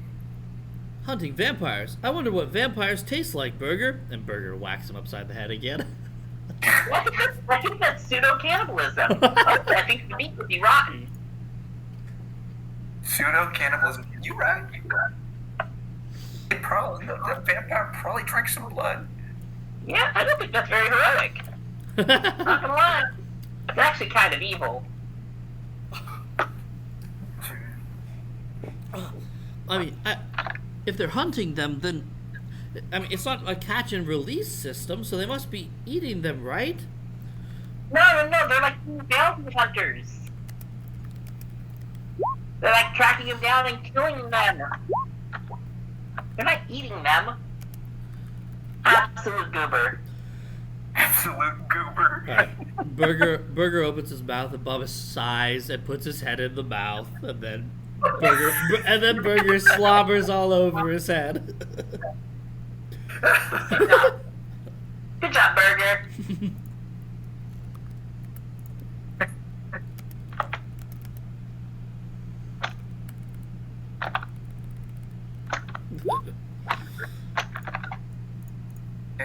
Hunting vampires. I wonder what vampires taste like, Burger. And Burger whacks him upside the head again. I think that's pseudo-cannibalism. I think the meat would be rotten. Pseudo cannibalism. You right. The vampire probably drank some blood. Yeah, I don't think that's very heroic. Not gonna lie. It's actually kind of evil. I mean, if they're hunting them, then... I mean, it's not a catch and release system, so they must be eating them, right? No, they're like bounty hunters. They're like tracking them down and killing them. They're not eating them. Absolute goober. Absolute goober. Alright. Burger opens his mouth and Bubba sighs and puts his head in the mouth, and then Burger slobbers all over his head. Good job, Burger.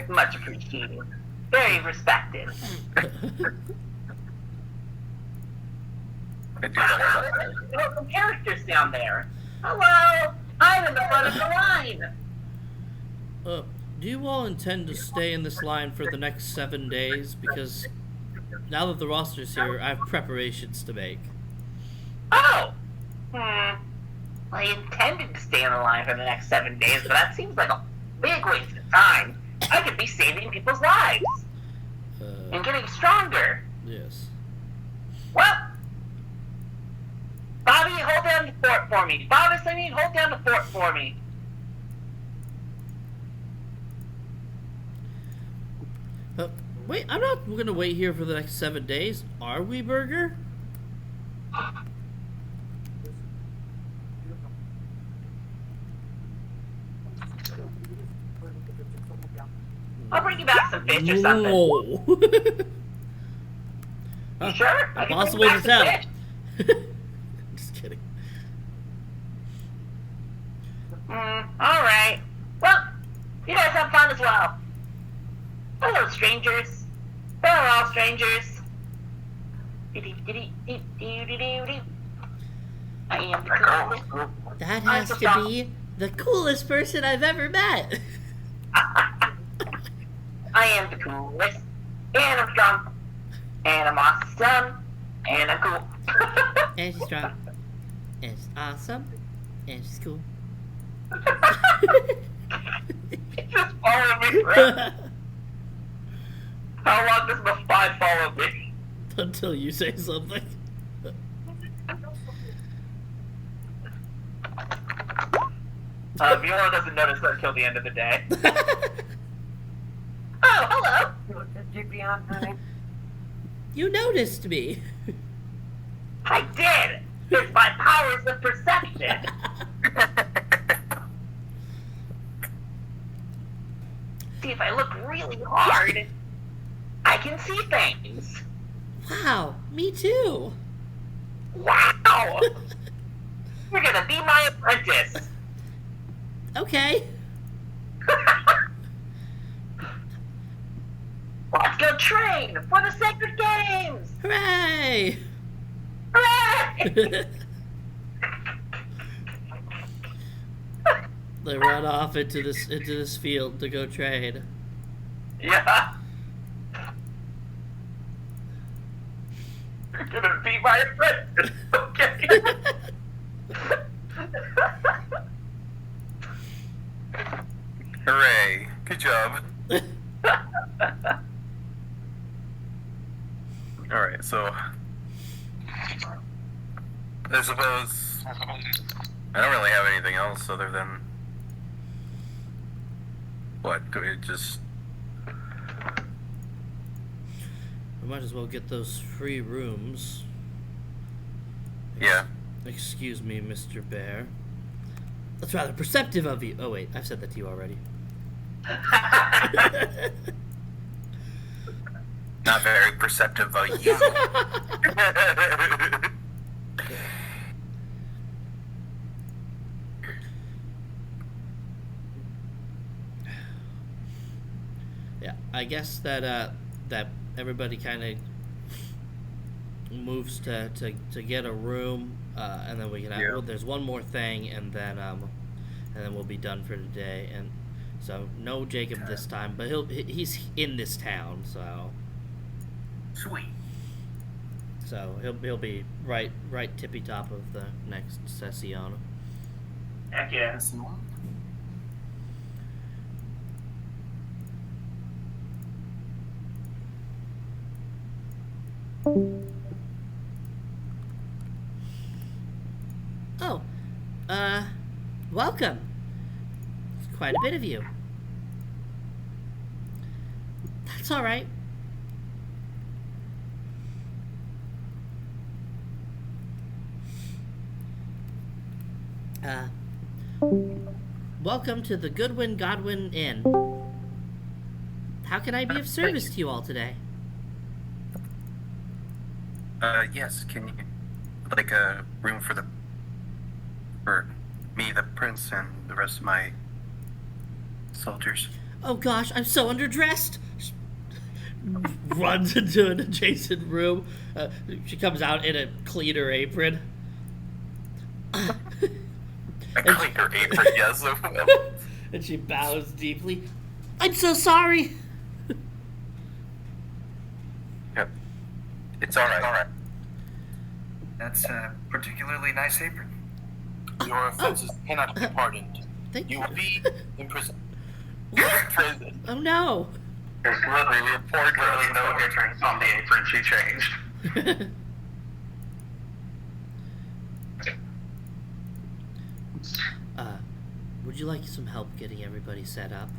Much appreciated. Very respected. Some characters down there. Hello, I'm in the front of the line. Do you all intend to stay in this line for the next 7 days? Because now that the roster's here, I have preparations to make. Oh! I intended to stay on the line for the next 7 days, but that seems like a big waste of time. I could be saving people's lives. And getting stronger. Yes. Well, Bobby, hold down the fort for me. Bobby, hold down the fort for me. Wait, I'm not going to wait here for the next 7 days. Are we, Burger? I'll bring you back some fish or something. Whoa. You sure? I can bring Impossible you to back tell. some fish. Just kidding. Alright. Well, you guys have fun as well. Hello, strangers. They're all strangers. I am the coolest. That has to be the coolest person I've ever met. I am the coolest. And I'm strong. And I'm awesome. And I'm cool. And she's strong. And she's awesome. And she's cool. Just follow me forever. How long does the 5 follow me? Until you say something. Viola doesn't notice until the end of the day. Oh, hello. You noticed me. I did. It's my powers of perception. See, if I look really hard, I can see things. Wow, me too. Wow. You're gonna be my apprentice. Okay. Let's go train for the Sacred Games. Hooray! Hooray! They run off into this field to go trade. Yeah. You're gonna be my apprentice. Okay. Hooray! Good job. Alright, so I suppose I don't really have anything else other than what? Do we just We might as well get those free rooms. yeah. Excuse me, Mr. Bear. That's rather perceptive of you. Oh wait, I've said that to you already. Not very perceptive of you. Yeah, I guess that that everybody kind of moves to get a room, and then we can. Yeah. Well, there's one more thing, and then we'll be done for today. And so no Jacob this time, but he's in this town, so Sweet. so he'll be right tippy top of the next session. Heck yeah. Oh, welcome. It's quite a bit of you. That's all right. Welcome to the Goodwin Godwin Inn. How can I be of service to you all today? Yes, can you like a room for me, the prince, and the rest of my soldiers? Oh gosh, I'm so underdressed. Runs into an adjacent room. She comes out in a cleaner apron. A cleaner apron, yes. And she bows deeply. I'm so sorry. Yep. It's alright. That's a particularly nice apron. Your offenses cannot be pardoned. Thank You you. will be in prison. What? Oh no. There's literally no difference on the apron she changed. Would you like some help getting everybody set up?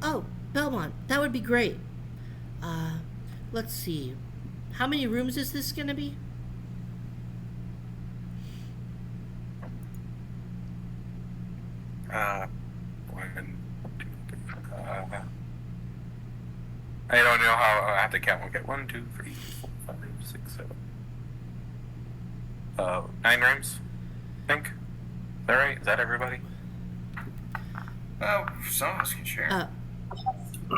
Oh, Belmont, that would be great. Let's see. How many rooms is this gonna be? I don't know how I have to count. Okay, 1, 2, 3, 4, 5, 6, 7. 9 rooms, I think. that right? Is that everybody? Well, some of us can share.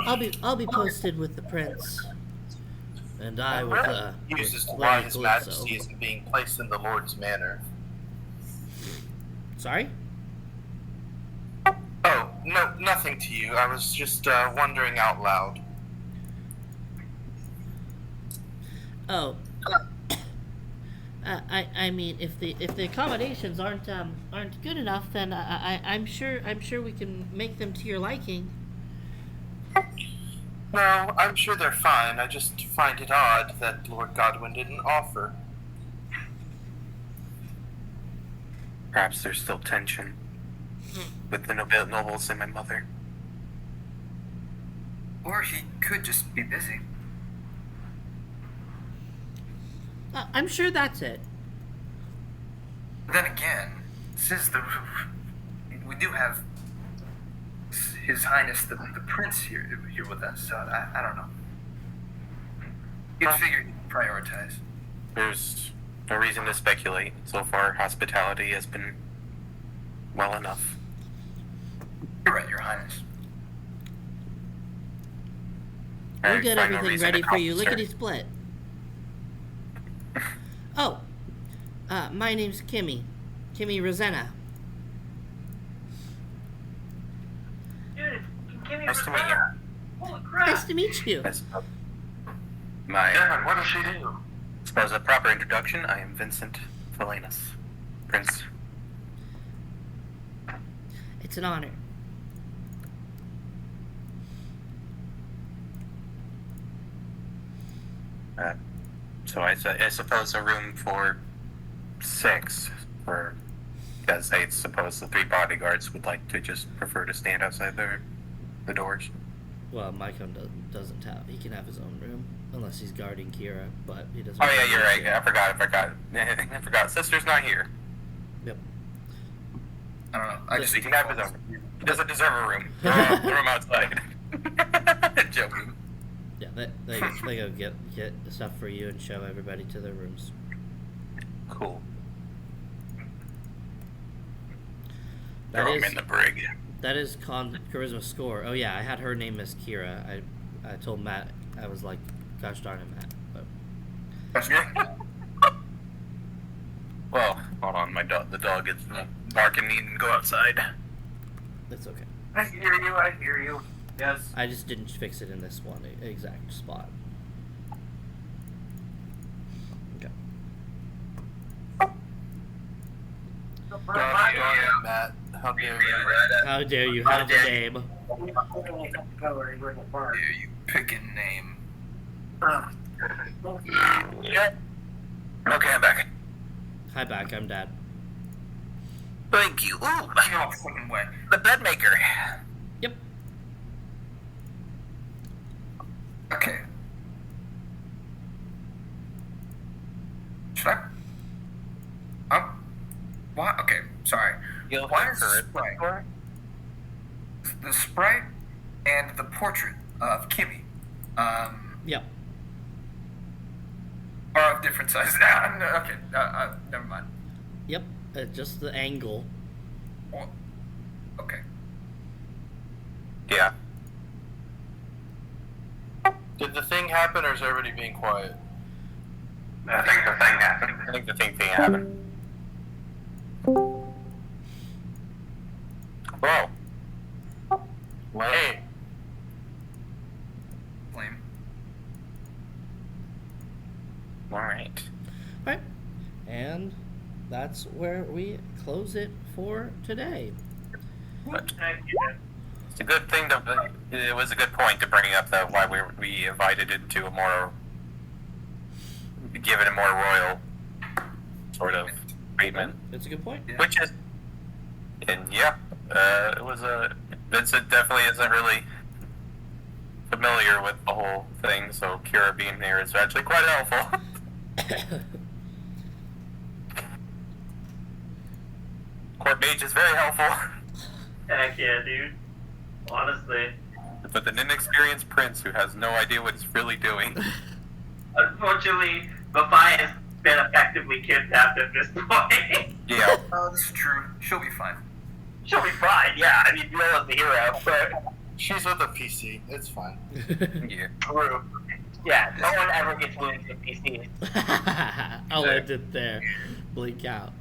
I'll be posted with the prince, and I with Uses to with why Lady His Calypso. Majesty isn't being placed in the Lord's manor. Sorry. Oh, no, nothing to you. I was just wondering out loud. Oh. I mean, if the accommodations aren't good enough, then I'm sure we can make them to your liking. No, I'm sure they're fine. I just find it odd that Lord Godwin didn't offer. Perhaps there's still tension with the nobles and my mother. Or he could just be busy. I'm sure that's it. Then again, we do have His Highness the Prince here with us, so I don't know. You'd figure he'd prioritize. There's no reason to speculate. So far, hospitality has been well enough. You're right, Your Highness. We'll get find no everything reason ready to for you. compensate. Lickety split. Oh, my name's Kimmy. Kimmy Rosanna. Dude, give me Nice to meet you. Holy crap! Nice to meet you. As my Devin, what does she do? suppose a proper introduction, I am Vincent Valenus, Prince. It's an honor. So I suppose a room for 6, or because I suppose the 3 bodyguards would like to just prefer to stand outside the doors. Well, Maikon doesn't have. He can have his own room unless he's guarding Kira, but he doesn't. Oh yeah, you're right. I forgot. Sister's not here. Yep. I don't know. I just He can have his own. He doesn't deserve a room. Throw him outside. Joking. Yeah, they go get stuff for you and show everybody to their rooms. Cool. That Throw is him in the brig. that is charisma score. Oh yeah, I had her name as Kira. I told Matt, I was like, gosh darn it, Matt. But Well, hold on. The dog is barking, needing to go outside. it's okay. I hear you. Yes. I just didn't fix it in this one exact spot. Okay. Darn it, Matt. How dare you? How dare you have the name? Dare you pick a name? Okay, I'm back. Hi back, I'm Dad. Thank you. Ooh, No fucking way. the bed maker. Yep. Okay. Should I? Why? Okay, sorry. You'll Why have is her. Sprite? The sprite and the portrait of Kimmy Yep. are of different sizes. Okay, never mind. Yep. Just the angle. Well, okay. Yeah. Did the thing happen, or is everybody being quiet? I think the thing happened. I think the thing happened. Whoa. Hey. Flame. Alright. Right. And that's where we close it for today. But Thank you. it's a good thing it was a good point to bring up that why we invited it to a more, give it a more royal sort of treatment. It's a good point. Yeah. Which is, and yeah, it was Vincent definitely isn't really familiar with the whole thing, so Kira being here is actually quite helpful. Court mage is very helpful. Heck yeah, dude. Honestly. But an inexperienced prince who has no idea what he's really doing. Unfortunately, Matthias been effectively kidnapped at this point. Yeah. Oh, this is true. She'll be fine. She'll be fine, yeah. I mean, Viola's the hero, but She's with a PC. It's fine. Yeah. true. Yeah, no one ever gets wounded in PCs. I'll end it there. Blink out.